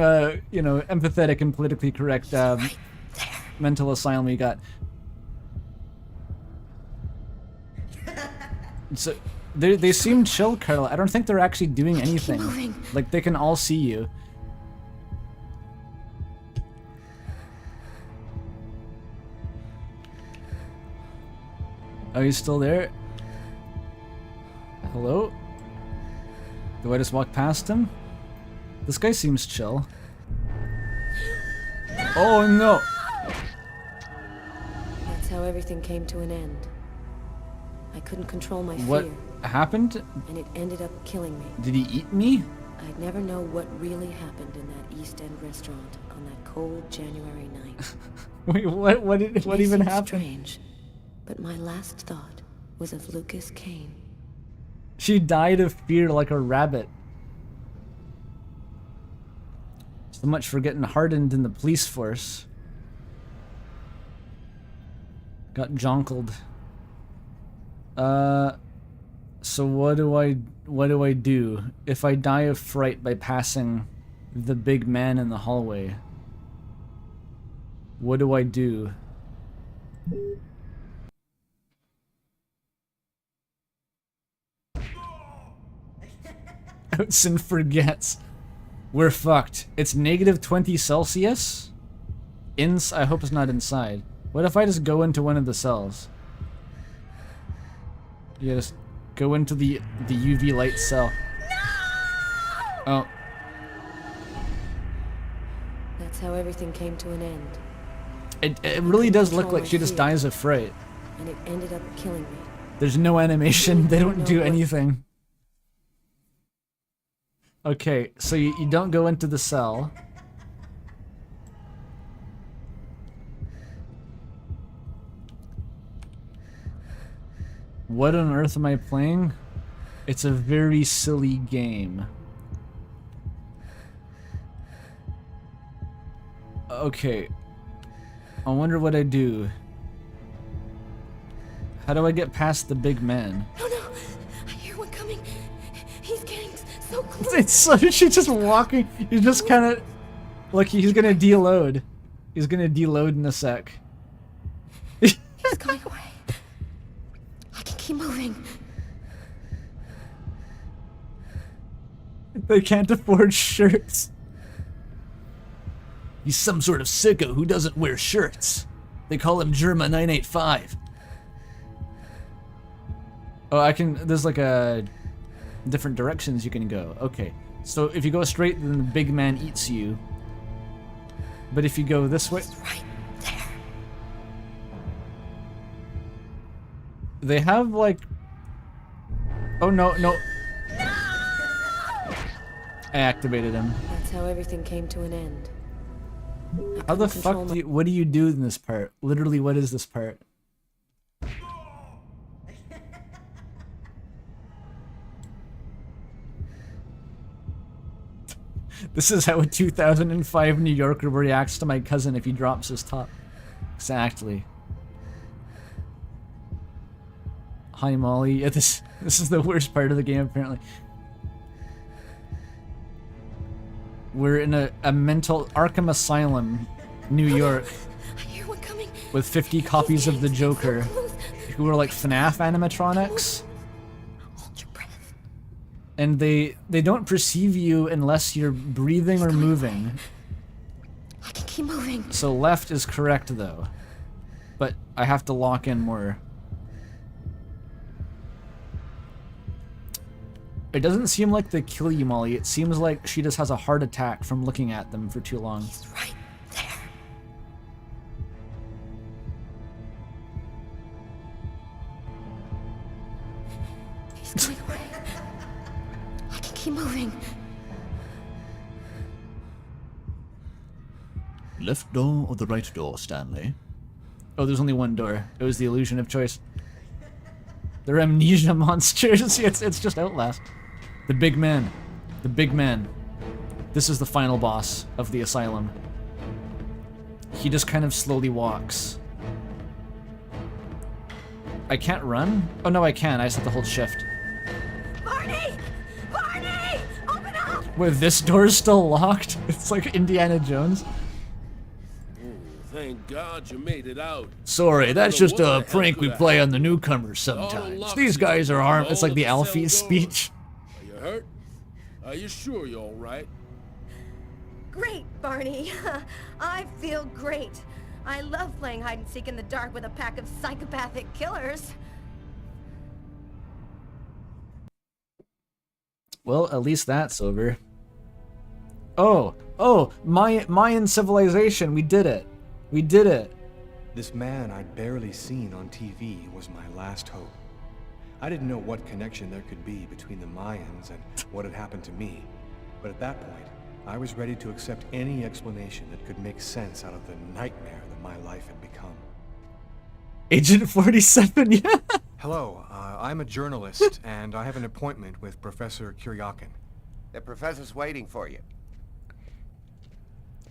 you know, empathetic and politically correct mental asylum we got. So they seem chill, Carl. I don't think they're actually doing anything. Like, they can all see you. Oh, he's still there? Hello? Do I just walk past him? This guy seems chill. No! Oh no! That's how everything came to an end. I couldn't control my What fear. happened? And it ended up killing me. Did he eat me? I'd never know what really happened in that East End restaurant on that cold January night. Wait, what even happened? Strange, but my last thought was of Lucas Kane. She died of fear like a rabbit. So much for getting hardened in the police force. Got jonkled. So what do I do if I die of fright by passing the big man in the hallway? What do I do? Outson forgets. We're fucked. It's -20 Celsius? I hope it's not inside. What if I just go into one of the cells? Yeah, just go into the UV light cell. Oh. That's how everything came to an end. It really does look like she just dies of fright. And it ended up killing me. There's no animation. They don't do anything. Okay, so you don't go into the cell. What on earth am I playing? It's a very silly game. Okay. I wonder what I do. How do I get past the big man? Oh no! I hear one coming. He's getting so close. It's so, she's just walking. He's just kind of like he's gonna deload. He's gonna deload in a sec. He's going away. I can keep moving. They can't afford shirts. He's some sort of sicko who doesn't wear shirts. They call him Germa 985. Oh, I can. There's like a different directions you can go. Okay, so if you go straight, then the big man eats you. But if you go this way, right there. They have like. Oh no, no. I activated him. That's how everything came to an end. How the fuck do you, what do you do in this part? Literally, what is this part? This is how a 2005 New Yorker reacts to my cousin if he drops his top. Exactly. Hi Molly. Yeah, this is the worst part of the game apparently. We're in a mental Arkham Asylum, New York, I hear one coming. with 50 copies of the Joker, who are like FNAF animatronics. Hold your breath. And they don't perceive you unless you're breathing or moving. I can keep moving. So left is correct though, but I have to lock in more. It doesn't seem like they kill you, Molly. It seems like she just has a heart attack from looking at them for too long. He's right there. He's going away. I can keep moving. Left door or the right door, Stanley? Oh, there's only one door. It was the illusion of choice. They're amnesia monsters. It's just Outlast. The big man. The big man. This is the final boss of the asylum. He just kind of slowly walks. I can't run? Oh no, I can. I just have to hold shift. Barney! Barney! Open up! Wait, this door's still locked? It's like Indiana Jones. Thank God you made it out. Sorry, that's I don't just know a what the prank hell we could play have on the newcomers sometimes. These guys are armed. It's like the Alfie speech. Are you hurt? Are you sure you're all right? Great, Barney. I feel great. I love playing hide and seek in the dark with a pack of psychopathic killers. Well, at least that's over. Oh, Mayan civilization. We did it. We did it. This man I'd barely seen on TV was my last hope. I didn't know what connection there could be between the Mayans and what had happened to me, but at that point, I was ready to accept any explanation that could make sense out of the nightmare that my life had become. Agent 47, yeah. Hello, I'm a journalist, and I have an appointment with Professor Kuryakin. The professor's waiting for you.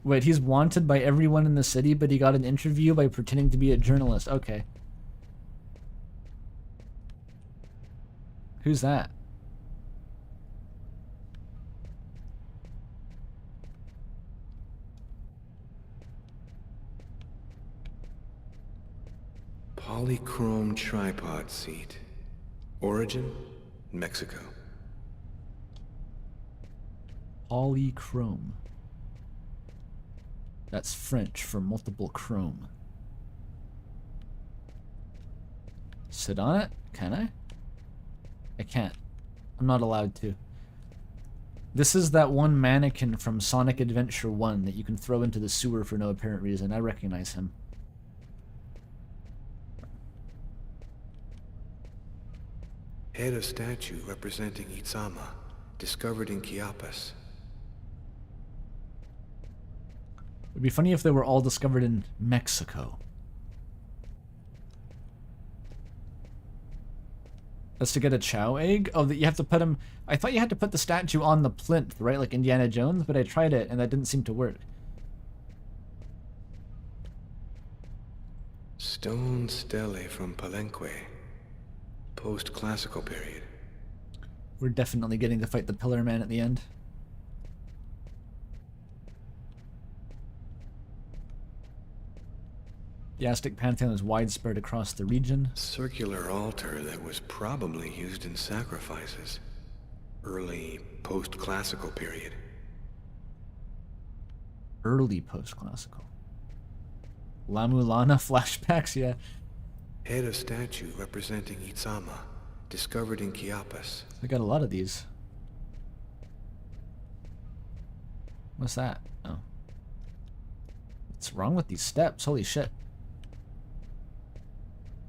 Wait, he's wanted by everyone in the city, but he got an interview by pretending to be a journalist. Okay. Who's that? Polychrome tripod seat. Origin, Mexico. Polychrome. That's French for multiple chrome. Sit on it? Can I? I can't. I'm not allowed to. This is that one mannequin from Sonic Adventure 1 that you can throw into the sewer for no apparent reason. I recognize him. Head of statue representing Itzama, discovered in Chiapas. It'd be funny if they were all discovered in Mexico. That's to get a Chow egg? Oh, that you have to put him... I thought you had to put the statue on the plinth, right? Like Indiana Jones, but I tried it and that didn't seem to work. Stone stele from Palenque. Post-classical period. We're definitely getting to fight the Pillar Man at the end. The Aztec Pantheon is widespread across the region. Circular altar that was probably used in sacrifices. Early post-classical period. Early post-classical. La Mulana flashbacks, yeah. Head of statue representing Itzama, discovered in Chiapas. I got a lot of these. What's that? Oh. What's wrong with these steps? Holy shit.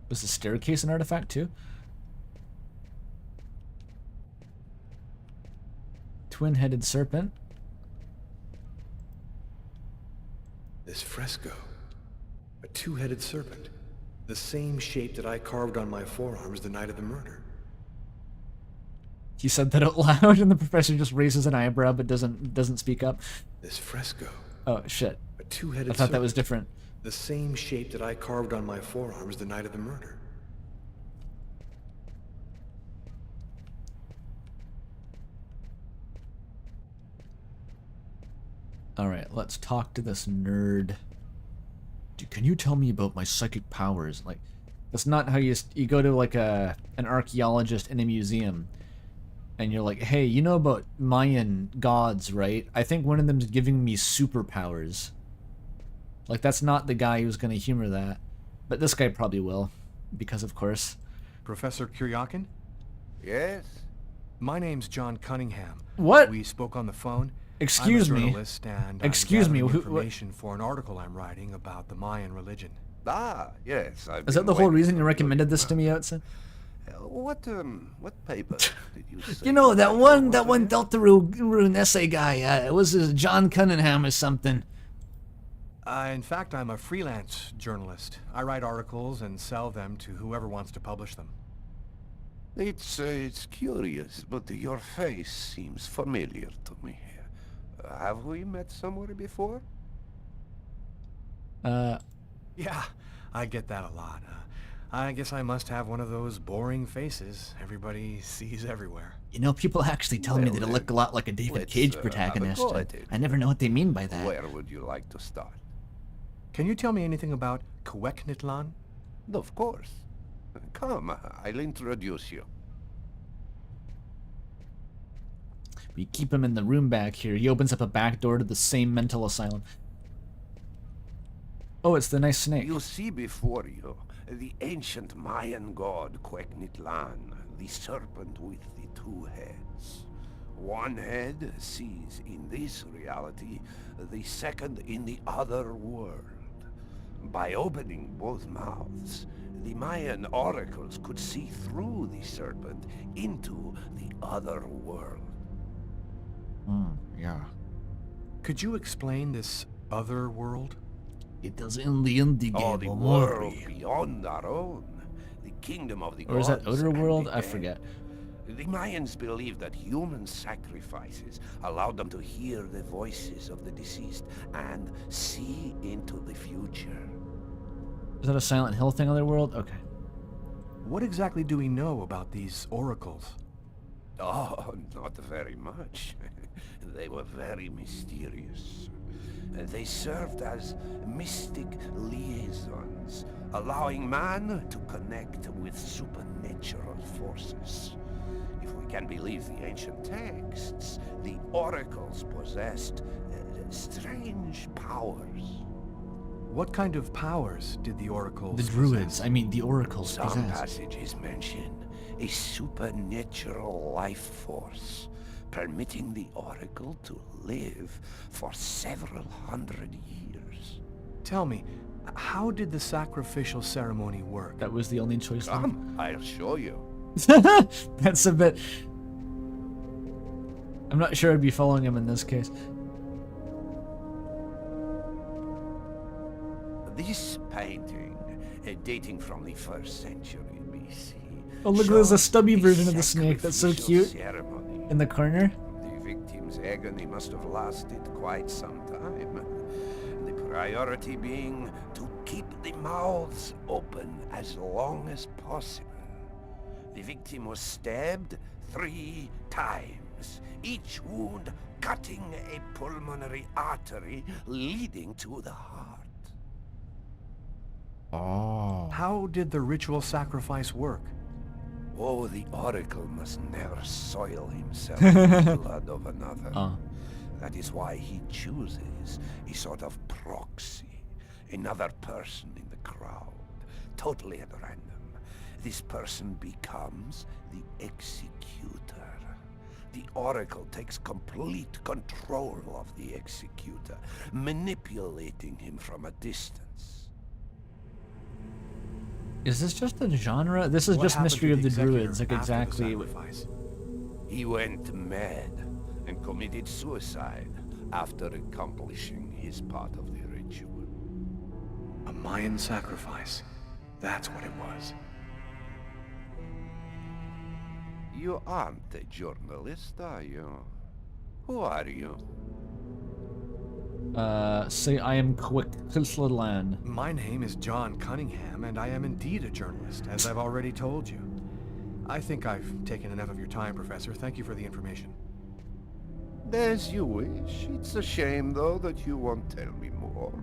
Was the staircase an artifact too? Twin-headed serpent. This fresco. A two-headed serpent. The same shape that I carved on my forearms the night of the murder. He said that out loud and the professor just raises an eyebrow but doesn't speak up. This fresco. Oh shit. A two-headed I thought that was different. The same shape that I carved on my forearms the night of the murder. Alright, let's talk to this nerd. Dude, can you tell me about my psychic powers? Like, that's not how you go to like an archaeologist in a museum and you're like, hey, you know about Mayan gods, right? I think one of them's giving me superpowers. Like, that's not the guy who's gonna humor that. But this guy probably will, because of course. Professor Kuryakin? Yes? My name's John Cunningham. What? We spoke on the phone. Excuse I'm a me. journalist and Excuse I'm me. gathering information for an article I'm writing about the Mayan religion. Ah, yes. Is that the whole reason you recommended this to me, Outson? What paper did you say? You know, that one Deltarune essay guy, it was John Cunningham or something. In fact, I'm a freelance journalist. I write articles and sell them to whoever wants to publish them. It's curious, but your face seems familiar to me. Have we met somewhere before? Yeah, I get that a lot. I guess I must have one of those boring faces everybody sees everywhere. You know, people actually tell me that I look a lot like a David Cage protagonist. I never know what they mean by that. Where would you like to start? Can you tell me anything about Kueknitlan? Of course. Come, I'll introduce you. We keep him in the room back here. He opens up a back door to the same mental asylum. Oh, it's the nice snake. You see before you the ancient Mayan god Kueknitlan, the serpent with the two heads. One head sees in this reality, the second in the other world. By opening both mouths, the Mayan oracles could see through the serpent into the other world. Yeah. Could you explain this other world? It is in the Indigo The world beyond our own. The kingdom of the gods. Or is that Outer World? I dead. forget. The Mayans believed that human sacrifices allowed them to hear the voices of the deceased and see into the future. Is that a Silent Hill thing, Other World? Okay. What exactly do we know about these oracles? Oh, not very much. They were very mysterious. They served as mystic liaisons, allowing man to connect with supernatural forces. If we can believe the ancient texts, the oracles possessed strange powers. What kind of powers did the oracles The druids, I mean the oracles Some possess. passages mention a supernatural life force, permitting the oracle to live for several hundred years. Tell me, how did the sacrificial ceremony work? That was the only choice left. Come, I'll show you. That's a bit... I'm not sure I'd be following him in this case. This painting, dating from the 1st century BC. Oh look, there's a shows stubby a version of the snake. That's so sacrificial cute. ceremony. In the corner. The victim's agony must have lasted quite some time. The priority being to keep the mouths open as long as possible. The victim was stabbed 3 times, each wound cutting a pulmonary artery leading to the heart. Oh. How did the ritual sacrifice work? Oh, the Oracle must never soil himself with the blood of another. That is why he chooses a sort of proxy, another person in the crowd, totally at random. This person becomes the executor. The Oracle takes complete control of the executor, manipulating him from a distance. Is this just a genre? This is What just happened Mystery to of the the Druids, executor like after the exactly. sacrifice? He went mad and committed suicide after accomplishing his part of the ritual. A Mayan sacrifice. That's what it was. You aren't a journalist, are you? Who are you? Say I am Quickland. My name is John Cunningham, and I am indeed a journalist, as I've already told you. I think I've taken enough of your time, Professor. Thank you for the information. As you wish. It's a shame, though, that you won't tell me more.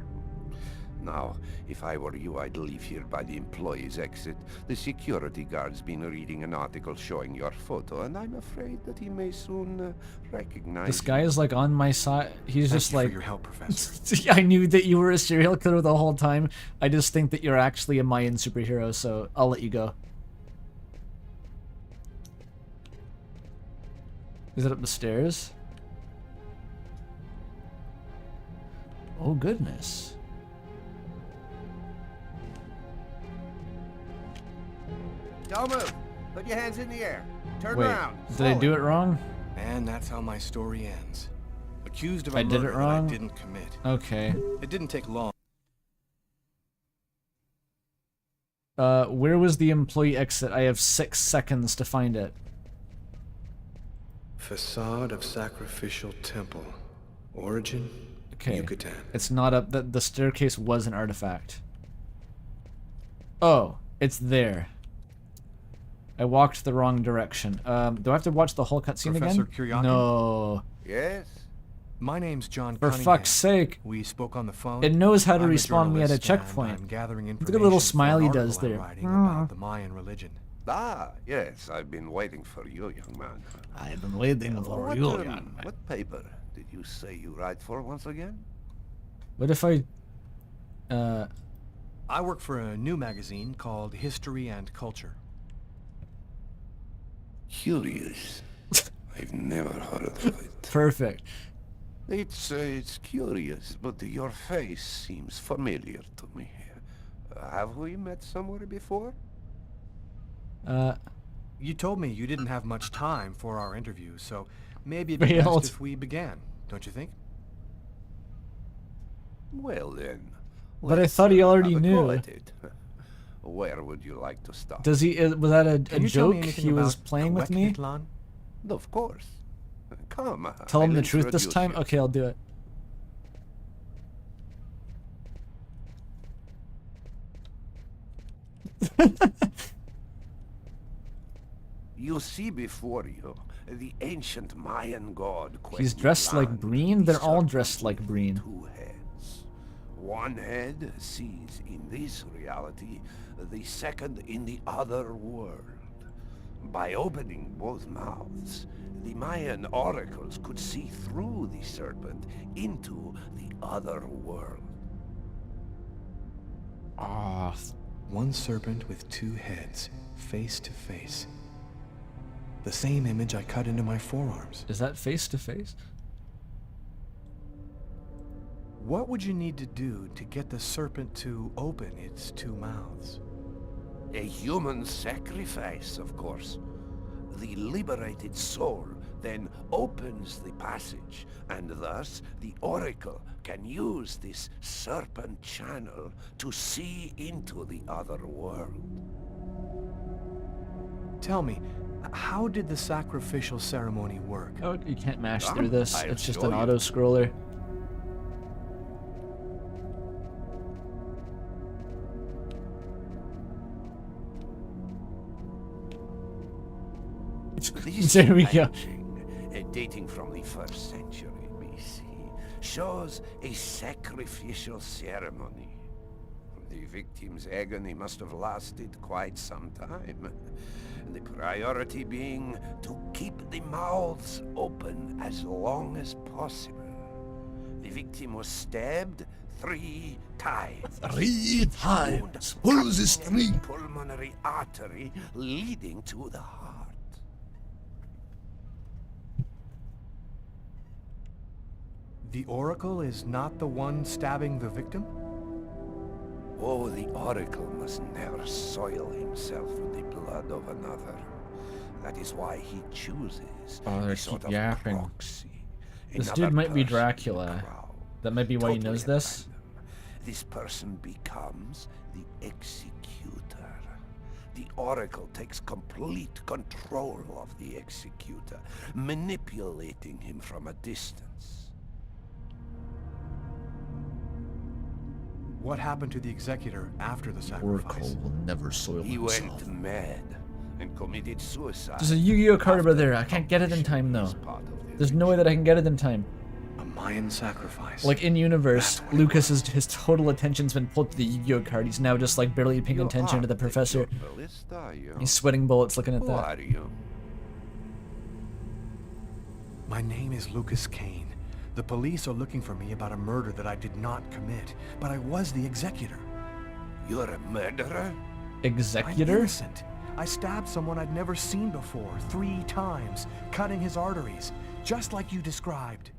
Now, if I were you, I'd leave here by the employee's exit. The security guard's been reading an article showing your photo, and I'm afraid that he may soon recognize This guy is like on my side. He's just Thank you like. for your help, Professor. I knew that you were a serial killer the whole time. I just think that you're actually a Mayan superhero, so I'll let you go. Is it up the stairs? Oh goodness. Don't move. Put your hands in the air. Turn Wait, around. did I do it wrong? And that's how my story ends. Accused of a I did murder it that wrong? I didn't commit. Okay. It didn't take long. Where was the employee exit? I have 6 seconds to find it. Facade of Sacrificial Temple. Origin? Okay. Yucatan. It's not up. The staircase was an artifact. Oh, it's there. I walked the wrong direction. Do I have to watch the whole cutscene Professor again? Kuryakin? No. Yes? My name's John For Cunningham. fuck's sake. We spoke on the phone. It knows how to I'm a respawn me at a journalist, and checkpoint. I'm gathering Look at the little information for smile an he article does I'm there. writing about the Mayan religion. Ah, yes. I've been waiting for you, young man. I've been waiting for What, you, young man. What paper did you say you write for once again? What if I... I work for a new magazine called History and Culture. Curious. I've never heard of it. Perfect. It's curious, but your face seems familiar to me. Have we met somewhere before? You told me you didn't have much time for our interview, so maybe it'd be best if we began, don't you think? Well then. But I thought he already have a knew. go at it. Where would you like to start? Does he... was that a Can you tell me joke anything he was about playing with me? Quetzalcoatl? Of course. Come. Tell him I'll the truth this introduce time? you. Okay, I'll do it. You see before you the ancient Mayan god. He's dressed like Breen? They're all dressed like Breen. Two heads. One head sees in this reality, the second in the other world. By opening both mouths, the Mayan oracles could see through the serpent into the other world. Ah, one serpent with 2 heads, face to face. The same image I cut into my forearms. Is that face to face? What would you need to do to get the serpent to open its 2 mouths? A human sacrifice, of course. The liberated soul then opens the passage, and thus the Oracle can use this serpent channel to see into the other world. Tell me, how did the sacrificial ceremony work? Oh, you can't mash through this. I'll It's just show an you. auto-scroller. There we go. Dating from the 1st century BC, shows a sacrificial ceremony. The victim's agony must have lasted quite some time. The priority being to keep the mouths open as long as possible. The victim was stabbed 3 times. 3 times. Pull the string. Pulmonary artery leading to the heart. The Oracle is not the one stabbing the victim? Oh, the Oracle must never soil himself with the blood of another. That is why he chooses Oh, they a keep sort of yapping. proxy. This Another dude might be person Dracula. That might be why he knows this. This person becomes the executor. The Oracle takes complete control of the executor, manipulating him from a distance. What happened to the executor after the sacrifice? Oracle will never soil He himself. went mad and committed suicide. There's a Yu-Gi-Oh card over there. I can't get it in time though. There's no way that I can get it in time. A Mayan sacrifice. Like in universe, Lucas's his total attention's been pulled to the Yu-Gi-Oh card. He's now just like barely paying attention to the professor. He's sweating bullets looking at Who that. are you? My name is Lucas Kane. The police are looking for me about a murder that I did not commit, but I was the executor. You're a murderer? I'm Executor? innocent. I stabbed someone I'd never seen before 3 times, cutting his arteries, just like you described.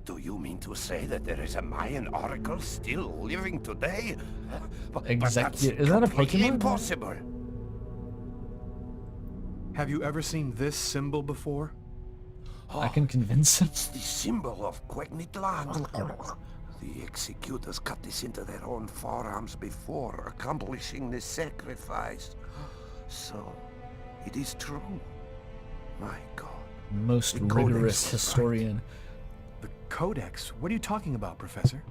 Do you mean to say that there is a Mayan oracle still living today? But Executor? that's Is that a completely Pokemon? impossible. Have you ever seen this symbol before? I can convince him. It's the symbol of Quegnitland. The executors cut this into their own forearms before accomplishing the sacrifice. So, it is true. My God. Most The Codex rigorous was historian. The Codex? What are you talking about, Professor?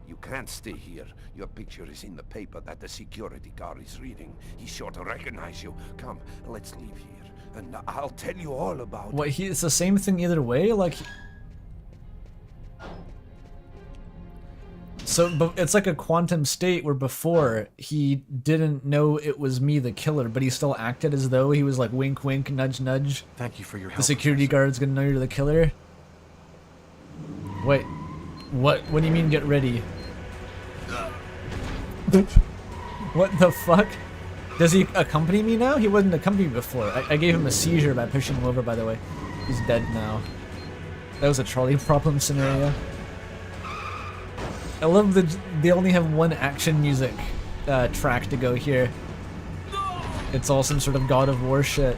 You can't stay here. Your picture is in the paper that the security guard is reading. He's sure to recognize you. Come, let's leave here. And I'll tell you all about it. What, it's the same thing either way? Like... So, but it's like a quantum state where before, he didn't know it was me, the killer, but he still acted as though he was like wink wink, nudge nudge. Thank you for your help. The security guard's gonna know you're the killer? Wait, what do you mean get ready? What the fuck? Does he accompany me now? He wasn't accompanied before. I gave him a seizure by pushing him over, by the way. He's dead now. That was a trolley problem scenario. I love that they only have one action music track to go here. It's all some sort of God of War shit.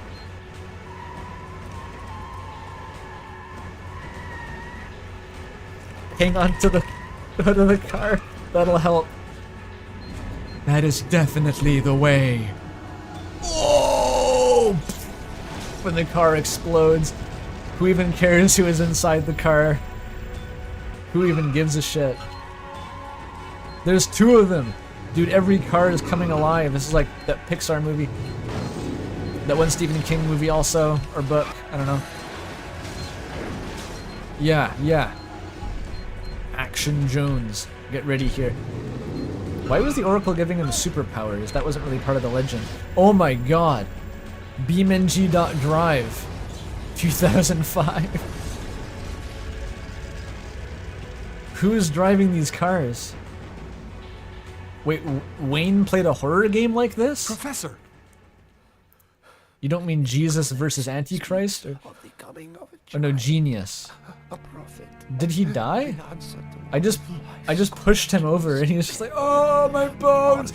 Hang on to the hood of the car. That'll help. That is definitely the way. Oh! When the car explodes. Who even cares who is inside the car? Who even gives a shit? There's 2 of them. Dude, every car is coming alive. This is like that Pixar movie. That one Stephen King movie also. Or book. I don't know. Yeah. Action Jones. Get ready here. Why was the Oracle giving him superpowers? That wasn't really part of the legend. Oh my god. BeamNG.Drive. 2005. Who's driving these cars? Wait, Wayne played a horror game like this? Professor! You don't mean Jesus versus Antichrist? Or no, Genius. A prophet. Did he die? I just pushed him over and he was just like, oh, my bones!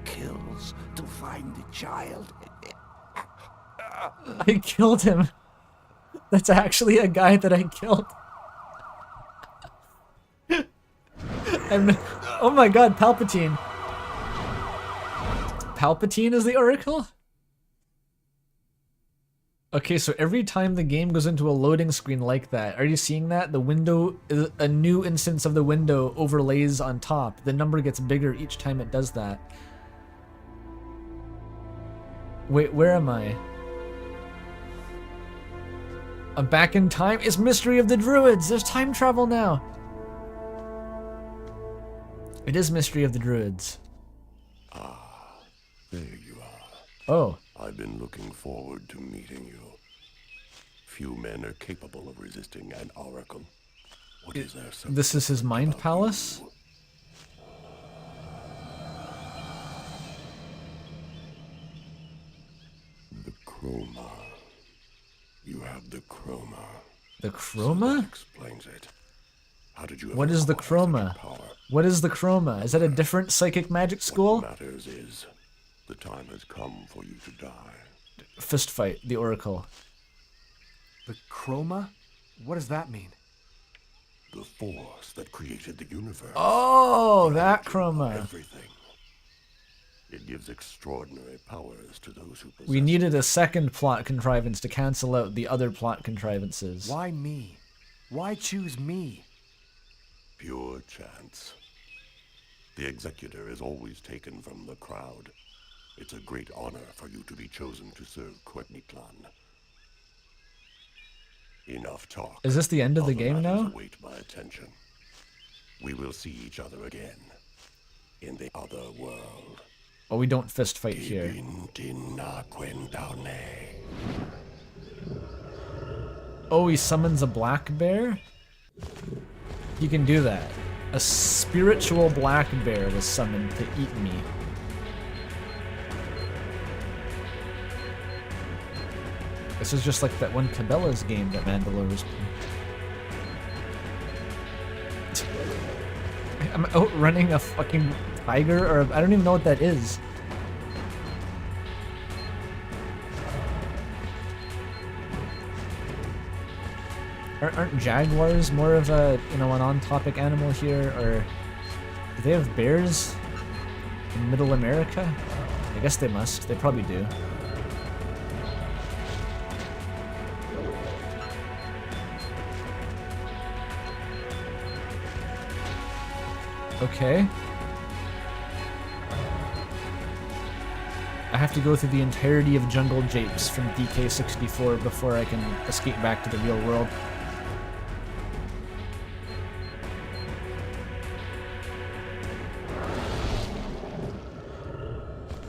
Kills to find the child. I killed him. That's actually a guy that I killed. Oh my god, Palpatine. Palpatine is the Oracle? Okay, so every time the game goes into a loading screen like that, are you seeing that? The window, a new instance of the window overlays on top. The number gets bigger each time it does that. Wait, where am I? I'm back in time. It's Mystery of the Druids. There's time travel now. It is Mystery of the Druids. There you are. Oh. I've been looking forward to meeting you. Few men are capable of resisting an oracle. What is there so This is his mind palace? The chroma. You have the chroma. The chroma? That explains it. How did you What is the chroma? What is the chroma? Is that a different psychic magic school? What matters is the time has come for you to die. Fist fight, the oracle. The chroma? What does that mean? The force that created the universe. Oh, that chroma. Everything. It gives extraordinary powers to those who possess We needed a second plot contrivance to cancel out the other plot contrivances. Why me? Why choose me? Pure chance. The executor is always taken from the crowd. It's a great honor for you to be chosen to serve Quetniclan. Enough talk. Is this the end of the Other game matters now? await my attention. We will see each other again in the other world. Oh, we don't fist fight here. Oh, he summons a black bear? He can do that. A spiritual black bear was summoned to eat me. This is just like that one Cabela's game that Mandalore was playing. I'm outrunning a fucking tiger, or I don't even know what that is. Aren't jaguars more of a, you know, an on-topic animal here, or do they have bears in Middle America? I guess they must. They probably do. Okay. I have to go through the entirety of Jungle Japes from DK64 before I can escape back to the real world.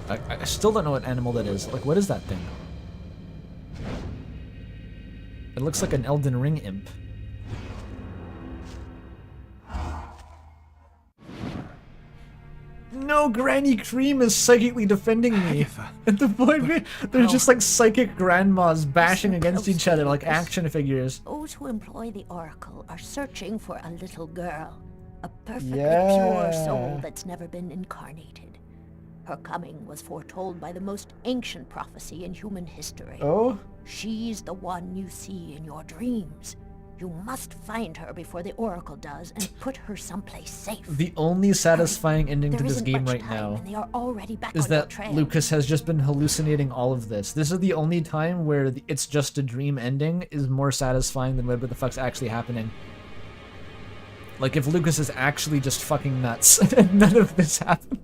I still don't know what animal that is. Like, what is that thing? It looks like an Elden Ring imp. No, Granny Cream is psychically defending me. At the point there's just like psychic grandmas bashing against each other like action figures. Those who employ the Oracle are searching for a little girl. A perfectly Yeah. pure soul that's never been incarnated. Her coming was foretold by the most ancient prophecy in human history. Oh? She's the one you see in your dreams. You must find her before the Oracle does and put her someplace safe. The only satisfying ending to There this isn't game much right time, now and they are already back is on your that trail. Lucas has just been hallucinating all of this. This is the only time where it's just a dream ending is more satisfying than whatever the fuck's actually happening. Like if Lucas is actually just fucking nuts and none of this happened.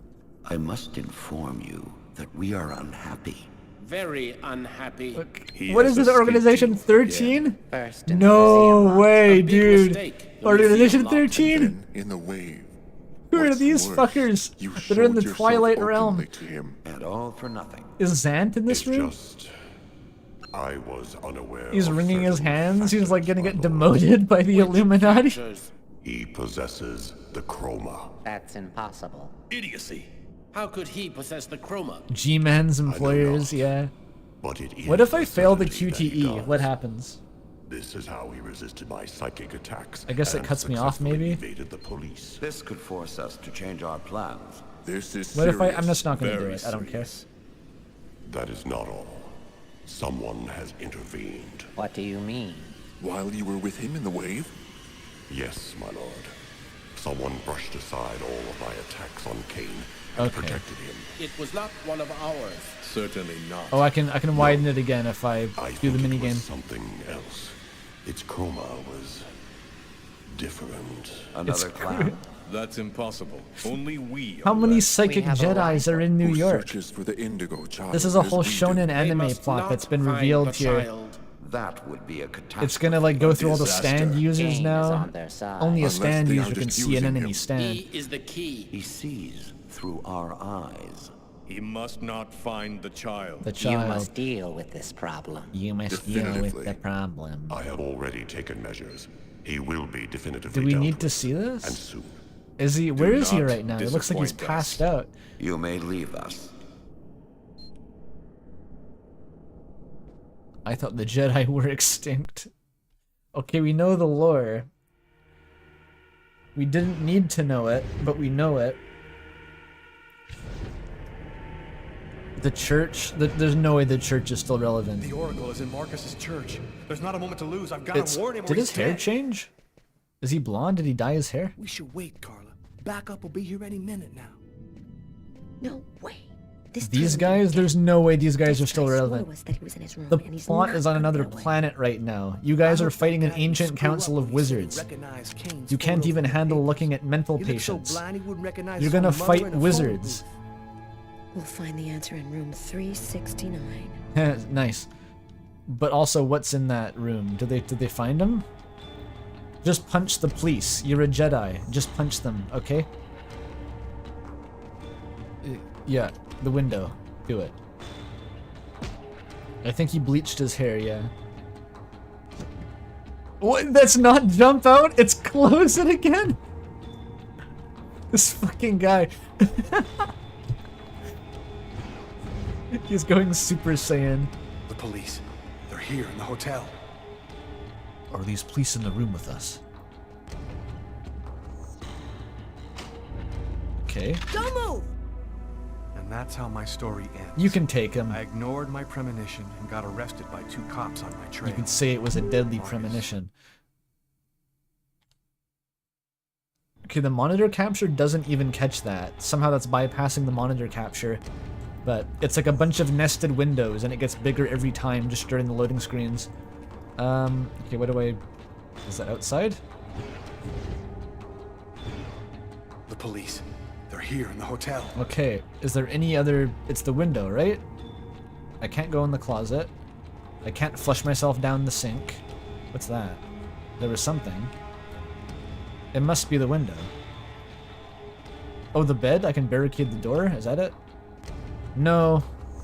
I must inform you that we are unhappy. Very unhappy. What is this organization 13? No way, dude. Organization 13? In the wave. Who are these fuckers that are in the Twilight Realm? And all for nothing. Is Zant in this room? I was unaware. He's wringing his hands. He's like gonna get demoted by the Illuminati. He possesses the chroma. That's impossible. Idiocy. How could he possess the chroma? G-Man's employers, yeah. But it is What if I fail the certainty that he QTE? does. What happens? This is how he resisted my psychic attacks. I guess it and cuts me off, successfully maybe? Evaded the police. This could force us to change our plans. This is What if I'm just not gonna do it? I don't care. That is not all. Someone has intervened. What do you mean? While you were with him in the wave? Yes, my lord. Someone brushed aside all of my attacks on Kane and protected him. It was not one of ours. Certainly not. Oh, I can widen it again if I do the think it minigame. was something else. Its chroma was different. Another clown. That's impossible. Only we. How many psychic Jedis are in New York? For the Indigo child This is a whole shonen anime plot that's been revealed here. That would be a catastrophe. It's gonna like go through all the Disaster. stand users Kane now. is on their side. Only a Unless stand they are user can just see an using enemy him. stand. He is the key. He sees through our eyes. He must not find the child. The child. You must deal with this problem. You must deal with the problem. I have already taken measures. He will be definitively Do we dealt need with, to see this? and soon. Is he? Where is he right now? It looks like he's disappoint passed out. You may leave us. I thought the Jedi were extinct. Okay, we know the lore. We didn't need to know it, but we know it. The church? There's no way the church is still relevant. The Oracle is in Marcus's church. There's not a moment to lose. I've got to warn him or Did he's his hair dead. change? Is he blonde? Did he dye his hair? We should wait, Carla. Backup will be here any minute now. No way. These guys? There's no way these guys are still relevant. Was that he was in his room, The and he's plot not is on coming another away. planet right now. You guys are fighting an ancient council of wizards. You can't even handle looking at mental He looks so patients. blind he wouldn't recognize You're his own gonna mother fight in a phone wizards. We'll find the answer in room 369. Nice. But also, what's in that room? Did they find him? Just punch the police. You're a Jedi. Just punch them, okay? Yeah, the window. Do it. I think he bleached his hair, yeah. What? That's not jump out? It's close it again? This fucking guy. He's going Super Saiyan. The police. They're here in the hotel. Are these police in the room with us? Okay. Don't move! And that's how my story ends. You can take him. I ignored my premonition and got arrested by 2 cops on my trail. You could say it was a deadly premonition. Okay, the monitor capture doesn't even catch that. Somehow that's bypassing the monitor capture. But it's like a bunch of nested windows and it gets bigger every time just during the loading screens. Okay, what do I... Is that outside? The police. They're here in the hotel. Okay, is there any other... It's the window, right? I can't go in the closet. I can't flush myself down the sink. What's that? There was something. It must be the window. Oh, the bed? I can barricade the door? Is that it? No.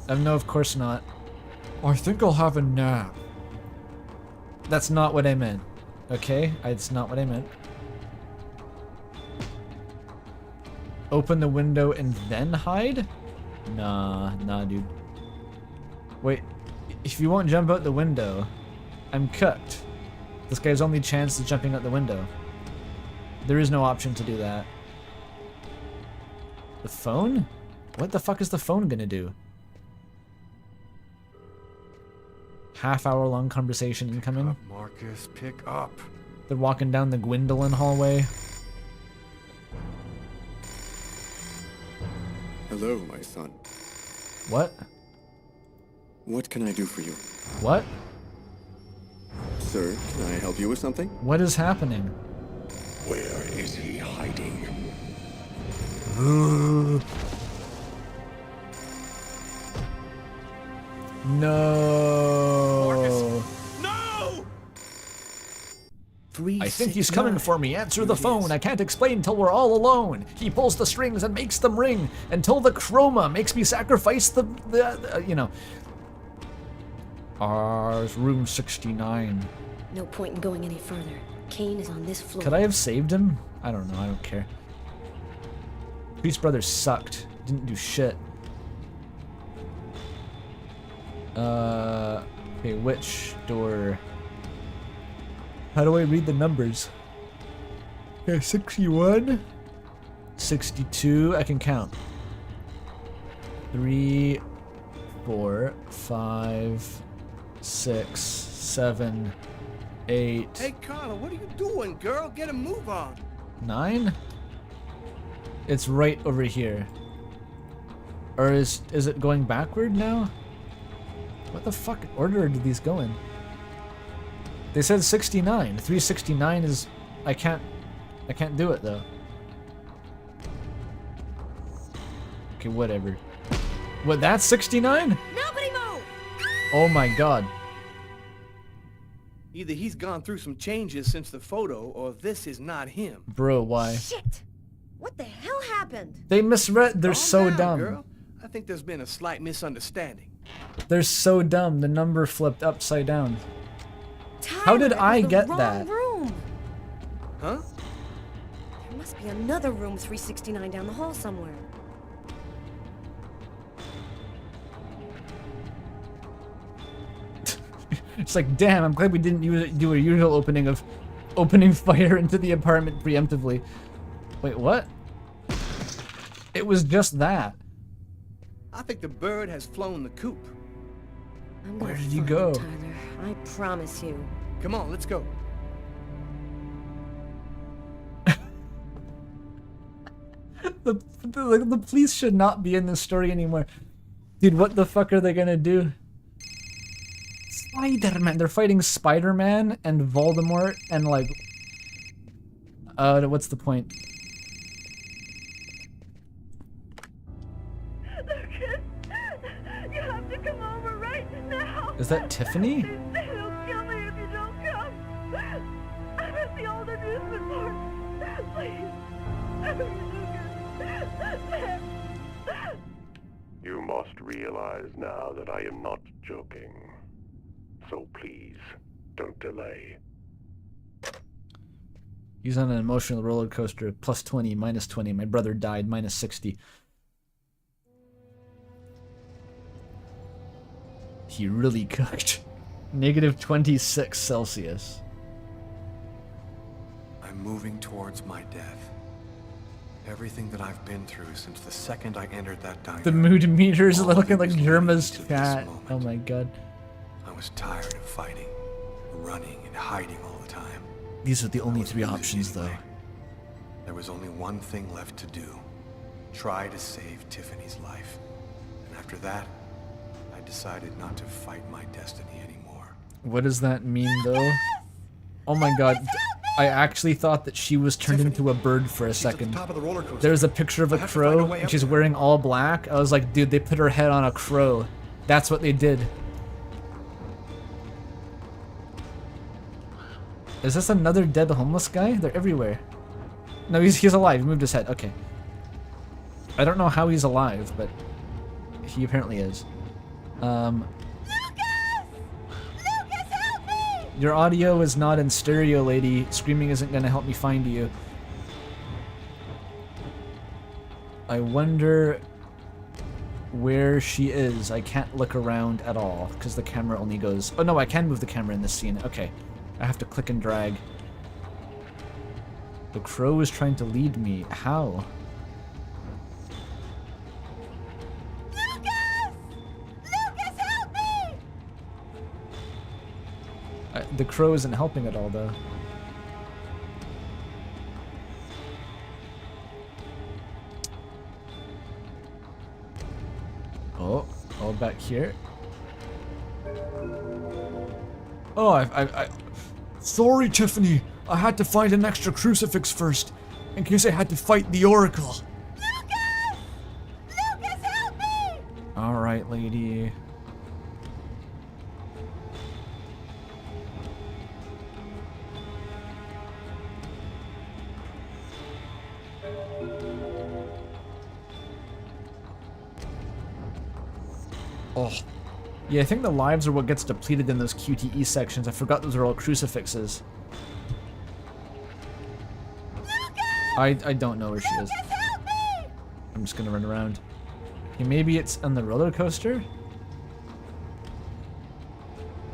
No, of course not. I think I'll have a nap. That's not what I meant. Okay? It's not what I meant. Open the window and then hide? Nah, dude. Wait, if you won't jump out the window, I'm cooked. This guy's only chance is jumping out the window. There is no option to do that. The phone? What the fuck is the phone gonna do? Half-hour-long conversation incoming. Marcus, pick up. They're walking down the Gwendolyn hallway. Hello, my son. What? What can I do for you? What? Sir, can I help you with something? What is happening? Where is he hiding? No. No! I think he's coming for me. Answer the phone. I can't explain till we're all alone. He pulls the strings and makes them ring until the chroma makes me sacrifice the you know. It's room 69. No point in going any further. Kane is on this floor. Could I have saved him? I don't know. I don't care. Priest Brothers sucked. Didn't do shit. Okay, which door? How do I read the numbers? Okay, 61, 62, I can count. 3, 4, 5, 6, 7, 8, Hey, Carla, what are you doing, girl? Get a move on. 9? It's right over here. Or is it going backward now? What the fuck order did these go in? They said 69. 369 is... I can't do it though. Okay, whatever. What, that's 69? Nobody move! Oh my god. Either he's gone through some changes since the photo, or this is not him. Bro, why? Shit! What the hell happened? They misread. They're Calm so down, dumb. girl. I think there's been a slight misunderstanding. They're so dumb. The number flipped upside down. Tyler, How did it was I the get wrong that? Room. Huh? There must be another room 369 down the hall somewhere. It's like, damn, I'm glad we didn't do a usual opening fire into the apartment preemptively. Wait, what? It was just that. I think the bird has flown the coop. I'm Where gonna did you find go? him, Tyler. I promise you. Come on, let's go. The police should not be in this story anymore. Dude, what the fuck are they gonna do? Spider-Man. They're fighting Spider-Man and Voldemort and like... what's the point? Lucas, you have to come over right now. Is that Tiffany? They'll kill me if you don't come. I'm at the old amusement park. Please, hurry, Lucas. You must realize now that I am not joking. So please, don't delay. He's on an emotional roller coaster. Plus 20, minus 20. My brother died. Minus 60. He really cooked. Negative 26 Celsius. I'm moving towards my death. Everything that I've been through since the second I entered that diner. The mood meter's all of looking it like was Germa's leading to this chat. moment. Oh my god. I was tired of fighting, running and hiding all the time. These are the only three options, though. There was only one thing left to do. Try to save Tiffany's life. And after that, I decided not to fight my destiny anymore. What does that mean, though? Oh my god. I actually thought that she was turned into a bird for a second. There's a picture of a crow, and she's wearing all black. I was like, dude, they put her head on a crow. That's what they did. Is this another dead homeless guy? They're everywhere. No, he's alive. He moved his head. Okay. I don't know how he's alive, but he apparently is. Your audio is not in stereo, lady. Screaming isn't gonna help me find you. I wonder where she is. I can't look around at all because the camera only goes... Oh no, I can move the camera in this scene. Okay. I have to click and drag. The crow is trying to lead me. How? The crow isn't helping at all, though. Oh, all back here. Oh, I... Sorry, Tiffany. I had to find an extra crucifix first, in case I had to fight the Oracle. Lucas! Lucas, help me! Alright, lady. Oh. Yeah, I think the lives are what gets depleted in those QTE sections. I forgot those are all crucifixes. I don't know where she is. I'm just gonna run around. Okay, maybe it's on the roller coaster?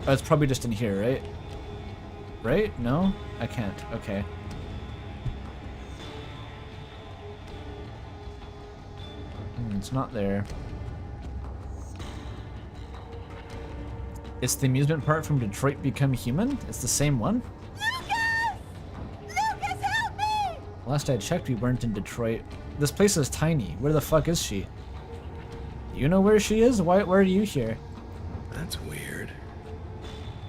Oh, it's probably just in here, right? Right? No? I can't. Okay. It's not there. It's the amusement park from Detroit Become Human? It's the same one? Lucas, help me! Last I checked, we weren't in Detroit. This place is tiny. Where the fuck is she? You know where she is? Why are you here? That's weird.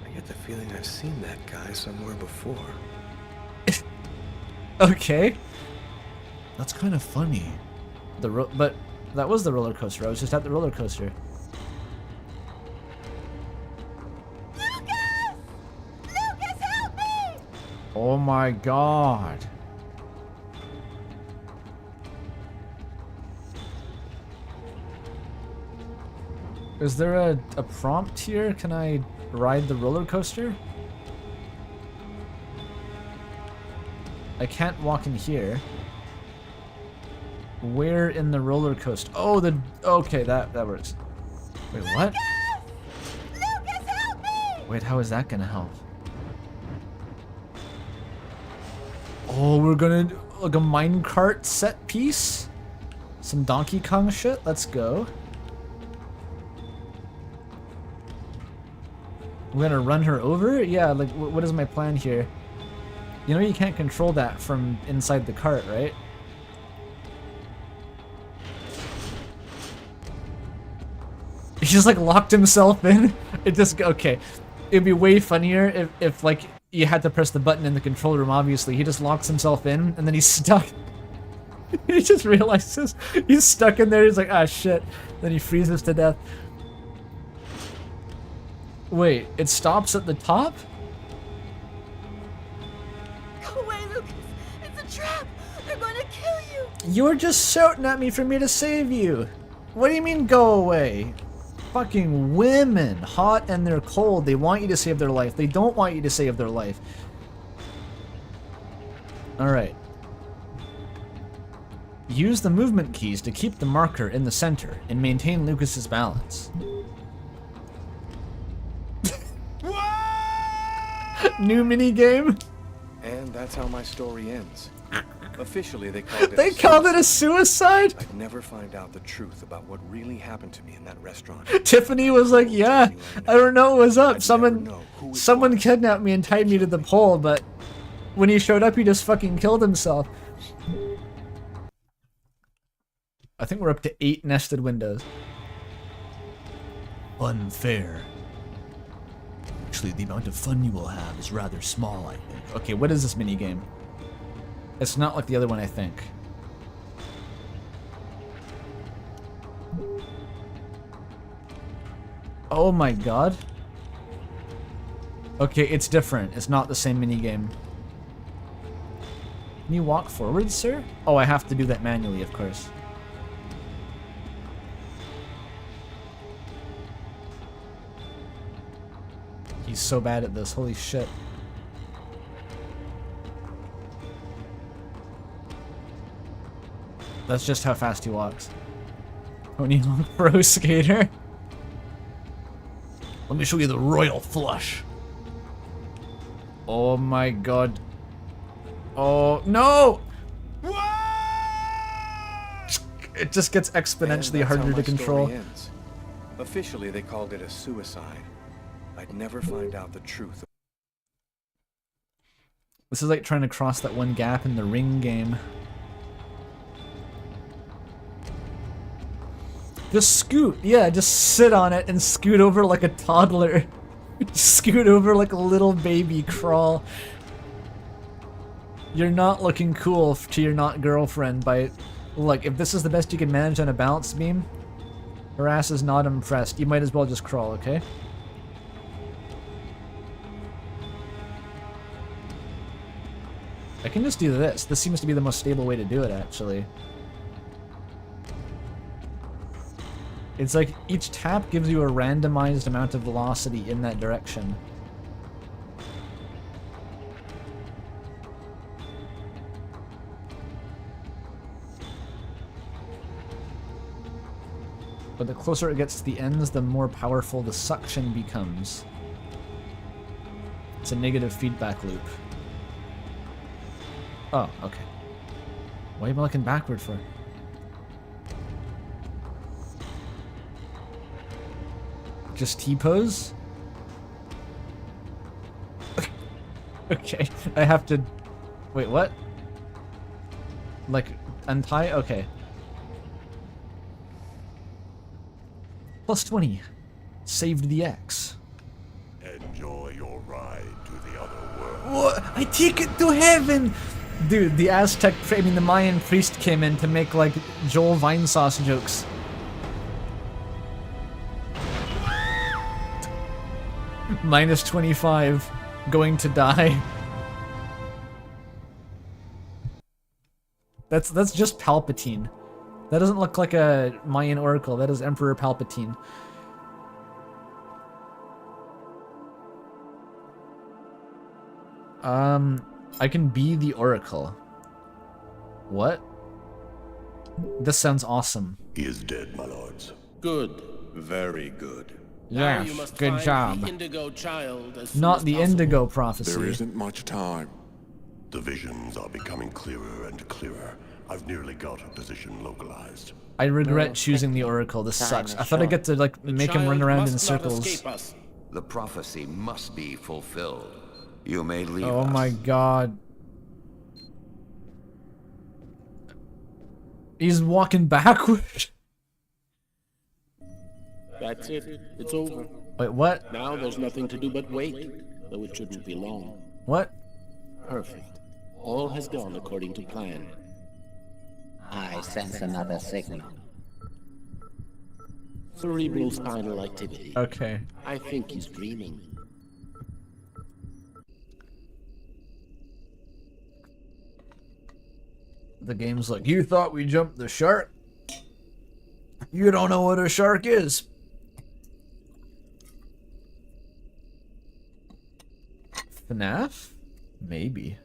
I get the feeling I've seen that guy somewhere before. Okay. That's kind of funny. But that was the roller coaster. I was just at the roller coaster. Oh my god. Is there a prompt here? Can I ride the roller coaster? I can't walk in here. Where in the roller coaster? Oh, okay, that works. Wait, what? Lucas, help me! Wait, how is that gonna help? Oh, we're gonna do like a minecart set piece? Some Donkey Kong shit? Let's go. We're gonna run her over? Yeah, like, what is my plan here? You know you can't control that from inside the cart, right? He just like locked himself in. It just, okay. It'd be way funnier if like you had to press the button in the control room, obviously. He just locks himself in and then he's stuck. He just realizes he's stuck in there. He's like, ah, shit. Then he freezes to death. Wait, it stops at the top? Go away, Lucas. It's a trap. They're going to kill you. You were just shouting at me for me to save you. What do you mean, go away? Fucking women, hot and they're cold. They want you to save their life. They don't want you to save their life. Alright. Use the movement keys to keep the marker in the center and maintain Lucas's balance. New minigame? And that's how my story ends. Officially, they called it They called it a suicide? I'd never find out the truth about what really happened to me in that restaurant. Tiffany was like, yeah, I don't know what was up. Someone kidnapped me and tied me to the pole, but when he showed up, he just fucking killed himself. I think we're up to 8 nested windows. Unfair. Actually, the amount of fun you will have is rather small, I think. Okay, what is this minigame? It's not like the other one, I think. Oh my god. Okay, it's different. It's not the same minigame. Can you walk forward, sir? Oh, I have to do that manually, of course. He's so bad at this, holy shit. That's just how fast he walks. Tony Hawk Pro Skater. Let me show you the royal flush. Oh my god. Oh, no! It just gets exponentially harder to control. Officially, they called it a suicide. I'd never find out the truth. This is like trying to cross that one gap in the Ring game. Just scoot, yeah, just sit on it and scoot over like a toddler. Scoot over like a little baby, crawl. You're not looking cool to your not girlfriend by... Look, if this is the best you can manage on a balance beam, her ass is not impressed. You might as well just crawl, okay? I can just do this. This seems to be the most stable way to do it, actually. It's like each tap gives you a randomized amount of velocity in that direction. But the closer it gets to the ends, the more powerful the suction becomes. It's a negative feedback loop. Oh, okay. What are you looking backward for? Just T-pose? Okay, I have to... Wait, what? Like, untie? Okay. Plus 20. Saved the X. Enjoy your ride to the other world. What? I take it to heaven! Dude, the Aztec, I mean the Mayan priest came in to make like Joel Vinesauce jokes. Minus 25, going to die. That's just Palpatine. That doesn't look like a Mayan oracle. That is Emperor Palpatine. I can be the oracle. What? This sounds awesome. He is dead, my lords. Good. Very good. Now Yes, you must good find job. The Indigo child as soon Not as the possible. Indigo Prophecy. There isn't much time. The visions are becoming clearer and clearer. I've nearly got a position localized. I regret choosing the oracle. This sucks. I thought I get to like make him run around in circles. The prophecy must be fulfilled. You may leave Oh us. my god. He's walking backward. That's it. It's over. Wait, what? Now there's nothing to do but wait, though it shouldn't be long. What? Perfect. All has gone according to plan. I sense another signal. Cerebral spinal activity. Okay. I think he's dreaming. The game's like, you thought we jumped the shark? You don't know what a shark is. FNAF? Maybe.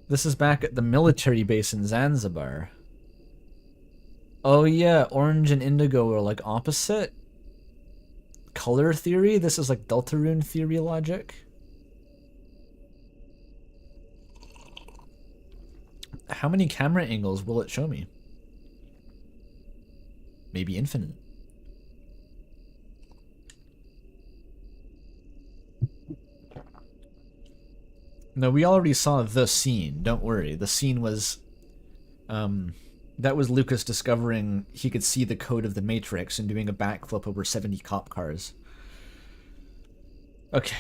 This is back at the military base in Zanzibar. Oh yeah, orange and indigo are like opposite. Color theory? This is like Deltarune theory logic. How many camera angles will it show me? Maybe infinite. No, we already saw the scene. Don't worry. The scene was... that was Lucas discovering he could see the code of the Matrix and doing a backflip over 70 cop cars. Okay.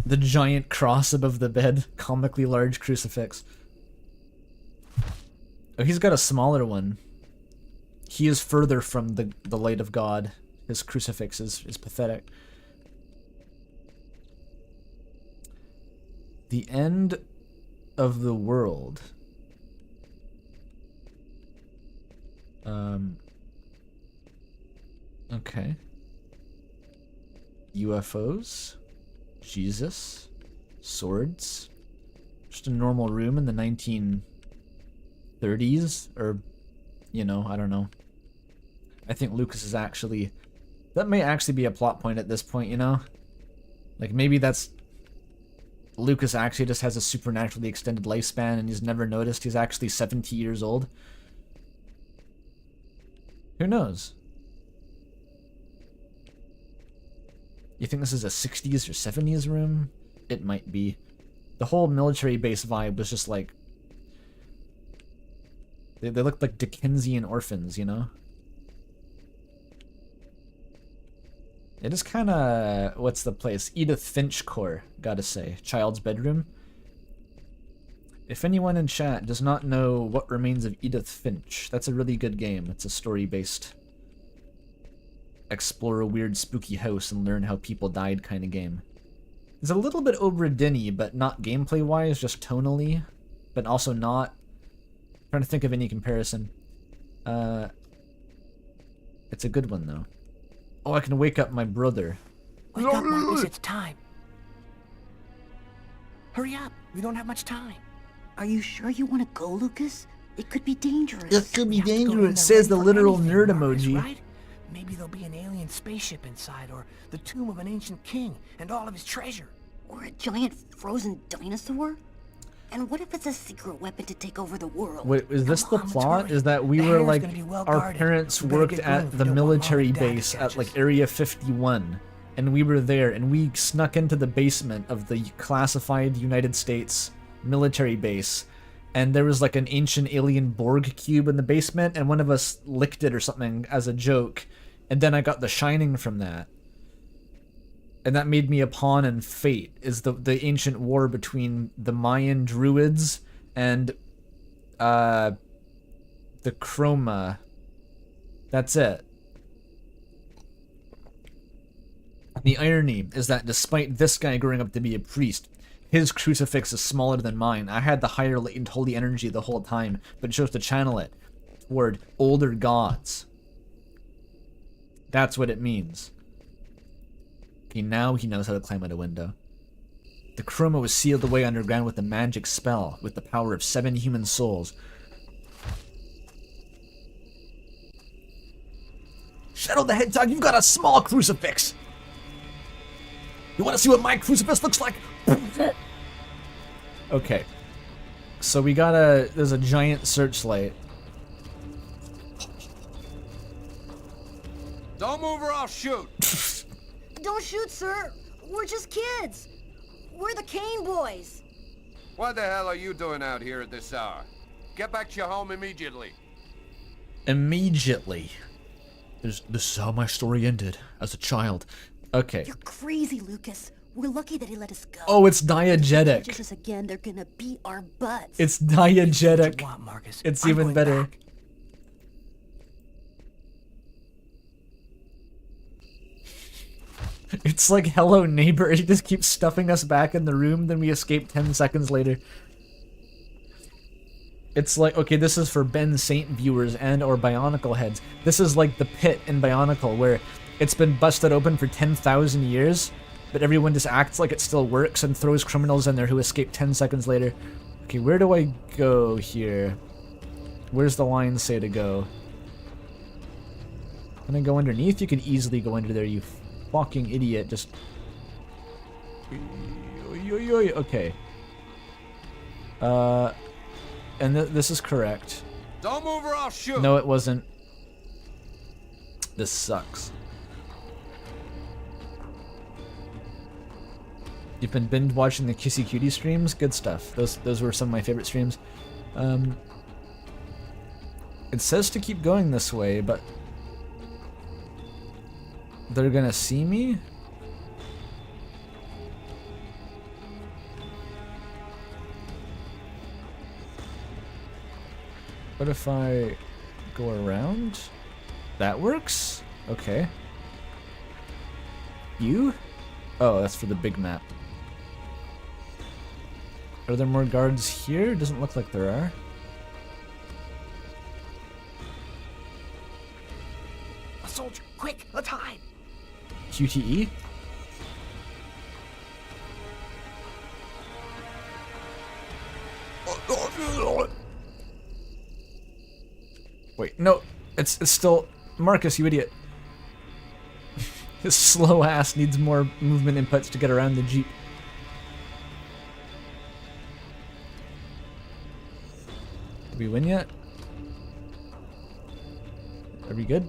The giant cross above the bed. Comically large crucifix. Oh, he's got a smaller one. He is further from the light of God. His crucifix is pathetic. The end of the world. Okay. UFOs. Jesus. Swords. Just a normal room in the 1930s, or, you know, I don't know. I think Lucas is actually... That may actually be a plot point at this point, you know? Like, maybe that's... Lucas actually just has a supernaturally extended lifespan and he's never noticed he's actually 70 years old. Who knows? You think this is a 60s or 70s room? It might be. The whole military base vibe was just like... They looked like Dickensian orphans, you know? It is kind of... What's the place? Edith Finch core, gotta say. Child's bedroom. If anyone in chat does not know What Remains of Edith Finch, that's a really good game. It's a story-based... explore a weird spooky house and learn how people died kind of game. It's a little bit Obra-Dinn-y, but not gameplay-wise, just tonally. But also not... I'm trying to think of any comparison. It's a good one, though. Oh, I can wake up my brother. Wake up, Marcus, it's time. Hurry up, we don't have much time. Are you sure you want to go, Lucas? It could be dangerous. It could be dangerous, says the literal nerd emoji. Right? Maybe there'll be an alien spaceship inside, or the tomb of an ancient king, and all of his treasure. Or a giant frozen dinosaur? And what if it's a secret weapon to take over the world? Wait, is this the plot? Is that we were like, our parents worked at the military base at like Area 51, and we were there, and we snuck into the basement of the classified United States military base, and there was like an ancient alien Borg cube in the basement, and one of us licked it or something as a joke, and then I got the Shining from that. And that made me a pawn in Fate, is the ancient war between the Mayan druids and the Chroma. That's it. The irony is that despite this guy growing up to be a priest, his crucifix is smaller than mine. I had the higher latent holy energy the whole time, but it chose to channel it toward older gods. That's what it means. Okay, now he knows how to climb out a window. The chroma was sealed away underground with a magic spell, with the power of 7 human souls. Shadow the Hedgehog, you've got a small crucifix! You want to see what my crucifix looks like? Okay. So we got there's a giant searchlight. Don't move or I'll shoot. Don't shoot, sir. We're just kids. We're the Kane boys. What the hell are you doing out here at this hour? Get back to your home immediately. Immediately. This is how my story ended, as a child. Okay. You're crazy, Lucas. We're lucky that he let us go. Oh, it's If he diegetic. catches us again, they're gonna beat our butts. It's diegetic. Want, Marcus. It's I'm even going better. back. It's like Hello Neighbor. He just keeps stuffing us back in the room, then we escape 10 seconds later. It's like, okay, this is for Ben Saint viewers and or Bionicle heads. This is like the pit in Bionicle, where it's been busted open for 10,000 years, but everyone just acts like it still works and throws criminals in there who escape 10 seconds later. Okay, where do I go here? Where's the line say to go? Can I go underneath? You could easily go under there, you fucking idiot. Just... Okay. And this is correct. Don't move or I'll shoot. No, it wasn't. This sucks. You've been binge watching the Kissy Cutie streams? Good stuff. Those were some of my favorite streams. It says to keep going this way, but they're gonna see me? What if I go around? That works? Okay. You? Oh, that's for the big map. Are there more guards here? Doesn't look like there are. A soldier, quick, let's hide. QTE? Wait, no, it's still Marcus, you idiot. His slow ass needs more movement inputs to get around the Jeep. Did we win yet? Are we good?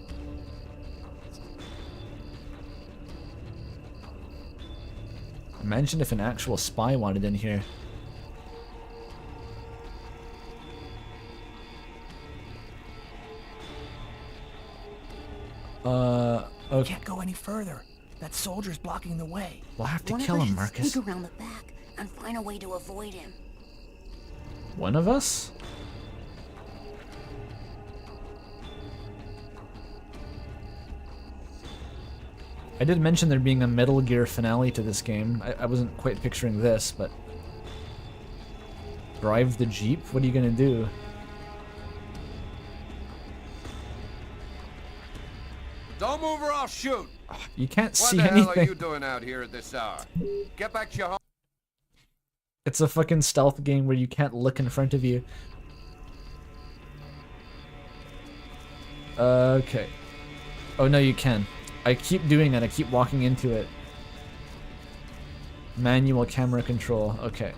Imagine if an actual spy wanted in here. Okay. Can't go any further. That soldier's blocking the way. We'll have to One kill of us him, should Marcus. sneak around the back and find a way to avoid him. One of us? I did mention there being a Metal Gear finale to this game. I wasn't quite picturing this, but... Drive the Jeep? What are you gonna do? Don't move or I'll shoot. You can't see What the hell are anything. you doing out here at this hour? Get back to your home. It's a fucking stealth game where you can't look in front of you. Okay. Oh no, you can. I keep doing it. I keep walking into it. Manual camera control. Okay.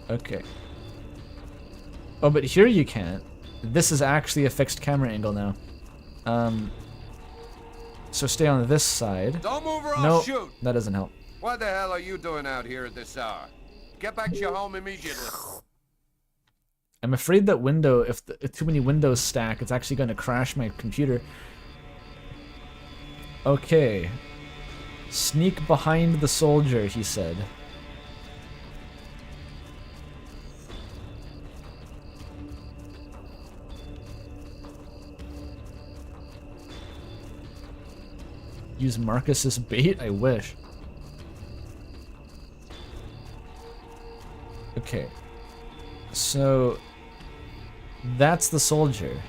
Okay. Oh, but here you can't. This is actually a fixed camera angle now. So stay on this side. Don't move or I'll No, shoot. that doesn't help. What the hell are you doing out here at this hour? Get back to your home immediately. I'm afraid that if too many windows stack, it's actually going to crash my computer. Okay. Sneak behind the soldier, he said. Use Marcus as bait? I wish. Okay. So that's the soldier.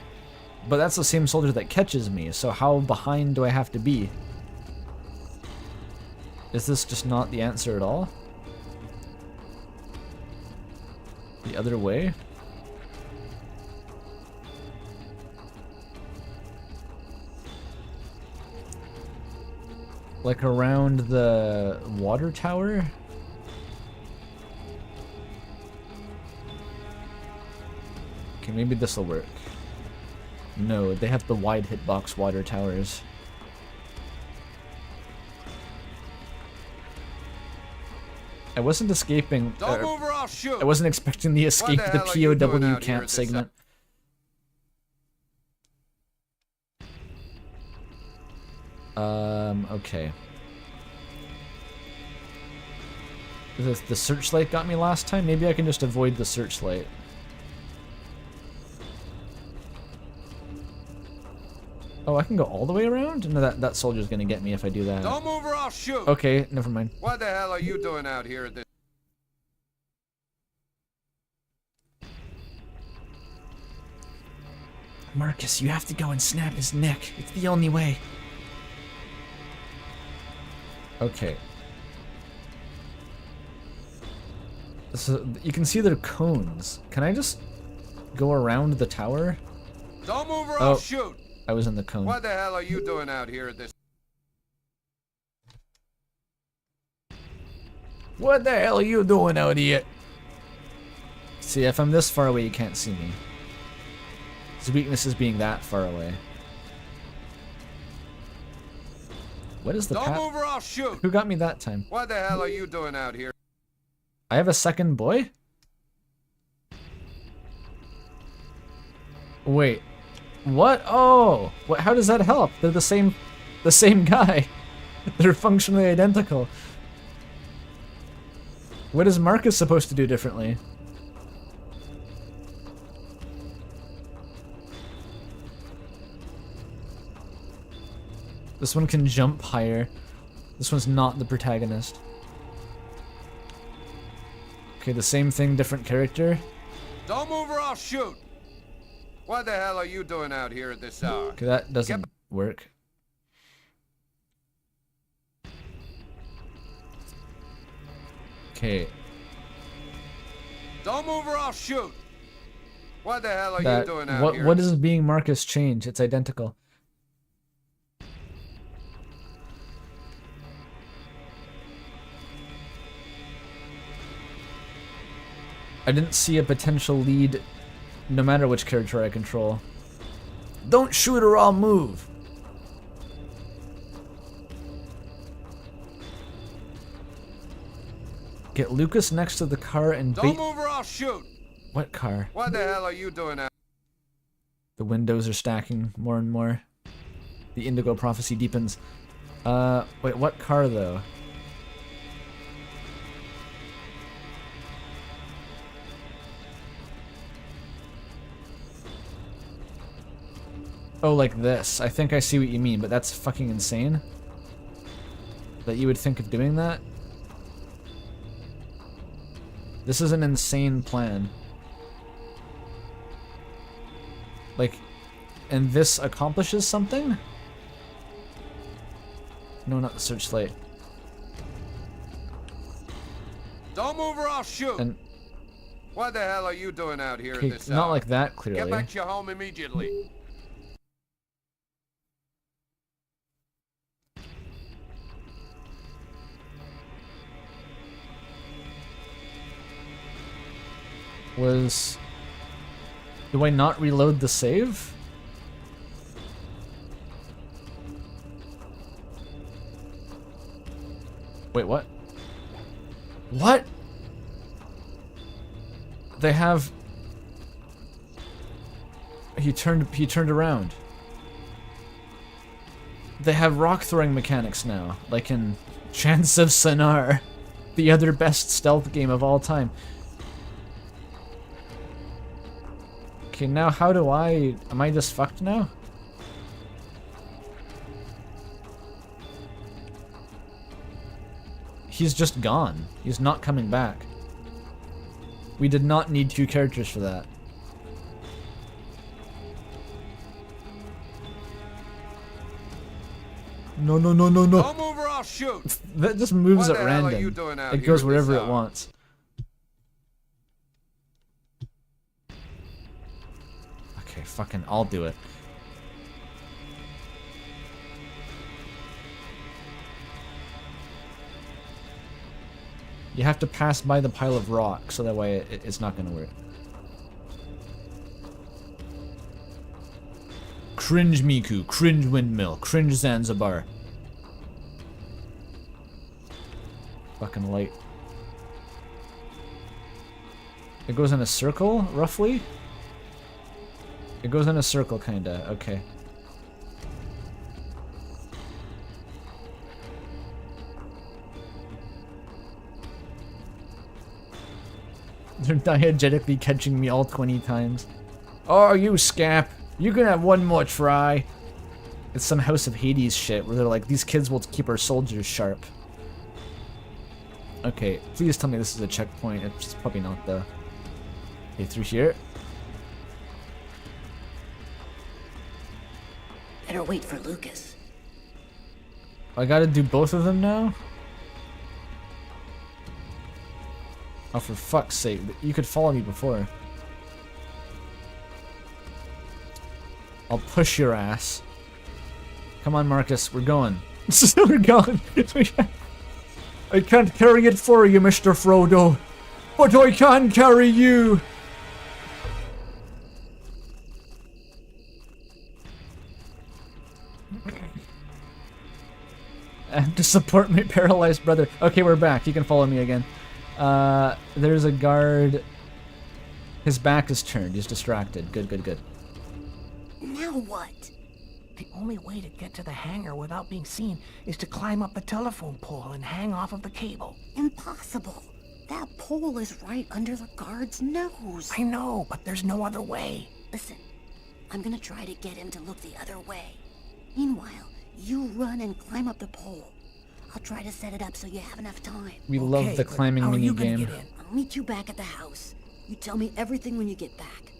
But that's the same soldier that catches me, so how behind do I have to be? Is this just not the answer at all? The other way? Like around the water tower? Okay, maybe this'll work. No, they have the wide hitbox water towers. I wasn't escaping. Don't move or I'll shoot. I wasn't expecting the escape the POW camp segment. Okay. The searchlight got me last time. Maybe I can just avoid the searchlight. Oh, I can go all the way around? No, that soldier's gonna get me if I do that. Don't move or I'll shoot. Okay, never mind. What the hell are you doing out here at this? Marcus, you have to go and snap his neck. It's the only way. Okay. So you can see their cones. Can I just go around the tower? Don't move or I'll shoot. I was in the cone. What the hell are you doing out here at this? What the hell are you doing out here? See, if I'm this far away, you can't see me. His weakness is being that far away. What is the Don't move or I'll shoot. Who got me that time? What the hell are you doing out here? I have a second boy? Wait. What? Oh! What? How does that help? They're the same guy. They're functionally identical. What is Marcus supposed to do differently? This one can jump higher. This one's not the protagonist. Okay, the same thing, different character. Don't move or I'll shoot. What the hell are you doing out here at this hour? Okay, that doesn't work. Okay. Don't move or I'll shoot. What the hell are you doing out here? What does being Marcus change? It's identical. I didn't see a potential lead no matter which character I control. Don't shoot or I'll move. Get Lucas next to the car and bait. Don't move or I'll shoot. What car? What the hell are you doing out? The windows are stacking more and more. The Indigo Prophecy deepens. Wait, what car though? Oh, like this. I think I see what you mean, but that's fucking insane. That you would think of doing that? This is an insane plan. Like, and this accomplishes something? No, not the searchlight. Don't move or I'll shoot. And what the hell are you doing out here okay, at this not hour? like that, clearly. Get back to your home immediately. Do I not reload the save? Wait, what? What? They have... He turned around. They have rock throwing mechanics now, like in Chance of Sonar, the other best stealth game of all time. Okay, now how do I... Am I just fucked now? He's just gone. He's not coming back. We did not need 2 characters for that. No, no, no, no, no. Don't move or I'll shoot. That just moves What at the hell are random. you doing out It here goes at wherever this it hour? wants. Okay, fucking, I'll do it. You have to pass by the pile of rock, so that way it's not gonna work. Cringe Miku, cringe windmill, cringe Zanzibar. Fucking light. It goes in a circle, roughly? It goes in a circle, kinda, okay. They're diegetically catching me all 20 times. Oh, you scamp! You can have one more try! It's some House of Hades shit where they're like, these kids will keep our soldiers sharp. Okay, please tell me this is a checkpoint. It's probably not though. Okay, through here. Better wait for Lucas. I gotta do both of them now? Oh, for fuck's sake. You could follow me before. I'll push your ass. Come on, Marcus. We're going. We're going. I can't carry it for you, Mr. Frodo. But I can carry you. I have to support my paralyzed brother. Okay, we're back. You can follow me again. There's a guard. His back is turned. He's distracted. Good, good, good. Now what? The only way to get to the hangar without being seen is to climb up the telephone pole and hang off of the cable. Impossible. That pole is right under the guard's nose. I know, but there's no other way. Listen, I'm gonna try to get him to look the other way. Meanwhile, you run and climb up the pole. I'll try to set it up so you have enough time. We love the climbing mini game. I'll meet you back at the house. You tell me everything when you get back.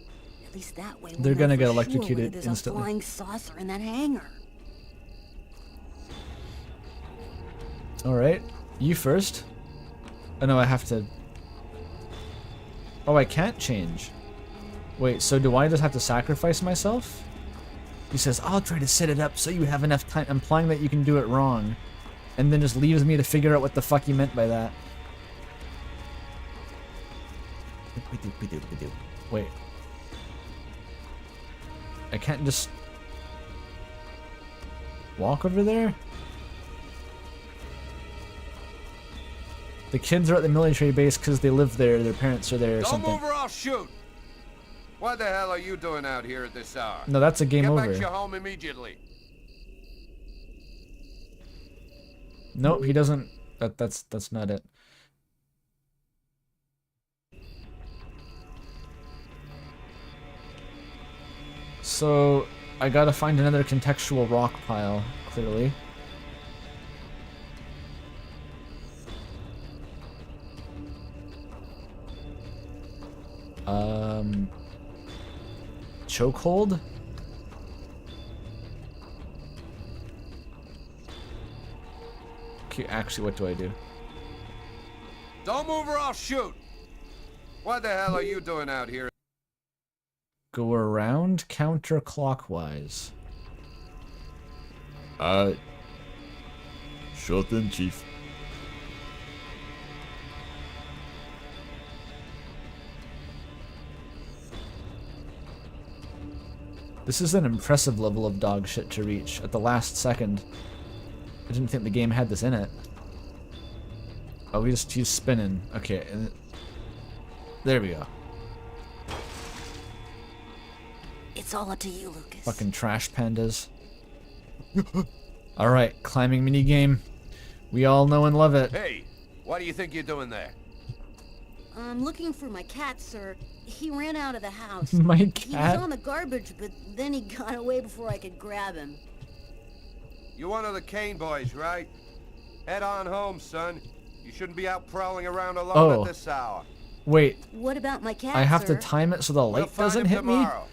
At least that way They're we'll gonna know get for sure electrocuted whether there's instantly. a flying saucer in that hangar. Alright. You first. Oh no, I have to... Oh, I can't change. Wait, so do I just have to sacrifice myself? He says, I'll try to set it up so you have enough time, implying that you can do it wrong. And then just leaves me to figure out what the fuck he meant by that. Wait. I can't just... walk over there? The kids are at the military base because they live there, their parents are there or Don't something. move or I'll shoot. What the hell are you doing out here at this hour? No, that's a game Get over. back to your home immediately. Nope, he doesn't. That's not it. So I gotta find another contextual rock pile, clearly. Chokehold? Okay, actually, what do I do? Don't move or I'll shoot. What the hell are you doing out here? Go around counterclockwise. Sure thing, Chief. This is an impressive level of dog shit to reach at the last second. I didn't think the game had this in it. Oh, he's spinning. Okay, and there we go. It's all up to you, Lucas. Fucking trash pandas. Alright, climbing minigame. We all know and love it. Hey, what do you think you're doing there? I'm looking for my cat, sir. He ran out of the house. My He cat? was on the garbage, but then he got away before I could grab him. You're one of the Kane boys, right? Head on home, son. You shouldn't be out prowling around alone Oh. at this hour. Wait, What about my cat, I have to sir? time it so the light find doesn't him hit me? tomorrow.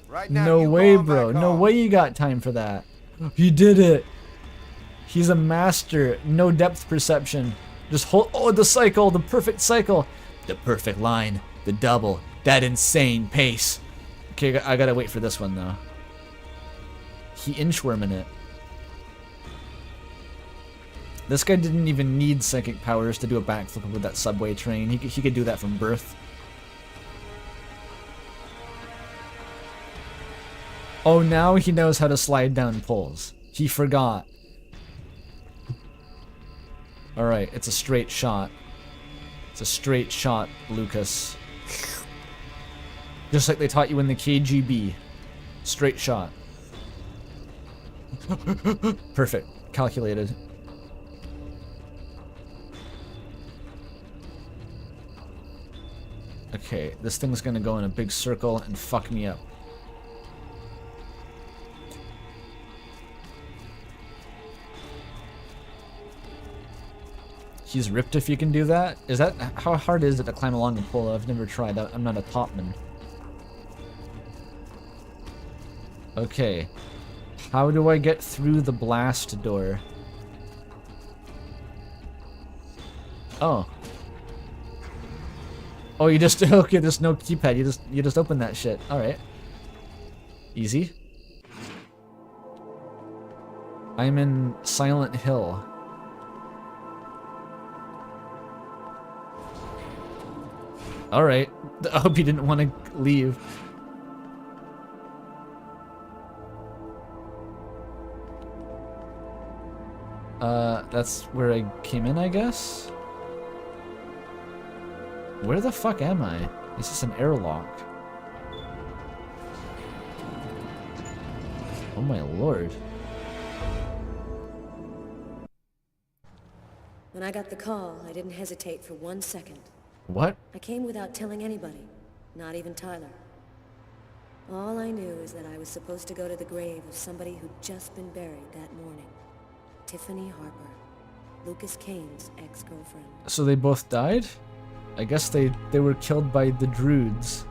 Right now, No you way, go on bro. back No home. way you got time for that. He did it. He's a master. No depth perception. Just hold. Oh, the cycle. The perfect cycle. The perfect line. The double. That insane pace. Okay, I gotta wait for this one, though. He inchworming it. This guy didn't even need psychic powers to do a backflip with that subway train. He could do that from birth. Oh, now he knows how to slide down poles. He forgot. Alright, it's a straight shot. It's a straight shot, Lucas. Just like they taught you in the KGB. Straight shot. Perfect. Calculated. Okay, this thing's gonna go in a big circle and fuck me up. He's ripped if you can do that? Is that... How hard is it to climb along the pole? I've never tried. I'm not a topman. Okay. How do I get through the blast door? Oh. Oh, you just... Okay, there's no keypad. You just open that shit. Alright. Easy. I'm in Silent Hill. Alright. I hope you didn't want to leave. That's where I came in, I guess? Where the fuck am I? Is this an airlock? Oh my lord. When I got the call, I didn't hesitate for 1 second. What? I came without telling anybody, not even Tyler. All I knew is that I was supposed to go to the grave of somebody who'd just been buried that morning. Tiffany Harper, Lucas Kane's ex-girlfriend. So they both died? I guess they were killed by the Druids.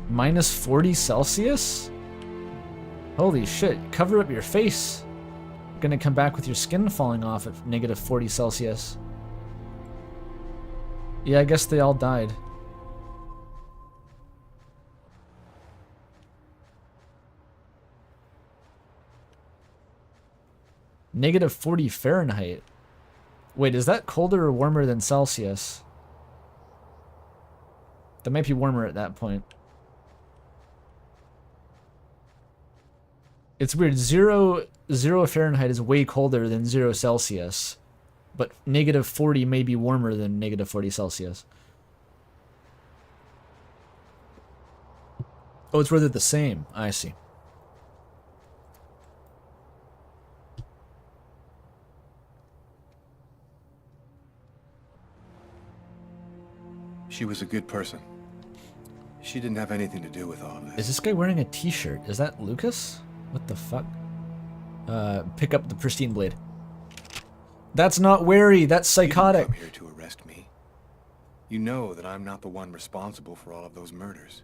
Minus 40 Celsius? Holy shit, cover up your face. You're gonna come back with your skin falling off at negative 40 Celsius. Yeah, I guess they all died. Negative 40 Fahrenheit. Wait, is that colder or warmer than Celsius? That might be warmer at that point. It's weird. Zero Fahrenheit is way colder than 0 Celsius. But negative 40 may be warmer than negative 40 Celsius. Oh, it's rather the same. I see. She was a good person. She didn't have anything to do with all of this. Is this guy wearing a t-shirt? Is that Lucas? What the fuck? Pick up the pristine blade. That's not wary. That's psychotic. You didn't come here to arrest me. You know that I'm not the one responsible for all of those murders.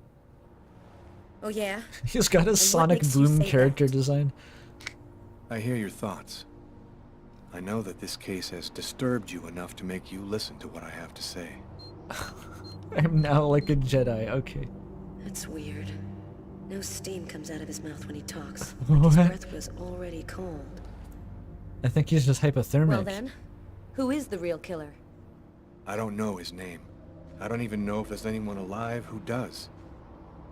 Oh yeah? He's got a Sonic Boom character design. I hear your thoughts. I know that this case has disturbed you enough to make you listen to what I have to say. I'm now like a Jedi. Okay. That's weird. No steam comes out of his mouth when he talks. What? Like his breath was already cold. I think he's just hypothermic. Well then, who is the real killer? I don't know his name. I don't even know if there's anyone alive who does.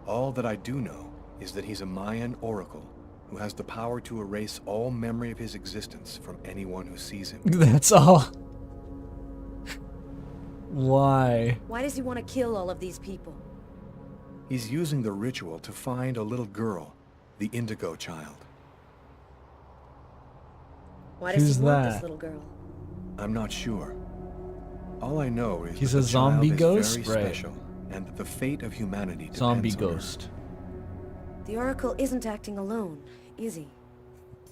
All that I do know is that he's a Mayan oracle who has the power to erase all memory of his existence from anyone who sees him. That's all. Why? Why does he want to kill all of these people? He's using the ritual to find a little girl, the Indigo child. Why does Who's he want that? this little girl? I'm not sure. All I know is He's that a the zombie child ghost? is very Right. special, and that the fate of humanity depends Zombie on her. ghost. The Oracle isn't acting alone, is he?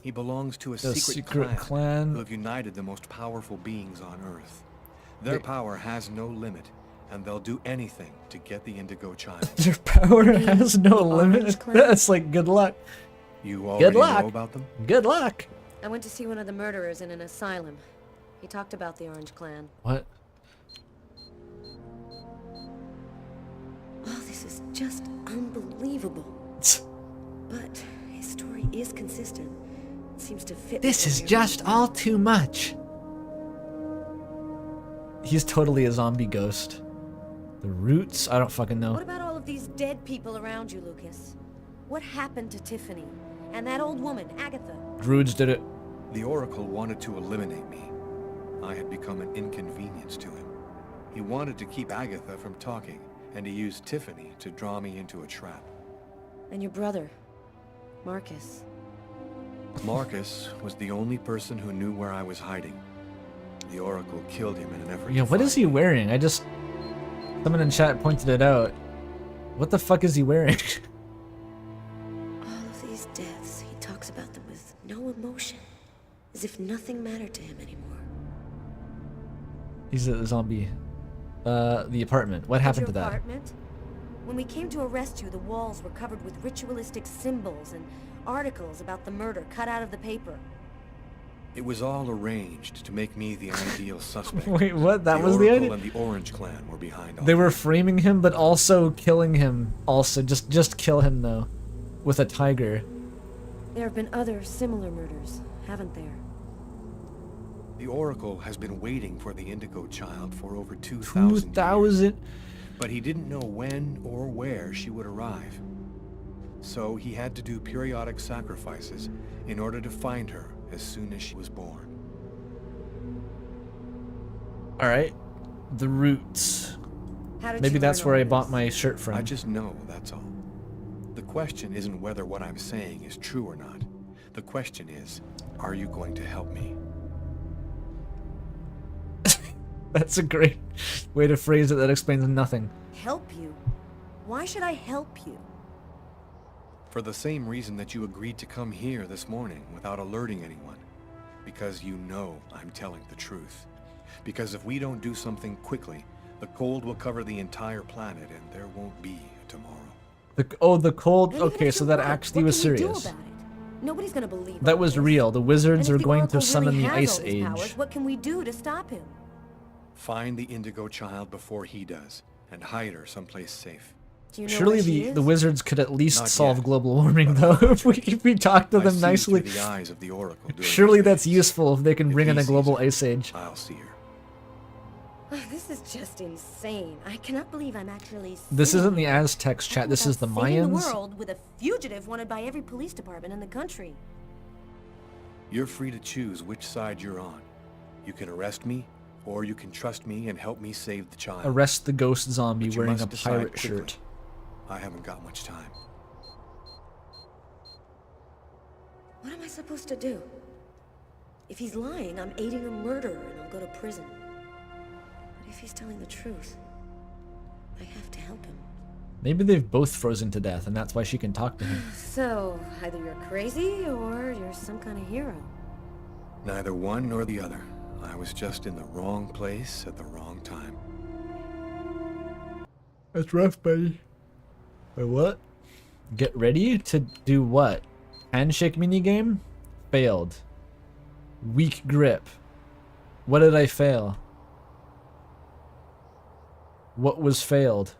He belongs to a The secret clan clan. who have united the most powerful beings on Earth. Their power has no limit, and they'll do anything to get the Indigo Child. Their power has no limit. That's like good luck. You already Good luck. know about them? Good luck. I went to see one of the murderers in an asylum. He talked about the Orange Clan. What? Oh, this is just unbelievable. But his story is consistent. It seems to fit. This is just all too much. He's totally a zombie ghost. The roots? I don't fucking know. What about all of these dead people around you, Lucas? What happened to Tiffany? And that old woman, Agatha? Druids did it. The Oracle wanted to eliminate me. I had become an inconvenience to him. He wanted to keep Agatha from talking, and he used Tiffany to draw me into a trap. And your brother, Marcus. Marcus was the only person who knew where I was hiding. The Oracle killed him in an effort Yeah, to what is he wearing? Someone in chat pointed it out. What the fuck is he wearing? All of these deaths, he talks about them with no emotion. As if nothing mattered to him anymore. He's a zombie. The apartment. What happened to that? Apartment? When we came to arrest you, the walls were covered with ritualistic symbols and articles about the murder cut out of the paper. It was all arranged to make me the ideal suspect. Wait, what? That was the Oracle idea? and the Orange Clan were behind all They were framing him, but also killing him. Also, just kill him though, with a tiger. There have been other similar murders, haven't there? The Oracle has been waiting for the Indigo Child for over 2,000 years. But he didn't know when or where she would arrive. So he had to do periodic sacrifices in order to find her as soon as she was born. Alright. The roots. How did Maybe you that's learn where all I this? bought my shirt from. I just know, that's all. The question isn't whether what I'm saying is true or not. The question is, are you going to help me? That's a great way to phrase it that explains nothing. Help you? Why should I help you? For the same reason that you agreed to come here this morning without alerting anyone. Because you know I'm telling the truth. Because if we don't do something quickly, the cold will cover the entire planet and there won't be a tomorrow. The cold. Even Okay, if so you're that right, actually what was can we do serious. about it? Nobody's gonna believe That all was this. real. The wizards And are if the going Oracle to summon really the has Ice all these Age. powers, what can we do to stop him? Find the Indigo Child before he does, and hide her someplace safe. Do you know Surely where she the is? wizards could at least Not solve yet. global warming, though, if we talk to I them see nicely. through the eyes of the Oracle during Surely his that's days. useful if they can If bring in he a sees global her, ice age. I'll see her. This is just insane. I cannot believe I'm actually This seeing isn't the you. Aztecs chat. This is the Saving the Mayans. world with a fugitive wanted by every police department in the country. You're free to choose which side you're on. You can arrest me, or you can trust me and help me save the child. Arrest the ghost zombie But you wearing must a decide pirate quickly. shirt. I haven't got much time. What am I supposed to do? If he's lying, I'm aiding a murderer and I'll go to prison. But if he's telling the truth, I have to help him. Maybe they've both frozen to death, and that's why she can talk to him. So, either you're crazy or you're some kind of hero. Neither one nor the other. I was just in the wrong place at the wrong time. That's rough, buddy. Wait, what? Get ready to do what? Handshake minigame? Failed. Weak grip. What did I fail? What was failed?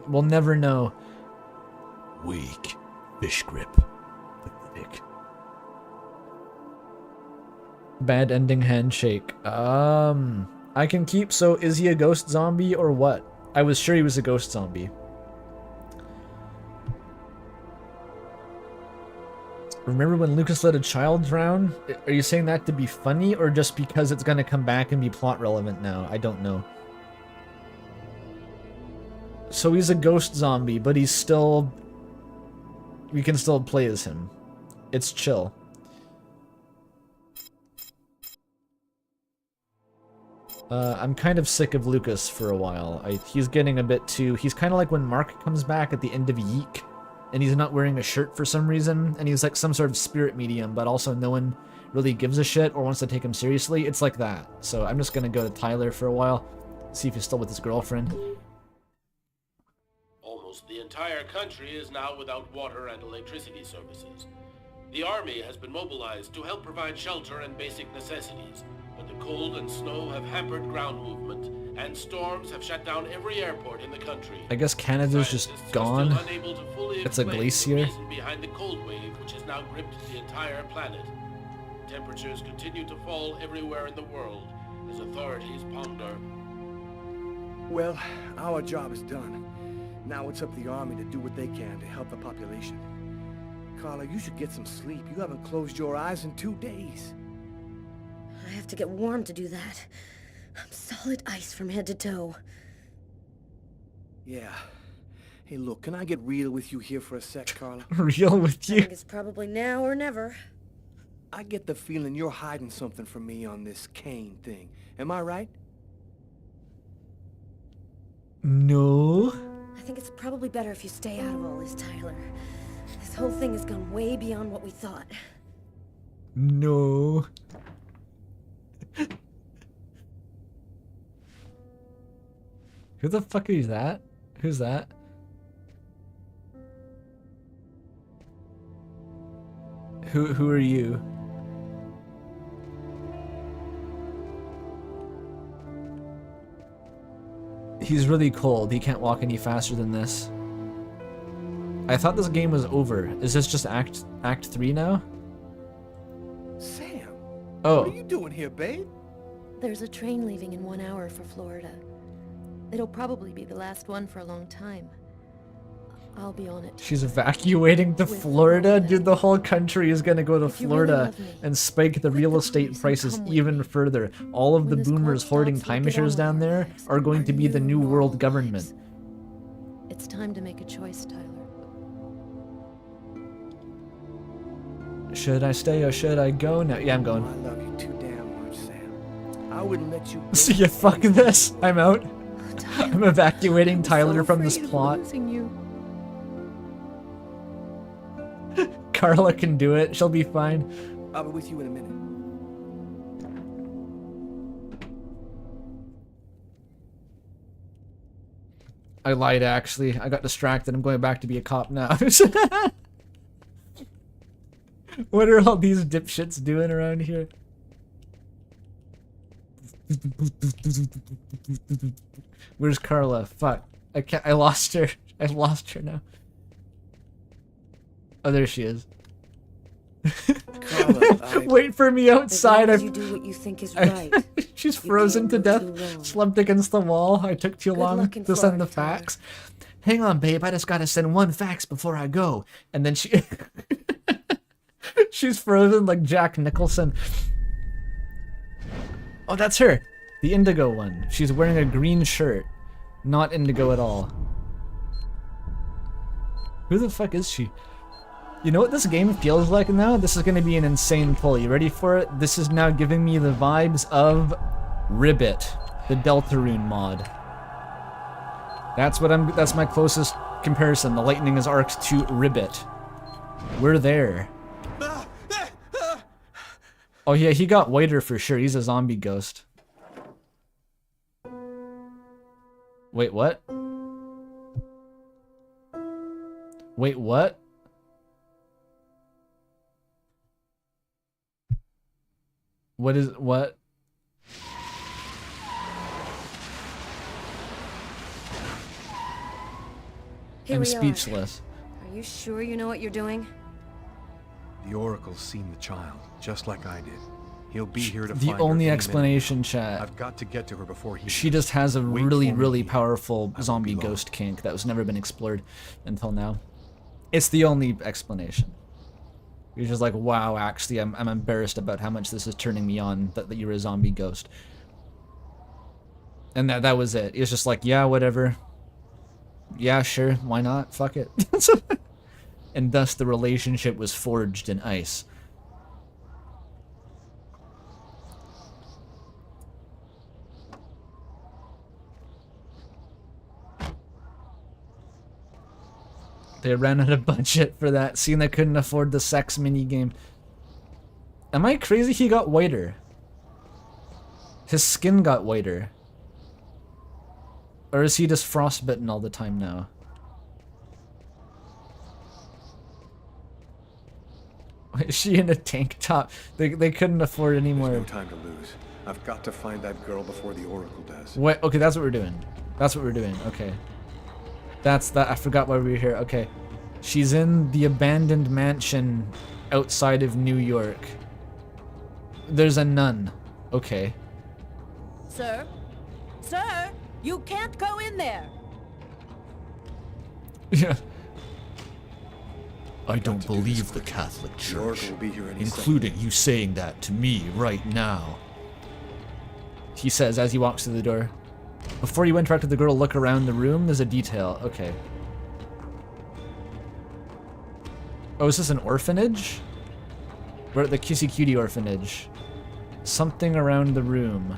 We'll never know. Weak. Fish grip. Pathetic. Bad ending handshake. I can keep. So is he a ghost zombie or what? I was sure he was a ghost zombie. Remember when Lucas let a child drown? Are you saying that to be funny or just because it's gonna come back and be plot relevant now? I don't know. So he's a ghost zombie, but he's still... We can still play as him. It's chill. I'm kind of sick of Lucas for a while. He's getting a bit too... He's kind of like when Mark comes back at the end of Yeek, and he's not wearing a shirt for some reason, and he's like some sort of spirit medium, but also no one really gives a shit or wants to take him seriously. It's like that. So I'm just gonna go to Tyler for a while, see if he's still with his girlfriend. Almost the entire country is now without water and electricity services. The army has been mobilized to help provide shelter and basic necessities, but the cold and snow have hampered ground movement, and storms have shut down every airport in the country. I guess Canada's just gone. It's a glacier. The reason behind the cold wave, which has now gripped the entire planet. Temperatures continue to fall everywhere in the world as authorities ponder. Well, our job is done. Now it's up to the army to do what they can to help the population. Carla, you should get some sleep. You haven't closed your eyes in 2 days. I have to get warm to do that. I'm solid ice from head to toe. Yeah. Hey, look, can I get real with you here for a sec, Carla? Real with you? I think it's probably now or never. I get the feeling you're hiding something from me on this Kane thing. Am I right? No. I think it's probably better if you stay out of all this, Tyler. This whole thing has gone way beyond what we thought. No. Who the fuck is that? Who's that? Who are you? He's really cold. He can't walk any faster than this. I thought this game was over. Is this just Act 3 now? Sam! Oh. What are you doing here, babe? There's a train leaving in 1 hour for Florida. It'll probably be the last one for a long time. I'll be on it. She's evacuating to Florida? Dude, the whole country is gonna go to Florida and spike the real estate prices even further. All of the boomers hoarding timeshares down there are going to be the new world government. It's time to make a choice, Tyler. Should I stay or should I go now? Yeah, I'm going. I love you too damn much, Sam. I wouldn't let you... See ya, fuck this. I'm out. I'm evacuating Tyler from this plot. Carla can do it. She'll be fine. I'll be with you in a minute. I lied, actually. I got distracted. I'm going back to be a cop now. What are all these dipshits doing around here? Where's Carla? Fuck. I lost her. I lost her now. Oh, there she is. Carla, wait for me outside. As long as you do what you think is right. She's frozen to death, slumped against the wall. I took too long to send the fax. Hang on, babe. I just gotta send one fax before I go. And then she... She's frozen like Jack Nicholson. Oh, that's her. The Indigo one. She's wearing a green shirt. Not Indigo at all. Who the fuck is she? You know what this game feels like now? This is going to be an insane pull. You ready for it? This is now giving me the vibes of Ribbit, the Deltarune mod. That's my closest comparison. The lightning is arced to Ribbit. We're there. Oh yeah, he got whiter for sure. He's a zombie ghost. Wait, what? Wait, what? What is, what? Here I'm we speechless. Are you sure you know what you're doing? The Oracle's seen the child, just like I did. He'll be here to The find her only any explanation, minute. chat. I've got to get to her before he... She just has a Wait really, for me really here. powerful zombie ghost kink that was never been explored until now. It's the only explanation. You're just like, wow, actually, I'm embarrassed about how much this is turning me on, that you're a zombie ghost. And that was it. It was just like, yeah, whatever. Yeah, sure, why not? Fuck it. And thus the relationship was forged in ice. They ran out of budget for that, seeing they couldn't afford the sex minigame. Am I crazy? He got whiter. His skin got whiter. Or is he just frostbitten all the time now? Is she in a tank top? They couldn't afford any more. There's no time to lose. I've got to find that girl before the Oracle does. Wait, okay, that's what we're doing. That's what we're doing, okay. That's that. I forgot why we were here. Okay. She's in the abandoned mansion outside of New York. There's a nun. Okay. Sir? Sir? You can't go in there! Yeah. I don't believe the Catholic Church, including you saying that to me right now. He says as he walks through the door. Before you interact with the girl, look around the room. There's a detail. Okay. Oh, is this an orphanage? We're at the Kissy Cutie orphanage. Something around the room.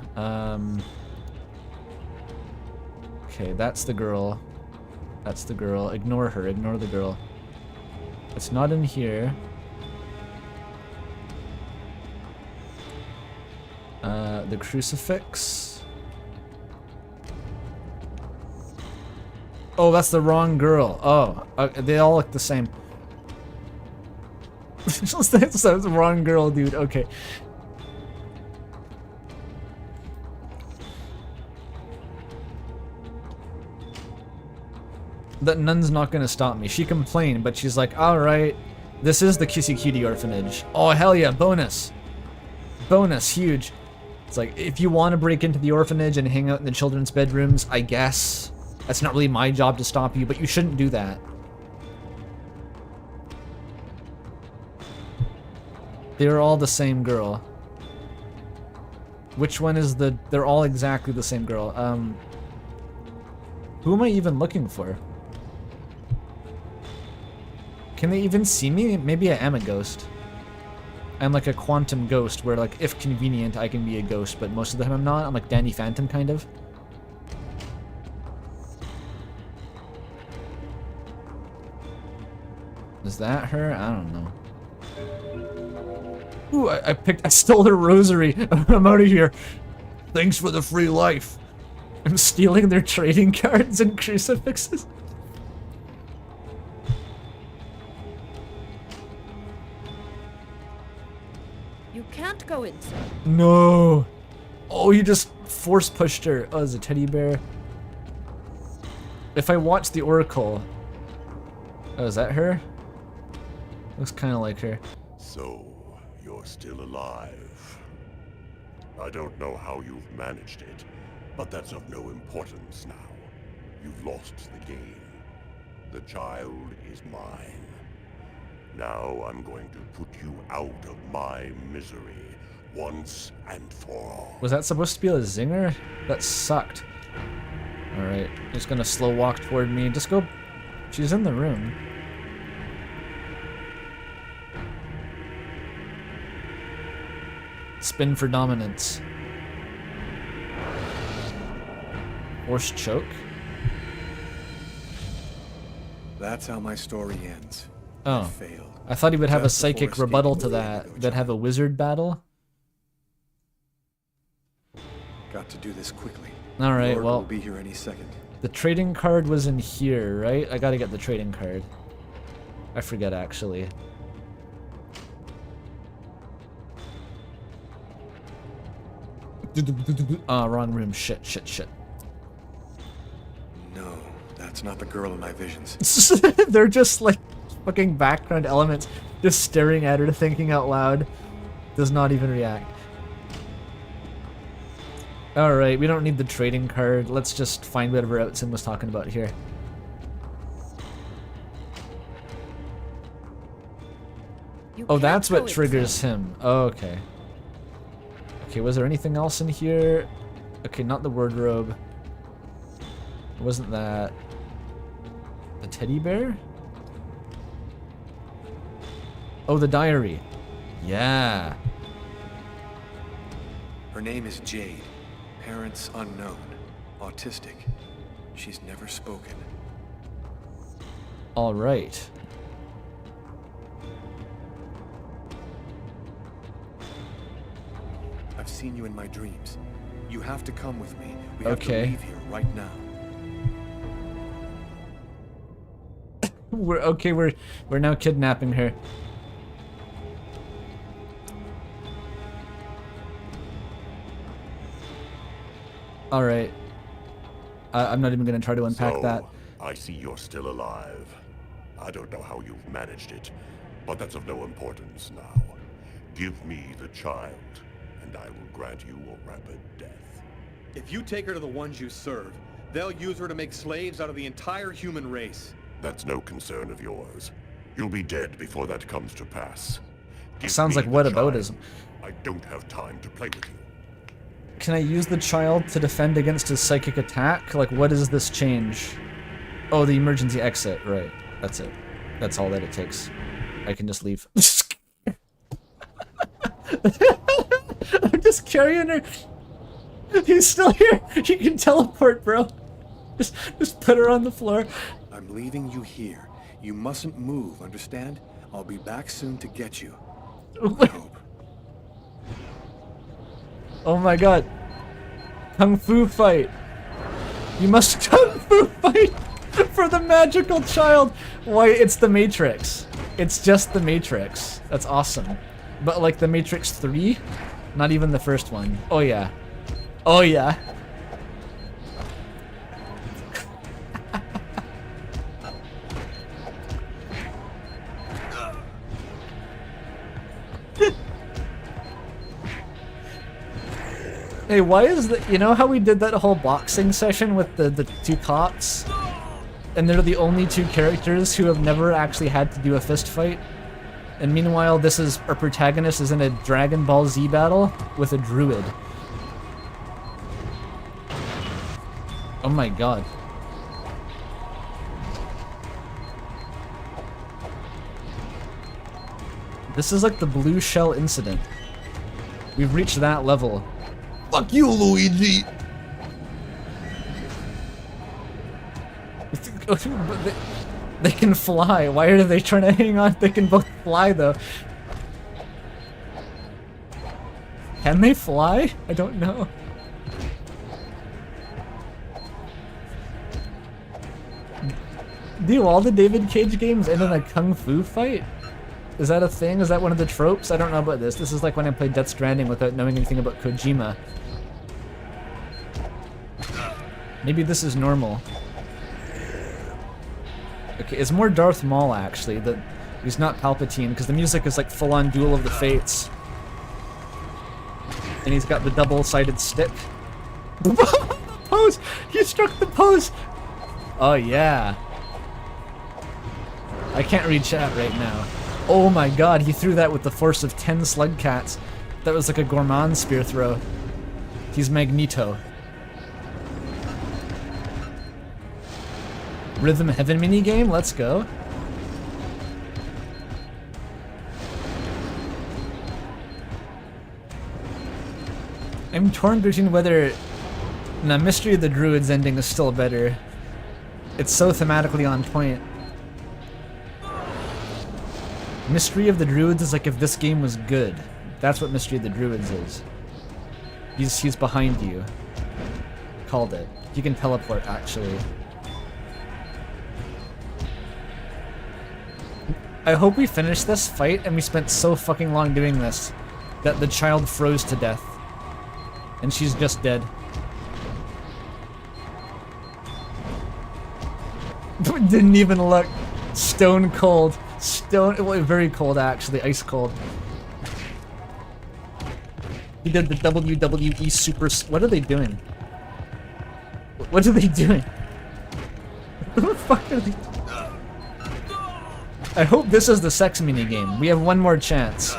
Okay, that's the girl. That's the girl. Ignore her. Ignore the girl. It's not in here. The crucifix. Oh, that's the wrong girl. Oh, they all look the same. That's the wrong girl, dude. Okay. That nun's not gonna stop me. She complained, but she's like, alright, this is the Kissy Cutie orphanage. Oh, hell yeah, bonus. Bonus, huge. It's like, if you want to break into the orphanage and hang out in the children's bedrooms, I guess. That's not really my job to stop you, but you shouldn't do that. They're all the same girl. Which one is the... They're all exactly the same girl. Who am I even looking for? Can they even see me? Maybe I am a ghost. I'm like a quantum ghost where, like, if convenient, I can be a ghost, but most of the time I'm not. I'm like Danny Phantom, kind of. Is that her? I don't know. Ooh, I stole her rosary. I'm out of here. Thanks for the free life. I'm stealing their trading cards and crucifixes. You can't go in, sir. No. Oh, you just force pushed her. Oh, there's a teddy bear. If I watch the Oracle... Oh, is that her? Looks kind of like her. So, you're still alive. I don't know how you've managed it, but that's of no importance now. You've lost the game. The child is mine. Now I'm going to put you out of my misery, once and for all. Was that supposed to be a zinger? That sucked. Alright, just gonna slow walk toward me. Just go... She's in the room. Spin for dominance. Force choke. That's how my story ends. Oh. I failed. I thought he would have a Just psychic before rebuttal escaping to the that. Indigo That'd have a wizard battle. Got to do this quickly. Alright, Lord well. will be here any second. The trading card was in here, right? I gotta get the trading card. I forget, actually. Wrong room. Shit, shit, shit. No, that's not the girl in my visions. They're just like fucking background elements, just staring at her, thinking out loud. Does not even react. Alright, we don't need the trading card. Let's just find whatever Outson was talking about here. Oh, that's what triggers him. Oh, okay. Okay, was there anything else in here? Okay, not the wardrobe. It wasn't that. The teddy bear? Oh, the diary. Yeah. Her name is Jade. Parents unknown. Autistic. She's never spoken. All right. I've seen you in my dreams. You have to come with me. We have Okay. to leave here right now. We're now kidnapping her. All right. I'm not even gonna try to unpack So, that. I see you're still alive. I don't know how you've managed it, but that's of no importance now. Give me the child, and I will grant you a rapid death. If you take her to the ones you serve, they'll use her to make slaves out of the entire human race. That's no concern of yours. You'll be dead before that comes to pass. Give Sounds me like the whataboutism. child. I don't have time to play with you. Can I use the child to defend against his psychic attack? Like, what does this change? Oh, the emergency exit. Right. That's it. That's all that it takes. I can just leave. I'm just carrying her. He's still here. He can teleport, bro. Just put her on the floor. I'm leaving you here. You mustn't move, understand? I'll be back soon to get you. I hope. Oh my god. Kung Fu fight. You must Kung Fu fight for the magical child. Why, it's the Matrix. It's just the Matrix. That's awesome. But like the Matrix 3? Not even the first one. Oh yeah. Oh yeah. Hey, why is that? You know how we did that whole boxing session with the two cops? And they're the only two characters who have never actually had to do a fist fight? And meanwhile, this is our protagonist is in a Dragon Ball Z battle with a druid. Oh my god. This is like the blue shell incident. We've reached that level. Fuck you, Luigi! But they can fly. Why are they trying to hang on? They can both fly though. Can they fly? I don't know. Do all the David Cage games end in a kung fu fight? Is that a thing? Is that one of the tropes? I don't know about this. This is like when I played Death Stranding without knowing anything about Kojima. Maybe this is normal. Okay, it's more Darth Maul actually. He's not Palpatine because the music is like full-on Duel of the Fates. And he's got the double-sided stick. The pose! He struck the pose! Oh yeah. I can't read chat right now. Oh my god, he threw that with the force of 10 slug cats. That was like a gourmand spear throw. He's Magneto. Rhythm Heaven minigame? Let's go. I'm torn between whether... Nah, Mystery of the Druids ending is still better. It's so thematically on point. Mystery of the Druids is like if this game was good. That's what Mystery of the Druids is. He's behind you. Called it. You can teleport, actually. I hope we finish this fight and we spent so fucking long doing this that the child froze to death. And she's just dead. Didn't even look. Stone cold. Well, very cold actually, ice cold. He did the WWE Super... What are they doing? What are they doing? What the fuck are they... I hope this is the sex minigame. We have one more chance.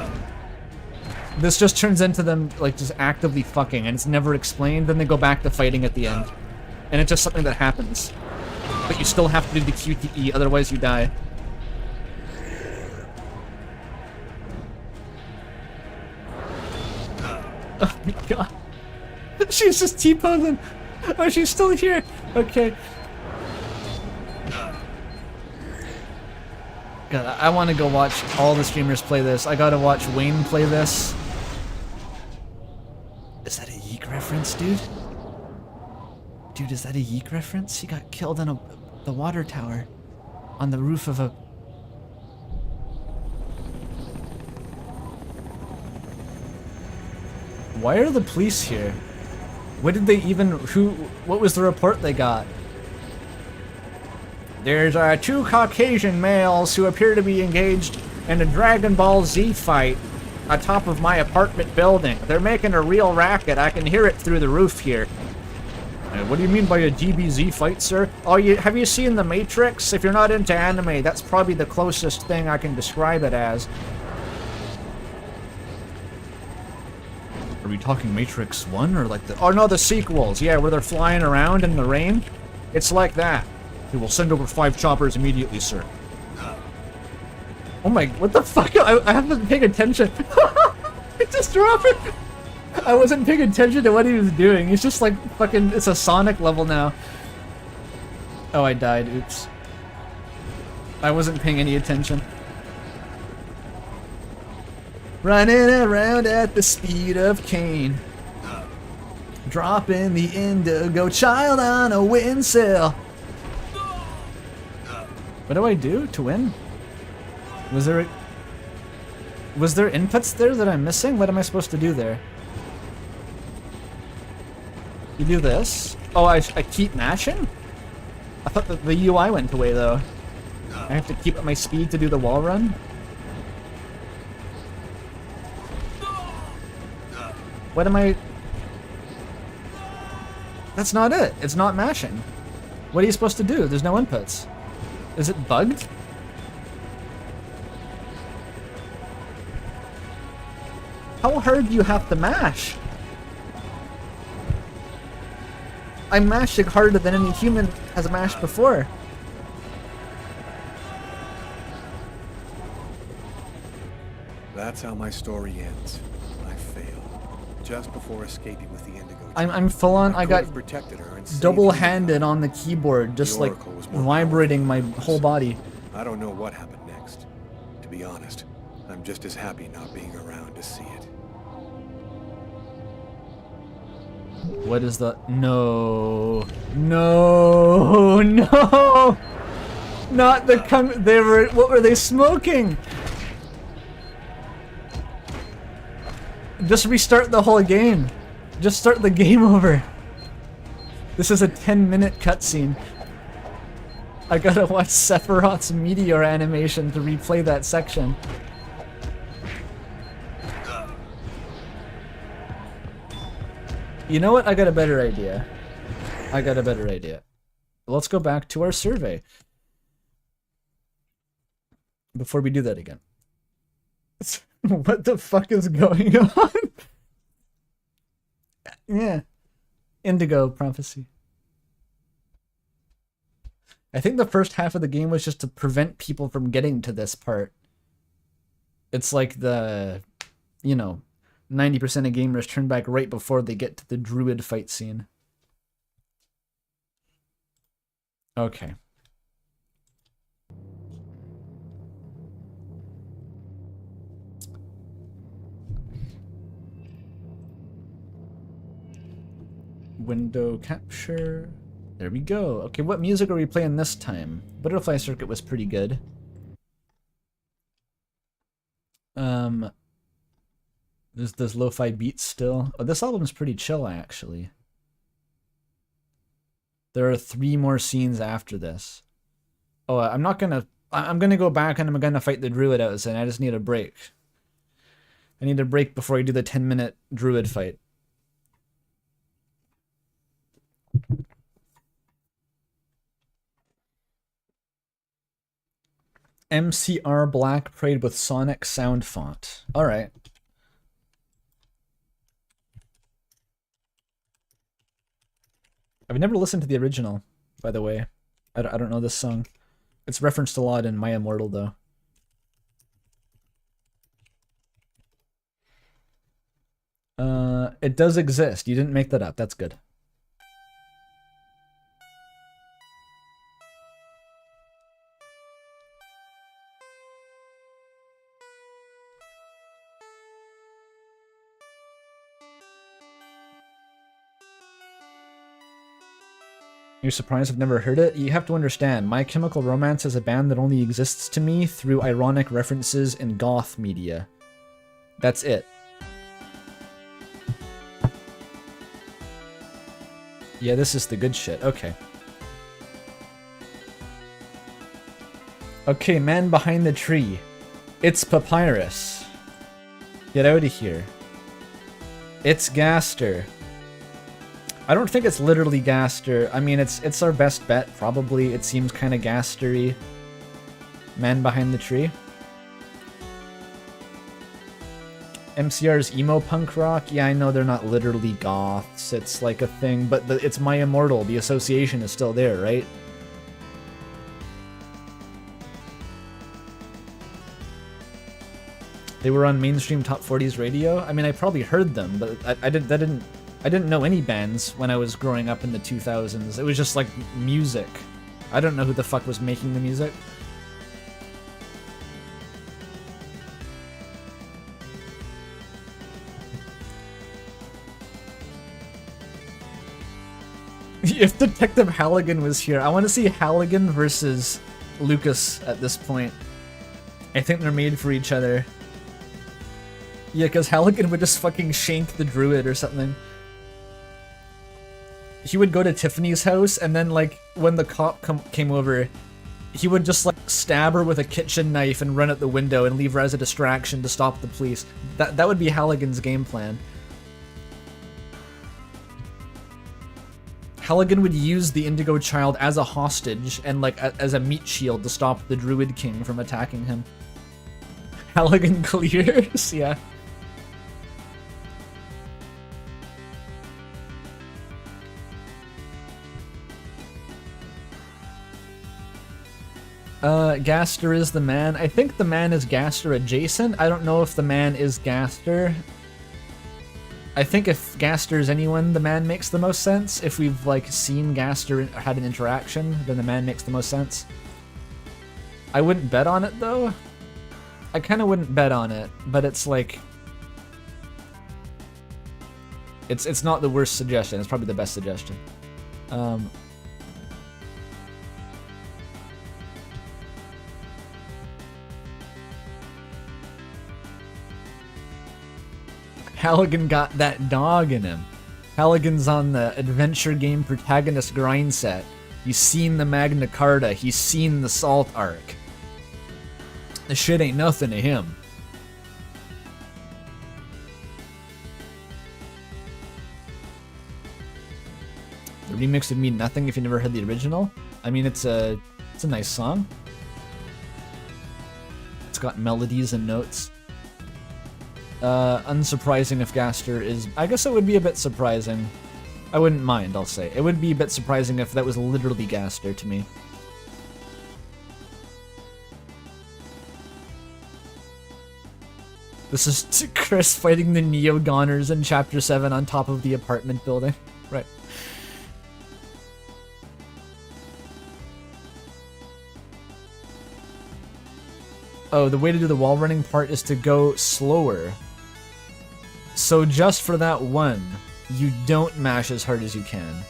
This just turns into them, like, just actively fucking, and it's never explained, then they go back to fighting at the end. And it's just something that happens. But you still have to do the QTE, otherwise you die. Oh my god. She's just T-posing. Oh, she's still here. Okay. God, I want to go watch all the streamers play this. I gotta watch Wayne play this. Is that a Yeek reference, dude? Dude, is that a Yeek reference? He got killed on the water tower. On the roof of a... Why are the police here? What did they even... What was the report they got? There's 2 Caucasian males who appear to be engaged in a Dragon Ball Z fight atop of my apartment building. They're making a real racket. I can hear it through the roof here. What do you mean by a DBZ fight, sir? Oh, have you seen The Matrix? If you're not into anime, that's probably the closest thing I can describe it as. Are we talking Matrix 1 or like the... Oh no, the sequels. Yeah, where they're flying around in the rain. It's like that. We will send over 5 choppers immediately, sir. Oh my... What the fuck? I haven't been paying attention. It just dropped it. I wasn't paying attention to what he was doing. He's just like fucking... It's a Sonic level now. Oh, I died. Oops. I wasn't paying any attention. Running around at the speed of Cain. Dropping the indigo child on a windsill. What do I do to win? Was there inputs there that I'm missing? What am I supposed to do there? You do this? Oh, I keep mashing? I thought that the UI went away though. I have to keep up my speed to do the wall run? What am I... That's not it. It's not mashing. What are you supposed to do? There's no inputs. Is it bugged? How hard do you have to mash? I'm mashing harder than any human has mashed before. That's how my story ends. I failed. Just before escaping with the Indigo. I'm full on. I got double-handed on the keyboard, just like vibrating my whole body. I don't know what happened next. To be honest, I'm just as happy not being around to see it. What is the... No. No. No. Not the... They were... What were they smoking? Just restart the whole game. Just start the game over. This is a 10-minute cutscene. I gotta watch Sephiroth's meteor animation to replay that section. You know what? I got a better idea. Let's go back to our survey. Before we do that again. What the fuck is going on? Yeah. Indigo Prophecy. I think the first half of the game was just to prevent people from getting to this part. It's like the, 90% of gamers turn back right before they get to the druid fight scene. Okay. Window capture. There we go. Okay, what music are we playing this time? Butterfly Circuit was pretty good. There's lo-fi beats still. Oh, this album's pretty chill, actually. There are 3 more scenes after this. Oh, I'm gonna go back and I'm gonna fight the druid outside. I just need a break. I need a break before I do the 10-minute druid fight. MCR Black prayed with Sonic sound font. Alright. I've never listened to the original, by the way. I don't know this song. It's referenced a lot in My Immortal, though. It does exist. You didn't make that up. That's good. You're surprised I've never heard it? You have to understand, My Chemical Romance is a band that only exists to me through ironic references in goth media. That's it. Yeah, this is the good shit. Okay. Okay, man behind the tree. It's Papyrus. Get out of here. It's Gaster. I don't think it's literally Gaster. I mean, it's our best bet, probably. It seems kind of Gastery. Man behind the tree. MCR's emo punk rock? Yeah, I know they're not literally goths. It's like a thing, but it's My Immortal. The association is still there, right? They were on mainstream top 40s radio. I mean, I probably heard them, but I didn't know any bands when I was growing up in the 2000s. It was just like music. I don't know who the fuck was making the music. If Detective Halligan was here, I want to see Halligan versus Lucas at this point. I think they're made for each other. Yeah, because Halligan would just fucking shank the druid or something. He would go to Tiffany's house, and then, like, when the cop came over, he would just, like, stab her with a kitchen knife and run out the window and leave her as a distraction to stop the police. That would be Halligan's game plan. Halligan would use the Indigo Child as a hostage and, like, as a meat shield to stop the Druid King from attacking him. Halligan clears? Yeah. Gaster is the man. I think the man is Gaster adjacent. I don't know if the man is Gaster. I think if Gaster is anyone, the man makes the most sense. If we've, like, seen Gaster had an interaction, then the man makes the most sense. I wouldn't bet on it, though. I kind of wouldn't bet on it, but it's, like... It's not the worst suggestion. It's probably the best suggestion. Halligan got that dog in him. Halligan's on the adventure game protagonist grind set. He's seen the Magna Carta. He's seen the Salt Arc. The shit ain't nothing to him. The remix would mean nothing if you never heard the original. I mean, it's a nice song. It's got melodies and notes. Unsurprising if Gaster is... I guess it would be a bit surprising. I wouldn't mind, I'll say. It would be a bit surprising if that was literally Gaster to me. This is Chris fighting the Neo-Goners in Chapter 7 on top of the apartment building. Right. Oh, the way to do the wall running part is to go slower. So just for that one, you don't mash as hard as you can.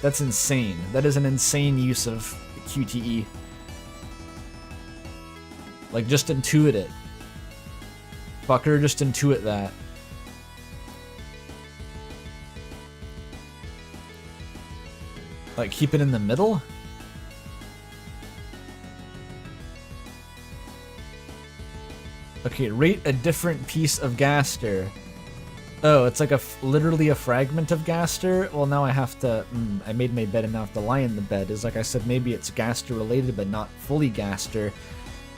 That's insane. That is an insane use of QTE. Like, just intuit it. Fucker, just intuit that. Like, keep it in the middle? Okay, rate a different piece of Gaster. Oh, it's like literally a fragment of Gaster? Well, now I have to... I made my bed and now I have to lie in the bed. Is like I said, maybe it's Gaster related, but not fully Gaster.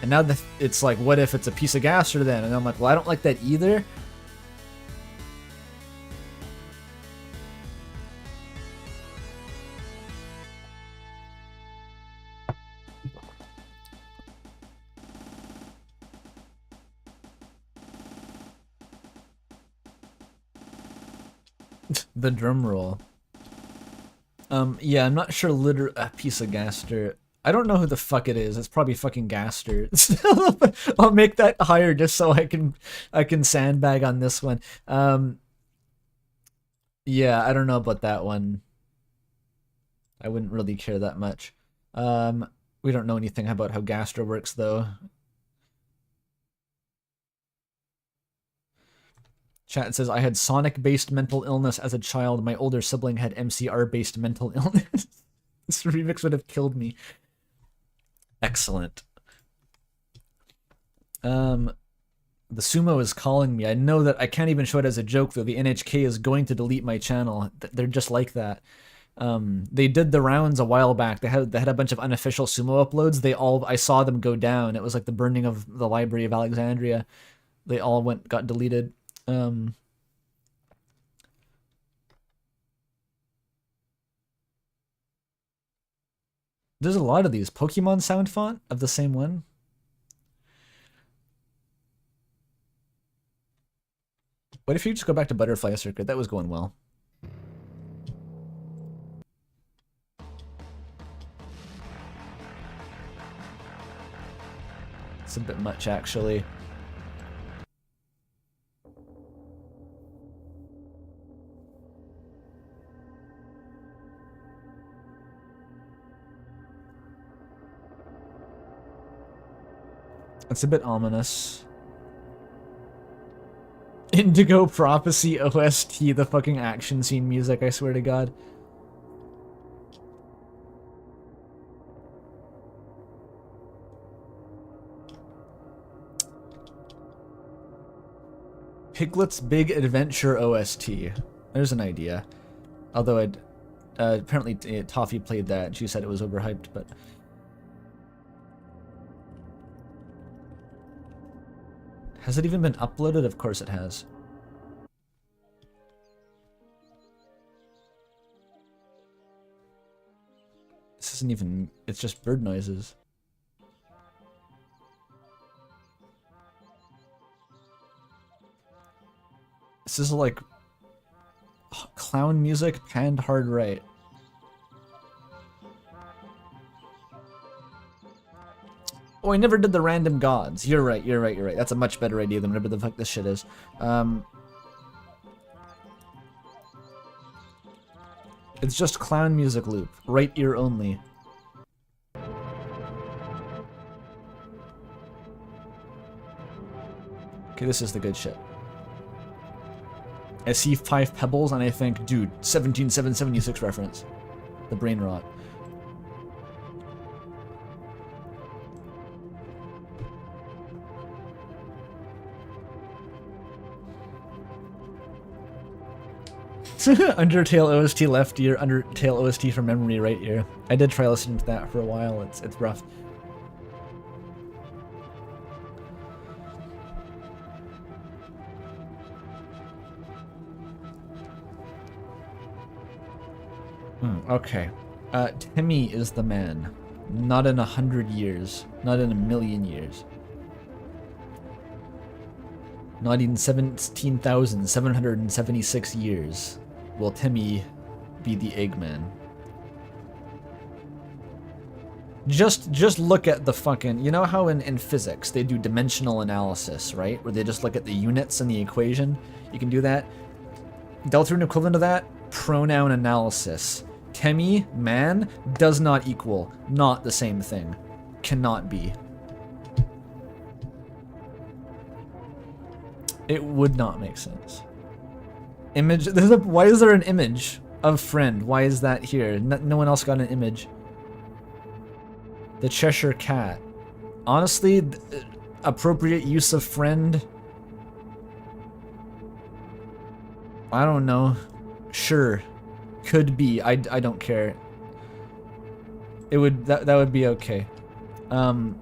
And now it's like, what if it's a piece of Gaster then? And I'm like, well, I don't like that either. The drum roll. Yeah, I'm not sure a piece of Gaster. I don't know who the fuck it is. It's probably fucking Gaster. I'll make that higher just so I can sandbag on this one. Yeah, I don't know about that one. I wouldn't really care that much. We don't know anything about how Gastra works, though. Chat says, I had Sonic-based mental illness as a child. My older sibling had MCR-based mental illness. This remix would have killed me. Excellent. The sumo is calling me. I know that I can't even show it as a joke, though. The NHK is going to delete my channel. They're just like that. They did the rounds a while back. They had a bunch of unofficial sumo uploads. I saw them go down. It was like the burning of the Library of Alexandria. They all got deleted. There's a lot of these. Pokemon sound font of the same one. What if you just go back to Butterfly Circuit? That was going well. It's a bit much, actually. It's a bit ominous. Indigo Prophecy OST, the fucking action scene music, I swear to God. Piglet's Big Adventure OST. There's an idea. Although apparently Toffee played that and she said it was overhyped, but... Has it even been uploaded? Of course it has. This isn't even... It's just bird noises. This is like... clown music panned hard right. Oh, I never did the random gods. You're right, you're right, you're right. That's a much better idea than whatever the fuck this shit is. It's just clown music loop. Right ear only. Okay, this is the good shit. I see 5 pebbles and I think, dude, 17776 reference. The brain rot. Undertale OST left ear, Undertale OST from memory right ear. I did try listening to that for a while. It's rough. Okay. Timmy is the man. Not in 100 years. Not in 1,000,000 years. Not in 17,776 years will Timmy be the Eggman. Just look at the fucking... You know how in physics they do dimensional analysis, right? Where they just look at the units in the equation? You can do that. Deltarune equivalent of that? Pronoun analysis. Timmy, man, does not equal. Not the same thing. Cannot be. It would not make sense. Image. Why is there an image of friend? Why is that here? No one else got an image. The Cheshire Cat. Honestly, appropriate use of friend. I don't know. Sure, could be. I don't care. It would that would be okay. The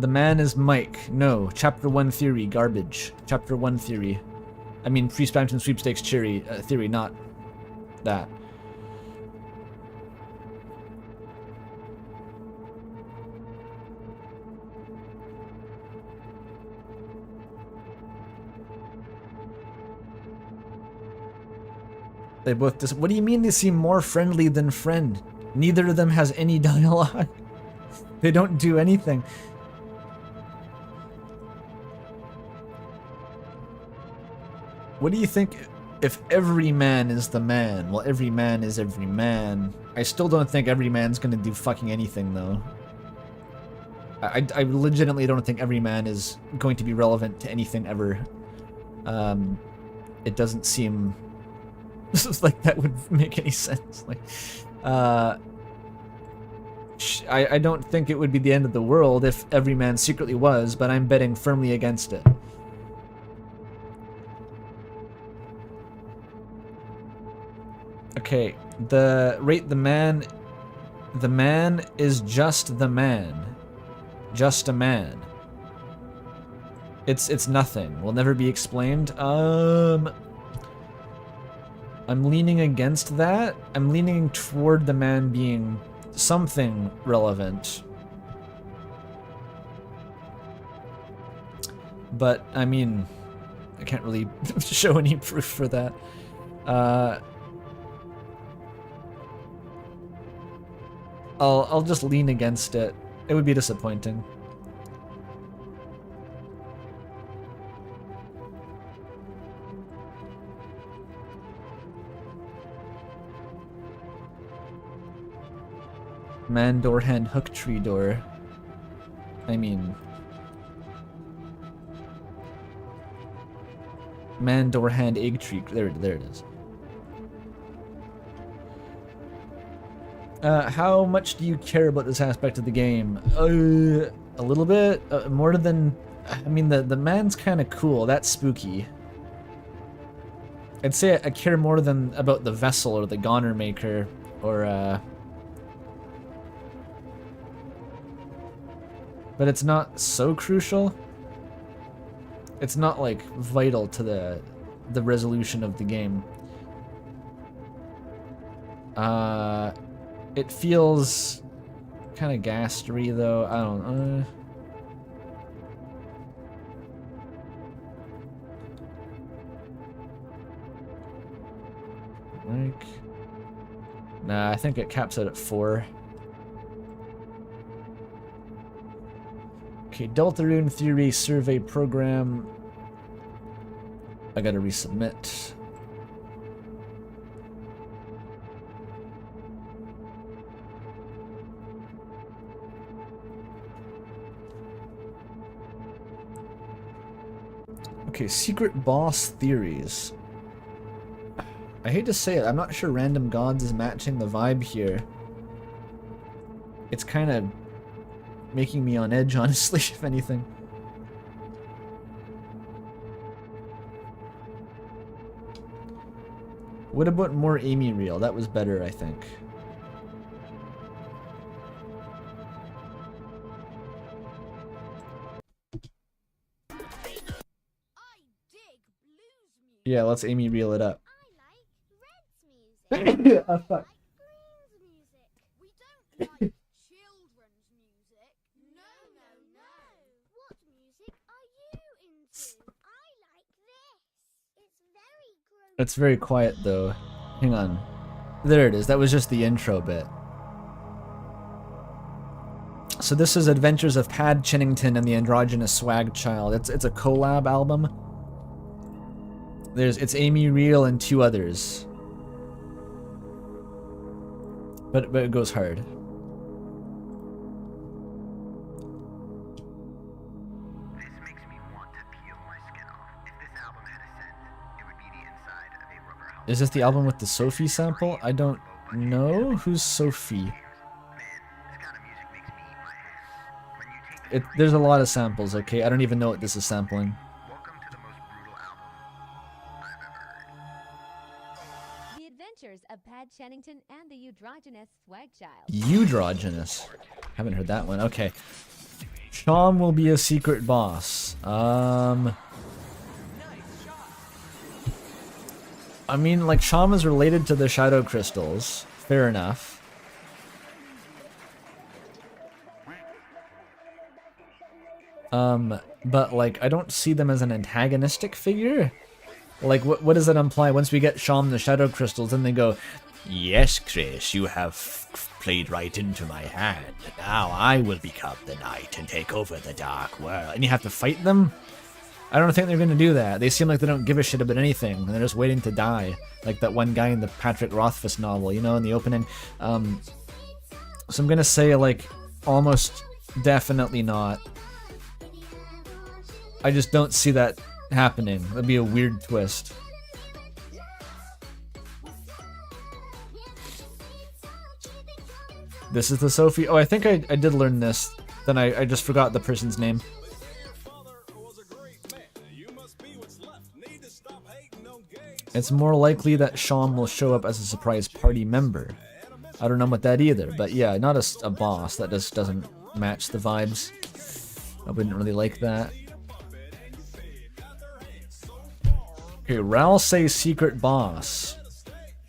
man is Mike. No. Chapter 1 theory. Garbage. Chapter 1 theory. I mean, pre-Spamton sweepstakes theory, not that. They both what do you mean they seem more friendly than friend? Neither of them has any dialogue. They don't do anything. What do you think? if every man is the man, well, every man is every man. I still don't think every man's gonna do fucking anything, though. I legitimately don't think every man is going to be relevant to anything ever. It doesn't seem like that would make any sense. Like, I don't think it would be the end of the world if every man secretly was, but I'm betting firmly against it. Okay, the man is just the man. Just a man. It's nothing. Will never be explained. I'm leaning against that. I'm leaning toward the man being something relevant. But, I mean, I can't really show any proof for that. I'll just lean against it. It would be disappointing. Man door hand hook tree door. I mean, man door hand egg tree. There it is. How much do you care about this aspect of the game? A little bit, more than. I mean, the man's kind of cool. That's spooky. I'd say I care more than about the vessel or the goner maker or But it's not so crucial. It's not like vital to the resolution of the game. It feels kind of ghastly though. I don't know. Like, nah, I think it caps out at 4. Okay, Deltarune Theory Survey Program. I gotta resubmit. Okay, Secret Boss Theories. I hate to say it, I'm not sure Random Gods is matching the vibe here. It's kind of making me on edge, honestly, if anything. What about more Amy Reel? That was better, I think. Yeah, let's Amy Reel it up. Oh, fuck. It's very quiet though. Hang on. There it is. That was just the intro bit. So this is Adventures of Pad Chinnington and the Androgynous Swag Child. It's a collab album. It's Amy Reel and 2 others. But it goes hard. Is this the album with the Sophie sample? I don't know. Who's Sophie? There's a lot of samples, okay? I don't even know what this is sampling. The Adventures of Pad Chennington and the Eudrogynous Swag Child. Eudrogynous. Haven't heard that one. Okay. Sham will be a secret boss. I mean, like, Sham is related to the Shadow Crystals. Fair enough. But, like, I don't see them as an antagonistic figure. Like, what does that imply? Once we get Sham the Shadow Crystals, then they go, "Yes, Chris, you have played right into my hand. Now I will become the knight and take over the dark world." and you have to fight them? I don't think they're gonna do that. They seem like they don't give a shit about anything, and they're just waiting to die. Like that one guy in the Patrick Rothfuss novel, you know, in the opening. So I'm gonna say, like, almost definitely not. I just don't see that happening. That'd be a weird twist. This is the Sophie. Oh, I think I did learn this. Then I just forgot the person's name. It's more likely that Sean will show up as a surprise party member. I don't know about that either, but yeah, not a boss. That just doesn't match the vibes. I wouldn't really like that. Okay, Ralsei's secret boss.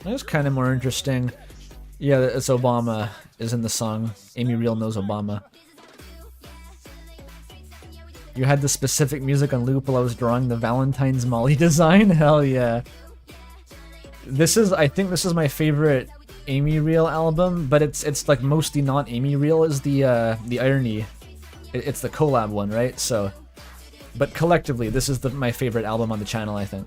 That's kind of more interesting. Yeah, it's Obama is in the song. Amy Real knows Obama. You had the specific music on loop while I was drawing the Valentine's Molly design? Hell yeah. I think this is my favorite Amy Real album, but it's like mostly not Amy Real is the irony. It's the collab one, right? So, but collectively, this is my favorite album on the channel, I think.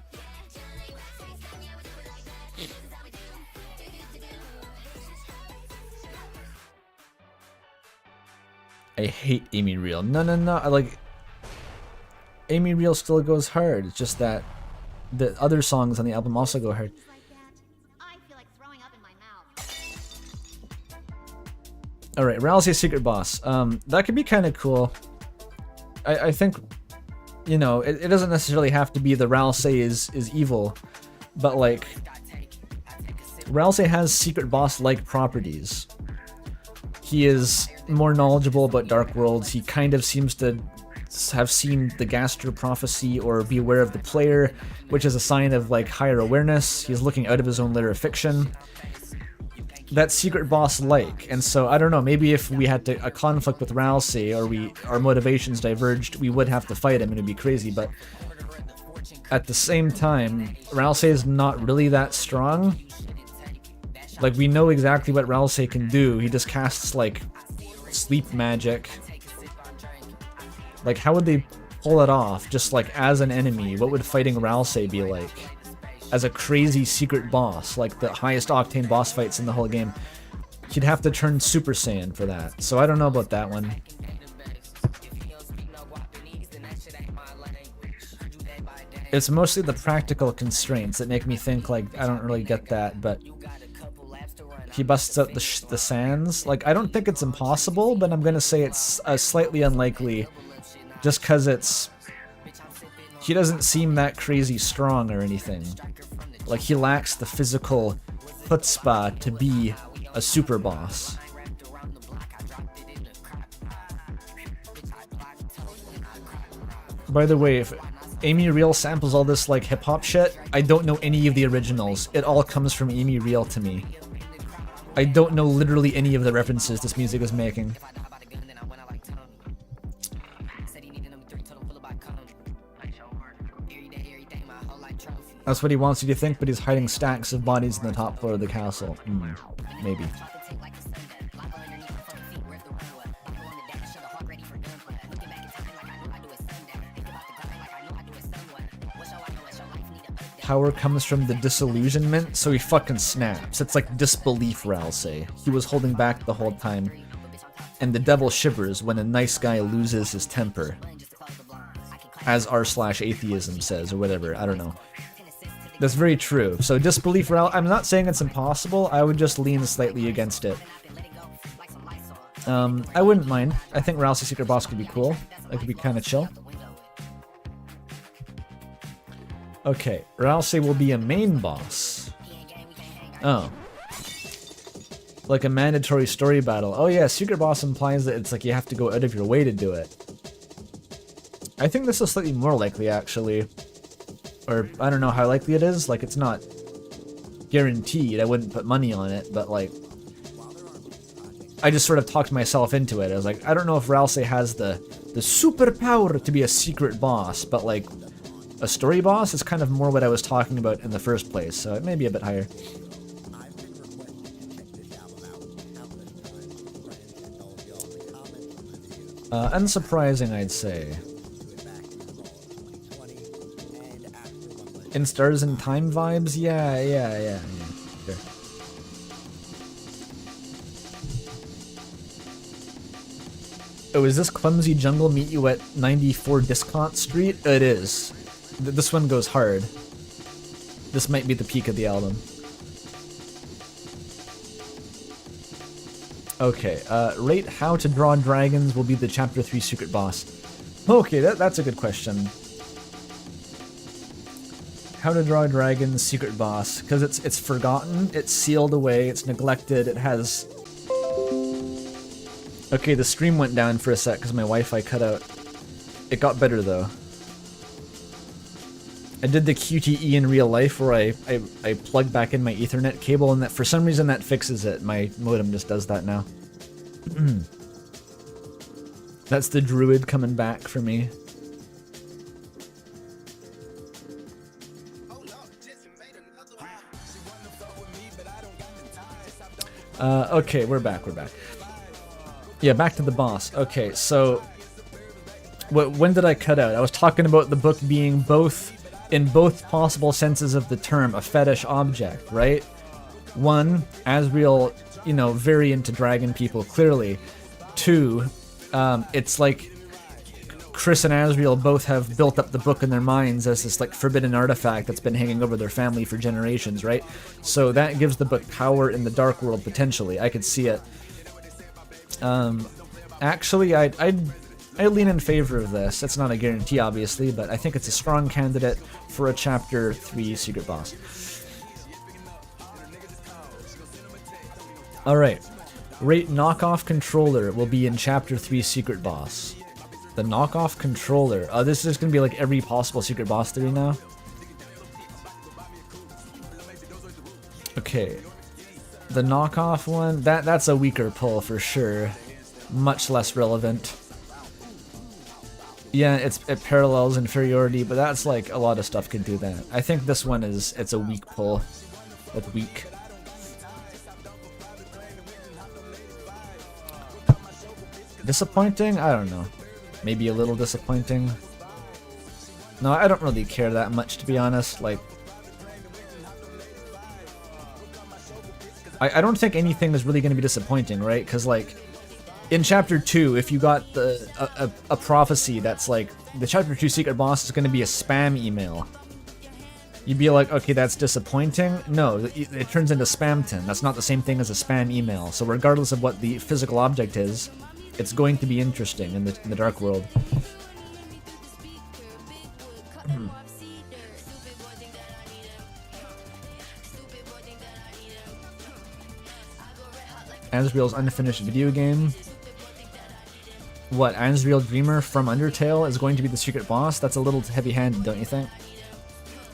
I hate Amy Real. No. I like Amy Real still goes hard. It's just that the other songs on the album also go hard. Alright, Ralsei's secret boss. That could be kind of cool. I think, you know, it doesn't necessarily have to be the Ralsei is evil, but like, Ralsei has secret boss-like properties. He is more knowledgeable about Dark Worlds. He kind of seems to have seen the Gaster Prophecy or be aware of the player, which is a sign of like higher awareness. He's looking out of his own layer of fiction. That's secret boss-like, and so I don't know, maybe if we had a conflict with Ralsei or our motivations diverged, we would have to fight him and it'd be crazy, but at the same time, Ralsei is not really that strong. Like, we know exactly what Ralsei can do. He just casts like sleep magic. Like, how would they pull it off just like as an enemy? What would fighting Ralsei be like? As a crazy secret boss, like the highest octane boss fights in the whole game, you'd have to turn Super Saiyan for that. So I don't know about that one. It's mostly the practical constraints that make me think like I don't really get that, but he busts out the sands. Like, I don't think it's impossible, but I'm gonna say it's slightly unlikely, just because he doesn't seem that crazy strong or anything. Like, he lacks the physical chutzpah to be a super boss. By the way, if Amy Real samples all this like hip-hop shit, I don't know any of the originals. It all comes from Amy Real to me. I don't know literally any of the references this music is making. That's what he wants you to think, but he's hiding stacks of bodies in the top floor of the castle. Maybe. Power comes from the disillusionment, so he fucking snaps. It's like disbelief, Ralsei. He was holding back the whole time. And the devil shivers when a nice guy loses his temper. As r/atheism says, or whatever, I don't know. That's very true. So disbelief, I'm not saying it's impossible, I would just lean slightly against it. I wouldn't mind. I think Ralsei's secret boss could be cool. It could be kind of chill. Okay, Ralsei will be a main boss. Oh. Like a mandatory story battle. Oh yeah, secret boss implies that it's like you have to go out of your way to do it. I think this is slightly more likely, actually. Or, I don't know how likely it is. Like, it's not guaranteed. I wouldn't put money on it, but like, I just sort of talked myself into it. I was like, I don't know if Ralsei has the superpower to be a secret boss, but like, a story boss is kind of more what I was talking about in the first place, so it may be a bit higher. Unsurprising, I'd say. In Stars and Time vibes? Yeah. Sure. Oh, is this Clumsy Jungle meet you at 94 Discount Street? It is. This one goes hard. This might be the peak of the album. Okay, rate How to Draw Dragons will be the Chapter 3 secret boss. Okay, that's a good question. How to Draw Dragons secret boss, because it's forgotten, it's sealed away, it's neglected, it has... Okay, the stream went down for a sec because my Wi-Fi cut out. It got better though. I did the QTE in real life where I plugged back in my Ethernet cable, and that for some reason that fixes it. My modem just does that now. That's the druid coming back for me. Okay, we're back. Yeah, back to the boss. Okay, so when did I cut out? I was talking about the book being in both possible senses of the term, a fetish object, right? One, Asriel, very into dragon people, clearly. Two, it's like Chris and Asriel both have built up the book in their minds as this like forbidden artifact that's been hanging over their family for generations, right? So that gives the book power in the dark world potentially. I could see it. Actually, I lean in favor of this. It's not a guarantee, obviously, but I think it's a strong candidate for a Chapter 3 secret boss. Alright. Rate Knockoff Controller will be in Chapter 3 secret boss. The Knockoff Controller. Oh, this is going to be like every possible secret boss theory now. Okay. The knockoff one, that's a weaker pull for sure. Much less relevant. Yeah, it parallels inferiority, but that's like a lot of stuff could do that. I think this one it's a weak pull. That's weak. Disappointing? I don't know. Maybe a little disappointing. No, I don't really care that much, to be honest. Like, I don't think anything is really going to be disappointing, right? Because, like, in Chapter 2, if you got a prophecy that's like, the Chapter 2 secret boss is going to be a spam email, you'd be like, okay, that's disappointing. No, it turns into Spamton. That's not the same thing as a spam email. So regardless of what the physical object is, it's going to be interesting in the dark world. Asriel's unfinished video game. What, Asriel Dreamer from Undertale is going to be the secret boss? That's a little heavy-handed, don't you think?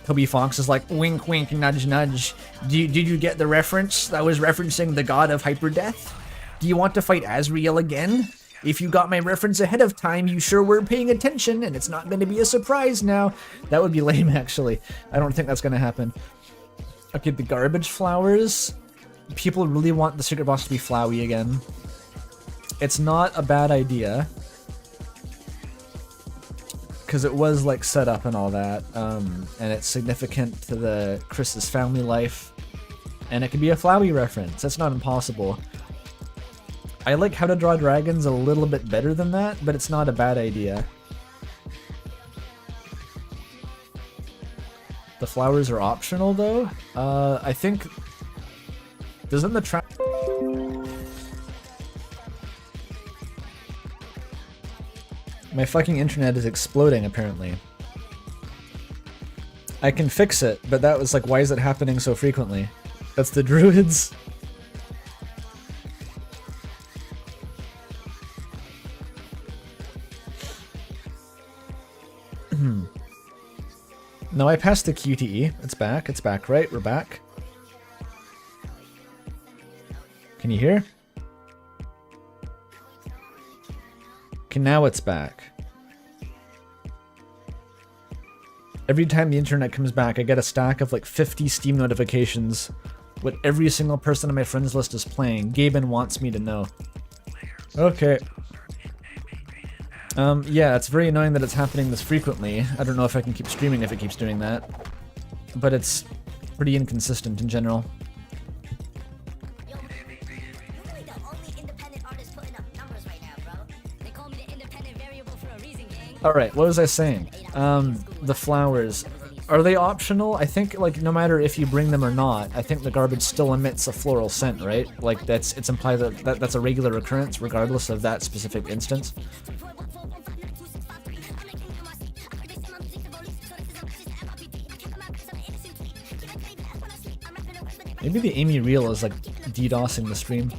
Toby Fox is like, wink wink, nudge nudge. Did you get the reference? That was referencing the god of hyperdeath? Do you want to fight Asriel again? If you got my reference ahead of time, you sure were paying attention, and it's not going to be a surprise now. That would be lame, actually. I don't think that's going to happen. Okay, the garbage flowers. People really want the secret boss to be Flowey again. It's not a bad idea. Because it was, like, set up and all that. And it's significant to the Chris's family life. And it could be a Flowey reference. That's not impossible. I like How to Draw Dragons a little bit better than that, but it's not a bad idea. The flowers are optional, though. I think... Doesn't the trap... My fucking internet is exploding, apparently. I can fix it, but that was like, why is it happening so frequently? That's the druids. No, I passed the QTE. It's back, right? We're back. Can you hear? Okay, now it's back. Every time the internet comes back, I get a stack of like 50 Steam notifications. What every single person on my friends list is playing. Gaben wants me to know. Okay. Yeah, it's very annoying that it's happening this frequently. I don't know if I can keep streaming if it keeps doing that. but it's pretty inconsistent in general. Alright, what was I saying? The flowers. Are they optional? I think, like, no matter if you bring them or not, I think the garbage still emits a floral scent, right? Like, it's implied that that's a regular occurrence, regardless of that specific instance. Maybe the Amy reel is, like, DDoSing the stream.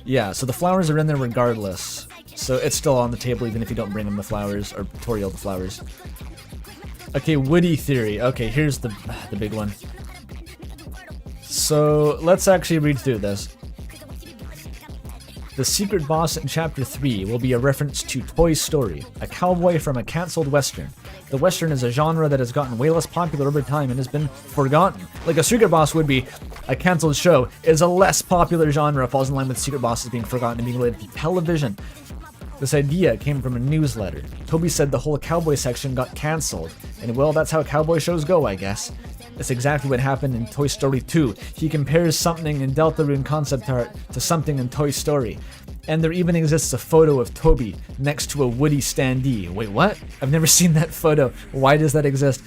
Yeah, so the flowers are in there regardless. So it's still on the table even if you don't bring them the flowers, or Toriel the flowers. Okay, Woody theory. Okay, here's the big one. So let's actually read through this. The secret boss in Chapter 3 will be a reference to Toy Story, a cowboy from a cancelled western. The western is a genre that has gotten way less popular over time and has been forgotten. Like a secret boss would be, a cancelled show is a less popular genre, falls in line with secret bosses being forgotten and being related to television. This idea came from a newsletter. Toby said the whole cowboy section got cancelled, and well, that's how cowboy shows go, I guess. That's exactly what happened in Toy Story 2. He compares something in Deltarune concept art to something in Toy Story. And there even exists a photo of Toby next to a Woody standee. Wait, what? I've never seen that photo. Why does that exist?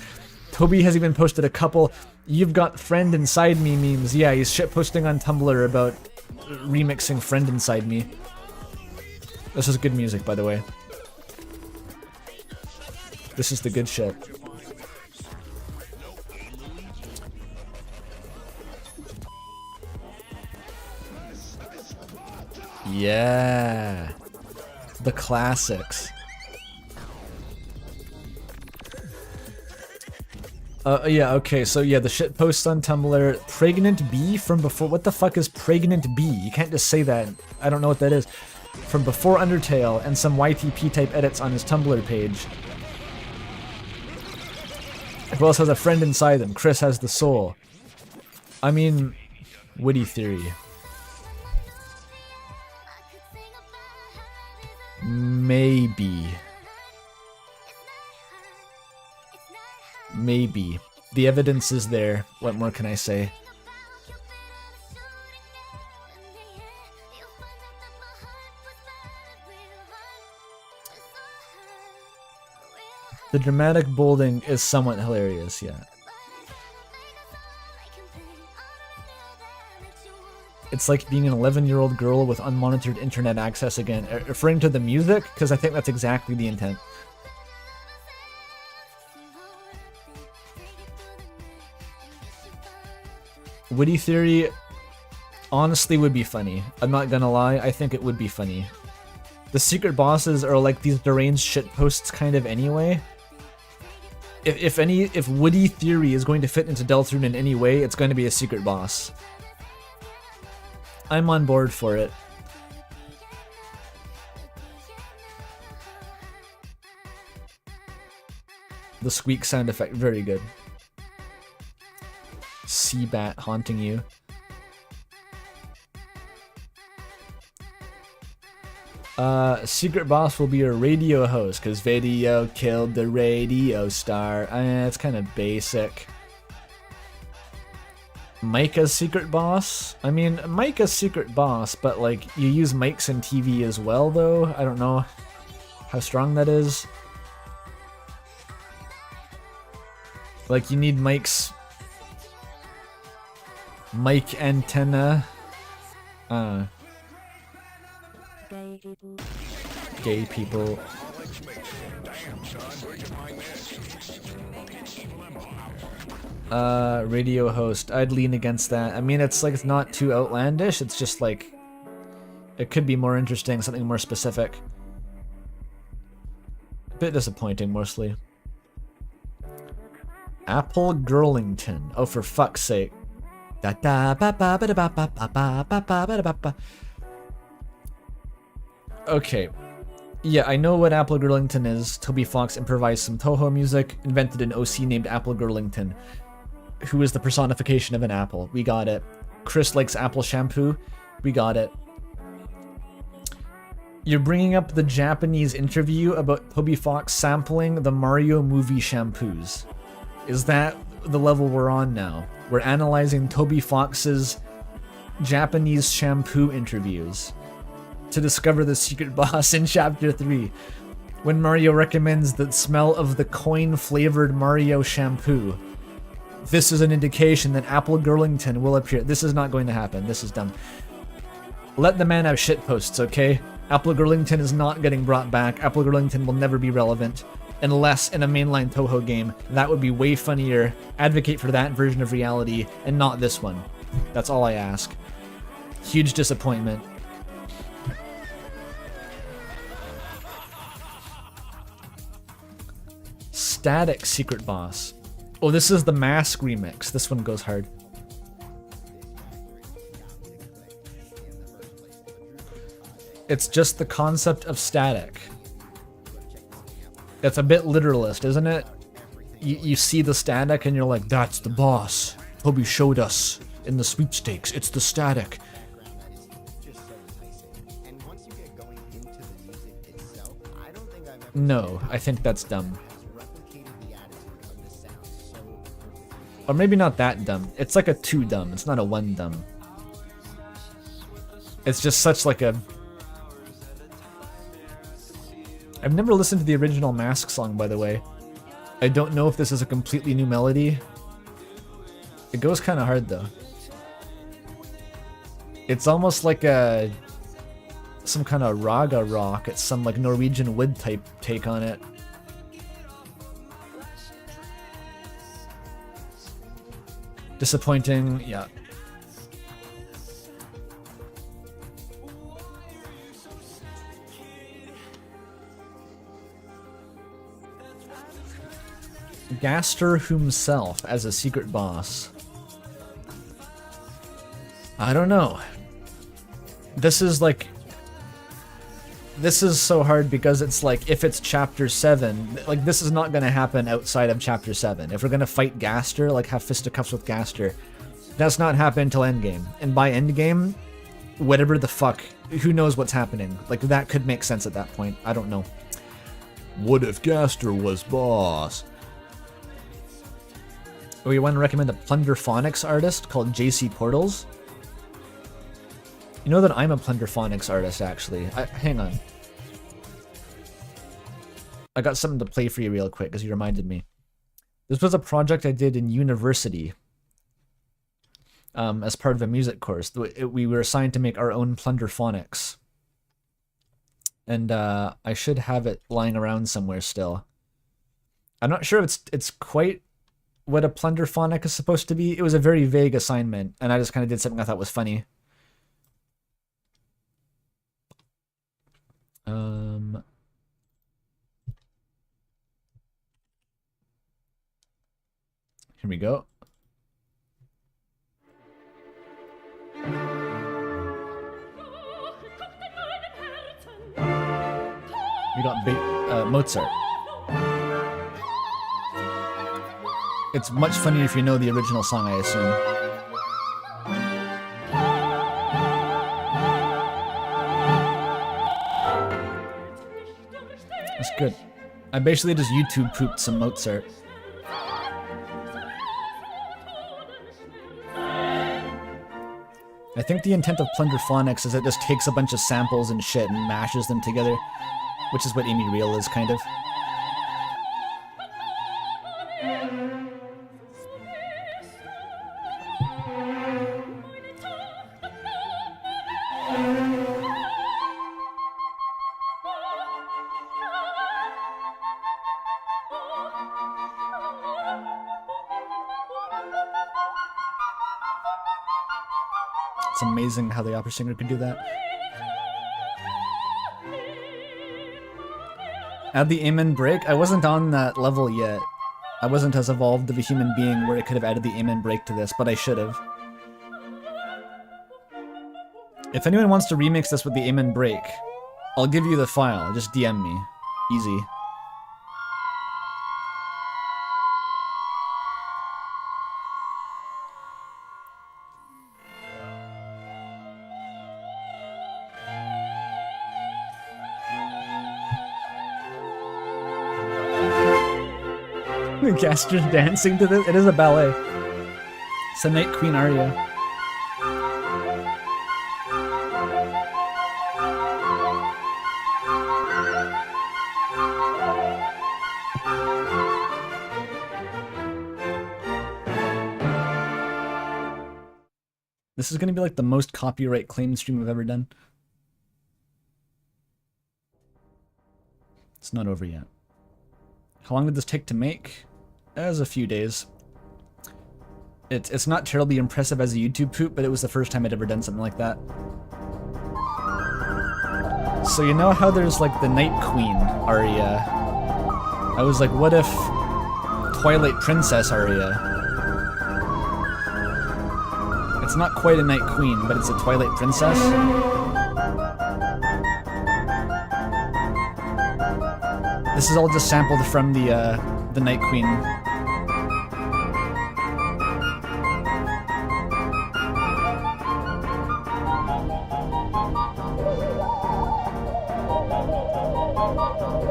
Toby has even posted a couple "You've Got Friend Inside Me" memes. Yeah, he's shitposting on Tumblr about remixing Friend Inside Me. This is good music, by the way. This is the good shit. Yeah. The classics. Yeah, okay, so yeah, the shit posts on Tumblr. Pregnant Bee from before. What the fuck is Pregnant Bee? You can't just say that. I don't know what that is. From before Undertale, and some YTP type edits on his Tumblr page. Who else has a friend inside them? Chris has the soul. I mean, Woody theory. Maybe. Maybe. The evidence is there. What more can I say? The dramatic bolding is somewhat hilarious, yeah. It's like being an 11-year-old girl with unmonitored internet access again. Referring to the music? Because I think that's exactly the intent. Witty theory honestly would be funny. I'm not gonna lie, I think it would be funny. The secret bosses are like these deranged shitposts kind of anyway. If Woody theory is going to fit into Deltarune in any way, it's going to be a secret boss. I'm on board for it. The squeak sound effect, very good. Seabat haunting you. Secret boss will be a radio host, because video killed the radio star. It's kind of basic. Micah's secret boss? I mean, Micah's secret boss, but like, you use mics in TV as well, though? I don't know how strong that is. Like, you need mics. Mic antenna. Gay people. Radio host. I'd lean against that. I mean, it's like, it's not too outlandish. It's just like, it could be more interesting, something more specific. A bit disappointing, mostly. Apple Girlington. Oh, for fuck's sake. Okay. Yeah, I know what Apple Girlington is. Toby Fox improvised some Toho music, invented an OC named Apple Girlington, who is the personification of an apple. We got it. Chris likes apple shampoo. We got it. You're bringing up the Japanese interview about Toby Fox sampling the Mario movie shampoos. Is that the level we're on now. We're analyzing Toby Fox's Japanese shampoo interviews to discover the secret boss in Chapter 3. When Mario recommends the smell of the coin-flavored Mario shampoo. This is an indication that Apple Girlington will appear. This is not going to happen. This is dumb. Let the man have shitposts, okay? Apple Girlington is not getting brought back. Apple Girlington will never be relevant. Unless in a mainline Toho game. That would be way funnier. Advocate for that version of reality, and not this one. That's all I ask. Huge disappointment. Static secret boss. Oh, this is the Mask remix. This one goes hard. It's just the concept of static. It's a bit literalist, isn't it? You see the static and you're like, that's the boss. Toby showed us in the sweepstakes. It's the static. No, I think that's dumb. Or maybe not that dumb. It's like a 2 dumb. It's not a 1 dumb. It's just such like a... I've never listened to the original Mask song, by the way. I don't know if this is a completely new melody. It goes kind of hard, though. It's almost like a... some kind of raga rock. It's some like Norwegian wood type take on it. Disappointing, yeah. Gaster himself as a secret boss. I don't know. This is like... This is so hard because it's like, if it's Chapter 7, like this is not going to happen outside of Chapter 7. If we're going to fight Gaster, like have fisticuffs with Gaster, that's not happen until Endgame. And by Endgame, whatever the fuck, who knows what's happening. Like that could make sense at that point. I don't know. What if Gaster was boss? We want to recommend a Plunderphonics artist called JC Portals. You know that I'm a Plunderphonics artist, actually. Hang on. I got something to play for you real quick, because you reminded me. This was a project I did in university. As part of a music course. We were assigned to make our own Plunderphonics. And I should have it lying around somewhere still. I'm not sure if it's quite what a Plunderphonic is supposed to be. It was a very vague assignment, and I just kind of did something I thought was funny. Here we go. We got Mozart. It's much funnier if you know the original song, I assume. That's good. I basically just YouTube pooped some Mozart. I think the intent of Plunderphonics is it just takes a bunch of samples and shit and mashes them together, which is what Amy Real is, kind of. It's amazing how the opera singer can do that. Add the amen break? I wasn't on that level yet. I wasn't as evolved of a human being where it could have added the amen break to this, but I should have. If anyone wants to remix this with the amen break, I'll give you the file. Just DM me. Easy. Gaster's dancing to this? It is a ballet. It's a Night Queen aria. This is gonna be like the most copyright claim stream I've ever done. It's not over yet. How long did this take to make? It was a few days. It's not terribly impressive as a YouTube poop, but it was the first time I'd ever done something like that. So you know how there's like the Night Queen aria? I was like, what if Twilight Princess aria? It's not quite a Night Queen, but it's a Twilight Princess. This is all just sampled from the Night Queen.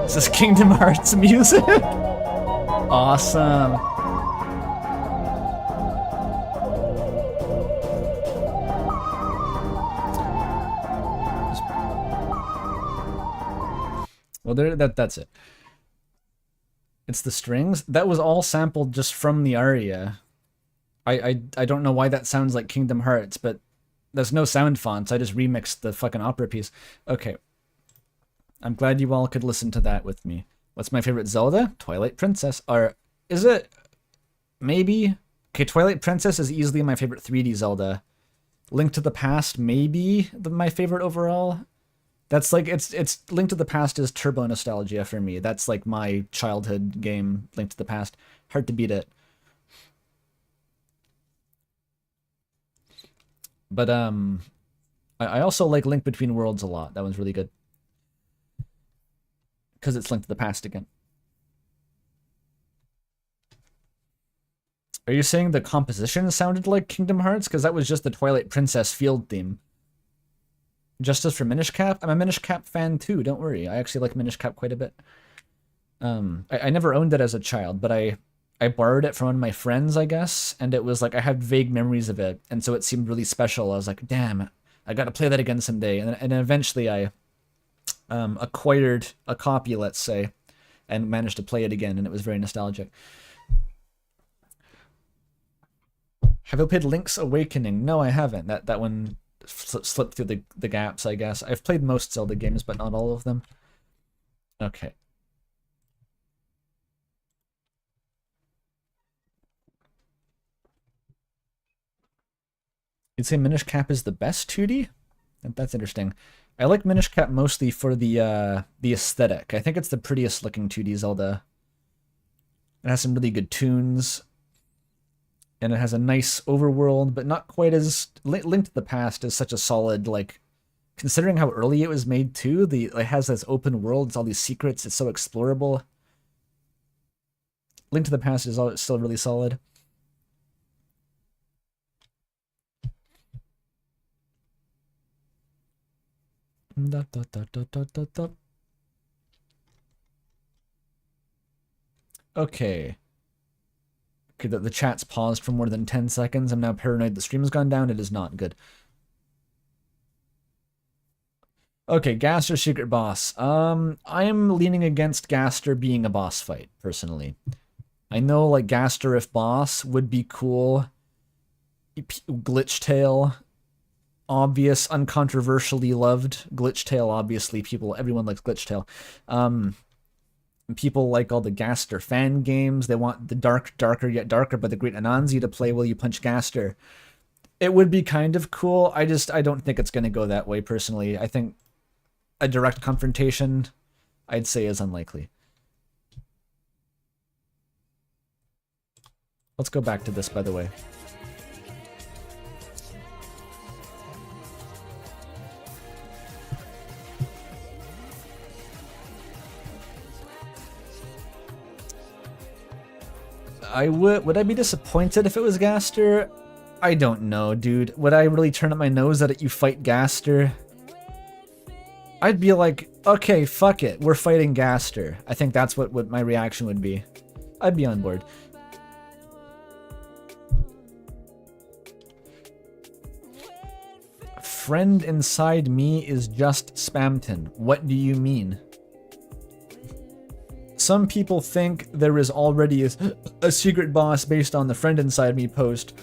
This is Kingdom Hearts music. Awesome. Well, that's it. It's the strings. That was all sampled just from the aria. I don't know why that sounds like Kingdom Hearts, but there's no sound fonts. I just remixed the fucking opera piece. Okay. I'm glad you all could listen to that with me. What's my favorite Zelda? Twilight Princess. Or is it? Maybe? Okay, Twilight Princess is easily my favorite 3D Zelda. Link to the Past, maybe my favorite overall. That's like, it's Link to the Past is turbo nostalgia for me. That's like my childhood game, Link to the Past. Hard to beat it. But I also like Link Between Worlds a lot. That one's really good. Because it's Link to the Past again. Are you saying the composition sounded like Kingdom Hearts? Because that was just the Twilight Princess field theme. Justice for Minish Cap? I'm a Minish Cap fan too, don't worry. I actually like Minish Cap quite a bit. I never owned it as a child, but I borrowed it from one of my friends, I guess, and it was like, I had vague memories of it, and so it seemed really special. I was like, damn, I gotta play that again someday. And eventually I acquired a copy, let's say, and managed to play it again, and it was very nostalgic. Have I played Link's Awakening? No, I haven't. That one slipped through the gaps, I guess. I've played most Zelda games, but not all of them. Okay. You'd say Minish Cap is the best 2D? That's interesting. I like Minish Cap mostly for the aesthetic. I think it's the prettiest looking 2D Zelda. It has some really good tunes. And it has a nice overworld, but not quite as... Link to the Past is such a solid, like... Considering how early it was made, too, it has this open world, it's all these secrets, it's so explorable. Link to the Past is still really solid. Okay. Okay, the chat's paused for more than 10 seconds. I'm now paranoid the stream has gone down. It is not good. Okay, Gaster Secret Boss. I'm leaning against Gaster being a boss fight, personally. I know, like, Gaster if boss would be cool. Glitch Tail. Obvious, uncontroversially loved. Glitch Tail, obviously, everyone likes Glitch Tail. People like all the Gaster fan games. They want the darker yet darker, but the Great Anansi to play while you punch Gaster. It would be kind of cool. I don't think it's going to go that way, personally. I think a direct confrontation, I'd say, is unlikely. Let's go back to this, by the way. Would I be disappointed if it was Gaster? I don't know, dude. Would I really turn up my nose at it, you fight Gaster? I'd be like, okay, fuck it, we're fighting Gaster. I think that's what my reaction would be. I'd be on board. Friend inside me is just Spamton. What do you mean? Some people think there is already a secret boss based on the friend inside me post.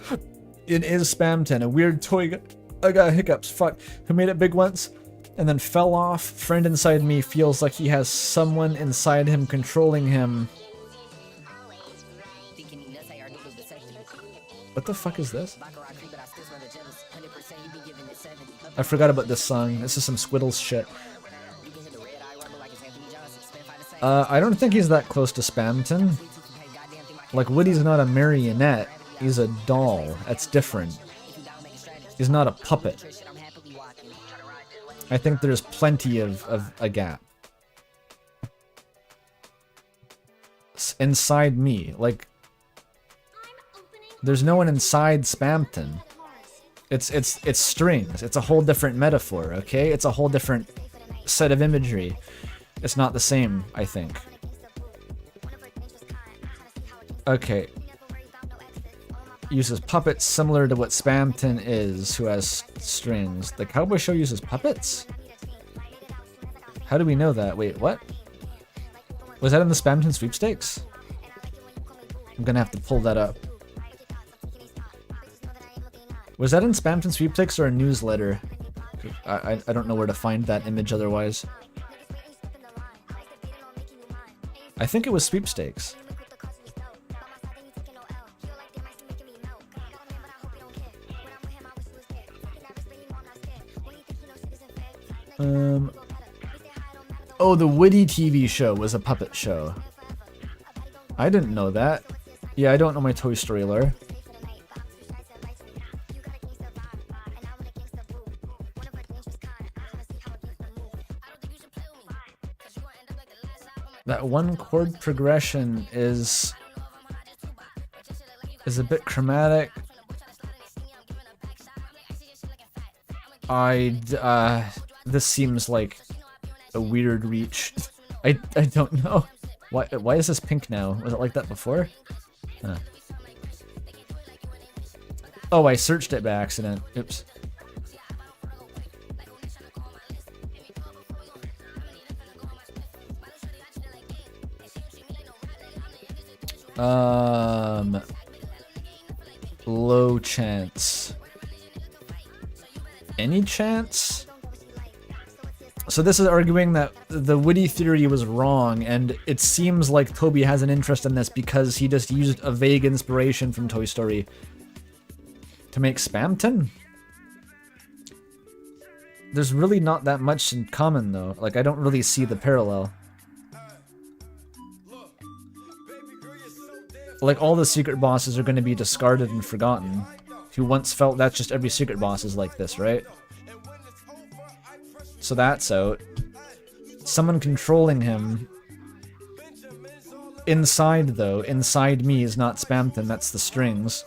It is Spamton, a weird toy. I got hiccups. Fuck. Who made it big once and then fell off. Friend inside me feels like he has someone inside him controlling him. What the fuck is this? I forgot about this song. This is some Squiddles shit. I don't think he's that close to Spamton. Like, Woody's not a marionette. He's a doll. That's different. He's not a puppet. I think there's plenty of a gap. Inside me. Like, there's no one inside Spamton. It's strings. It's a whole different metaphor, okay? It's a whole different set of imagery. It's not the same, I think. Okay. Uses puppets similar to what Spamton is, who has strings. The Cowboy Show uses puppets? How do we know that? Wait, what? Was that in the Spamton sweepstakes? I'm gonna have to pull that up. Was that in Spamton sweepstakes or a newsletter? I don't know where to find that image otherwise. I think it was sweepstakes. Oh, the Woody TV show was a puppet show. I didn't know that. Yeah, I don't know my Toy Story lore. That one chord progression is a bit chromatic. This seems like a weird reach. I don't know. Why is this pink now? Was it like that before? Huh. Oh, I searched it by accident. Oops. Low chance. Any chance? So this is arguing that the Woody theory was wrong, and it seems like Toby has an interest in this because he just used a vague inspiration from Toy Story to make Spamton? There's really not that much in common, though. Like, I don't really see the parallel. Like, all the secret bosses are going to be discarded and forgotten. Who once felt that's just every secret boss is like this, right? So that's out. Someone controlling him. Inside, though. Inside me is not Spamton, that's the strings.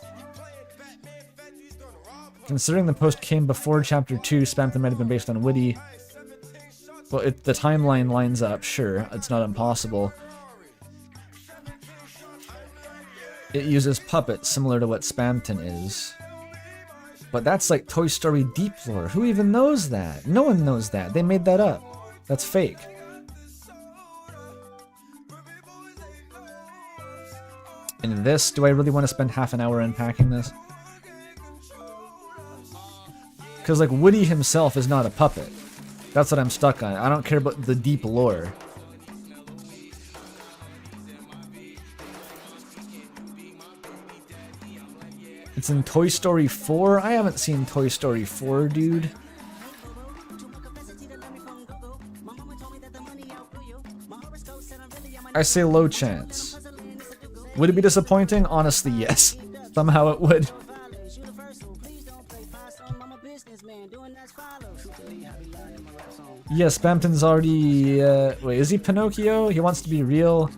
Considering the post came before Chapter 2, Spamton might have been based on Woody. Well, the timeline lines up, sure. It's not impossible. It uses puppets, similar to what Spamton is. But that's like Toy Story deep lore. Who even knows that? No one knows that. They made that up. That's fake. And this, do I really want to spend half an hour unpacking this? Because, like, Woody himself is not a puppet. That's what I'm stuck on. I don't care about the deep lore. It's in Toy Story 4? I haven't seen Toy Story 4, dude. I say low chance. Would it be disappointing? Honestly, yes. Somehow it would. Yes, Spamton's already... wait, is he Pinocchio? He wants to be real.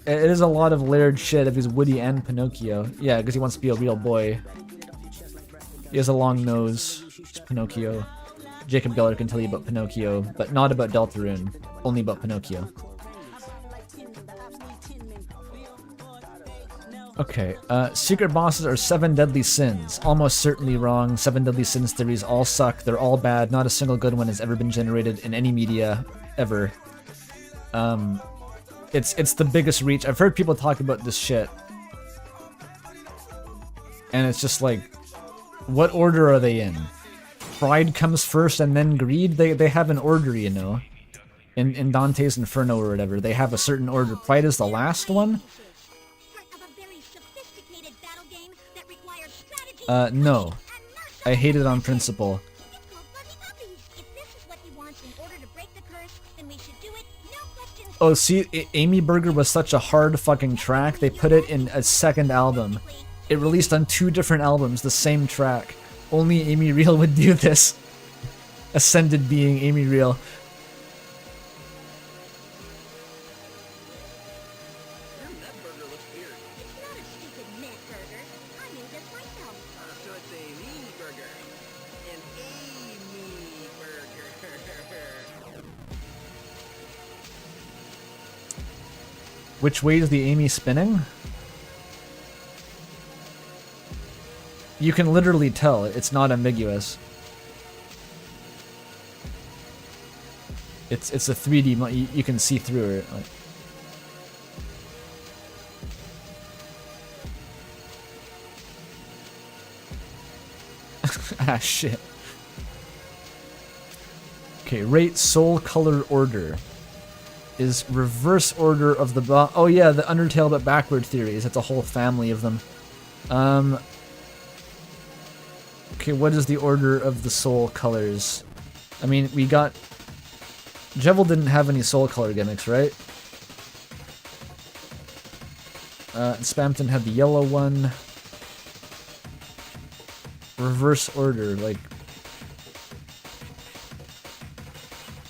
It is a lot of layered shit if he's Woody and Pinocchio. Yeah, because he wants to be a real boy. He has a long nose. It's Pinocchio. Jacob Geller can tell you about Pinocchio, but not about Deltarune. Only about Pinocchio. Okay, secret bosses are 7 deadly sins. Almost certainly wrong. 7 deadly sins theories all suck. They're all bad. Not a single good one has ever been generated in any media ever. It's the biggest reach. I've heard people talk about this shit. And it's just like, what order are they in? Pride comes first and then greed? They have an order, you know. In Dante's Inferno or whatever, they have a certain order. Pride is the last one? No. I hate it on principle. Oh, see, Amy Burger was such a hard fucking track, they put it in a second album. It released on 2 different albums, the same track. Only Amy Real would do this. Ascended being Amy Real. Which way is the Amy spinning? You can literally tell, it's not ambiguous. It's a 3D, you can see through it. Like. Ah, shit. Okay, rate soul color order. Is reverse order of the oh yeah, the Undertale but backward theories. It's a whole family of them. Okay, what is the order of the soul colors? I mean, we got... Jevil didn't have any soul color gimmicks, right? Spamton had the yellow one. Reverse order, like...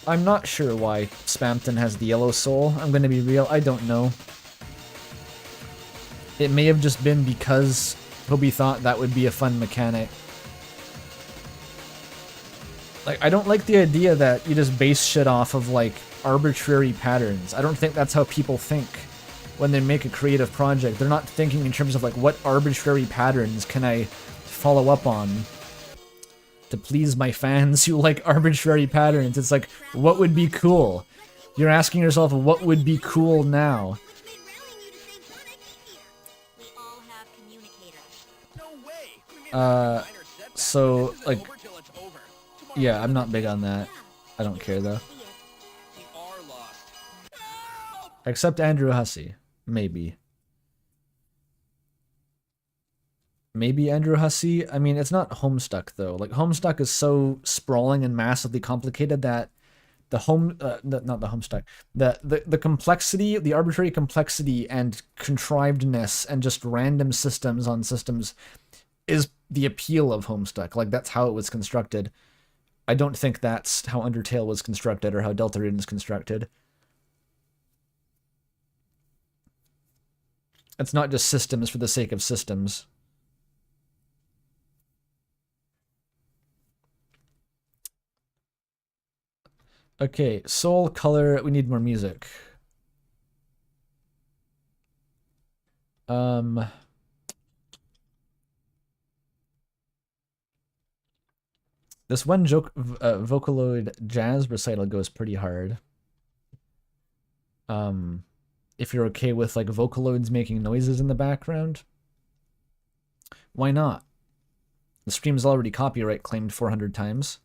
I'm not sure why Spamton has the yellow soul. I'm gonna be real, I don't know. It may have just been because Hobie thought that would be a fun mechanic. Like, I don't like the idea that you just base shit off of, like, arbitrary patterns. I don't think that's how people think when they make a creative project. They're not thinking in terms of, like, what arbitrary patterns can I follow up on to please my fans who like arbitrary patterns. It's like, what would be cool? You're asking yourself, what would be cool now? So, like, yeah, I'm not big on that. I don't care, though. Except Andrew Hussey. Maybe. Maybe Andrew Hussey? I mean, it's not Homestuck, though. Like, Homestuck is so sprawling and massively complicated that the not the Homestuck, the complexity, the arbitrary complexity and contrivedness and just random systems on systems is the appeal of Homestuck. Like, that's how it was constructed. I don't think that's how Undertale was constructed or how Deltarune is constructed. It's not just systems for the sake of systems. Okay, soul color, we need more music. This one Vocaloid jazz recital goes pretty hard. If you're okay with like Vocaloids making noises in the background, why not? The stream's already copyright claimed 400 times.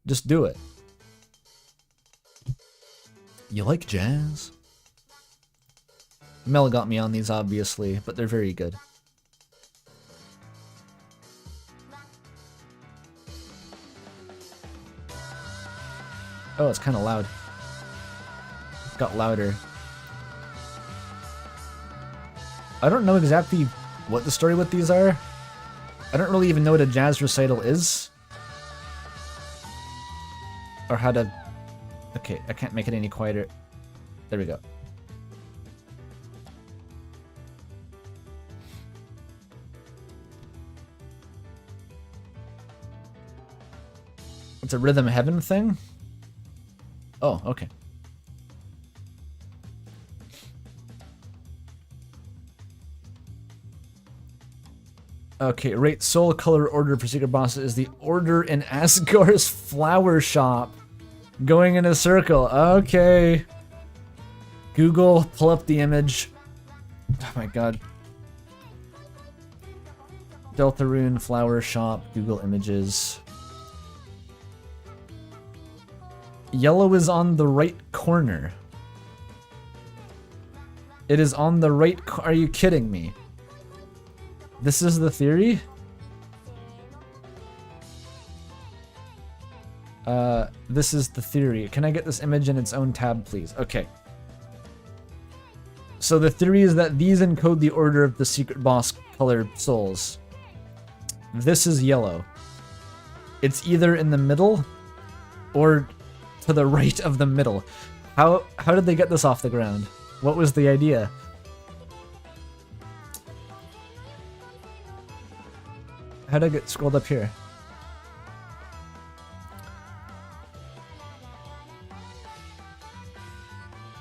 Just do it. You like jazz? Mel got me on these, obviously, but they're very good. Oh, it's kind of loud. It got louder. I don't know exactly what the story with these are. I don't really even know what a jazz recital is. Or how to... Okay, I can't make it any quieter. There we go. It's a Rhythm Heaven thing? Oh, okay. Okay, rate soul color order for secret bosses is the order in Asgar's flower shop. Going in a circle. Okay. Google, pull up the image. Oh my god. Deltarune flower shop, Google images. Yellow is on the right corner. It is on the right are you kidding me? This is the theory? This is the theory. Can I get this image in its own tab, please? Okay. So the theory is that these encode the order of the secret boss colored souls. This is yellow. It's either in the middle or to the right of the middle. How did they get this off the ground? What was the idea? How did I get scrolled up here?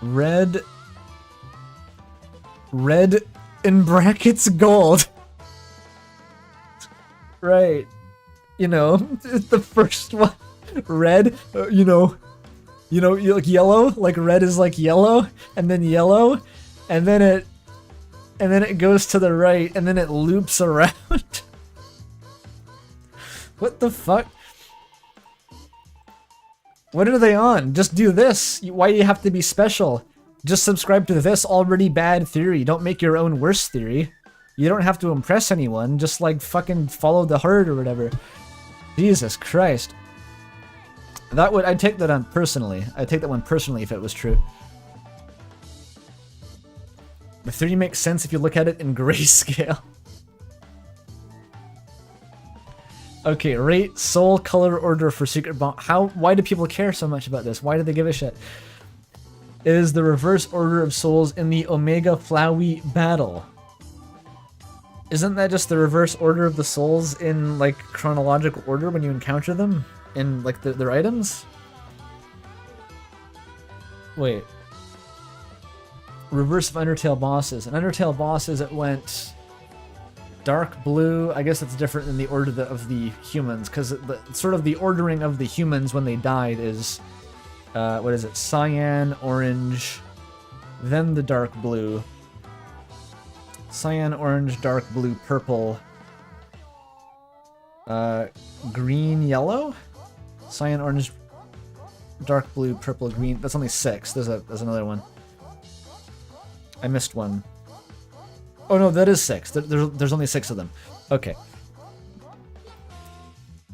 Red in brackets gold. Right. You know, the first one. Red, you know, like yellow, like red is like yellow, and then yellow, and then it goes to the right, and then it loops around. What the fuck? What are they on? Just do this. Why do you have to be special? Just subscribe to this already bad theory. Don't make your own worse theory. You don't have to impress anyone. Just like fucking follow the herd or whatever. Jesus Christ. I'd take that on personally. I'd take that one personally if it was true. The theory makes sense if you look at it in grayscale. Okay, rate soul color order for secret bomb. Why do people care so much about this? Why do they give a shit? It is the reverse order of souls in the Omega Flowey battle. Isn't that just the reverse order of the souls in like chronological order when you encounter them in like their items? Wait. Reverse of Undertale bosses. In Undertale bosses it went dark blue. I guess it's different than the order of the humans, because sort of the ordering of the humans when they died is what is it? Cyan, orange, then the dark blue. Cyan, orange, dark blue, purple, green, yellow? Cyan, orange, dark blue, purple, green. That's only 6. There's another one. I missed one. Oh no, that is 6. There's only 6 of them. Okay.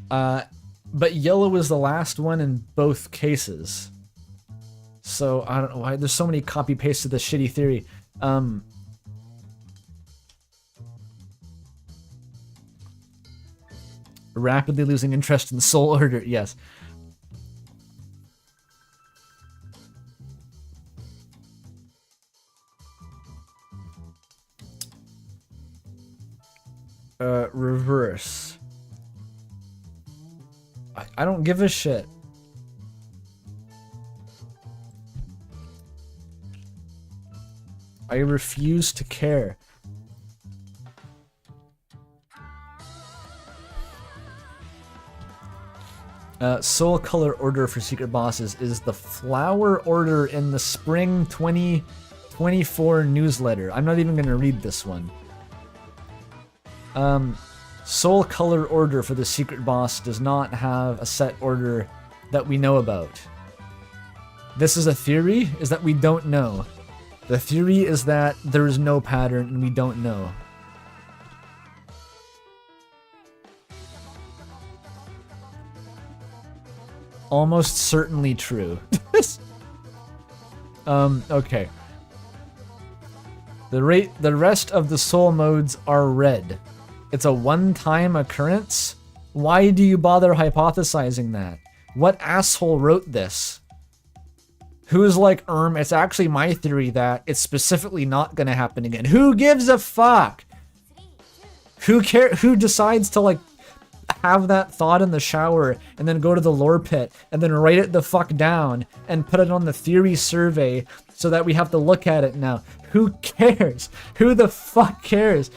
But yellow is the last one in both cases. So I don't know why there's so many copy pastes of this shitty theory. Rapidly losing interest in Soul Order, yes. Reverse. I don't give a shit. I refuse to care. Soul color order for secret bosses is the flower order in the spring 2024 newsletter. I'm not even going to read this one. Soul color order for the secret boss does not have a set order that we know about. This is a theory, is that we don't know. The theory is that there is no pattern and we don't know. Almost certainly true. Okay. The rest of the soul modes are red. It's a one-time occurrence? Why do you bother hypothesizing that? What asshole wrote this? Who's like, it's actually my theory that it's specifically not gonna happen again. Who gives a fuck? Who decides to like have that thought in the shower and then go to the lore pit and then write it the fuck down and put it on the theory survey so that we have to look at it now? Who cares? Who the fuck cares?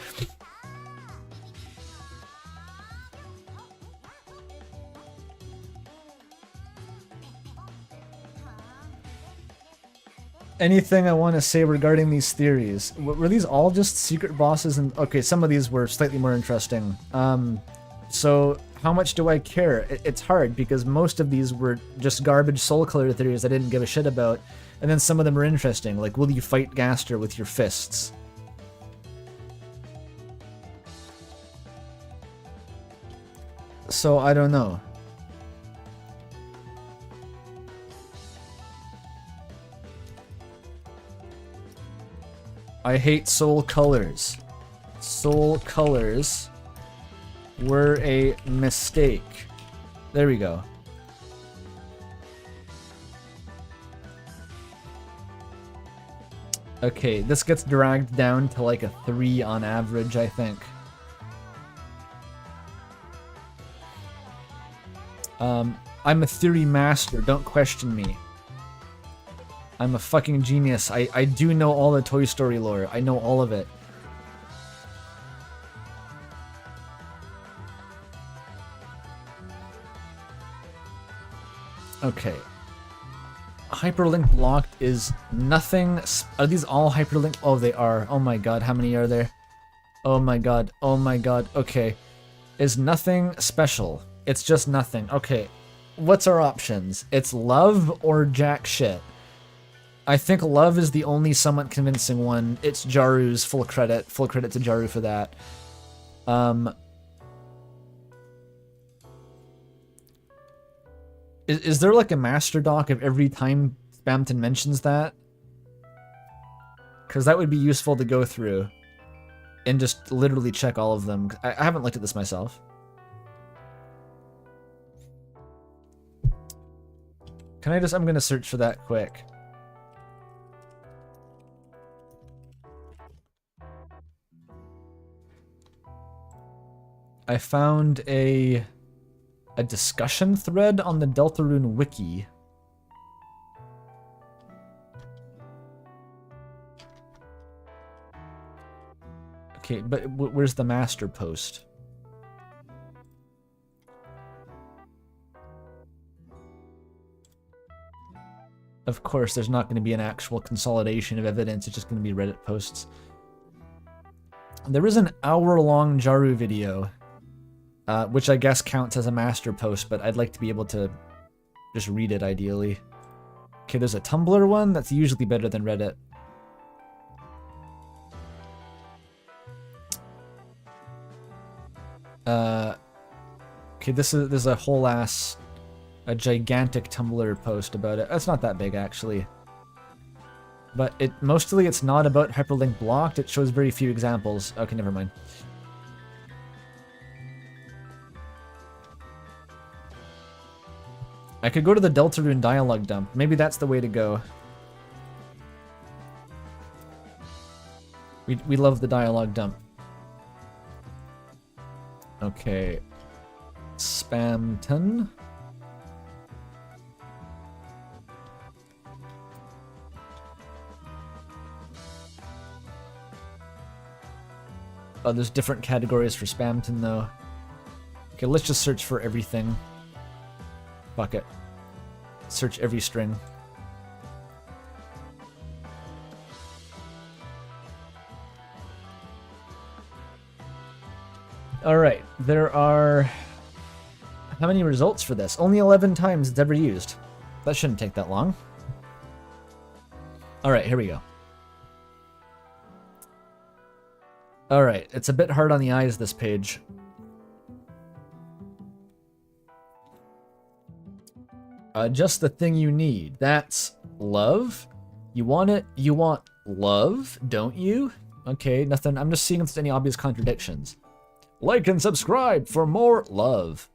anything I want to say regarding these theories? Were these all just secret bosses? And okay, some of these were slightly more interesting. So how much do I care? It's hard because most of these were just garbage soul color theories I didn't give a shit about, and then some of them are interesting, like will you fight Gaster with your fists? So I don't know. I hate soul colors. Soul colors were a mistake. There we go. Okay, this gets dragged down to like a 3 on average, I think. I'm a theory master, don't question me. I'm a fucking genius. I do know all the Toy Story lore. I know all of it. Okay. Hyperlink blocked is nothing. Are these all hyperlink? Oh, they are. Oh my god, how many are there? Oh my god. Oh my god. Okay. Is nothing special. It's just nothing. Okay. What's our options? It's love or jack shit. I think love is the only somewhat convincing one. It's Jaru's full credit. Full credit to Jaru for that. Is there like a master doc of every time Spamton mentions that? Because that would be useful to go through and just literally check all of them. I haven't looked at this myself. Can I just, I'm gonna search for that quick. I found a discussion thread on the Deltarune wiki. Okay, but where's the master post? Of course, there's not going to be an actual consolidation of evidence, it's just going to be Reddit posts. There is an hour-long Jaru video, which I guess counts as a master post, but I'd like to be able to just read it, ideally. Okay, there's a Tumblr one, that's usually better than Reddit. Okay, this is a whole ass... a gigantic Tumblr post about it. It's not that big, actually. But mostly it's not about hyperlink blocked, it shows very few examples. Okay, never mind. I could go to the Deltarune dialogue dump. Maybe that's the way to go. We love the dialogue dump. Okay. Spamton. Oh, there's different categories for Spamton, though. Okay, let's just search for everything. Fuck it. Search every string. Alright, there are... how many results for this? Only 11 times it's ever used. That shouldn't take that long. Alright, here we go. Alright, it's a bit hard on the eyes, this page. Just the thing you need. That's love? You want it? You want love, don't you? Okay, nothing. I'm just seeing if there's any obvious contradictions. Like and subscribe for more love.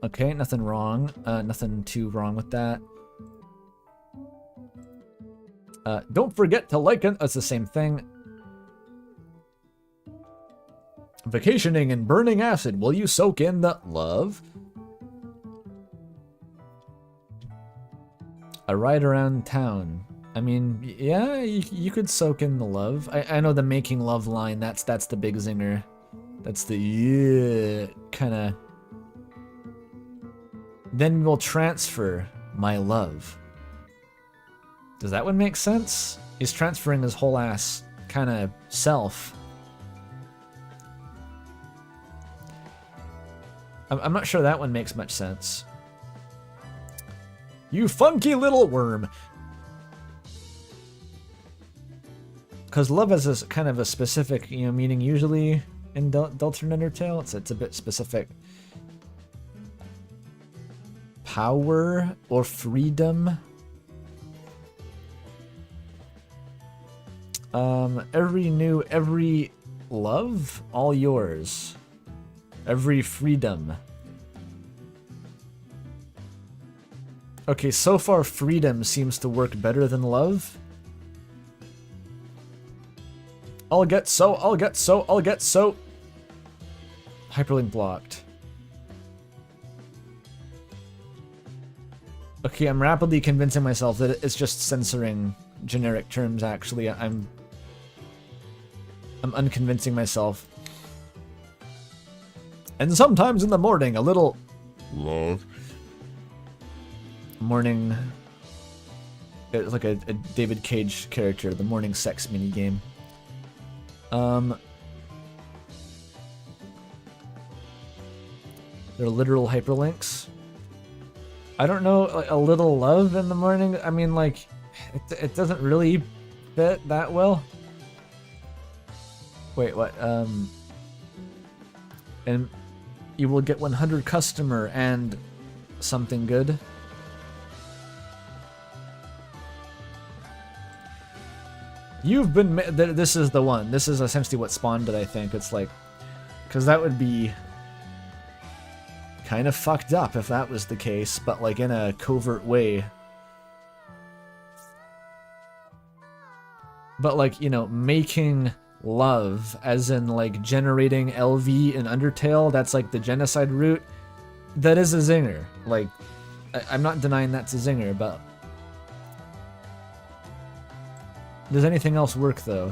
Okay, nothing wrong. Nothing too wrong with that. Don't forget to like and... it's the same thing. Vacationing and burning acid. Will you soak in the love? A ride around town. I mean, yeah, you could soak in the love. I know the making love line, that's the big zinger. That's the yeah kind of. Then we'll transfer my love. Does that one make sense? He's transferring his whole ass kind of self. I'm not sure that one makes much sense. You funky little worm. Because love has a kind of a specific, meaning usually in Deltarune Undertale. It's a bit specific. Power or freedom. Every love, all yours. Every freedom. Okay, so far freedom seems to work better than love. I'll get so. Hyperlink blocked. Okay, I'm rapidly convincing myself that it's just censoring generic terms, actually. I'm unconvincing myself. And sometimes in the morning, a little... love. Morning... It's like a David Cage character, the morning sex minigame. They're literal hyperlinks. I don't know, like, a little love in the morning? I mean, like, it doesn't really fit that well. Wait, what? And you will get 100 customer and something good. You've been... This is the one. This is essentially what spawned it, I think. It's like... Because that would be... kind of fucked up if that was the case, but like in a covert way. But like, making love, as in like generating LV in Undertale, that's like the genocide route. That is a zinger. Like, I'm not denying that's a zinger, but... Does anything else work, though?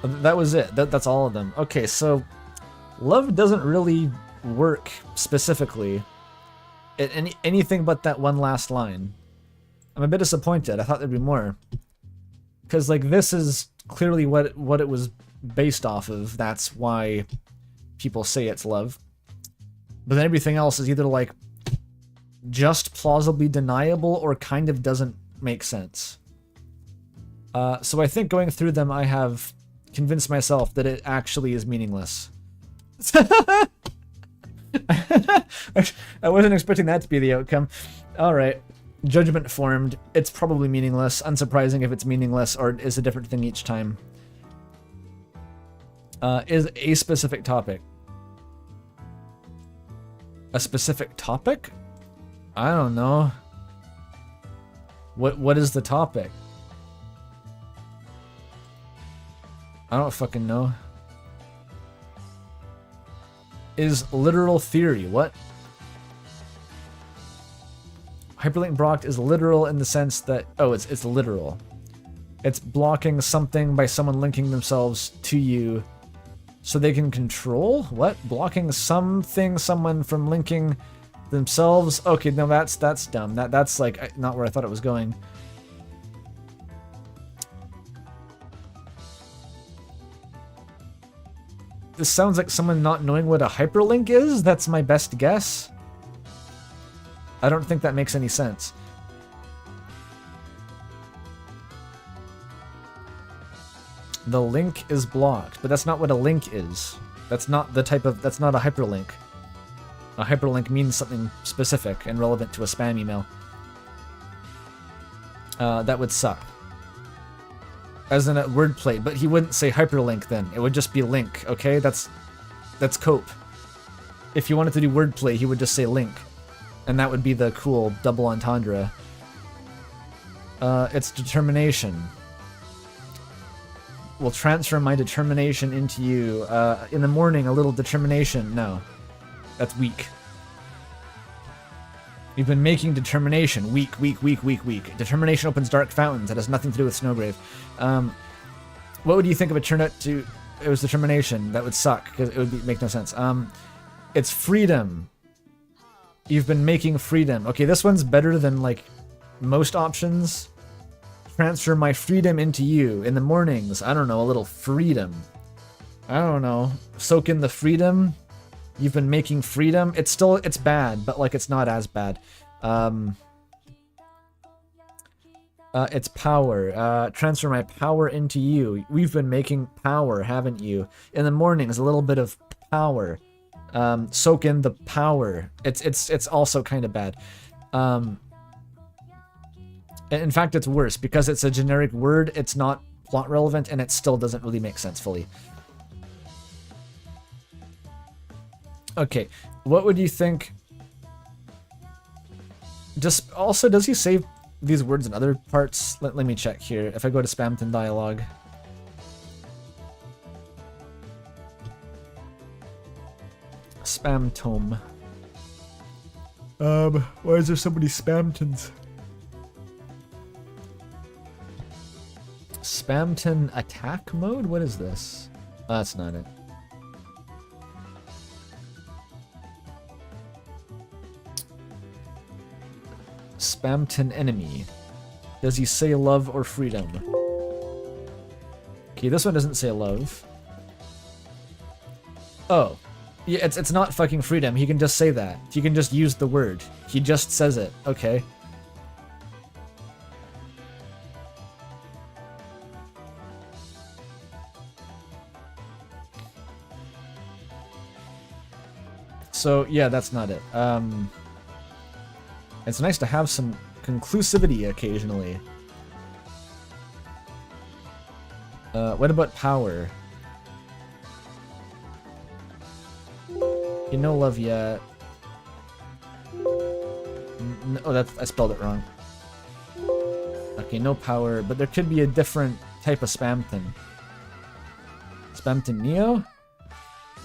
That was it. That's all of them. Okay, so... Love doesn't really work specifically. Anything but that one last line. I'm a bit disappointed. I thought there'd be more. Because, like, this is clearly what it was based off of. That's why people say it's love. But then everything else is either, like, just plausibly deniable or kind of doesn't make sense. So I think going through them, I have convinced myself that it actually is meaningless. I wasn't expecting that to be the outcome. Alright. Judgment formed. It's probably meaningless. Unsurprising if it's meaningless or is a different thing each time. Is a specific topic. A specific topic? I don't know. What is the topic? I don't fucking know. Is literal theory. What? Hyperlink blocked is literal in the sense that... Oh, it's literal. It's blocking something by someone linking themselves to you so they can control? What? Blocking someone from linking themselves? Okay, no, that's dumb. That's like not where I thought it was going. This sounds like someone not knowing what a hyperlink is? That's my best guess. I don't think that makes any sense. The link is blocked, but that's not what a link is. That's not the type of... That's not a hyperlink. A hyperlink means something specific and relevant to a spam email. That would suck. As in a wordplay, but he wouldn't say hyperlink then. It would just be link, okay? That's cope. If he wanted to do wordplay, he would just say link. And that would be the cool double entendre. It's determination. Will transfer my determination into you. In the morning, a little determination. No. That's weak. You've been making determination. Weak. Determination opens dark fountains. That has nothing to do with Snowgrave. What would you think of a turn out to... It was determination. That would suck, because it would make no sense. It's freedom. You've been making freedom. Okay, this one's better than, like, most options. Transfer my freedom into you. In the mornings, I don't know, a little freedom. I don't know. Soak in the freedom. You've been making freedom. It's bad, but like it's not as bad. It's power. Transfer my power into you. We've been making power, haven't you? In the mornings, a little bit of power. Soak in the power. It's also kind of bad. In fact, it's worse because it's a generic word. It's not plot relevant, and it still doesn't really make sense fully. Okay, what would you think? Just also, does he say these words in other parts? Let me check here. If I go to Spamton dialogue. Spam tome. Why is there so many Spamtons? Spamton attack mode? What is this? Oh, that's not it. Spamton enemy. Does he say love or freedom? Okay, this one doesn't say love. Oh. Yeah, it's not fucking freedom. He can just say that. He can just use the word. He just says it. Okay. So, yeah, that's not it. It's nice to have some conclusivity occasionally. What about power? You know love yet. Oh, I spelled it wrong. Okay, no power, but there could be a different type of Spamton. Spamton Neo?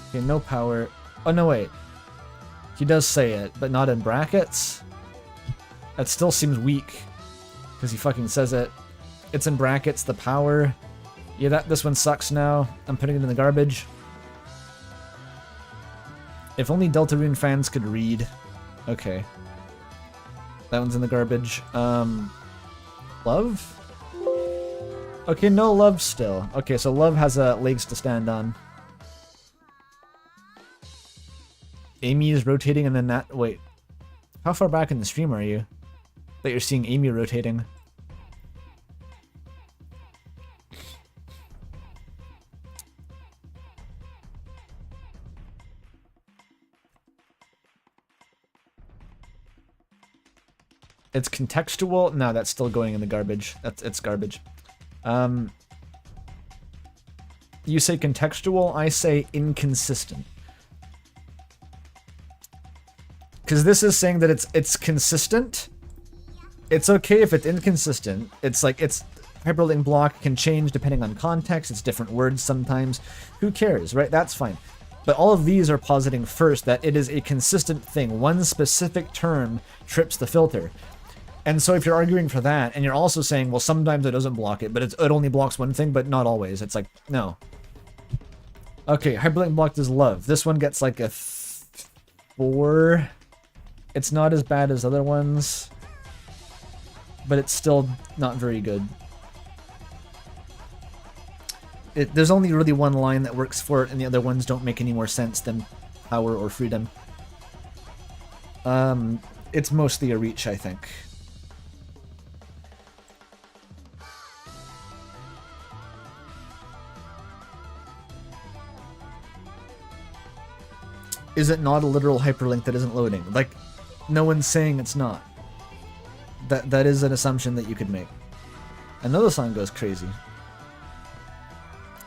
Okay, no power. Oh, no, wait. He does say it, but not in brackets. That still seems weak, because he fucking says it. It's in brackets, the power. Yeah, this one sucks now. I'm putting it in the garbage. If only Deltarune fans could read. Okay. That one's in the garbage. Love? Okay, no love still. Okay, so love has legs to stand on. Amy is rotating and then that... Wait. How far back in the stream are you? That you're seeing Amy rotating. It's contextual? No, that's still going in the garbage. It's garbage. You say contextual, I say inconsistent. Because this is saying that it's consistent. It's okay if it's inconsistent. It's like hyperlink block can change depending on context. It's different words sometimes. Who cares, right? That's fine. But all of these are positing first that it is a consistent thing. One specific term trips the filter. And so if you're arguing for that, and you're also saying, well, sometimes it doesn't block it, but it only blocks one thing, but not always. It's like, no. Okay, hyperlink blocked is love. This one gets like a 4. It's not as bad as other ones, but it's still not very good. There's only really one line that works for it, and the other ones don't make any more sense than power or freedom. It's mostly a reach, I think. Is it not a literal hyperlink that isn't loading? Like, no one's saying it's not. That is an assumption that you could make. Another song goes crazy.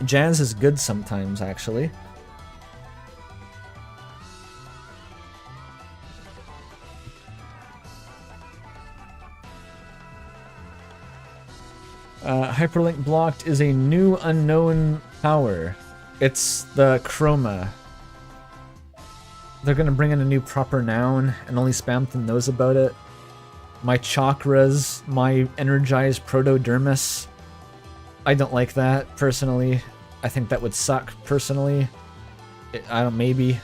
Jazz is good sometimes, actually. Hyperlink blocked is a new unknown power. It's the chroma. They're gonna bring in a new proper noun, and only Spamton knows about it. My chakras, my energized protodermis. I don't like that, personally. I think that would suck, personally. Maybe.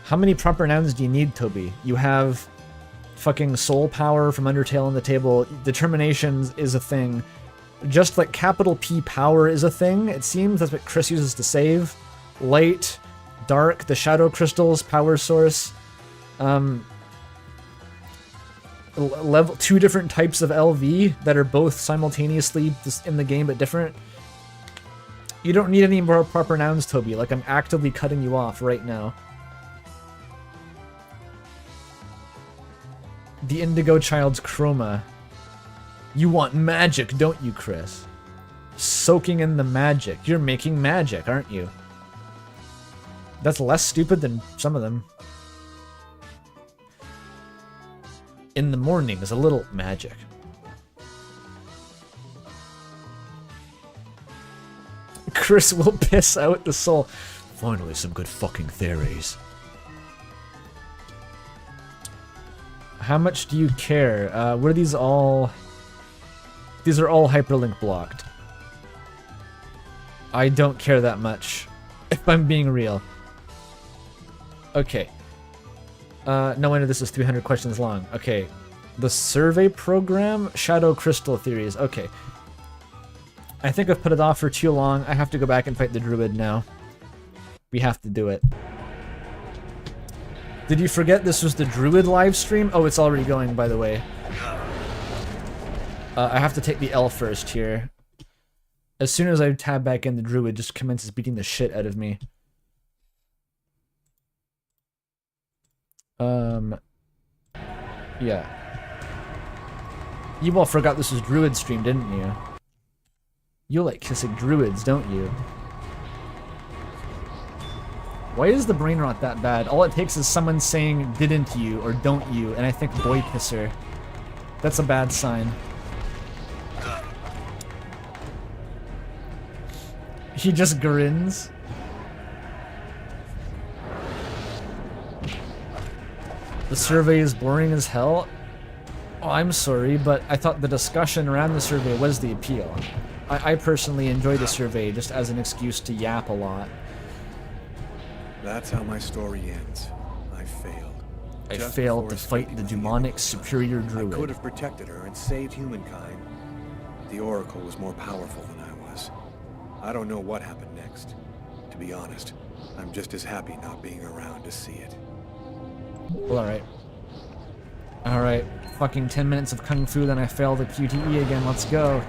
How many proper nouns do you need, Toby? You have fucking soul power from Undertale on the table. Determination is a thing. Just like capital P power is a thing, it seems. That's what Chris uses to save. Light, dark, the shadow crystals, power source. Level 2 different types of LV that are both simultaneously in the game but different. You don't need any more proper nouns, Toby. Like, I'm actively cutting you off right now. The Indigo Child's chroma. You want magic, don't you, Chris? Soaking in the magic. You're making magic, aren't you? That's less stupid than some of them. In the morning is a little magic. Chris will piss out the soul. Finally, some good fucking theories. How much do you care? Were these all... These are all hyperlink blocked. I don't care that much, if I'm being real. Okay. No wonder this is 300 questions long. Okay. The survey program? Shadow Crystal Theories. Okay. I think I've put it off for too long. I have to go back and fight the druid now. We have to do it. Did you forget this was the druid live stream? Oh, it's already going, by the way. I have to take the L first here. As soon as I tab back in, the druid just commences beating the shit out of me. Yeah. You all forgot this was druid stream, didn't you? You like kissing druids, don't you? Why is the brain rot that bad? All it takes is someone saying didn't you or don't you, and I think boy kisser. That's a bad sign. He just grins. The survey is boring as hell. Oh, I'm sorry, but I thought the discussion around the survey was the appeal. I personally enjoy the survey just as an excuse to yap a lot. That's how my story ends. I failed. I failed to fight the demonic superior druid. I could have protected her and saved humankind. The Oracle was more powerful than I was. I don't know what happened next. To be honest, I'm just as happy not being around to see it. Well, alright. Alright. Fucking 10 minutes of Kung Fu, then I fail the QTE again. Let's go.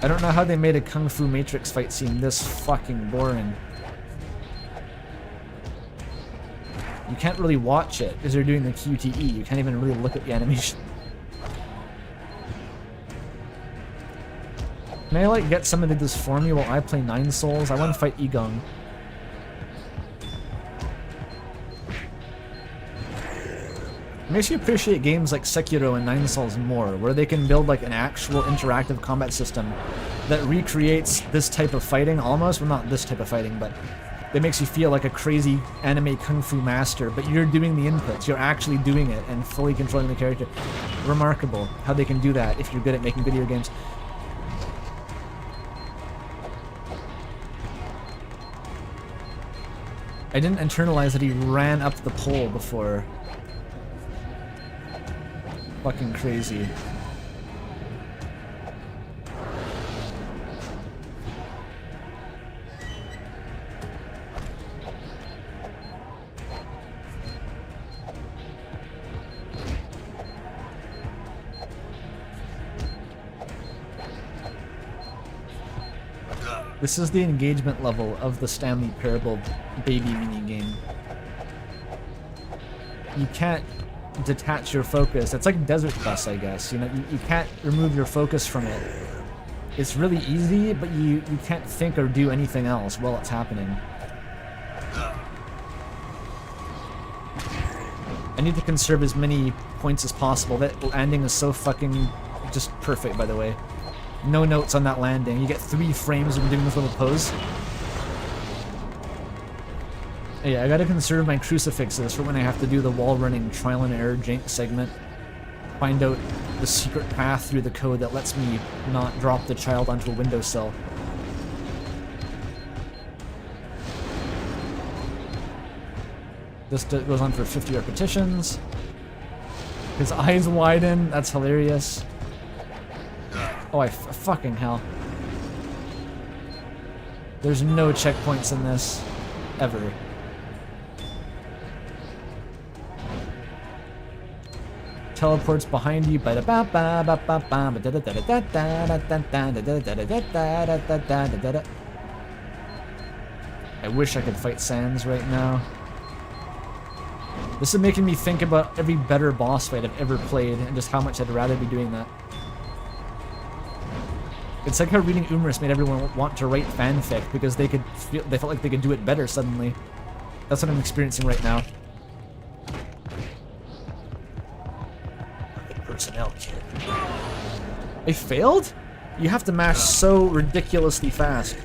I don't know how they made a Kung Fu Matrix fight seem this fucking boring. You can't really watch it because you're doing the QTE. You can't even really look at the animation. Can I like get someone to do this for me while I play 9 Souls? I want to fight Igong. Makes you appreciate games like Sekiro and 9 Souls more, where they can build like an actual interactive combat system that recreates this type of fighting almost. Well, not this type of fighting, but it makes you feel like a crazy anime kung fu master, but you're doing the inputs, you're actually doing it and fully controlling the character. Remarkable how they can do that if you're good at making video games. I didn't internalize that he ran up the pole before. Fucking crazy. This is the engagement level of the Stanley Parable baby minigame. You can't detach your focus. It's like Desert Bus, I guess. You know, you can't remove your focus from it. It's really easy, but you can't think or do anything else while it's happening. I need to conserve as many points as possible. That landing is so fucking just perfect, by the way. No notes on that landing. You get 3 frames of doing this little pose. Yeah, I gotta conserve my crucifixes for when I have to do the wall running trial and error jank segment. Find out the secret path through the code that lets me not drop the child onto a windowsill. This goes on for 50 repetitions. His eyes widen. That's hilarious. Oh, fucking hell. There's no checkpoints in this. Ever. Teleports behind you. I wish I could fight Sans right now. This is making me think about every better boss fight I've ever played and just how much I'd rather be doing that. It's like how reading Umris made everyone want to write fanfic because they felt like they could do it better suddenly. That's what I'm experiencing right now. Personnel kit. I failed? You have to mash so ridiculously fast.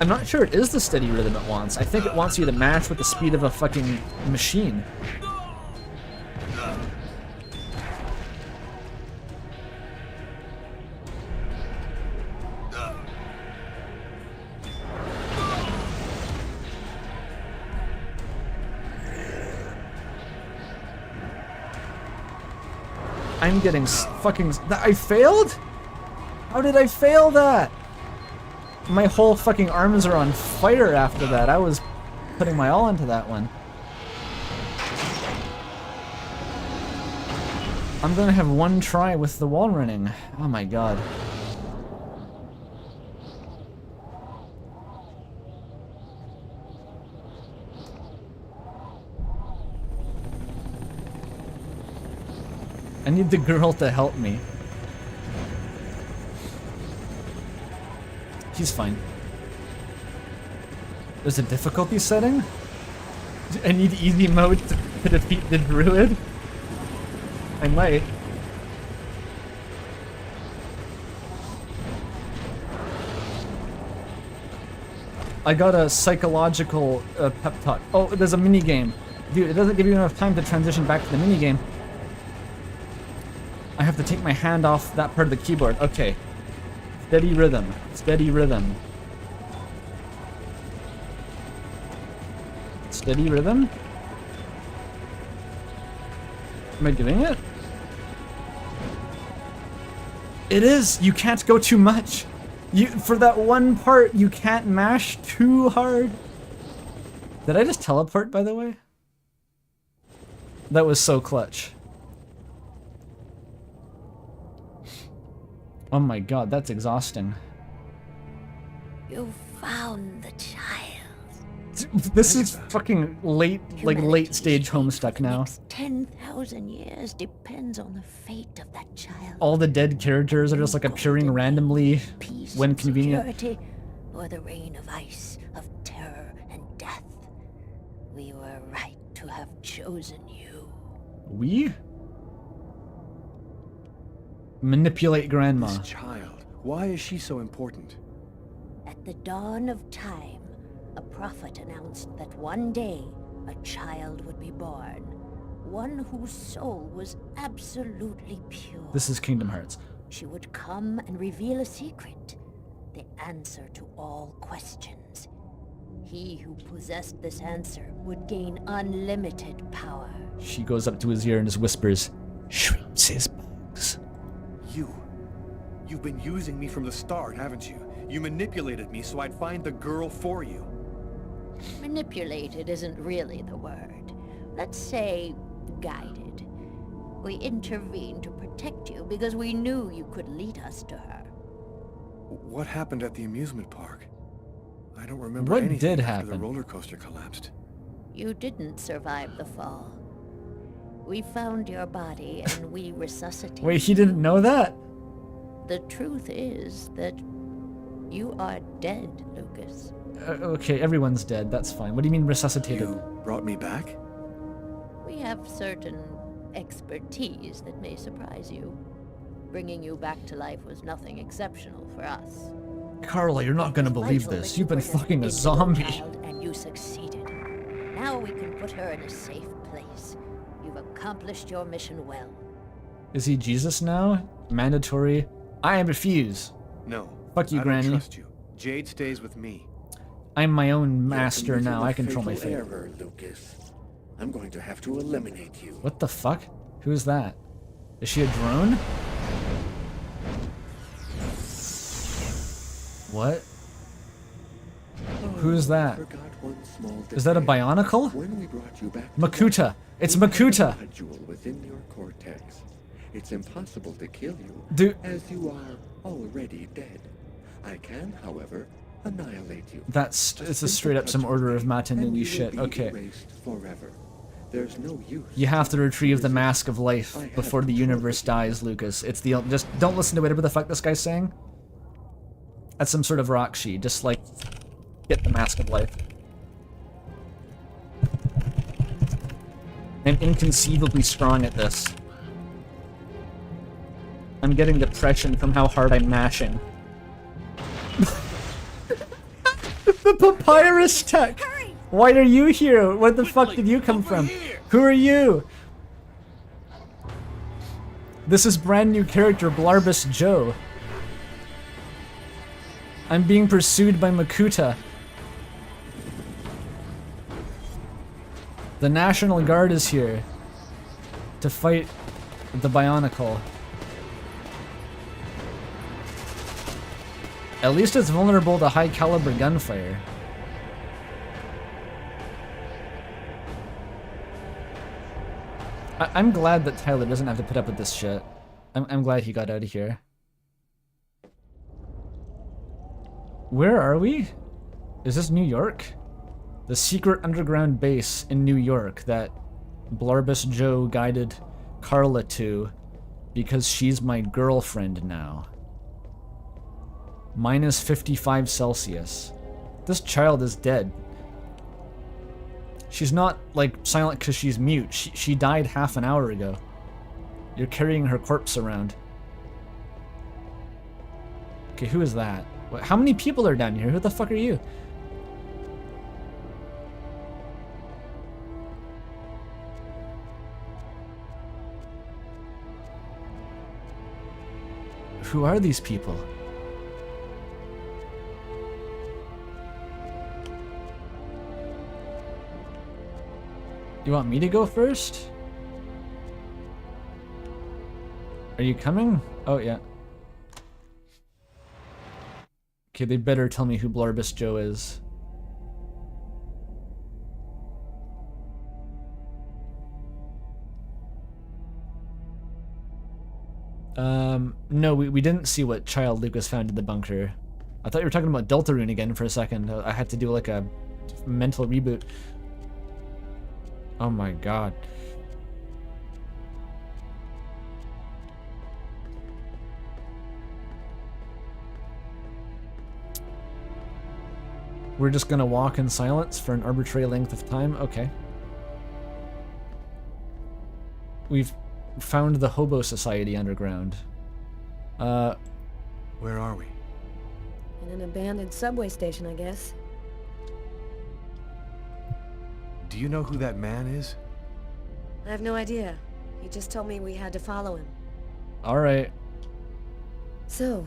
I'm not sure it is the steady rhythm it wants. I think it wants you to mash with the speed of a fucking machine. I'm getting fucking... I failed? How did I fail that? My whole fucking arms are on fire after that. I was putting my all into that one. I'm gonna have one try with the wall running. Oh my god. I need the girl to help me. He's fine. There's a difficulty setting? I need easy mode to defeat the druid? I might. I got a psychological pep talk. Oh, there's a minigame. Dude, it doesn't give you enough time to transition back to the minigame. I have to take my hand off that part of the keyboard. Okay. Steady rhythm. Steady rhythm. Steady rhythm? Am I doing it? It is! You can't go too much! For that one part, you can't mash too hard. Did I just teleport, by the way? That was so clutch. Oh my god, that's exhausting. You found the child. This is fucking late, like late stage Homestuck now. 10,000 years depends on the fate of that child. All the dead characters are just like appearing randomly when convenient. Security, or the reign of ice, of terror and death. We were right to have chosen you. We? Manipulate grandma. This child. Why is she so important? At the dawn of time, a prophet announced that one day a child would be born. One whose soul was absolutely pure. This is Kingdom Hearts. She would come and reveal a secret. The answer to all questions. He who possessed this answer would gain unlimited power. She goes up to his ear and just whispers, "Shrimps is bugs." You've been using me from the start, haven't you? You manipulated me so I'd find the girl for you. Manipulated isn't really the word. Let's say guided. We intervened to protect you because we knew you could lead us to her. What happened at the amusement park? I don't remember What anything did after happen? the roller coaster collapsed. You didn't survive the fall. We found your body and we resuscitated. Wait, he didn't know that? The truth is that you are dead, Lucas. Okay, everyone's dead. That's fine. What do you mean resuscitated? You brought me back? We have certain expertise that may surprise you. Bringing you back to life was nothing exceptional for us. Carla, you're not gonna believe this. You've been fucking a zombie. And you succeeded. Now we can put her in a safe place. You've accomplished your mission well. Is he Jesus now? Mandatory. I refuse. No. Fuck you, I Granny. don't trust you. Jade stays with me. I'm my own master now. I control my fate. Error, Lucas. I'm going to have to eliminate you. What the fuck? Who is that? Is she a drone? What? Who is that? Is that a Bionicle? When we brought you back Makuta. It's Makuta. a jewel within your cortex. It's impossible to kill you, as you are already dead. I can, however, annihilate you. It's a straight up some Order of Matanungi shit. Okay. Forever. There's no use. You have to retrieve the mask of life before the universe dies, Lucas. It's the just don't listen to whatever the fuck this guy's saying. That's some sort of Rakshi. Just like get the mask of life. I'm inconceivably strong at this. I'm getting depression from how hard I'm mashing. The papyrus tech! Why are you here? Where the fuck did you come from? Who are you? This is brand new character, Blarbus Joe. I'm being pursued by Makuta. The National Guard is here to fight the Bionicle. At least it's vulnerable to high caliber gunfire. I'm glad that Tyler doesn't have to put up with this shit. I'm glad he got out of here. Where are we? Is this New York? The secret underground base in New York that Blarbus Joe guided Carla to because she's my girlfriend now. Minus 55 Celsius. This child is dead. She's not, like, silent because she's mute. She died half an hour ago. You're carrying her corpse around. Okay, who is that? How many people are down here? Who the fuck are you? Who are these people? You want me to go first? Are you coming? Oh, yeah. Okay, they better tell me who Blarbus Joe is. No, we didn't see what child Lucas found in the bunker. I thought you were talking about Deltarune again for a second. I had to do like a mental reboot. Oh my god. We're just gonna walk in silence for an arbitrary length of time? Okay. We've found the Hobo Society underground. Where are we? In an abandoned subway station, I guess. Do you know who that man is? I have no idea. He just told me we had to follow him. Alright. So,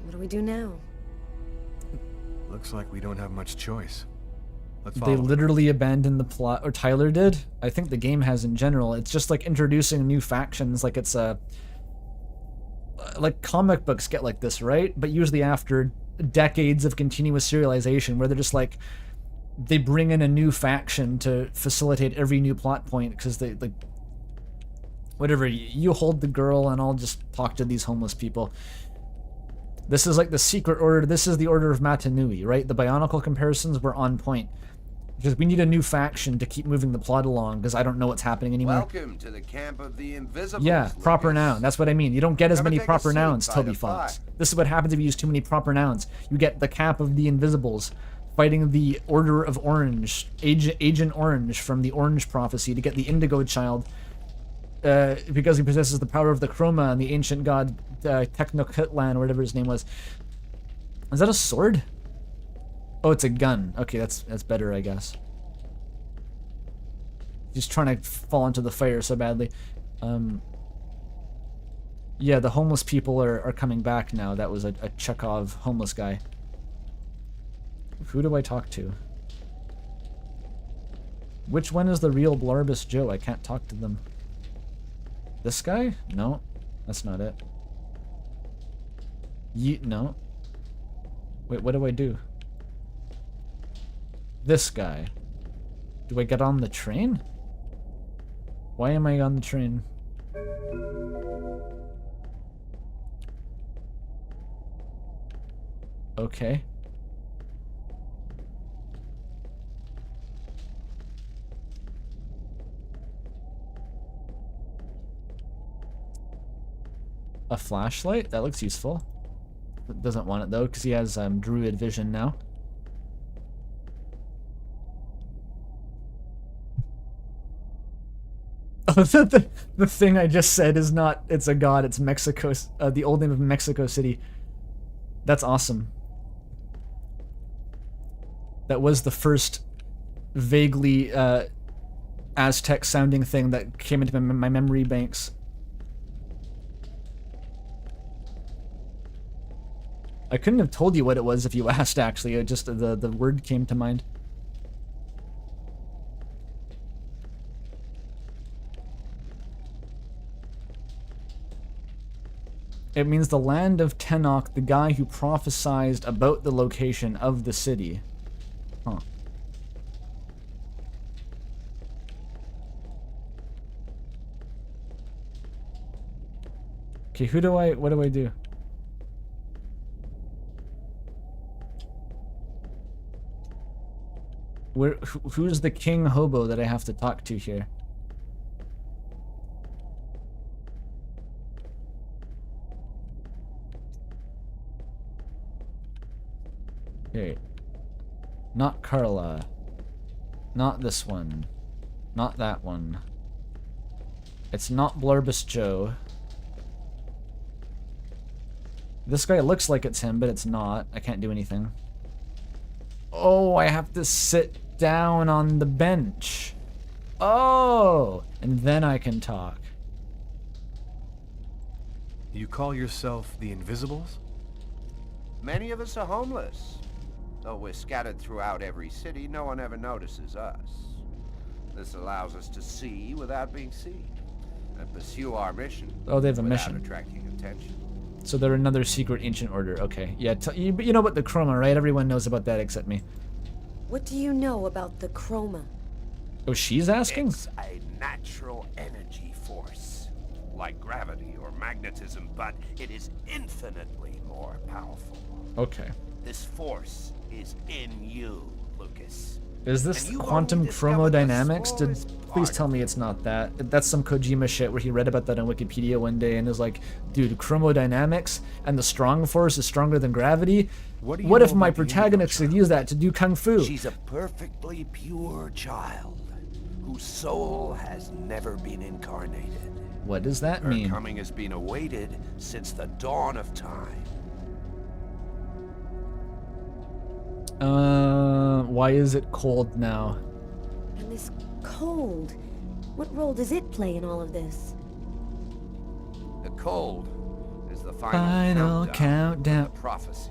what do we do now? Looks like we don't have much choice. Let's They follow. literally abandoned the plot, or Tyler did. I think the game has in general. It's just like introducing new factions, like it's a... Like comic books get like this, right? But usually after decades of continuous serialization where they're just like... They bring in a new faction to facilitate every new plot point, because they, like... Whatever, you hold the girl and I'll just talk to these homeless people. This is like the secret order, this is the Order of Matanui, right? The Bionicle comparisons were on point. Because we need a new faction to keep moving the plot along, because I don't know what's happening anymore. Welcome to the camp of the invisible. Yeah, proper noun. That's what I mean. You don't get as Come many and take a proper seat nouns, by Toby the Fox. fire. This is what happens if you use too many proper nouns. You get the camp of the Invisibles fighting the Order of Orange, Agent Orange from the Orange Prophecy to get the Indigo Child because he possesses the power of the Chroma and the ancient god Technokutlan, or whatever his name was. Is that a sword? Oh, it's a gun. Okay, that's better, I guess. He's trying to fall into the fire so badly. Yeah, the homeless people are coming back now. That was a Chekhov homeless guy. Who do I talk to? Which one is the real Blarbus Joe? I can't talk to them. This guy? No, that's not it. No. Wait, what do I do? This guy. Do I get on the train? Why am I on the train? Okay. A flashlight? That looks useful. Doesn't want it though, because he has druid vision now. Oh, the thing I just said is not, it's a god, it's Mexico, the old name of Mexico City. That's awesome. That was the first vaguely Aztec sounding thing that came into my memory banks. I couldn't have told you what it was if you asked, actually. It just, the word came to mind. It means the land of Tenok, the guy who prophesied about the location of the city. Huh. Okay, what do I do? Who's the king hobo that I have to talk to here? Okay. Not Carla. Not this one. Not that one. It's not Blarbus Joe. This guy looks like it's him, but it's not. I can't do anything. Oh, I have to sit down on the bench. Oh, and then I can talk. You call yourself the Invisibles? Many of us are homeless. Though we're scattered throughout every city, no one ever notices us. This allows us to see without being seen, and pursue our mission. Oh, they have a without mission. attracting attention. So they're another secret ancient order. Okay, yeah. You know about the Chroma, right? Everyone knows about that except me. What do you know about the Chroma? Oh, she's asking? It's a natural energy force, like gravity or magnetism, but it is infinitely more powerful. Okay. This force is in you, Lucas. Is this quantum chromodynamics? Please tell me it's not that. That's some Kojima shit where he read about that on Wikipedia one day and is like, dude, chromodynamics and the strong force is stronger than gravity? What if my protagonist could use that to do kung fu? She's a perfectly pure child whose soul has never been incarnated. What does that mean? Her coming has been awaited since the dawn of time. Why is it cold now? And this cold, what role does it play in all of this? The cold is the final countdown. Of the prophecy.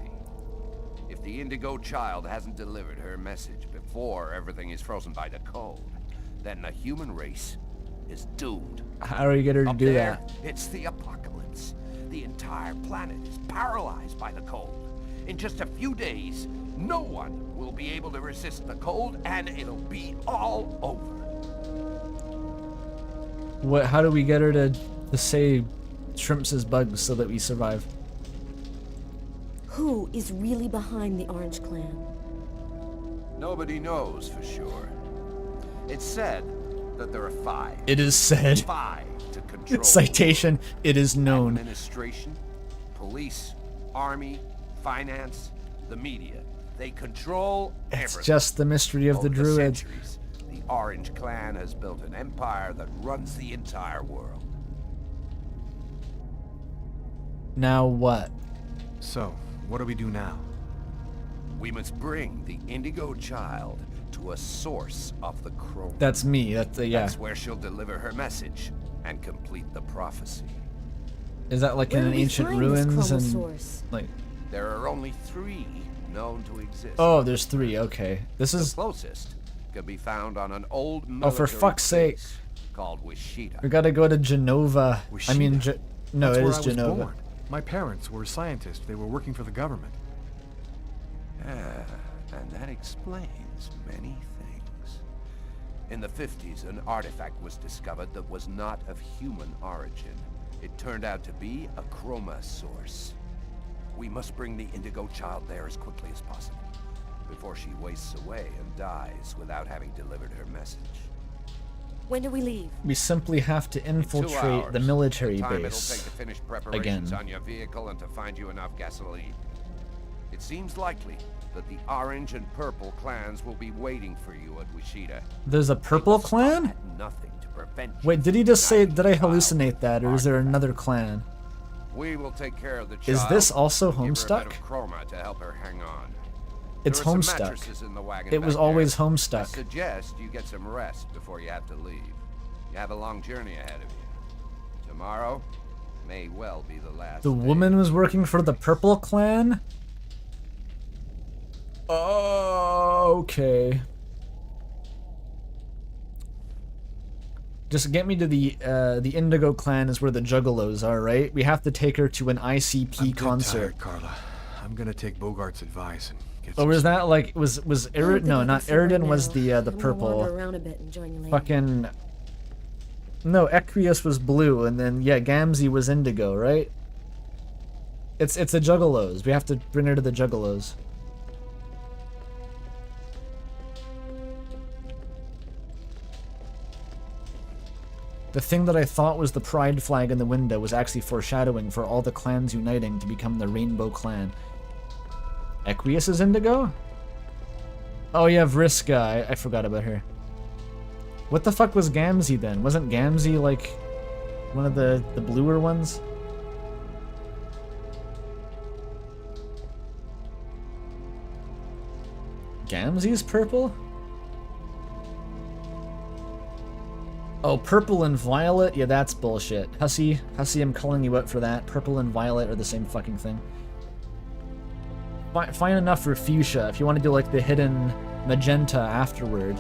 If the Indigo child hasn't delivered her message before everything is frozen by the cold, then the human race is doomed. How do you get her to do there, that? It's the apocalypse. The entire planet is paralyzed by the cold. In just a few days, no one will be able to resist the cold, and it'll be all over. What? How do we get her to say shrimps as bugs so that we survive? Who is really behind the Orange Clan? Nobody knows for sure. It's said that there are 5. It is said. 5 to control. Citation. It is known. Administration, police, army, finance, the media. They control everything. It's just the mystery of the druids. The Orange Clan has built an empire that runs the entire world. Now what? So, what do we do now? We must bring the Indigo child to a source of the Chroma. That's me. Yeah. That's where she'll deliver her message and complete the prophecy. Is that like Where in do an we ancient find this ruins and chromosaurus? like? There are only 3 known to exist. Oh, there's 3. Okay, this The is. closest can be found on an old Oh, for military fuck's sake! base called Wichita. We gotta go to Genova. I mean, no, That's it where is I was Genova. born. My parents were scientists. They were working for the government. And that explains many things. In the 50s, an artifact was discovered that was not of human origin. It turned out to be a chroma source. We must bring the Indigo child there as quickly as possible, before she wastes away and dies without having delivered her message. When do we leave? We simply have to infiltrate the military the time base. it'll take to finish Again. preparations on your vehicle and to find you enough gasoline. It seems likely that the orange and purple clans will be waiting for you at Wichita. There's a purple clan? Nothing to prevent you. Wait, did he just say? Did I hallucinate that, or is there another clan? We will take care of the child. Is this also Give her a bit Homestuck? of chroma to help her hang on. It's There are some Homestuck. mattresses in the wagon It was back always there. Homestuck. I suggest you get some rest before you have to leave. You have a long journey ahead of you. Tomorrow may well be the last. The woman was working for the purple clan? Oh, okay. Just get me to the Indigo clan is where the Juggalos are, right? We have to take her to an ICP concert. Tired, Carla. I'm gonna take Bogart's advice and get. Or was that like was Eridan? No, not Eridan was the I'm gonna purple. wander around a bit and join you later. Fucking. No, Equius was blue, and then yeah, Gamzee was indigo, right? It's the Juggalos. We have to bring her to the Juggalos. The thing that I thought was the pride flag in the window was actually foreshadowing for all the clans uniting to become the Rainbow Clan. Equius is indigo? Oh yeah, Vriska. I forgot about her. What the fuck was Gamzee then? Wasn't Gamzee like one of the bluer ones? Gamzee's purple? Oh, purple and violet? Yeah, that's bullshit. Hussy, I'm calling you out for that. Purple and violet are the same fucking thing. Fine enough for fuchsia. If you want to do like the hidden magenta afterward,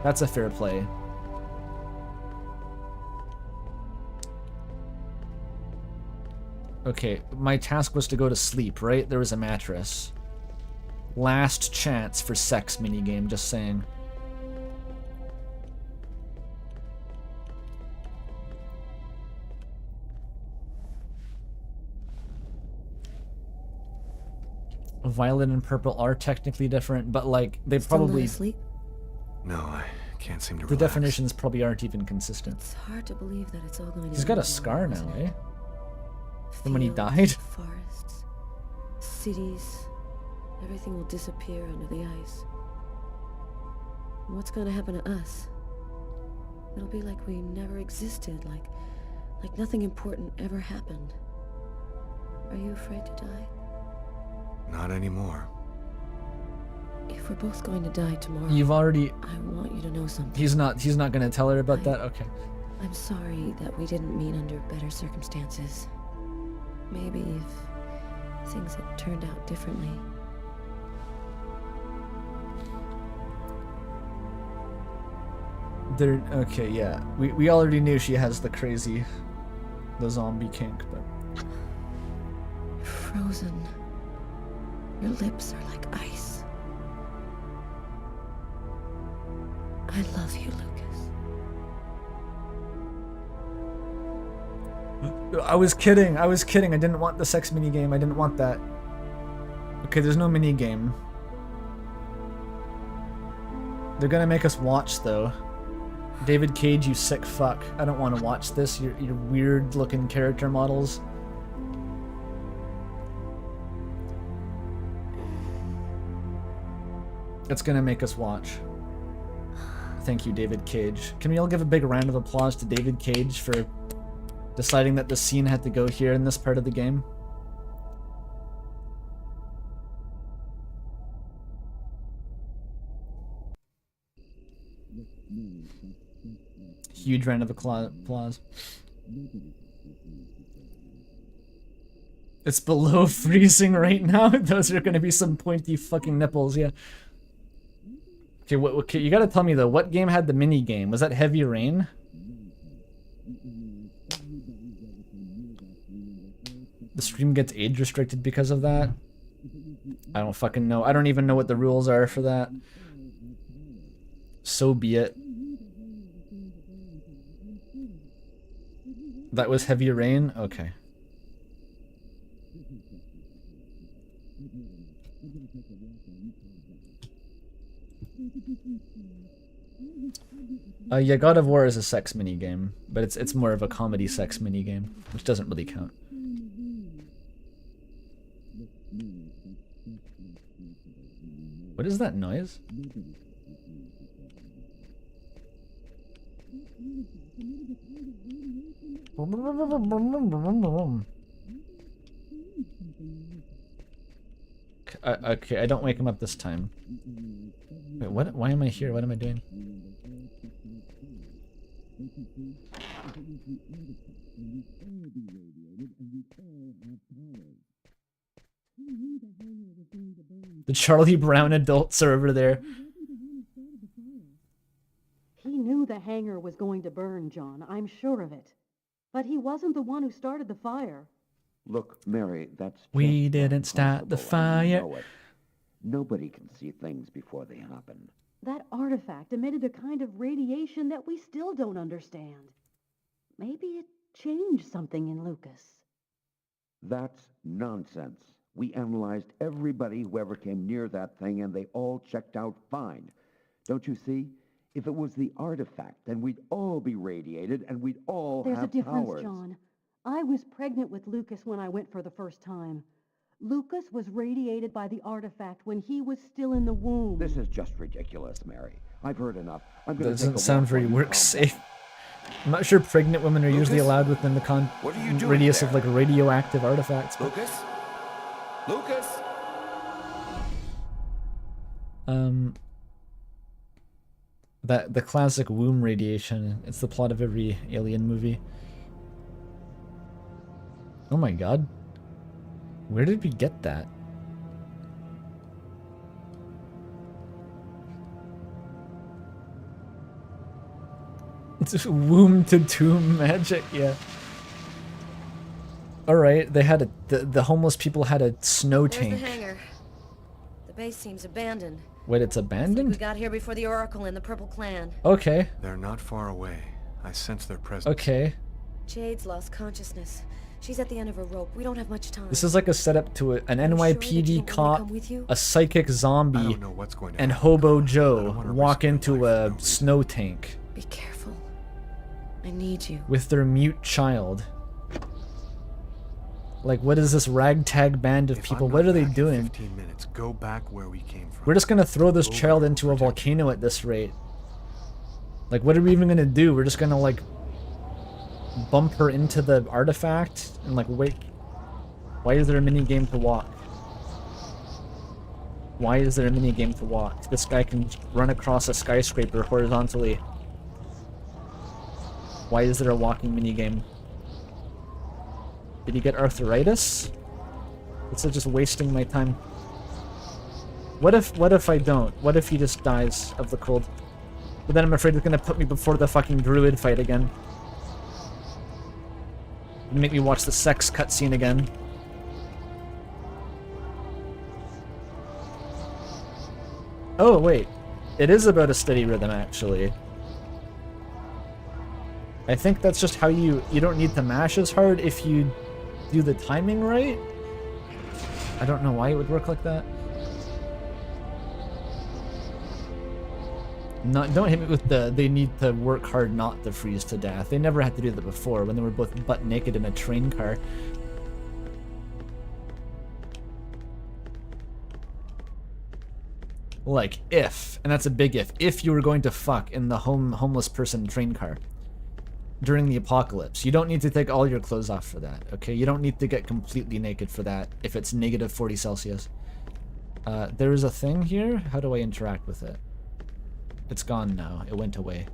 that's a fair play. Okay, my task was to go to sleep, right? There was a mattress. Last chance for sex minigame, just saying. Violet and purple are technically different, but like they probably. Asleep? No, I can't seem to The relax. definitions probably aren't even consistent. It's hard to believe that it's all going to He's got a end scar tomorrow, now, isn't eh? it? From when he Fields, died? Forests, cities, everything will disappear under the ice. What's going to happen to us? It'll be like we never existed, like nothing important ever happened. Are you afraid to die? Not anymore. If we're both going to die tomorrow, You've already. I want you to know something. He's not gonna tell her about that? Okay. I'm sorry that we didn't meet under better circumstances. Maybe if things had turned out differently. Okay, yeah. We already knew she has the zombie kink, but. You're frozen. Your lips are like ice. I love you, Lucas. I was kidding. I didn't want the sex minigame. I didn't want that. Okay, there's no minigame. They're gonna make us watch, though. David Cage, you sick fuck. I don't want to watch this. Your weird-looking character models. It's gonna make us watch. Thank you, David Cage. Can we all give a big round of applause to David Cage for deciding that the scene had to go here in this part of the game? Huge round of applause. It's below freezing right now. Those are gonna be some pointy fucking nipples, yeah. Okay, okay, you gotta tell me though, what game had the mini game? Was that Heavy Rain? The stream gets age restricted because of that? I don't fucking know. I don't even know what the rules are for that. So be it. That was Heavy Rain? Okay. Yeah, God of War is a sex minigame, but it's more of a comedy sex minigame, which doesn't really count. What is that noise? Okay, I don't wake him up this time. Wait, what? Why am I here? What am I doing? The Charlie Brown adults are over there. He knew the hangar was going to burn, John. I'm sure of it. But he wasn't the one who started the fire. Look, Mary, that's We didn't start the fire. Nobody can see things before they happen. That artifact emitted a kind of radiation that we still don't understand. Maybe it changed something in Lucas. That's nonsense. We analyzed everybody who ever came near that thing, and they all checked out fine. Don't you see? If it was the artifact, then we'd all be radiated, and we'd all There's have a difference, powers. John. I was pregnant with Lucas when I went for the first time. Lucas was radiated by the artifact when he was still in the womb. This is just ridiculous, Mary. I've heard enough. I'm gonna Doesn't take a sound walk very while you work calm safe. I'm not sure pregnant women are usually allowed within the What are you doing radius there? of like radioactive artifacts. But, Lucas? Lucas? the classic womb radiation. It's the plot of every alien movie. Oh my god. Where did we get that? It's womb to tomb magic, yeah. Alright, they had the homeless people had a snow There's tank. the hangar. The base seems abandoned. Wait, it's We abandoned? got here before the Oracle and the Purple Clan. Okay. They're not far away. I sense their presence. Okay. Jade's lost consciousness. She's at the end of her rope. We don't have much time. This is like a setup to an NYPD cop, a psychic zombie, and Hobo Joe walk into a snow tank Be careful. I need you. with their mute child. Like, what is this ragtag band of people? What are they doing? 15 minutes. Go back where we came from. We're just gonna throw this child into a volcano at this rate. Like, what are we even gonna do? We're just gonna, like, bump her into the artifact and, like, wait. Why is there a mini game to walk? Why is there a mini game to walk? This guy can run across a skyscraper horizontally. Why is there a walking mini game? Did he get arthritis? This is just wasting my time. What if I don't? What if he just dies of the cold? But then I'm afraid it's gonna put me before the fucking druid fight again. And make me watch the sex cutscene again. Oh wait, it is about a steady rhythm actually. I think that's just how you don't need to mash as hard if you do the timing right. I don't know why it would work like that. Don't hit me with they need to work hard not to freeze to death. They never had to do that before when they were both butt naked in a train car. Like, if, and that's a big if you were going to fuck in the homeless person train car during the apocalypse, you don't need to take all your clothes off for that, okay? You don't need to get completely naked for that if it's negative 40 Celsius. There is a thing here. How do I interact with it? It's gone now. It went away.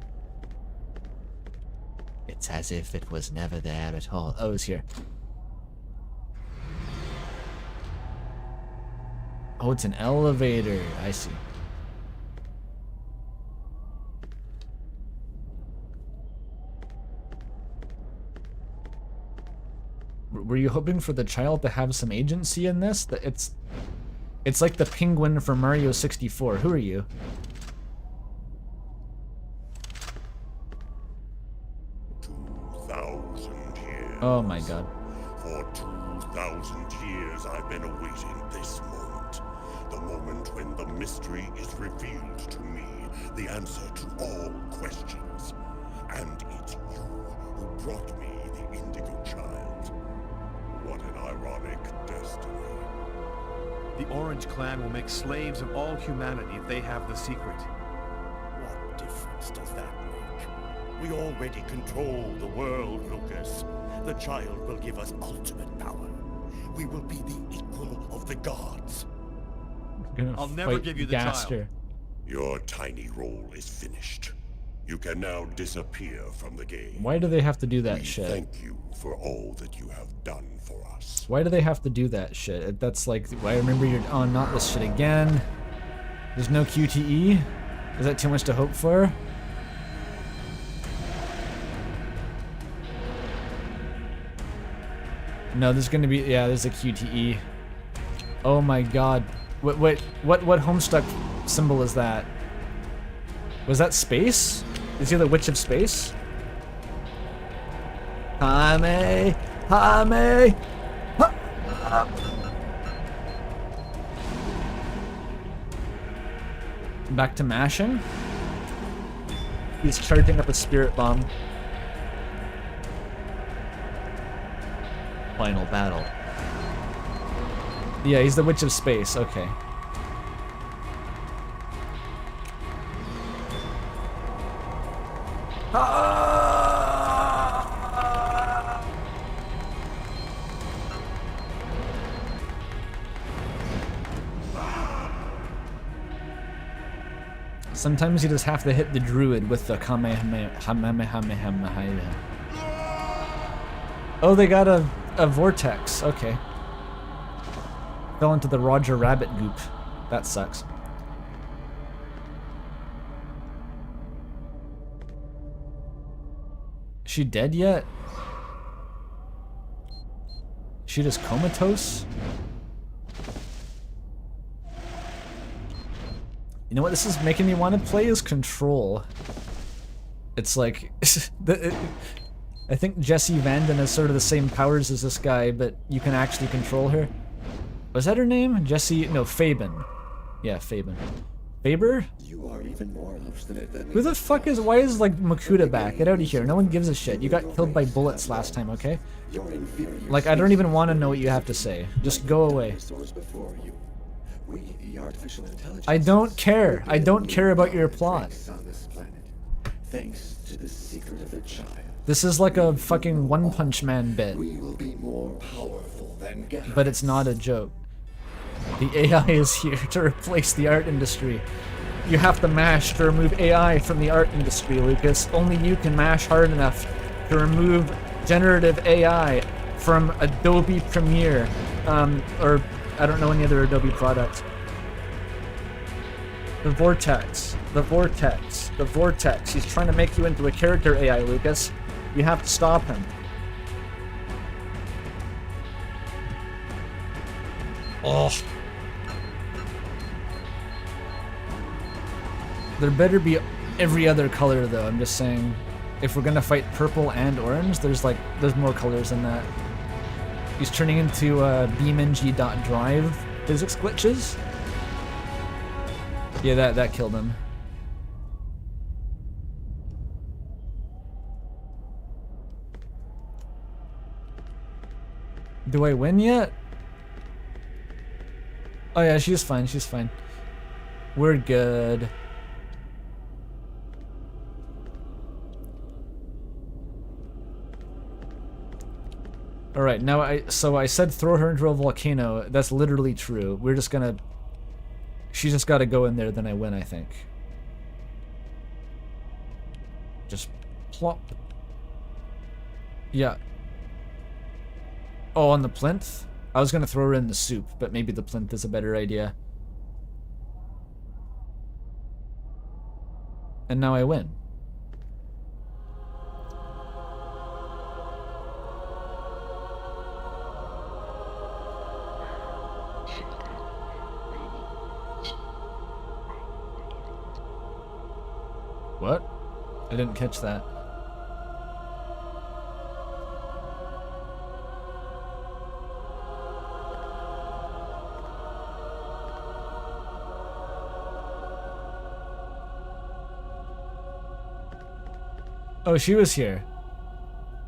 It's as if it was never there at all. Oh, it's here. Oh, it's an elevator. I see. Were you hoping for the child to have some agency in this? It's like the penguin from Mario 64. Who are you? Oh my god. For 2,000 years I've been awaiting this moment. The moment when the mystery is revealed to me, the answer to all questions. And it's you who brought me the Indigo Child. What an ironic destiny. The Orange Clan will make slaves of all humanity if they have the secret. What difference does that make? We already control the world, Lucas. The child will give us ultimate power. We will be the equal of the gods. I'll never give you the child. Your tiny role is finished. You can now disappear from the game. Why do they have to do that shit? Thank you for all that you have done for us. Why do they have to do that shit? That's like, I remember you're on not this shit again. There's no QTE? Is that too much to hope for? No, there's gonna be, yeah, there's a QTE. Oh my god. What Homestuck symbol is that? Was that space? Is he the Witch of Space? Hame! Hame! Back to mashing? He's charging up a spirit bomb. Final battle. Yeah, he's the Witch of Space, okay. Sometimes you just have to hit the druid with the Kamehameha. Oh, they got a vortex. Okay. Fell into the Roger Rabbit goop. That sucks. She dead yet? She just comatose? You know what this is making me want to play is Control. It's like... I think Jessie Vanden has sort of the same powers as this guy, but you can actually control her. Was that her name? Jessie... No, Faben. Yeah, Faben. Faber? You are even more obstinate than... Who the fuck is... Why is, like, Makuta back? Get out of here. No one gives a shit. You got killed by bullets last time, okay? Like, I don't even want to know what you have to say. Just go away. I don't care. I don't care about your plot. Thanks to the secret of the child. This is like a fucking One Punch Man bit. We will be more powerful than gods. But it's not a joke. The AI is here to replace the art industry. You have to mash to remove AI from the art industry, Lucas. Only you can mash hard enough to remove generative AI from Adobe Premiere, or I don't know any other Adobe product. The Vortex, the Vortex, the Vortex. He's trying to make you into a character AI, Lucas. You have to stop him. Oh. There better be every other color, though. I'm just saying, if we're gonna fight purple and orange, there's more colors than that. He's turning into BeamNG.drive physics glitches. Yeah, that killed him. Do I win yet? Oh yeah, she's fine, she's fine. We're good. Alright, now so I said throw her into a volcano. That's literally true. We're just gonna... She's just gotta go in there, then I win, I think. Just plop. Yeah. Oh, on the plinth? I was gonna throw her in the soup, but maybe the plinth is a better idea. And now I win. What? I didn't catch that. Oh, she was here.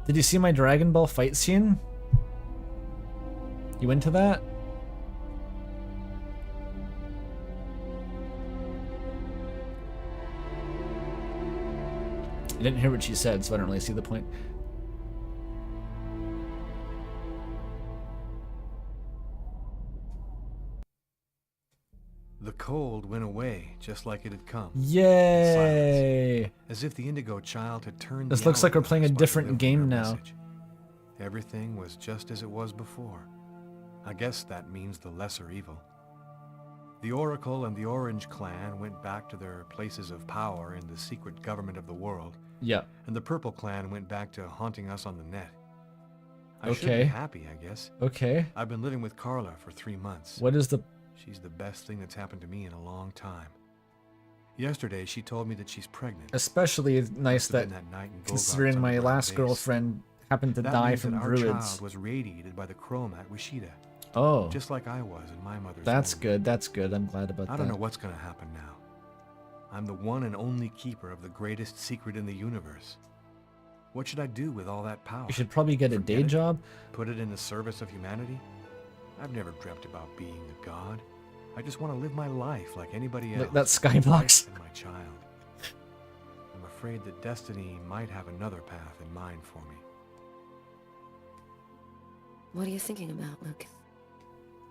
Did you see my Dragon Ball fight scene? You into that? I didn't hear what she said, so I don't really see the point. The cold went away, just like it had come. Yay! Silence, as if the Indigo child had turned. This looks like we're playing a different game now. Everything was just as it was before. I guess that means the lesser evil. The Oracle and the Orange Clan went back to their places of power in the secret government of the world. Yeah. And the Purple Clan went back to haunting us on the net. I should Okay. be happy, I guess. Okay. I've been living with Carla for 3 months. What is the... She's the best thing that's happened to me in a long time. Yesterday, she told me that she's pregnant. Especially nice that, night in considering my last girlfriend happened to die from our druids. child was radiated by the chrome at Wishida. Oh. Just like I was in my mother's That's womb. good, that's good. I'm glad about that. I don't know what's going to happen now. I'm the one and only keeper of the greatest secret in the universe. What should I do with all that power? You should probably get a day job. Put it in the service of humanity? I've never dreamt about being a god. I just want to live my life like anybody else. Like that skybox. And my child. I'm afraid that destiny might have another path in mind for me. What are you thinking about, Luke?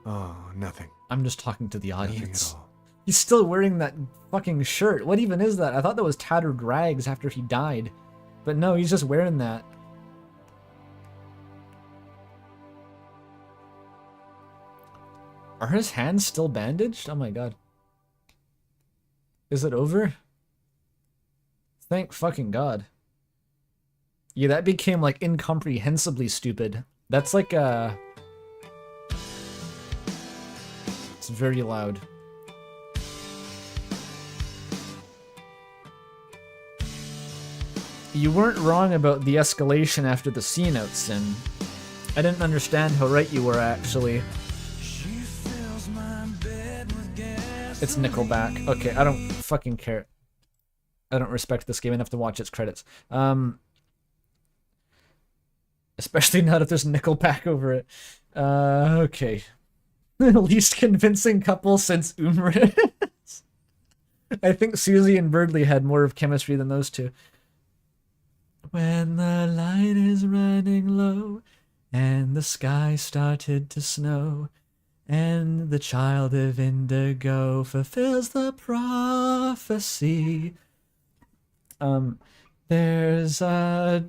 Oh, nothing. I'm just talking to the Nothing audience. at all. He's still wearing that fucking shirt. What even is that? I thought that was tattered rags after he died. But no, he's just wearing that. Are his hands still bandaged? Oh my god. Is it over? Thank fucking god. Yeah, that became like incomprehensibly stupid. That's like it's very loud. You weren't wrong about the escalation after the scene out, Sin. I didn't understand how right you were, actually. It's Nickelback. Okay, I don't fucking care. I don't respect this game enough to watch its credits. Especially not if there's Nickelback over it. Okay. Least convincing couple since Umrit. I think Susie and Birdley had more of chemistry than those two. When the light is running low, and the sky started to snow, and the child of Indigo fulfills the prophecy. There's a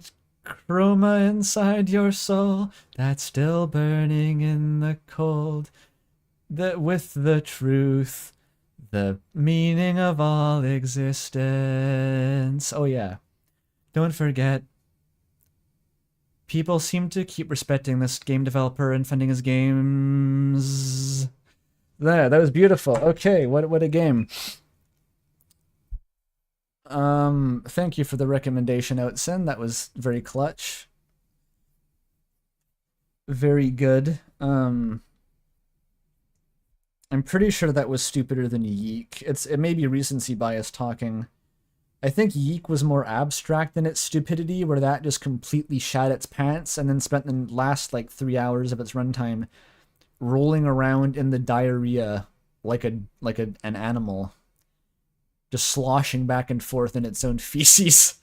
chroma inside your soul that's still burning in the cold. That with the truth, the meaning of all existence. Oh yeah. Don't forget, people seem to keep respecting this game developer and funding his games. There, that was beautiful. Okay, what a game. Thank you for the recommendation, Outsin. That was very clutch. Very good. I'm pretty sure that was stupider than Yeek. It may be recency bias talking. I think Yeek was more abstract in its stupidity, where that just completely shat its pants and then spent the last like 3 hours of its runtime rolling around in the diarrhea like an animal, just sloshing back and forth in its own feces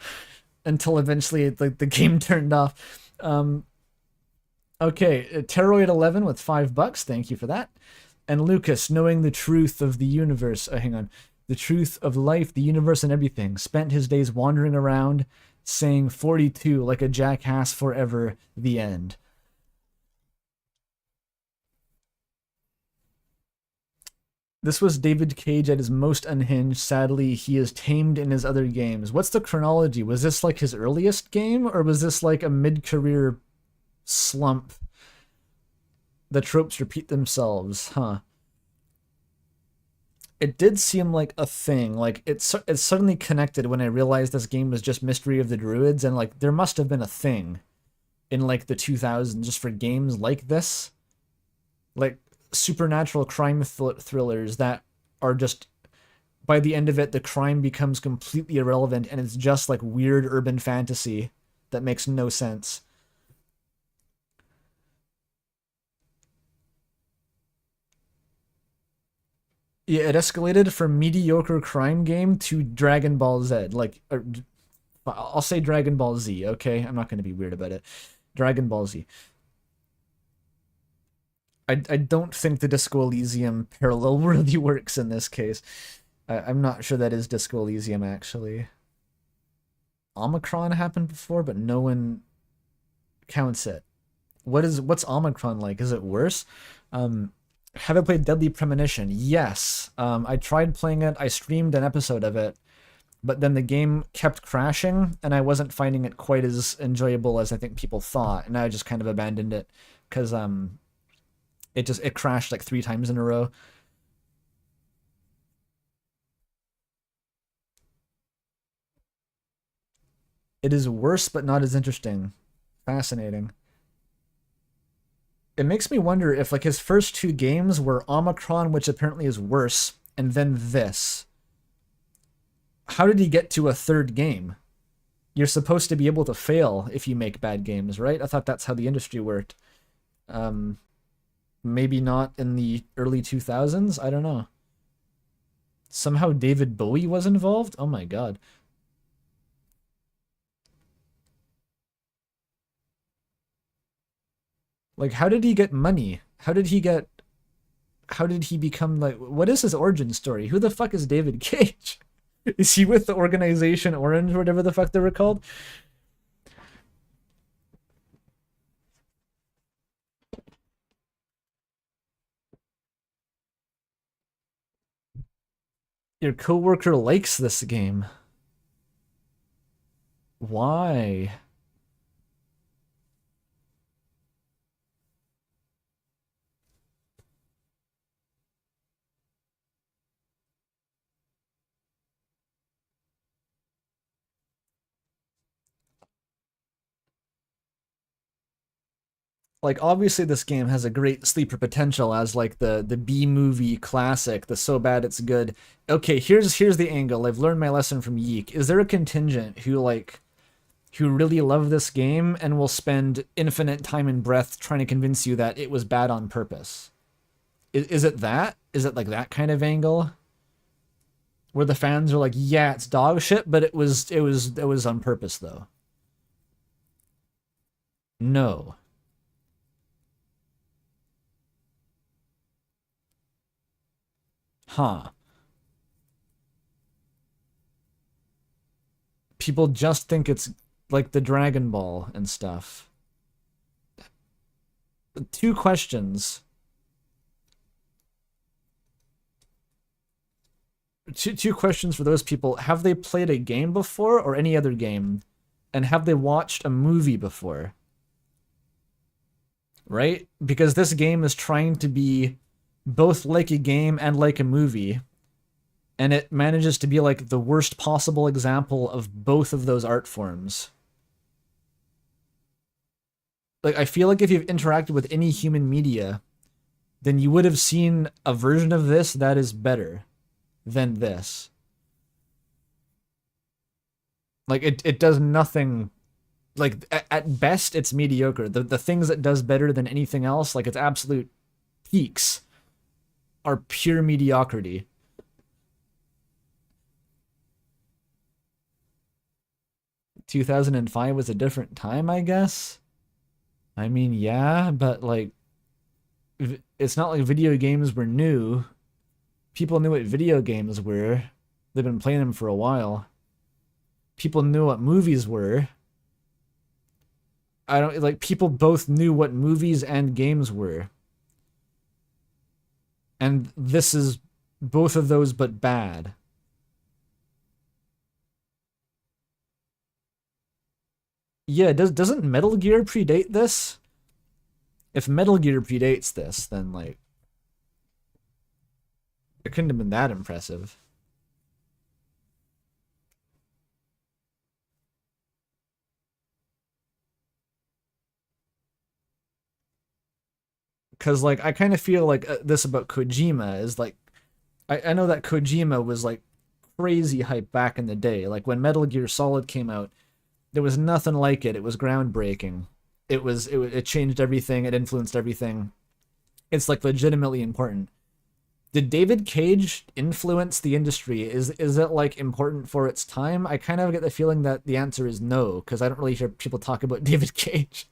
until eventually the game turned off. Okay, Teroid 11 with $5. Thank you for that. And Lucas, knowing the truth of the universe. Hang on. The truth of life, the universe, and everything. Spent his days wandering around, saying 42 like a jackass forever, the end. This was David Cage at his most unhinged. Sadly, he is tamed in his other games. What's the chronology? Was this like his earliest game, or was this like a mid-career slump? The tropes repeat themselves, huh? It did seem like a thing. Like, it suddenly connected when I realized this game was just Mystery of the Druids, and like, there must have been a thing in like the 2000s just for games like this. Like, supernatural crime thrillers that are just, by the end of it, the crime becomes completely irrelevant and it's just like weird urban fantasy that makes no sense. Yeah, it escalated from mediocre crime game to Dragon Ball Z. Like, I'll say Dragon Ball Z, okay? I'm not going to be weird about it. Dragon Ball Z. I don't think the Disco Elysium parallel really works in this case. I'm not sure that is Disco Elysium, actually. Omicron happened before, but no one counts it. What's Omicron like? Is it worse? Have I played Deadly Premonition? Yes. I tried playing it. I streamed an episode of it, but then the game kept crashing, and I wasn't finding it quite as enjoyable as I think people thought, and I just kind of abandoned it, because it crashed like 3 times in a row. It is worse, but not as interesting. Fascinating. It makes me wonder if like his first 2 games were Omicron, which apparently is worse, and then this. How did he get to a 3rd game? You're supposed to be able to fail if you make bad games, right? I thought that's how the industry worked. Maybe not in the early 2000s? I don't know. Somehow David Bowie was involved? Oh my god. Like, how did he get money? How did he become, like, what is his origin story? Who the fuck is David Cage? Is he with the organization Orange or whatever the fuck they were called? Your coworker likes this game. Why? Like, obviously this game has a great sleeper potential as like the B-movie classic, the so bad it's good. Okay, here's the angle. I've learned my lesson from Yeek. Is there a contingent who really love this game and will spend infinite time and breath trying to convince you that it was bad on purpose? Is it that? Is it like that kind of angle? Where the fans are like, yeah, it's dog shit, but it was on purpose though. No. Huh. People just think it's like the Dragon Ball and stuff. 2 questions. Two questions for those people. Have they played a game before or any other game? And have they watched a movie before? Right? Because this game is trying to be both like a game and like a movie. And it manages to be like the worst possible example of both of those art forms. Like, I feel like if you've interacted with any human media, then you would have seen a version of this that is better than this. Like, it does nothing. Like, at best, it's mediocre. The things it does better than anything else, like its absolute peaks, are pure mediocrity. "2005 was a different time, I guess." I mean, yeah, but like, it's not like video games were new. People knew what video games were. They've been playing them for a while. People knew what movies were. People both knew what movies and games were. And this is Both of those, but bad. Yeah, doesn't Metal Gear predate this? If Metal Gear predates this, then, like, it couldn't have been that impressive. Because, like, I kind of feel like this about Kojima is, like, I know that Kojima was, like, crazy hype back in the day. Like, when Metal Gear Solid came out, there was nothing like it. It was groundbreaking. It changed everything. It influenced everything. It's, like, legitimately important. Did David Cage influence the industry? Is it, like, important for its time? I kind of get the feeling that the answer is no, because I don't really hear people talk about David Cage.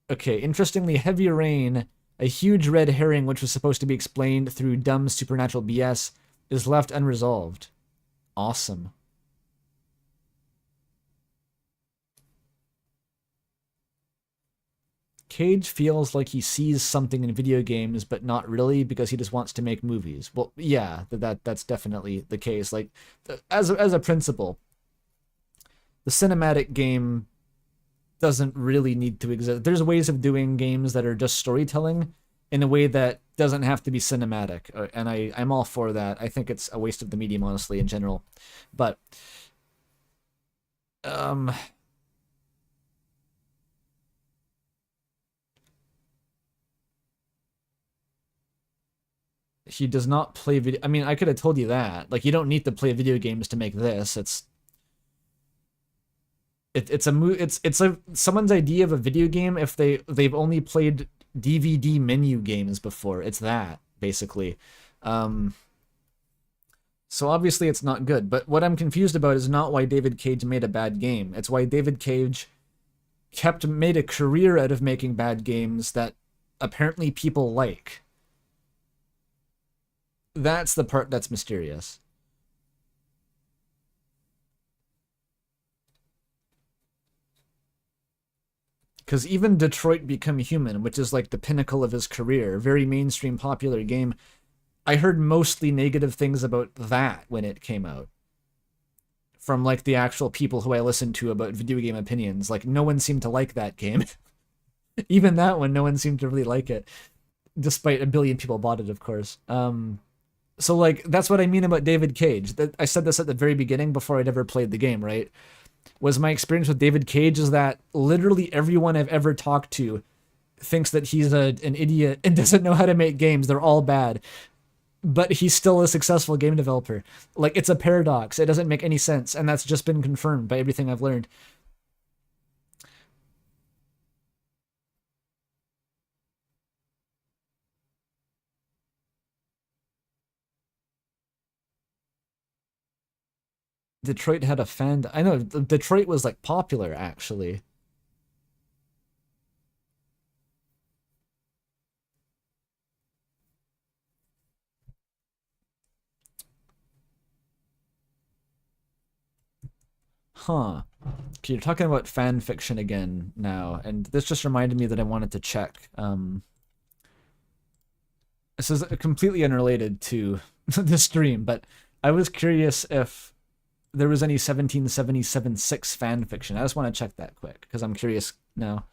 Okay, interestingly, Heavy Rain, a huge red herring which was supposed to be explained through dumb supernatural BS, is left unresolved. Awesome. Cage feels like he sees something in video games, but not really, because he just wants to make movies. Well, yeah, that's definitely the case. Like, as a principle, the cinematic game doesn't really need to exist. There's ways of doing games that are just storytelling in a way that doesn't have to be cinematic, and I'm all for that. I think it's a waste of the medium, honestly, in general. But he does not play video. I mean, I could have told you that. Like, you don't need to play video games to make this. It's someone's idea of a video game if they've only played DVD menu games before. It's that, basically. So obviously it's not good, but what I'm confused about is not why David Cage made a bad game. It's why David Cage made a career out of making bad games that apparently people like. That's the part that's mysterious. Because even Detroit Become Human, which is like the pinnacle of his career, very mainstream popular game, I heard mostly negative things about that when it came out. From like the actual people who I listened to about video game opinions. Like, no one seemed to like that game. Even that one, no one seemed to really like it. Despite a billion people bought it, of course. So like, that's what I mean about David Cage. I said this at the very beginning before I'd ever played the game, right? Was my experience with David Cage is that literally everyone I've ever talked to thinks that he's an idiot and doesn't know how to make games. They're all bad. But he's still a successful game developer. Like, it's a paradox. It doesn't make any sense, and that's just been confirmed by everything I've learned. Detroit had a fan... I know, Detroit was, like, popular, actually. Huh. Okay, you're talking about fan fiction again now, and this just reminded me that I wanted to check. This is completely unrelated to the stream, but I was curious if there was any 1777-6 fan fiction. I just want to check that quick, because I'm curious now.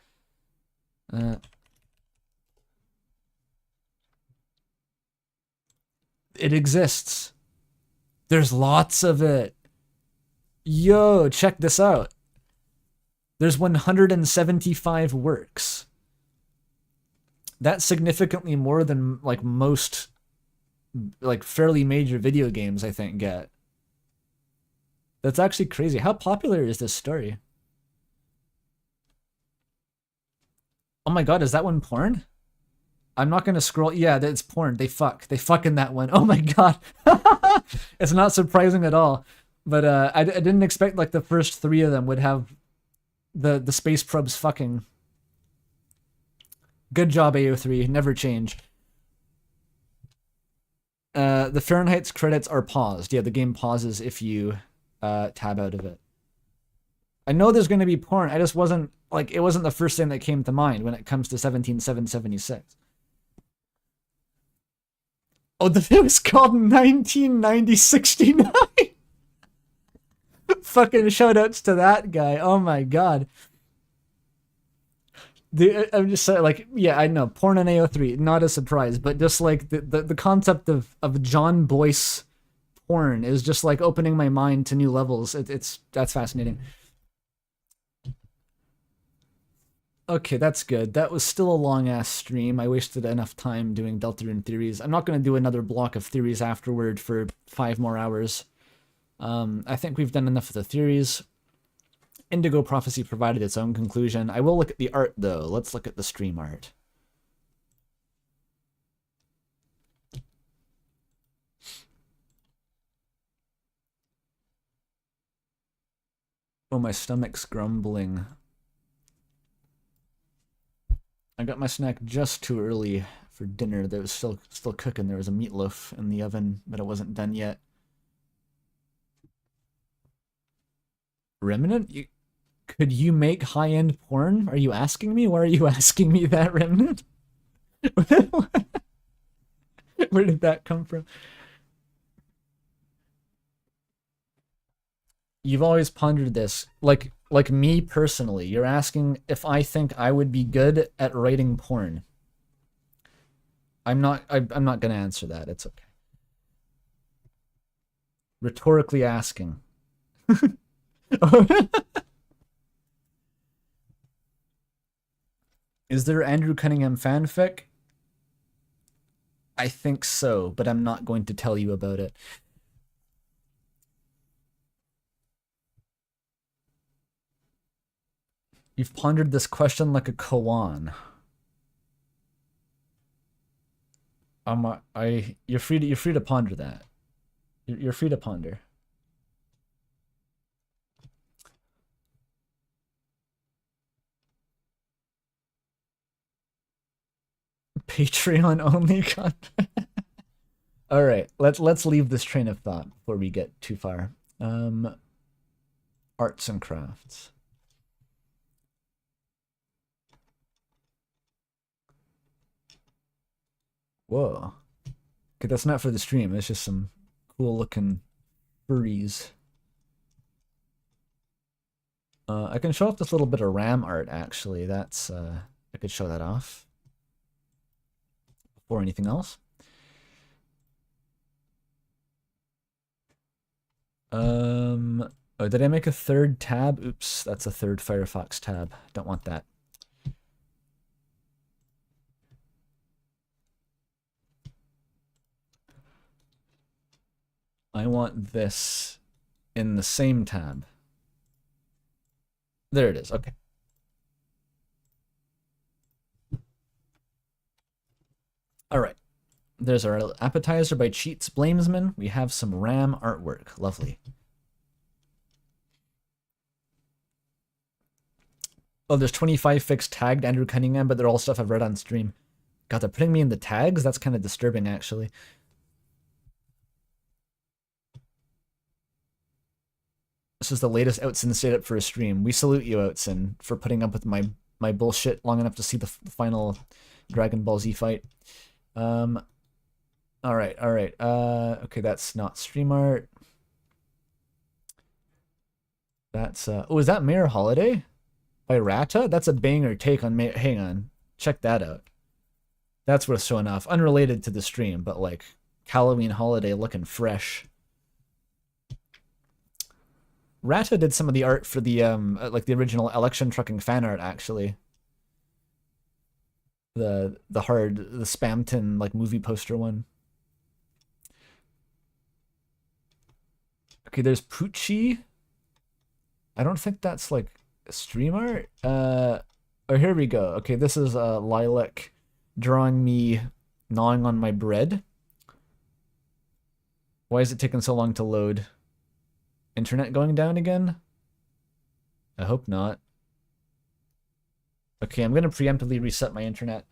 It exists. There's lots of it. Yo, check this out. There's 175 works. That's significantly more than, like, most, like, fairly major video games, I think, get. That's actually crazy. How popular is this story? Oh my god, is that one porn? I'm not gonna scroll. Yeah, it's porn. They fuck. They fuck in that one. Oh my god. It's not surprising at all. But I didn't expect, like, the first 3 of them would have the space probes fucking. Good job, AO3. Never change. The Fahrenheit's credits are paused. Yeah, the game pauses if you tab out of it. I know there's going to be porn. I just wasn't, like, it wasn't the first thing that came to mind when it comes to 17776. Oh, the film is called 1990-69. Fucking shoutouts to that guy. Oh my god. I'm just saying, like, yeah, I know, porn on AO3, not a surprise, but just like the concept of John Boyce porn is just like opening my mind to new levels. That's fascinating. Okay, that's good. That was still a long ass stream. I wasted enough time doing Deltarune theories. I'm not going to do another block of theories afterward for 5 more hours. I think we've done enough of the theories. Indigo Prophecy provided its own conclusion. I will look at the art, though. Let's look at the stream art. Oh, my stomach's grumbling. I got my snack just too early for dinner. That was still cooking. There was a meatloaf in the oven, but it wasn't done yet. Remnant? Could you make high-end porn? Are you asking me? Why are you asking me that, Remnant? Where did that come from? You've always pondered this. Like me personally, you're asking if I think I would be good at writing porn. I'm not gonna answer that. It's okay. Rhetorically asking. Is there Andrew Cunningham fanfic? I think so, but I'm not going to tell you about it. You've pondered this question like a koan. You're free to ponder that. You're free to ponder. Patreon only content. All right, let's leave this train of thought before we get too far. Arts and crafts. Whoa. Okay, that's not for the stream. It's just some cool looking furries. I can show off this little bit of RAM art, actually. That's, I could show that off. Before anything else. Oh, did I make a third tab? Oops, that's a third Firefox tab. Don't want that. I want this in the same tab. There it is. Okay. All right. There's our appetizer by Cheats Blamesman. We have some RAM artwork. Lovely. Oh, there's 25 fixed tagged Andrew Cunningham, but they're all stuff I've read on stream. God, they're putting me in the tags? That's kind of disturbing, actually. This is the latest Outson stayed up for a stream. We salute you, Outson, for putting up with my bullshit long enough to see the final Dragon Ball Z fight. All right. Okay, that's not stream art. That's oh, is that Mayor Holiday by Rata? That's a banger take on Mayor. Hang on, check that out. That's worth showing off. Unrelated to the stream, but like Halloween Holiday looking fresh. Rata did some of the art for the like the original election trucking fan art, actually. The Spamton like movie poster one. Okay, there's Poochie. I don't think that's like stream art. Oh, here we go. Okay, this is Lilac drawing me gnawing on my bread. Why is it taking so long to load? Internet going down again? I hope not. Okay, I'm gonna preemptively reset my internet.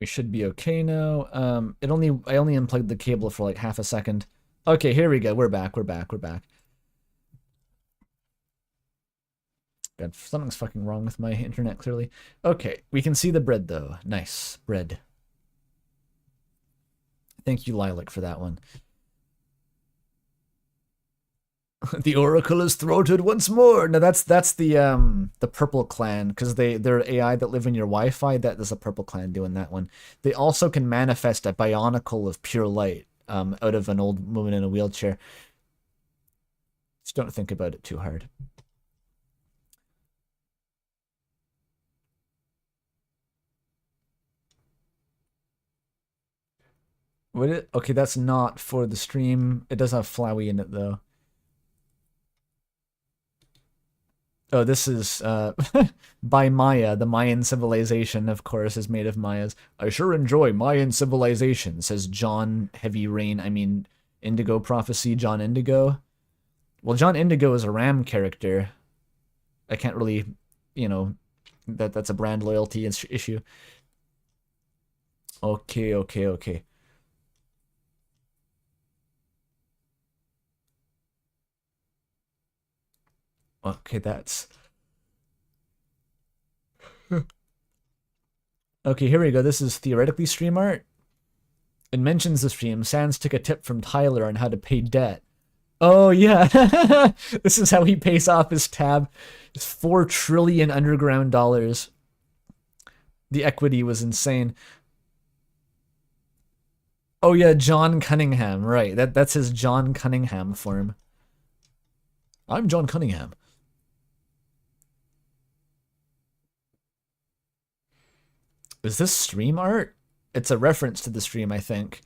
We should be okay now. I only unplugged the cable for like half a second. Okay, here we go. We're back. God, something's fucking wrong with my internet, clearly. Okay, we can see the bread, though. Nice. Bread. Thank you, Lilac, for that one. The Oracle is thwarted once more. No, that's the Purple Clan, because they're AI that live in your Wi-Fi. There's a Purple Clan doing that one. They also can manifest a bionicle of pure light out of an old woman in a wheelchair. Just don't think about it too hard. Okay, that's not for the stream. It does have Flowey in it, though. Oh, this is by Maya. The Mayan civilization, of course, is made of Mayas. I sure enjoy Mayan civilization, says John Heavy Rain. I mean, Indigo Prophecy, John Indigo. Well, John Indigo is a RAM character. I can't really, you know, that's a brand loyalty issue. Okay. Okay, that's... Okay, here we go. This is theoretically stream art. It mentions the stream. Sans took a tip from Tyler on how to pay debt. Oh, yeah. This is how he pays off his tab. It's 4 trillion underground dollars. The equity was insane. Oh, yeah, John Cunningham. Right, that's his John Cunningham form. I'm John Cunningham. Is this stream art? It's a reference to the stream, I think.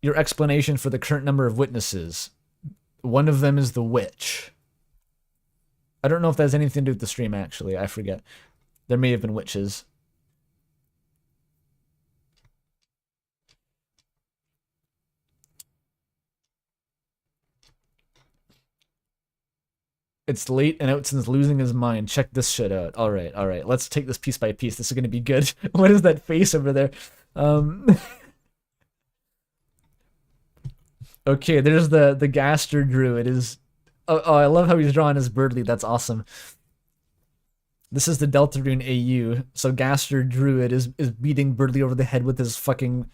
Your explanation for the current number of witnesses. One of them is the witch. I don't know if that has anything to do with the stream, actually. I forget. There may have been witches. It's late and Outson's losing his mind. Check this shit out. All right. Let's take this piece by piece. This is going to be good. What is that face over there? Okay, there's the Gaster Druid. Oh, I love how he's drawing his Birdly. That's awesome. This is the Deltarune AU. So Gaster Druid is beating Birdly over the head with his fucking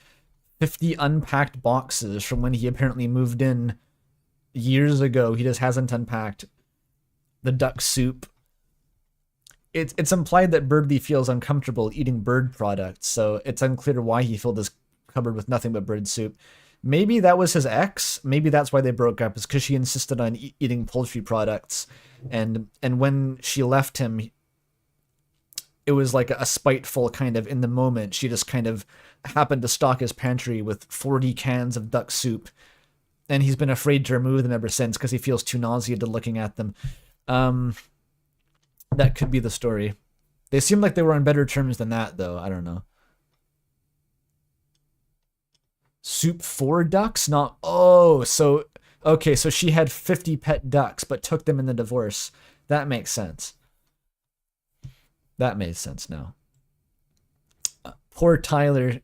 50 unpacked boxes from when he apparently moved in years ago. He just hasn't unpacked. The duck soup. It's implied that Birdly feels uncomfortable eating bird products, so it's unclear why he filled his cupboard with nothing but bird soup. Maybe that was his ex. Maybe that's why they broke up, is because she insisted on eating poultry products, and when she left him, it was like a spiteful kind of, in the moment, she just kind of happened to stock his pantry with 40 cans of duck soup, and he's been afraid to remove them ever since because he feels too nauseated looking at them. That could be the story. They seem like they were on better terms than that, though. I don't know. Soup for ducks? Not... Oh, so... Okay, so she had 50 pet ducks, but took them in the divorce. That makes sense. That made sense now. Poor Tyler.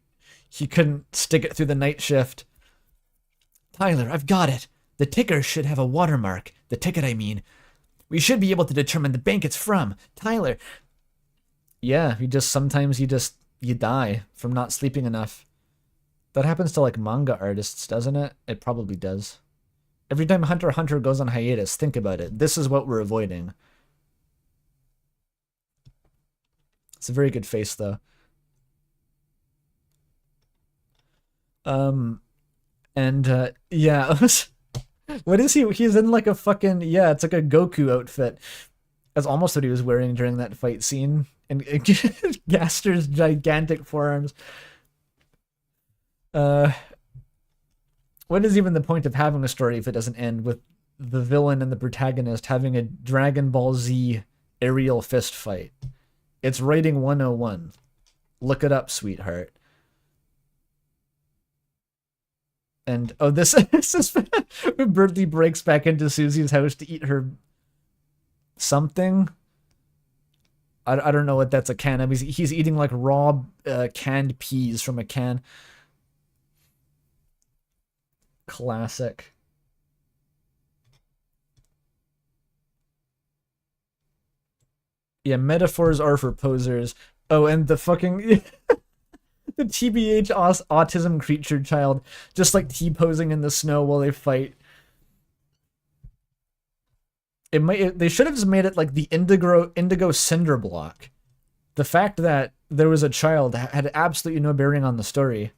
He couldn't stick it through the night shift. Tyler, I've got it. The ticker should have a watermark. The ticket, I mean. We should be able to determine the bank it's from. Tyler. Yeah, sometimes you die from not sleeping enough. That happens to like manga artists, doesn't it? It probably does. Every time Hunter x Hunter goes on hiatus, think about it. This is what we're avoiding. It's a very good face, though. Yeah. What is he? He's in like a fucking... Yeah, it's like a Goku outfit. That's almost what he was wearing during that fight scene. And Gaster's gigantic forearms. What is even the point of having a story if it doesn't end with the villain and the protagonist having a Dragon Ball Z aerial fist fight? It's writing 101. Look it up, sweetheart. And, oh, this is when Birdly breaks back into Susie's house to eat her something. I don't know what that's a can of. He's eating like raw canned peas from a can. Classic. Yeah, metaphors are for posers. Oh, and the fucking the TBH autism creature child just like T-posing in the snow while they fight. They should have just made it like the indigo cinder block. The fact that there was a child had absolutely no bearing on the story.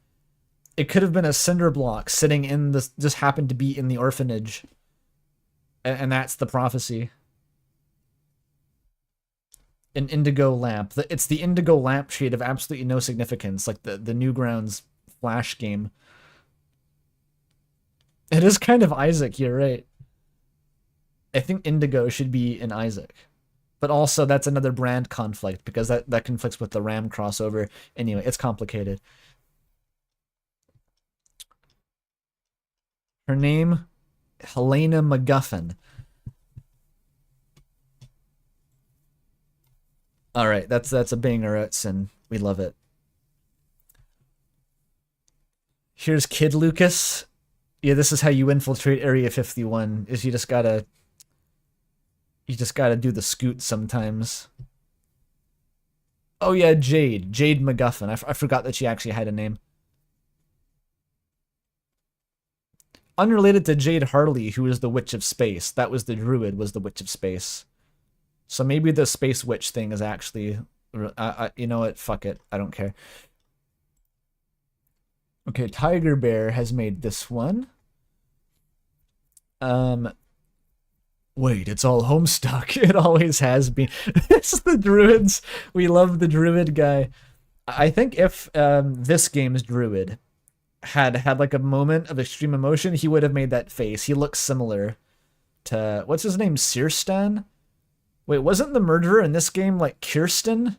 It could have been a cinder block sitting in the, just happened to be in the orphanage. And that's the prophecy. An indigo lamp. It's the indigo lampshade of absolutely no significance, like the Newgrounds Flash game. It is kind of Isaac, you're right. I think Indigo should be in Isaac. But also, that's another brand conflict, because that conflicts with the Ram crossover. Anyway, it's complicated. Her name, Helena MacGuffin. Alright, that's a banger, and we love it. Here's Kid Lucas. Yeah, this is how you infiltrate Area 51, is you just gotta do the scoot sometimes. Oh yeah, Jade MacGuffin. I forgot that she actually had a name. Unrelated to Jade Harley, who is the Witch of Space. That was the Druid, was the Witch of Space. So maybe the Space Witch thing is actually... you know what? Fuck it. I don't care. Okay, Tiger Bear has made this one. Wait, it's all Homestuck. It always has been. It's the Druids. We love the Druid guy. I think if this game's Druid had like a moment of extreme emotion, he would have made that face. He looks similar to... What's his name? Sirstan? Wait, wasn't the murderer in this game like Kirsten?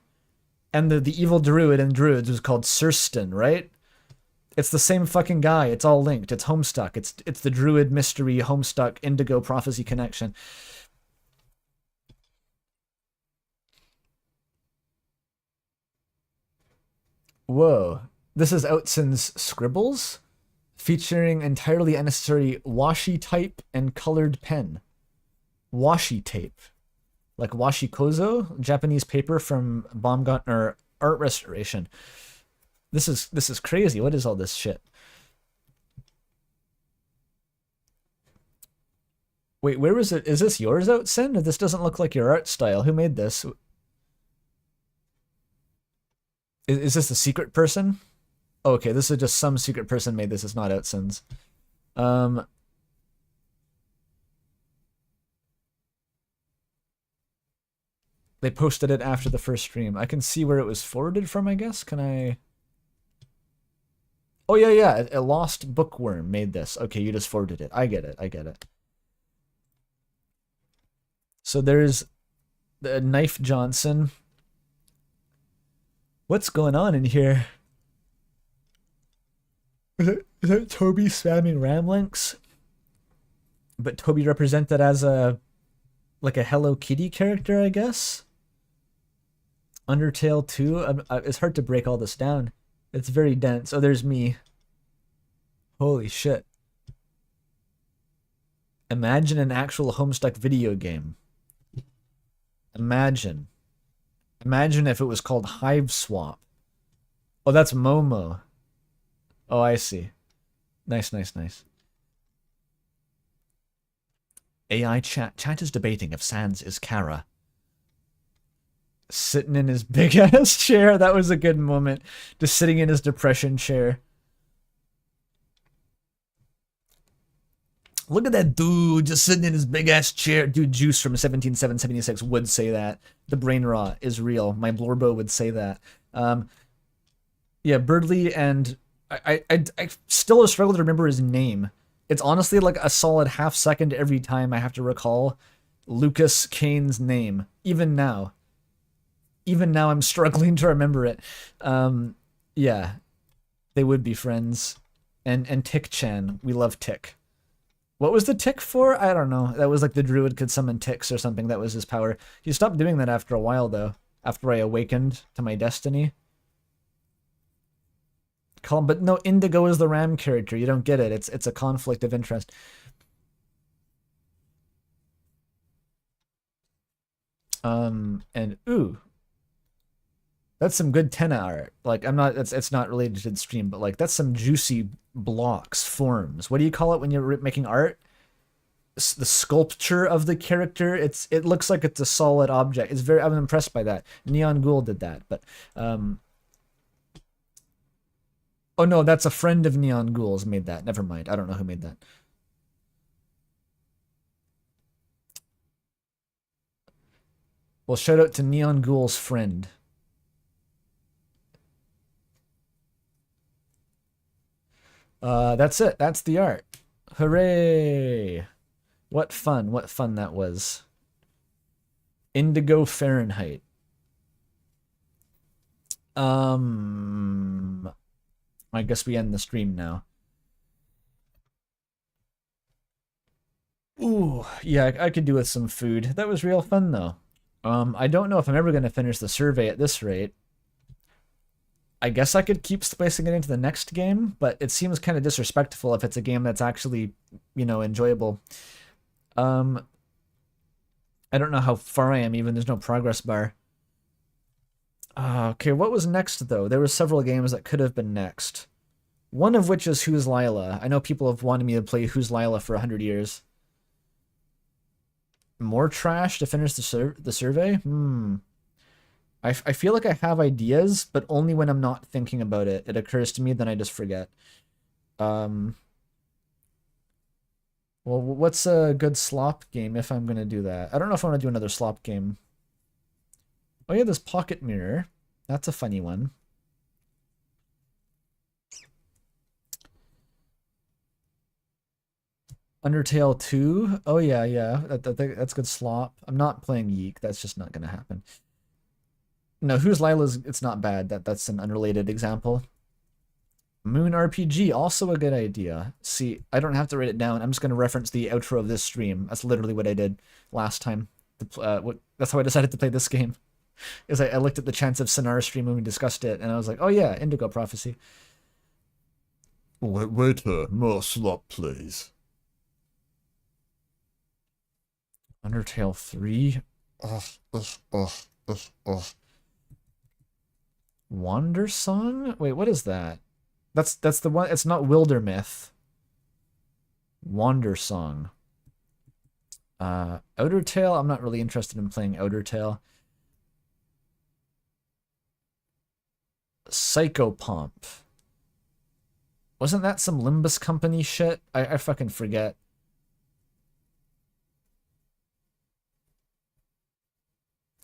And the evil Druid in Druids was called Sirstan, right? It's the same fucking guy. It's all linked. It's Homestuck. It's the Druid mystery Homestuck Indigo Prophecy connection. Whoa. This is Outson's Scribbles, featuring entirely unnecessary washi type and colored pen. Washi tape. Like washi kozo, Japanese paper from Baumgartner Art Restoration. This is crazy. What is all this shit? Wait, where was it? Is this yours, Outsin? This doesn't look like your art style. Who made this? Is this a secret person? Oh, okay, this is just some secret person made this. It's not Outsin's. They posted it after the first stream. I can see where it was forwarded from, I guess. Can I... Oh, yeah. A Lost Bookworm made this. Okay, you just forwarded it. I get it. So there's the Knife Johnson. What's going on in here? Is that Toby spamming Ram links? But Toby represented as like a Hello Kitty character, I guess? Undertale 2? It's hard to break all this down. It's very dense. Oh, there's me. Holy shit. Imagine an actual Homestuck video game. Imagine if it was called Hive Swap. Oh, that's Momo. Oh, I see. Nice. AI chat. Chat is debating if Sans is Kara. Sitting in his big-ass chair. That was a good moment. Just sitting in his depression chair. Look at that dude just sitting in his big-ass chair. Dude, Juice from 17776 would say that. The brain rot is real. My Blorbo would say that. Yeah, Birdly, and I still struggle to remember his name. It's honestly like a solid half second every time I have to recall Lucas Kane's name. Even now I'm struggling to remember it. Yeah, they would be friends. And Tick-chan, we love Tick. What was the tick for? I don't know. That was like the druid could summon ticks or something. That was his power. He stopped doing that after a while, though. after I awakened to my destiny. But no, Indigo is the Ram character. You don't get it. It's a conflict of interest. And ooh, that's some good Tenna art. Like, I'm not, it's not related to the stream, but like, that's some juicy blocks, forms. What do you call it when you're making art? The sculpture of the character. It looks like it's a solid object. It's very, I'm impressed by that. Neon Ghoul did that, but, oh no, that's a friend of Neon Ghoul's made that. Never mind. I don't know who made that. Well, shout out to Neon Ghoul's friend. That's it. That's the art. Hooray! What fun that was. Indigo Fahrenheit. I guess we end the stream now. Ooh, yeah, I could do with some food. That was real fun though. I don't know if I'm ever going to finish the survey at this rate. I guess I could keep splicing it into the next game, but it seems kind of disrespectful if it's a game that's actually, you know, enjoyable. I don't know how far I am even. There's no progress bar. Okay, what was next, though? There were several games that could have been next. One of which is Who's Lila. I know people have wanted me to play Who's Lila for 100 years. More trash to finish the survey? I feel like I have ideas, but only when I'm not thinking about it. It occurs to me, then I just forget. Well, what's a good slop game if I'm going to do that? I don't know if I want to do another slop game. Oh yeah, this Pocket Mirror. That's a funny one. Undertale 2? Oh yeah, yeah. That's good slop. I'm not playing Yeek. That's just not going to happen. No, Who's Lila's, it's not bad. That's an unrelated example. Moon RPG, also a good idea. See, I don't have to write it down. I'm just going to reference the outro of this stream. That's literally what I did last time. That's how I decided to play this game. Is I looked at the Chance of Sonar stream when we discussed it, and I was like, oh yeah, Indigo Prophecy. Waiter, more slop, please. Undertale 3? Wander Song? Wait, what is that? That's the one. It's not Wildermyth. Wander Song. Outer Tail. I'm not really interested in playing Outer Tail. Psychopomp. Wasn't that some Limbus Company shit? I fucking forget.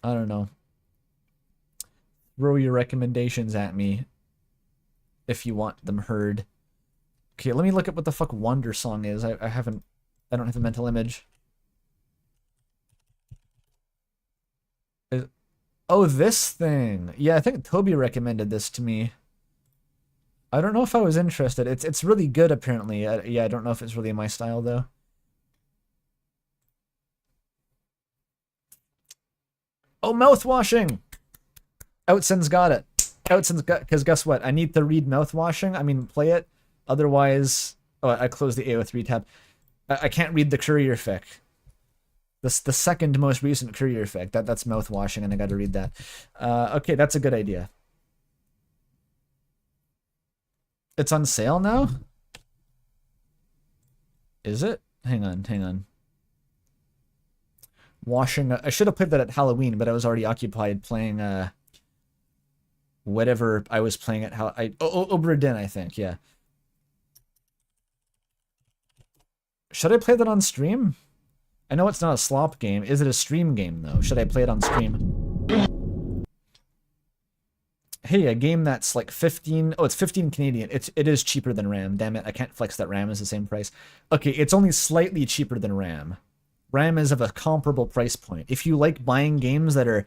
I don't know. Throw your recommendations at me if you want them heard. Okay, let me look at what the fuck Wander Song is. I don't have a mental image. Oh, this thing. Yeah, I think Toby recommended this to me. I don't know if I was interested. It's really good apparently. Yeah, I don't know if it's really my style though. Oh, mouthwashing! Outson's got it. Outson's got, because guess what? I need to read mouthwashing. I mean, play it. Otherwise, oh, I closed the AO3 tab. I can't read the courier fic. The second most recent courier fic. That's mouthwashing, and I got to read that. Okay, that's a good idea. It's on sale now? Is it? Hang on. Washing. I should have played that at Halloween, but I was already occupied playing whatever I was playing at Obra Dinn, I think, yeah. Should I play that on stream? I know it's not a slop game. Is it a stream game though? Should I play it on stream? Hey, a game that's like 15. Oh, it's 15 Canadian. It is cheaper than RAM. Damn it, I can't flex that RAM is the same price. Okay, it's only slightly cheaper than RAM. RAM is of a comparable price point. If you like buying games that are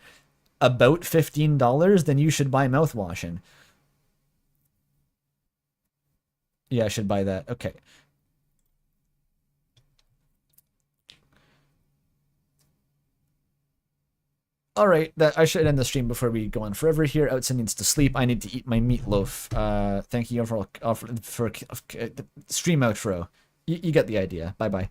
about $15, then you should buy mouthwashing. Yeah, I should buy that. Okay. Alright, that I should end the stream before we go on forever here. Outson needs to sleep. I need to eat my meatloaf. Thank you for stream outro. You get the idea. Bye-bye.